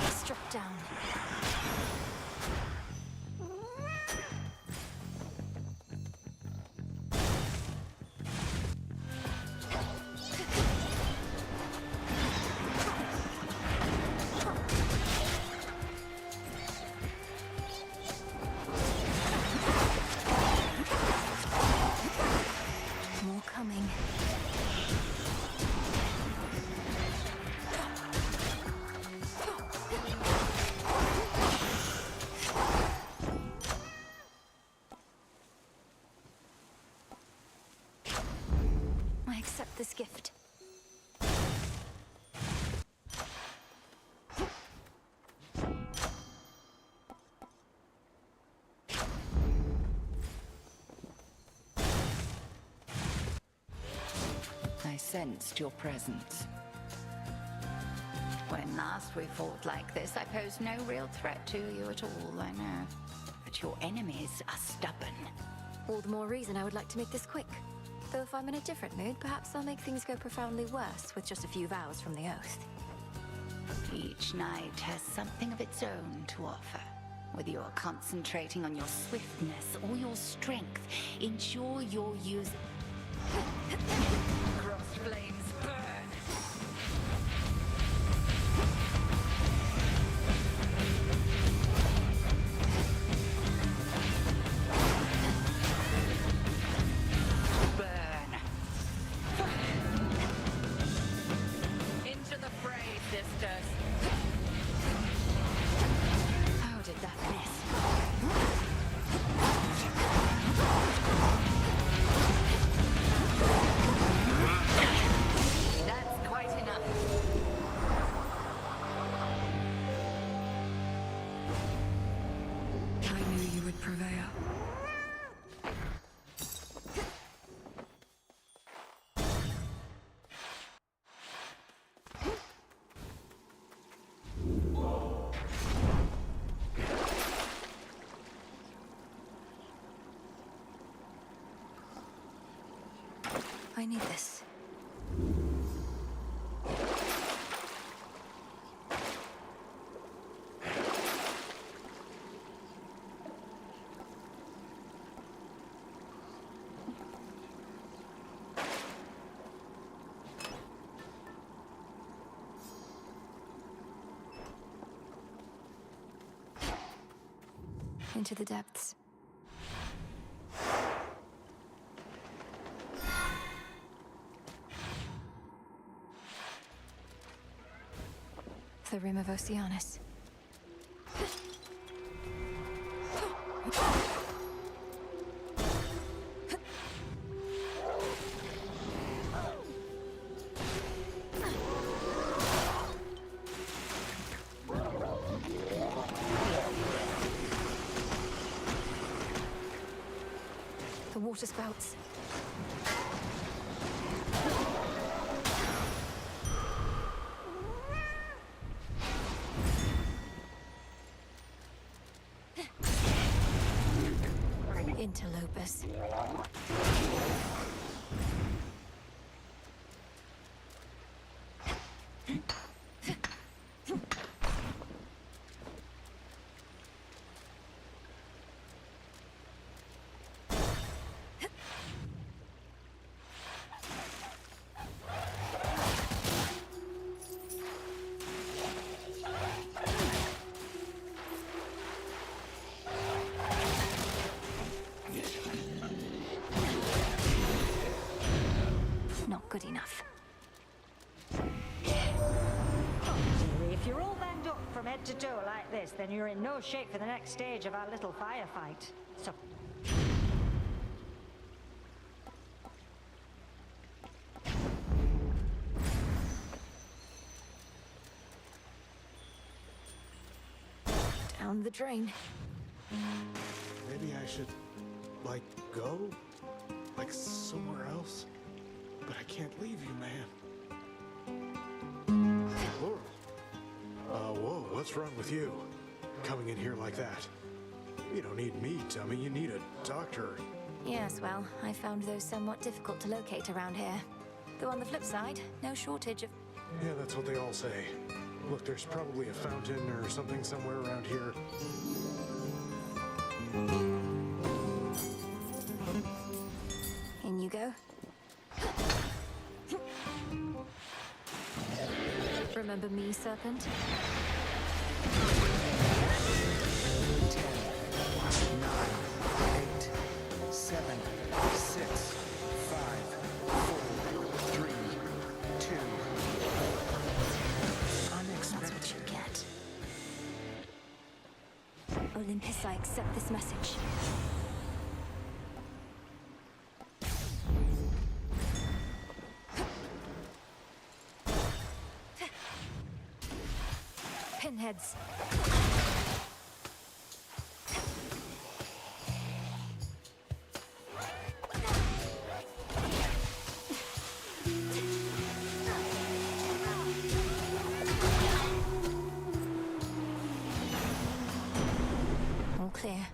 Struck down. More coming. I accept this gift. I sensed your presence. When last we fought like this, I posed no real threat to you at all, I know. But your enemies are stubborn. All the more reason I would like to make this quick. Though if I'm in a different mood, perhaps I'll make things go profoundly worse with just a few vows from the oath. Each night has something of its own to offer. Whether you're concentrating on your swiftness or your strength, ensure you're using... Cross flames burn! Burn! Into the fray, sisters! How did that miss? That's quite enough. I knew you would prevail. I need this. Into the depths. The rim of Oceanus. water spouts. Interlopers. Not good enough. If you're all banged up from head to toe like this, then you're in no shape for the next stage of our little firefight. So... Down the drain. Maybe I should, like, go? Like, somewhere else? But I can't leave you, man. Laurel. Whoa, what's wrong with you? Coming in here like that? You don't need me, dummy. You need a doctor. Yes, well, I found those somewhat difficult to locate around here. Though on the flip side, no shortage of... Yeah, that's what they all say. Look, there's probably a fountain or something somewhere around here. In you go. Remember me, Serpent? 10, 9, 8, 7, 6, 5, 4, 3, 2. That's what you get. Olympus, I accept this message. Pinheads. All clear.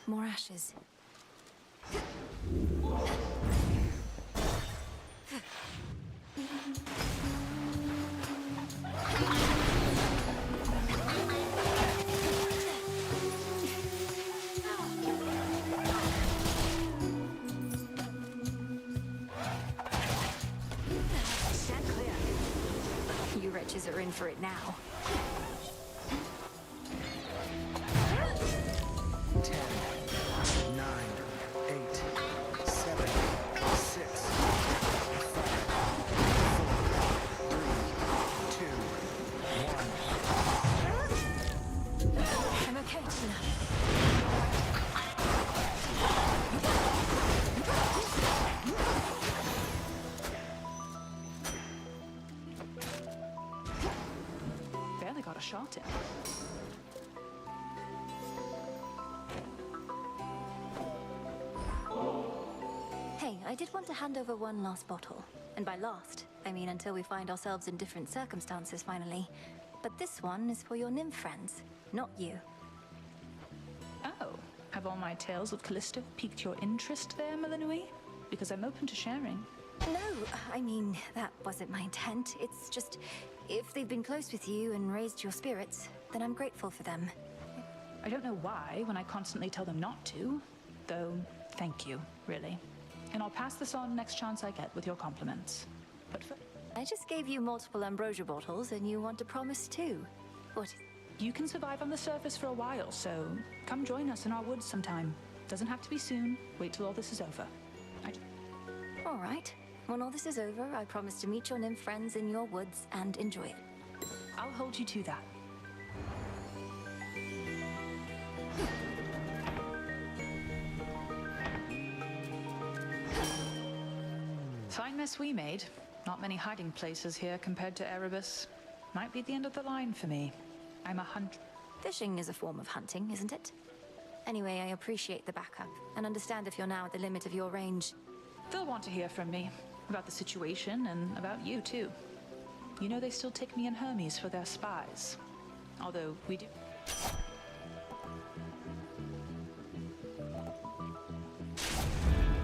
More ashes. Stand clear. You wretches are in for it now. 10, 9, 8, 7, 6, 5, 4, 3, 2, 1. I'm okay, Tina. Barely got a shot in. Hey, I did want to hand over one last bottle. And by last, I mean until we find ourselves in different circumstances finally. But this one is for your nymph friends, not you. Oh, have all my tales of Callisto piqued your interest there, Melanui? Because I'm open to sharing. No, I mean, that wasn't my intent. It's just, if they've been close with you and raised your spirits, then I'm grateful for them. I don't know why when I constantly tell them not to, though thank you, really. And I'll pass this on next chance I get with your compliments. But I just gave you multiple ambrosia bottles and you want to promise too. What? You can survive on the surface for a while, so come join us in our woods sometime. Doesn't have to be soon. Wait till all this is over. All right. When all this is over, I promise to meet your nymph friends in your woods and enjoy it. I'll hold you to that. Fine mess we made. Not many hiding places here compared to Erebus. Might be the end of the line for me. I'm a hunt. Fishing is a form of hunting, isn't it? Anyway, I appreciate the backup and understand if you're now at the limit of your range. They'll want to hear from me about the situation and about you, too. You know they still take me and Hermes for their spies. Although we do...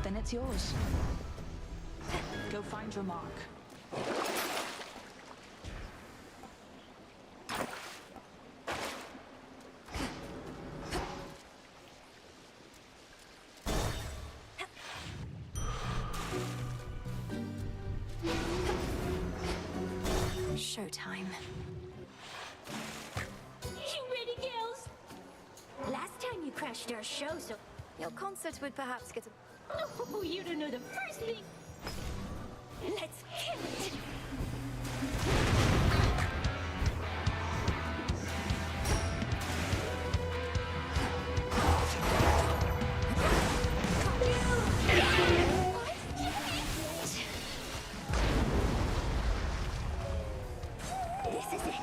Then it's yours. Go find your mark. Showtime. You ready, girls? Last time you crashed our show, so... Your concert would perhaps get a... Oh, you don't know the first thing. Let's kill it. This is it.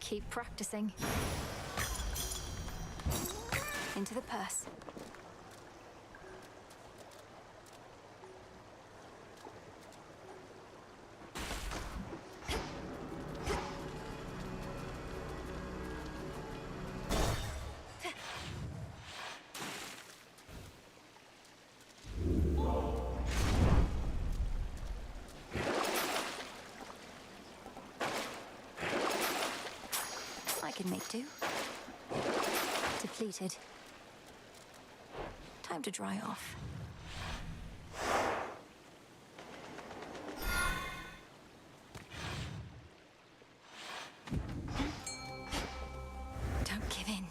Keep practicing. Into the purse. I can make do. Depleted. Time to dry off. Don't give in.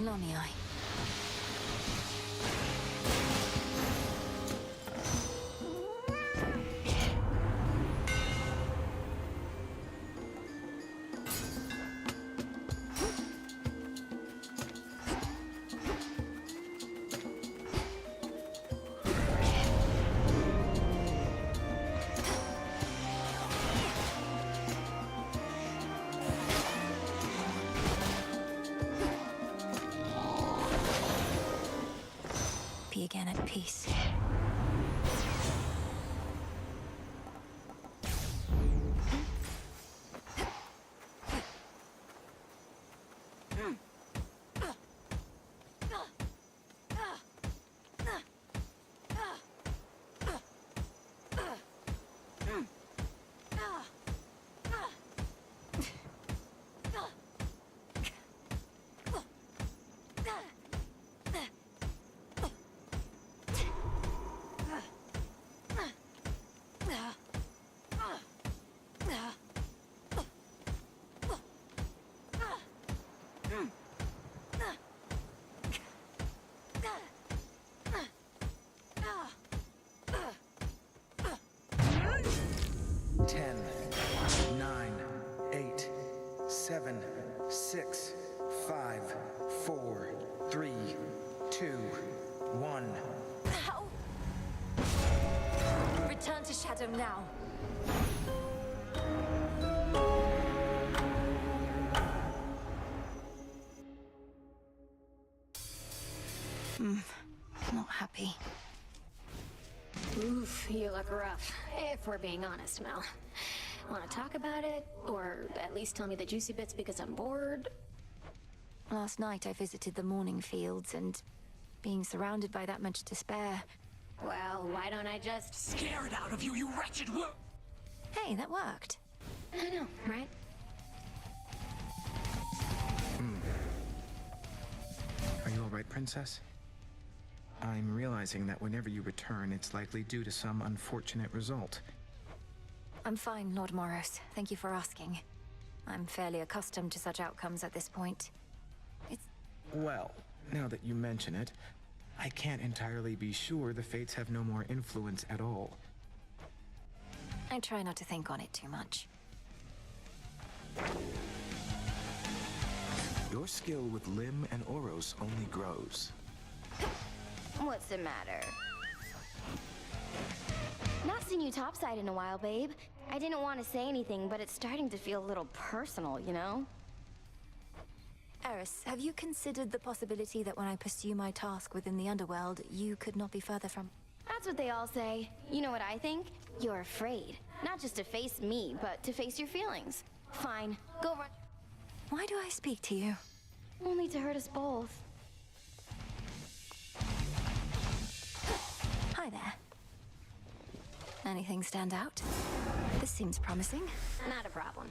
Lonnie eye. Be again at peace. Ten, 9, 8, 7, 6, 5, 4, 3, 2, 1. Ow! Return to Shadow now. Not happy. Oof, you look rough, if we're being honest, Mel. Want to talk about it? Or at least tell me the juicy bits because I'm bored? Last night I visited the mourning fields, and being surrounded by that much despair... Well, why don't I just... Scare it out of you, you wretched Hey, that worked. I know, right? Are you all right, Princess? I'm realizing that whenever you return, it's likely due to some unfortunate result. I'm fine, Lord Moros. Thank you for asking. I'm fairly accustomed to such outcomes at this point. Well, now that you mention it, I can't entirely be sure the fates have no more influence at all. I try not to think on it too much. Your skill with Lim and Oros only grows. What's the matter? Not seen you topside in a while, babe. I didn't want to say anything, but it's starting to feel a little personal, you know? Eris, have you considered the possibility that when I pursue my task within the underworld, you could not be further from... That's what they all say. You know what I think? You're afraid. Not just to face me, but to face your feelings. Fine, go run. Why do I speak to you? Only to hurt us both. Hi there. Anything stand out? This seems promising. Not a problem.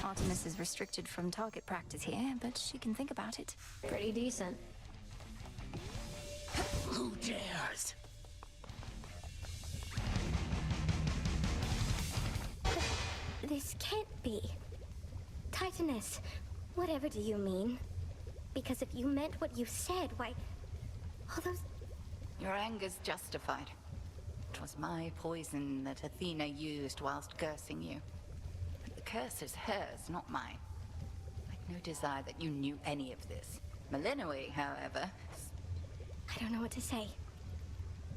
Artemis is restricted from target practice here, but she can think about it. Pretty decent. Who dares? This can't be. Titaness, whatever do you mean? Because if you meant what you said, why... all those... Your anger's justified. It was my poison that Athena used whilst cursing you. But the curse is hers, not mine. I'd no desire that you knew any of this. Malinoe, however... I don't know what to say.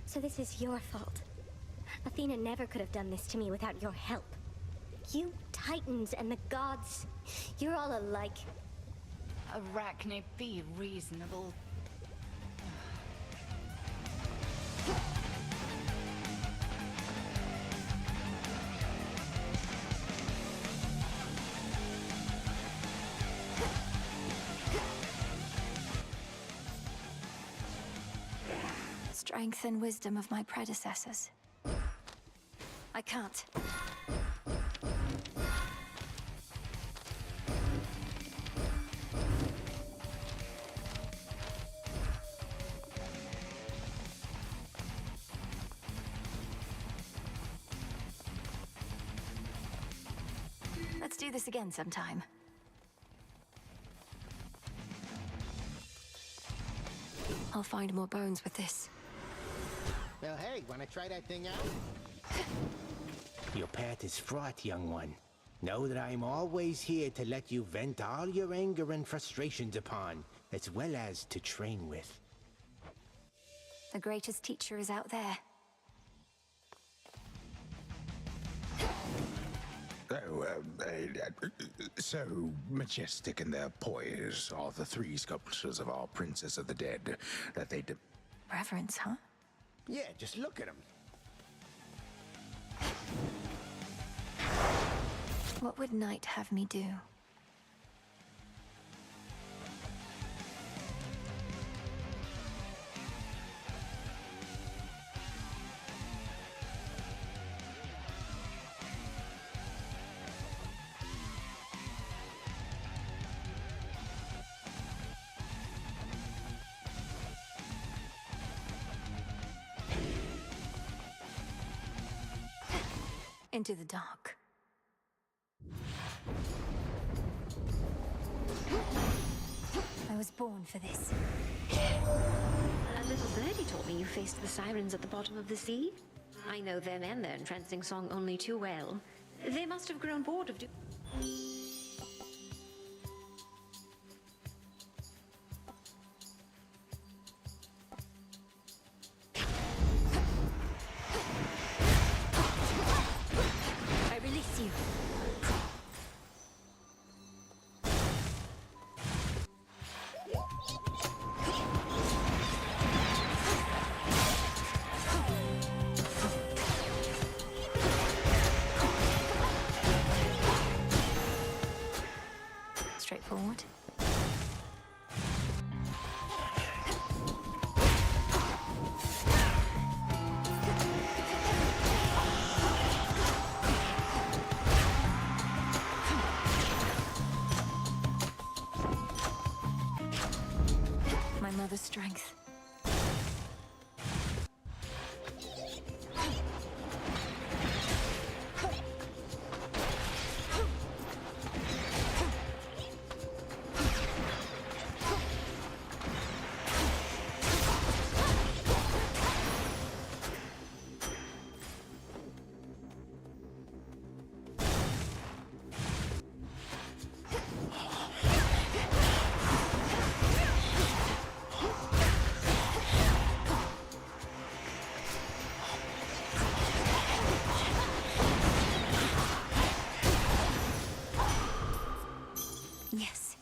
So this is your fault. Athena never could have done this to me without your help. You Titans and the gods, you're all alike. Arachne, be reasonable. Strength and wisdom of my predecessors. I can't. Let's do this again sometime. I'll find more bones with this. Well, hey, wanna try that thing out? Your path is fraught, young one. Know that I'm always here to let you vent all your anger and frustrations upon, as well as to train with. The greatest teacher is out there. Oh, so majestic in their poise are the three sculptures of our Princess of the Dead that they Reverence, huh? Yeah, just look at him. What would Knight have me do? Into the dark. I was born for this. A little birdie told me you faced the sirens at the bottom of the sea. I know them and their entrancing song only too well. They must have grown bored of I release you. Straightforward. strength. Yes.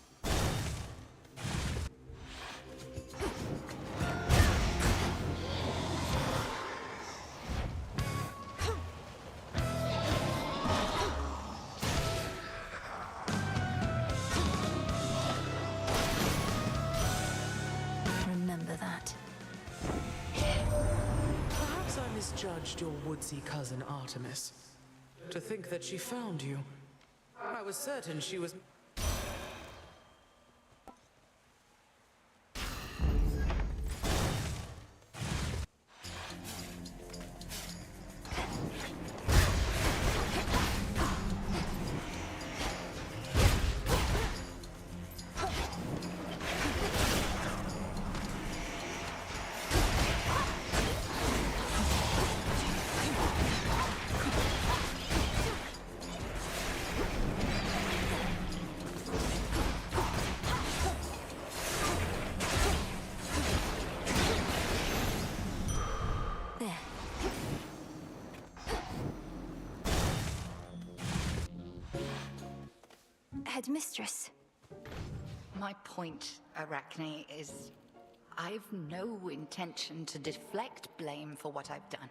Remember that. Perhaps I misjudged your woodsy cousin Artemis. To think that she found you. I was certain she was... There. Headmistress. My point, Arachne, is I've no intention to deflect blame for what I've done.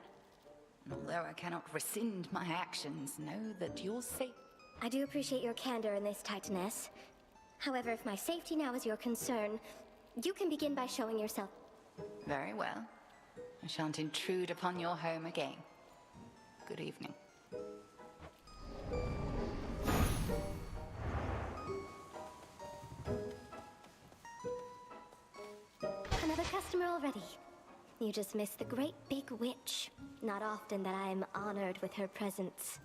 And although I cannot rescind my actions, know that you're safe. I do appreciate your candor in this, Titaness. However, if my safety now is your concern, you can begin by showing yourself. Very well. I shan't intrude upon your home again. Good evening. Another customer already. You just missed the great big witch. Not often that I'm honored with her presence.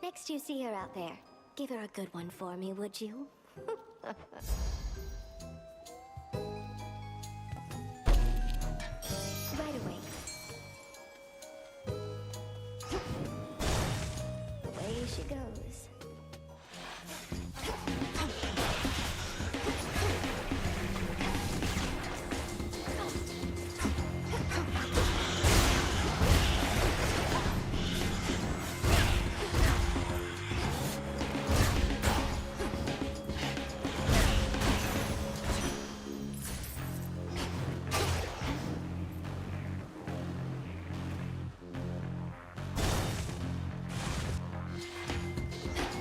Next you see her out there, give her a good one for me, would you? Right away. Away she goes.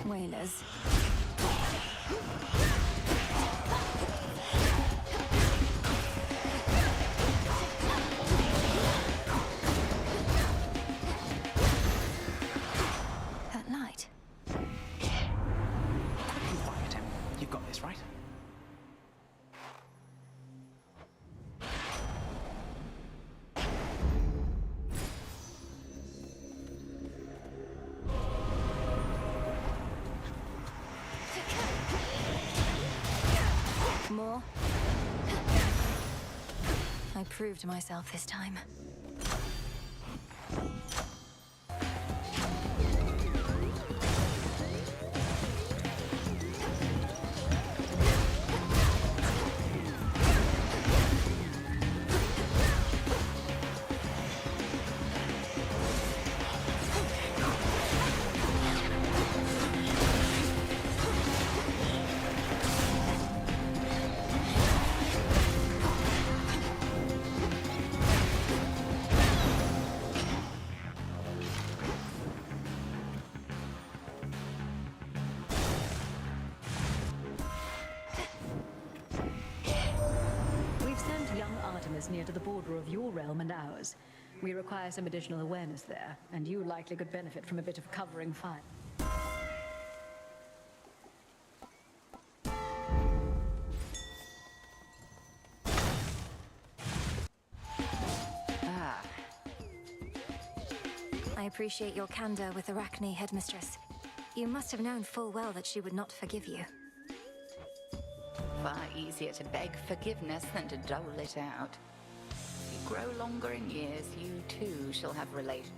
Whalers. At night. Quiet him. You've got this, right? More? I proved myself this time. Artemis near to the border of your realm and ours. We require some additional awareness there, and you likely could benefit from a bit of covering fire. I appreciate your candor with Arachne, Headmistress. You must have known full well that she would not forgive you. Far easier to beg forgiveness than to dole it out. As you grow longer in years, you too shall have relations.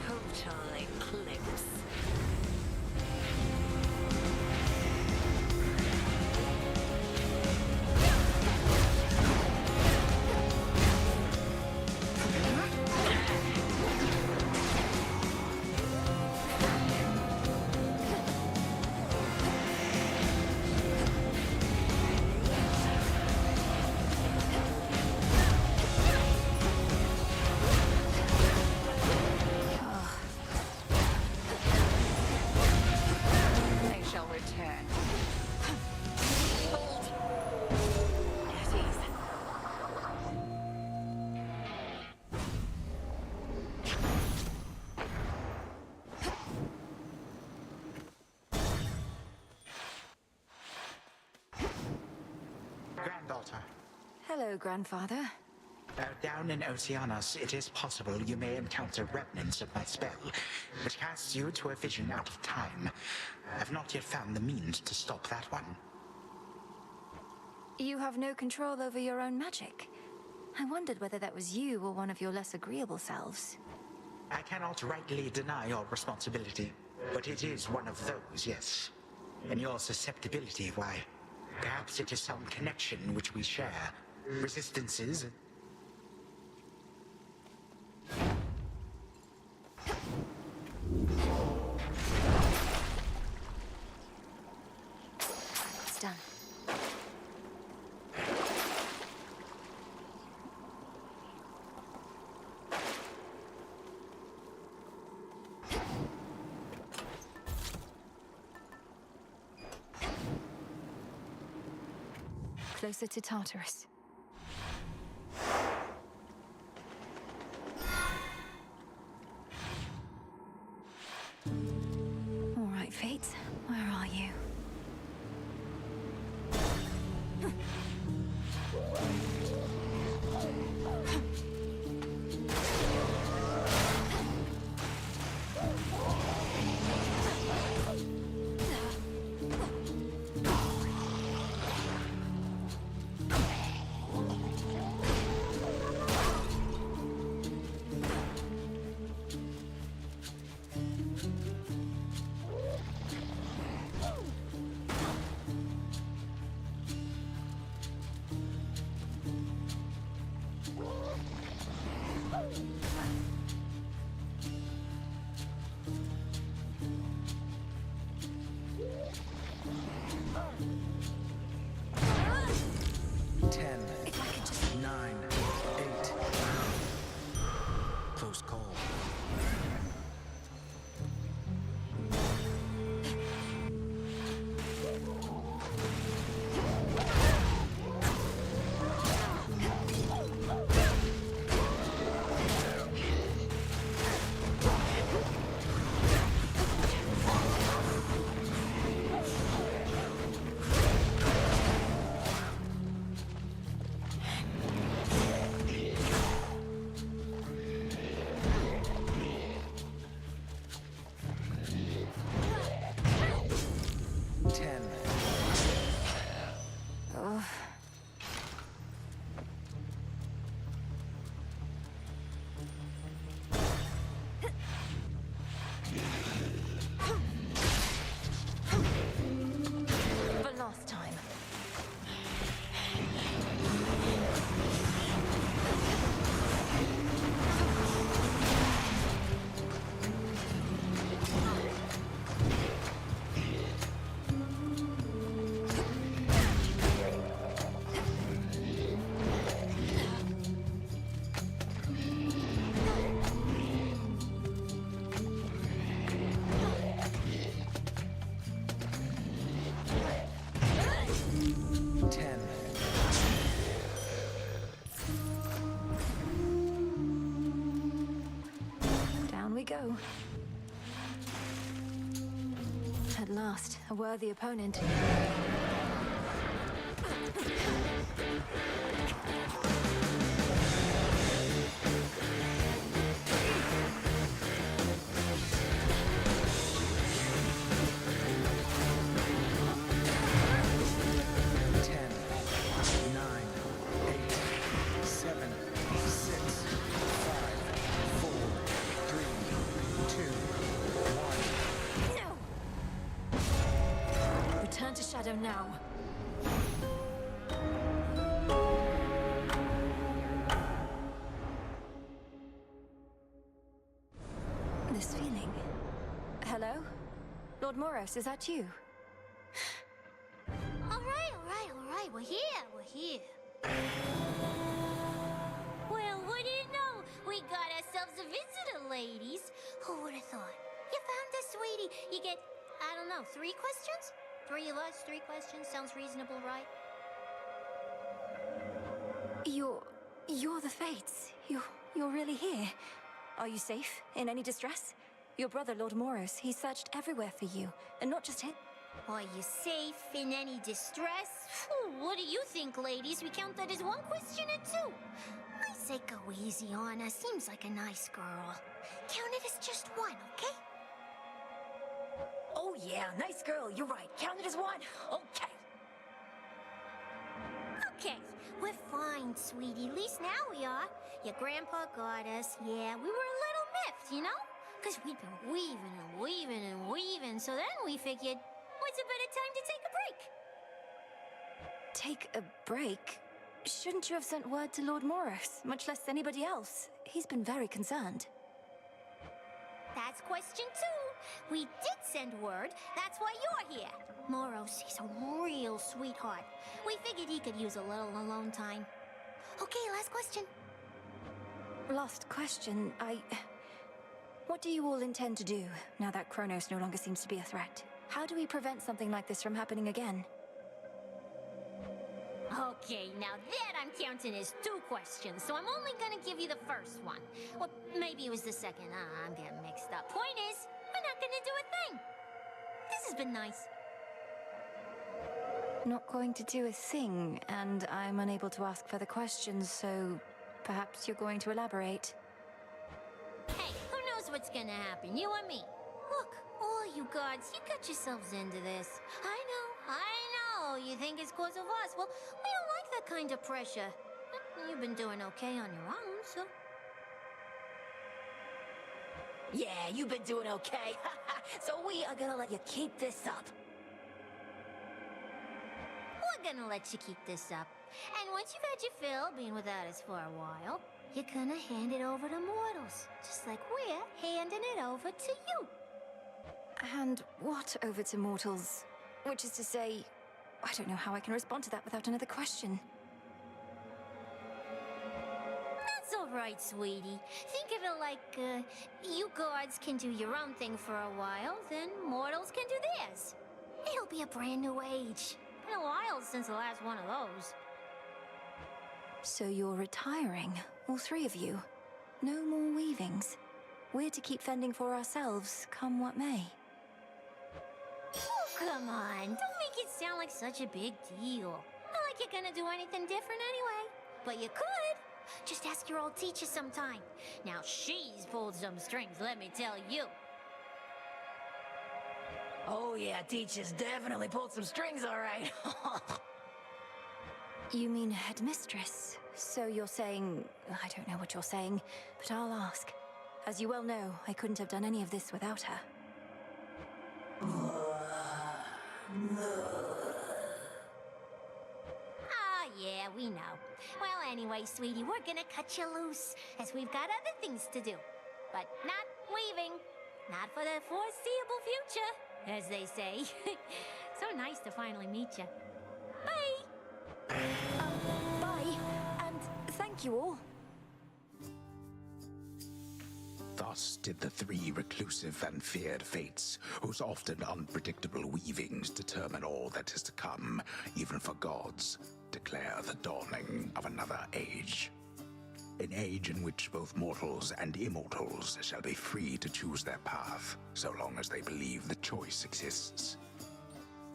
Total eclipse. Granddaughter. Hello, Grandfather. Down in Oceanus, it is possible you may encounter remnants of my spell, which casts you to a vision out of time. I've not yet found the means to stop that one. You have no control over your own magic. I wondered whether that was you or one of your less agreeable selves. I cannot rightly deny your responsibility, but it is one of those, yes. And your susceptibility, why, perhaps it is some connection which we share. Resistances. It's done. Closer to Tartarus. All right, Fate, where are you? Close call. Go. At last, a worthy opponent. shadow now. This feeling. Hello? Lord Moros, is that you? All right. We're here. Well, what do you know? We got ourselves a visitor, ladies. Who would have thought? You found us, sweetie. You get, I don't know, 3 questions? 3 of us, 3 questions. Sounds reasonable, right? You're the Fates. You're really here. Are you safe? In any distress? Your brother, Lord Moros, he searched everywhere for you, and not just him. Are you safe in any distress? Phew, what do you think, ladies? We count that as 1 question or 2? I say go easy on her. Seems like a nice girl. Count it as just 1, okay? Oh yeah, nice girl, you're right. Count it as 1. Okay. Okay, we're fine, sweetie. At least now we are. Your grandpa got us. Yeah, we were a little miffed, you know? Because we'd been weaving. So then we figured, what's a better time to take a break? Take a break? Shouldn't you have sent word to Lord Moros, much less anybody else? He's been very concerned. That's question 2. We did send word. That's why you're here. Moros, he's a real sweetheart. We figured he could use a little alone time. Okay, last question. Last question, What do you all intend to do, now that Kronos no longer seems to be a threat? How do we prevent something like this from happening again? Okay, now that I'm counting as 2 questions, so I'm only gonna give you the first one. Or maybe it was the second. I'm getting mixed up. Point is, we're not gonna do a thing. This has been nice. Not going to do a thing, and I'm unable to ask further questions, so perhaps you're going to elaborate. Hey, who knows what's gonna happen, you or me? Look, all you gods, you got yourselves into this. I know. You think it's cause of us. Well, we don't like that kind of pressure. You've been doing okay on your own, so... Yeah, you've been doing okay. So we are gonna let you keep this up. We're gonna let you keep this up. And once you've had your fill, being without us for a while, you're gonna hand it over to mortals. Just like we're handing it over to you. Hand what over to mortals? Which is to say, I don't know how I can respond to that without another question. That's all right, sweetie. Think of it like, you gods can do your own thing for a while, then mortals can do theirs. It'll be a brand new age. Been a while since the last one of those. So you're retiring, all 3 of you. No more weavings. We're to keep fending for ourselves, come what may. Oh, come on. Don't make it sound like such a big deal. Not like you're gonna do anything different anyway. But you could. Just ask your old teacher sometime. Now, she's pulled some strings, let me tell you. Oh yeah, teacher's definitely pulled some strings, all right. You mean headmistress? So you're saying... I don't know what you're saying, but I'll ask. As you well know, I couldn't have done any of this without her. Yeah, we know. Well, anyway, sweetie, we're gonna cut you loose, as we've got other things to do. But not leaving. Not for the foreseeable future, as they say. So nice to finally meet you. Bye! Bye, and thank you all. Thus did the 3 reclusive and feared fates, whose often unpredictable weavings determine all that is to come, even for gods, declare the dawning of another age. An age in which both mortals and immortals shall be free to choose their path, so long as they believe the choice exists.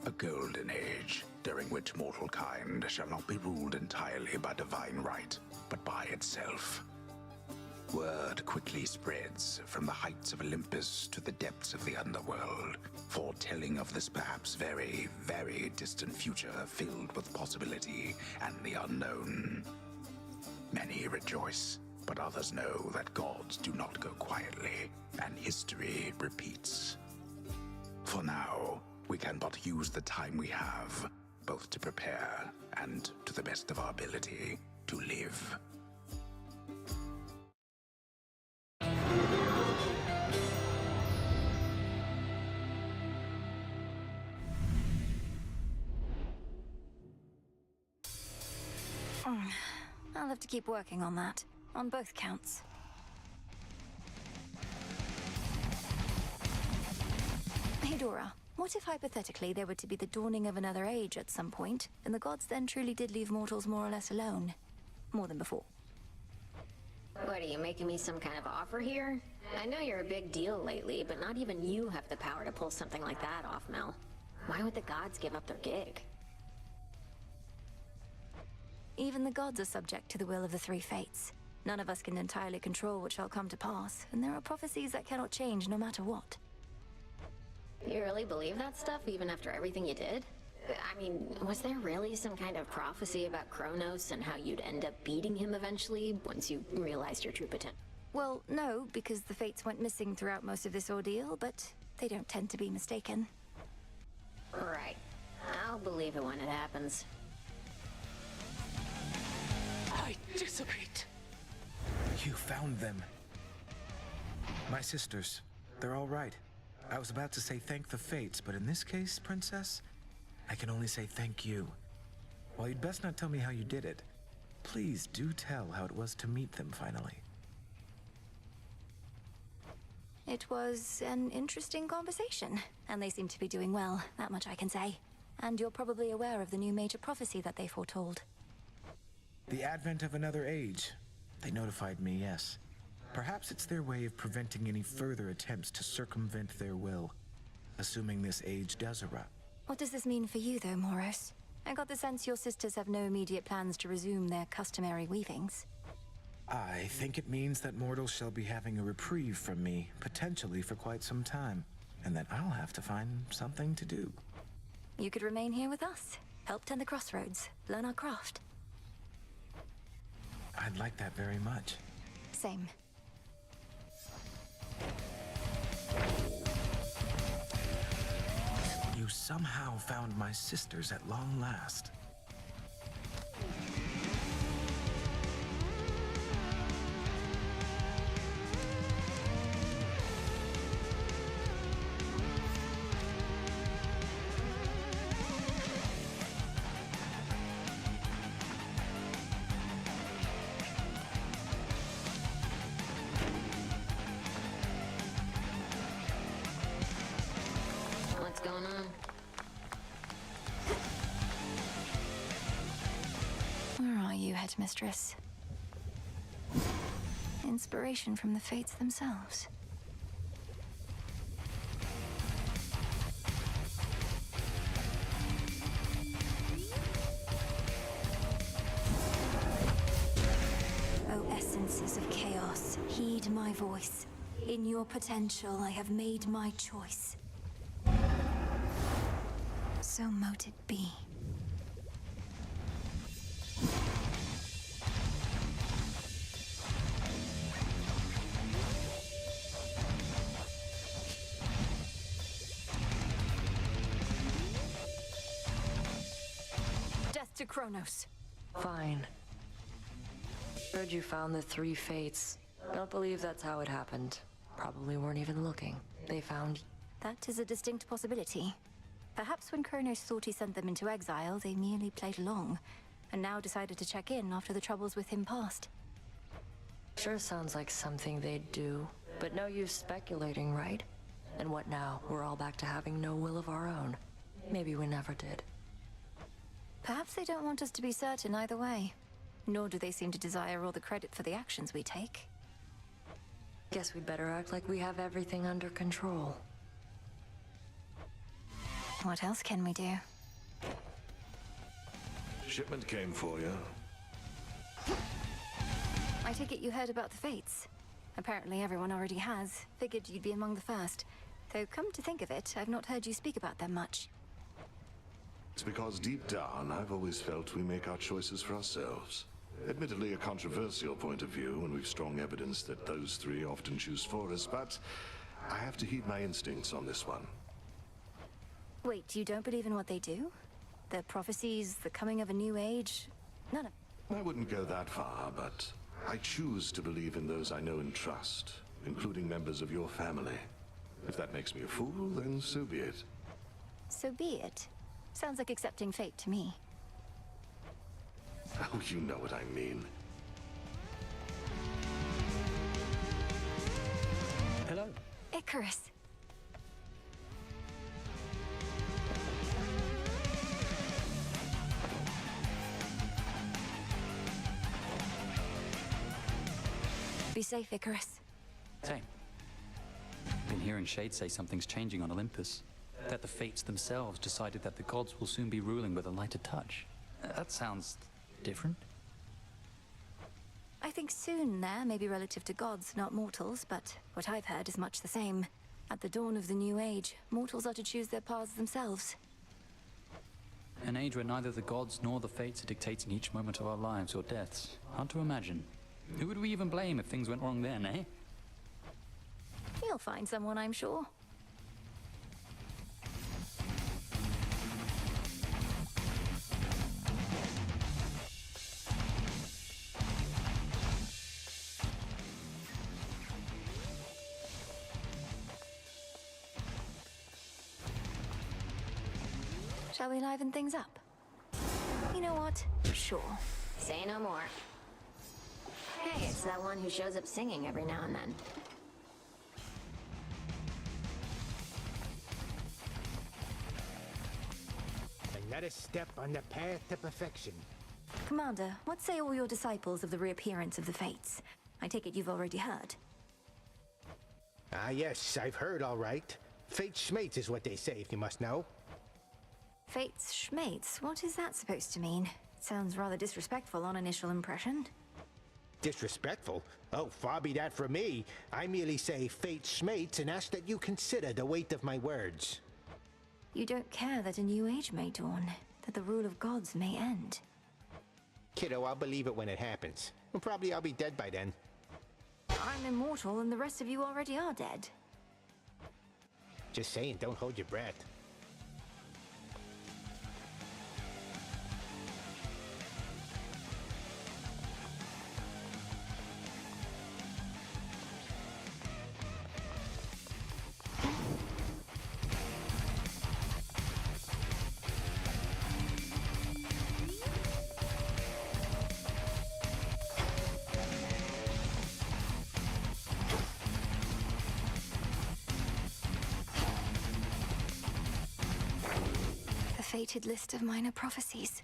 A golden age, during which mortal kind shall not be ruled entirely by divine right, but by itself. Word quickly spreads from the heights of Olympus to the depths of the underworld, foretelling of this perhaps very, very distant future filled with possibility and the unknown. Many rejoice, but others know that gods do not go quietly, and history repeats. For now, We can but use the time we have, both to prepare and, to the best of our ability, to live. I'll have to keep working on that, on both counts. Hey Dora, what if hypothetically there were to be the dawning of another age at some point, and the gods then truly did leave mortals more or less alone? More than before. What, are you making me some kind of offer here? I know you're a big deal lately, but not even you have the power to pull something like that off, Mel. Why would the gods give up their gig? Even the gods are subject to the will of the three fates. None of us can entirely control what shall come to pass, and there are prophecies that cannot change no matter what. You really believe that stuff, even after everything you did? I mean, was there really some kind of prophecy about Kronos and how you'd end up beating him eventually, once you realized your true potential? Well, no, because the fates went missing throughout most of this ordeal, but they don't tend to be mistaken. Right. I'll believe it when it happens. I dissipate. You found them. My sisters. They're all right. I was about to say thank the fates, but in this case, Princess, I can only say thank you. While you'd best not tell me how you did it, please do tell how it was to meet them finally. It was an interesting conversation, and they seem to be doing well, that much I can say. And you're probably aware of the new major prophecy that they foretold. The advent of another age. They notified me, yes. Perhaps it's their way of preventing any further attempts to circumvent their will, assuming this age does erupt. What does this mean for you, though, Moros? I got the sense your sisters have no immediate plans to resume their customary weavings. I think it means that mortals shall be having a reprieve from me, potentially for quite some time, and that I'll have to find something to do. You could remain here with us, help tend the crossroads, learn our craft. I'd like that very much. Same. You somehow found my sisters at long last. What's going on? Where are you, Headmistress? Inspiration from the fates themselves. O essences of chaos, heed my voice. In your potential, I have made my choice. So mote it be. Death to Kronos. Fine. Heard you found the three fates. Don't believe that's how it happened. Probably weren't even looking. They found... That is a distinct possibility. Perhaps when Kronos thought he sent them into exile, they merely played along, and now decided to check in after the troubles with him passed. Sure sounds like something they'd do, but no use speculating, right? And what now? We're all back to having no will of our own. Maybe we never did. Perhaps they don't want us to be certain either way. Nor do they seem to desire all the credit for the actions we take. Guess we better act like we have everything under control. What else can we do? Shipment came for you. I take it you heard about the fates. Apparently everyone already has. Figured you'd be among the first. Though come to think of it, I've not heard you speak about them much. It's because deep down, I've always felt we make our choices for ourselves. Admittedly a controversial point of view, and we've strong evidence that those three often choose for us, but I have to heed my instincts on this one. Wait, you don't believe in what they do? The prophecies, the coming of a new age? None of... I wouldn't go that far, but I choose to believe in those I know and trust, including members of your family. If that makes me a fool, then so be it. So be it. Sounds like accepting fate to me. Oh, you know what I mean. Hello. Icarus. Be safe, Icarus. Same. Been hearing Shade say something's changing on Olympus. That the Fates themselves decided that the gods will soon be ruling with a lighter touch. That sounds different. I think soon there may be relative to gods, not mortals, but what I've heard is much the same. At the dawn of the new age, mortals are to choose their paths themselves. An age where neither the gods nor the Fates are dictating each moment of our lives or deaths. Hard to imagine. Who would we even blame if things went wrong then, eh? You'll find someone, I'm sure. Shall we liven things up? You know what? Sure. Say no more. Hey, it's that one who shows up singing every now and then. Another step on the path to perfection. Commander, what say all your disciples of the reappearance of the Fates? I take it you've already heard. Ah, yes, I've heard all right. Fate Schmates is what they say, if you must know. Fates Schmates? What is that supposed to mean? It sounds rather disrespectful on initial impression. Disrespectful? Oh, far be that from me. I merely say Fate Schmates and ask that you consider the weight of my words. You don't care that a new age may dawn, that the rule of gods may end. Kiddo, I'll believe it when it happens. And probably I'll be dead by then. I'm immortal and the rest of you already are dead. Just saying, don't hold your breath. The fated list of minor prophecies.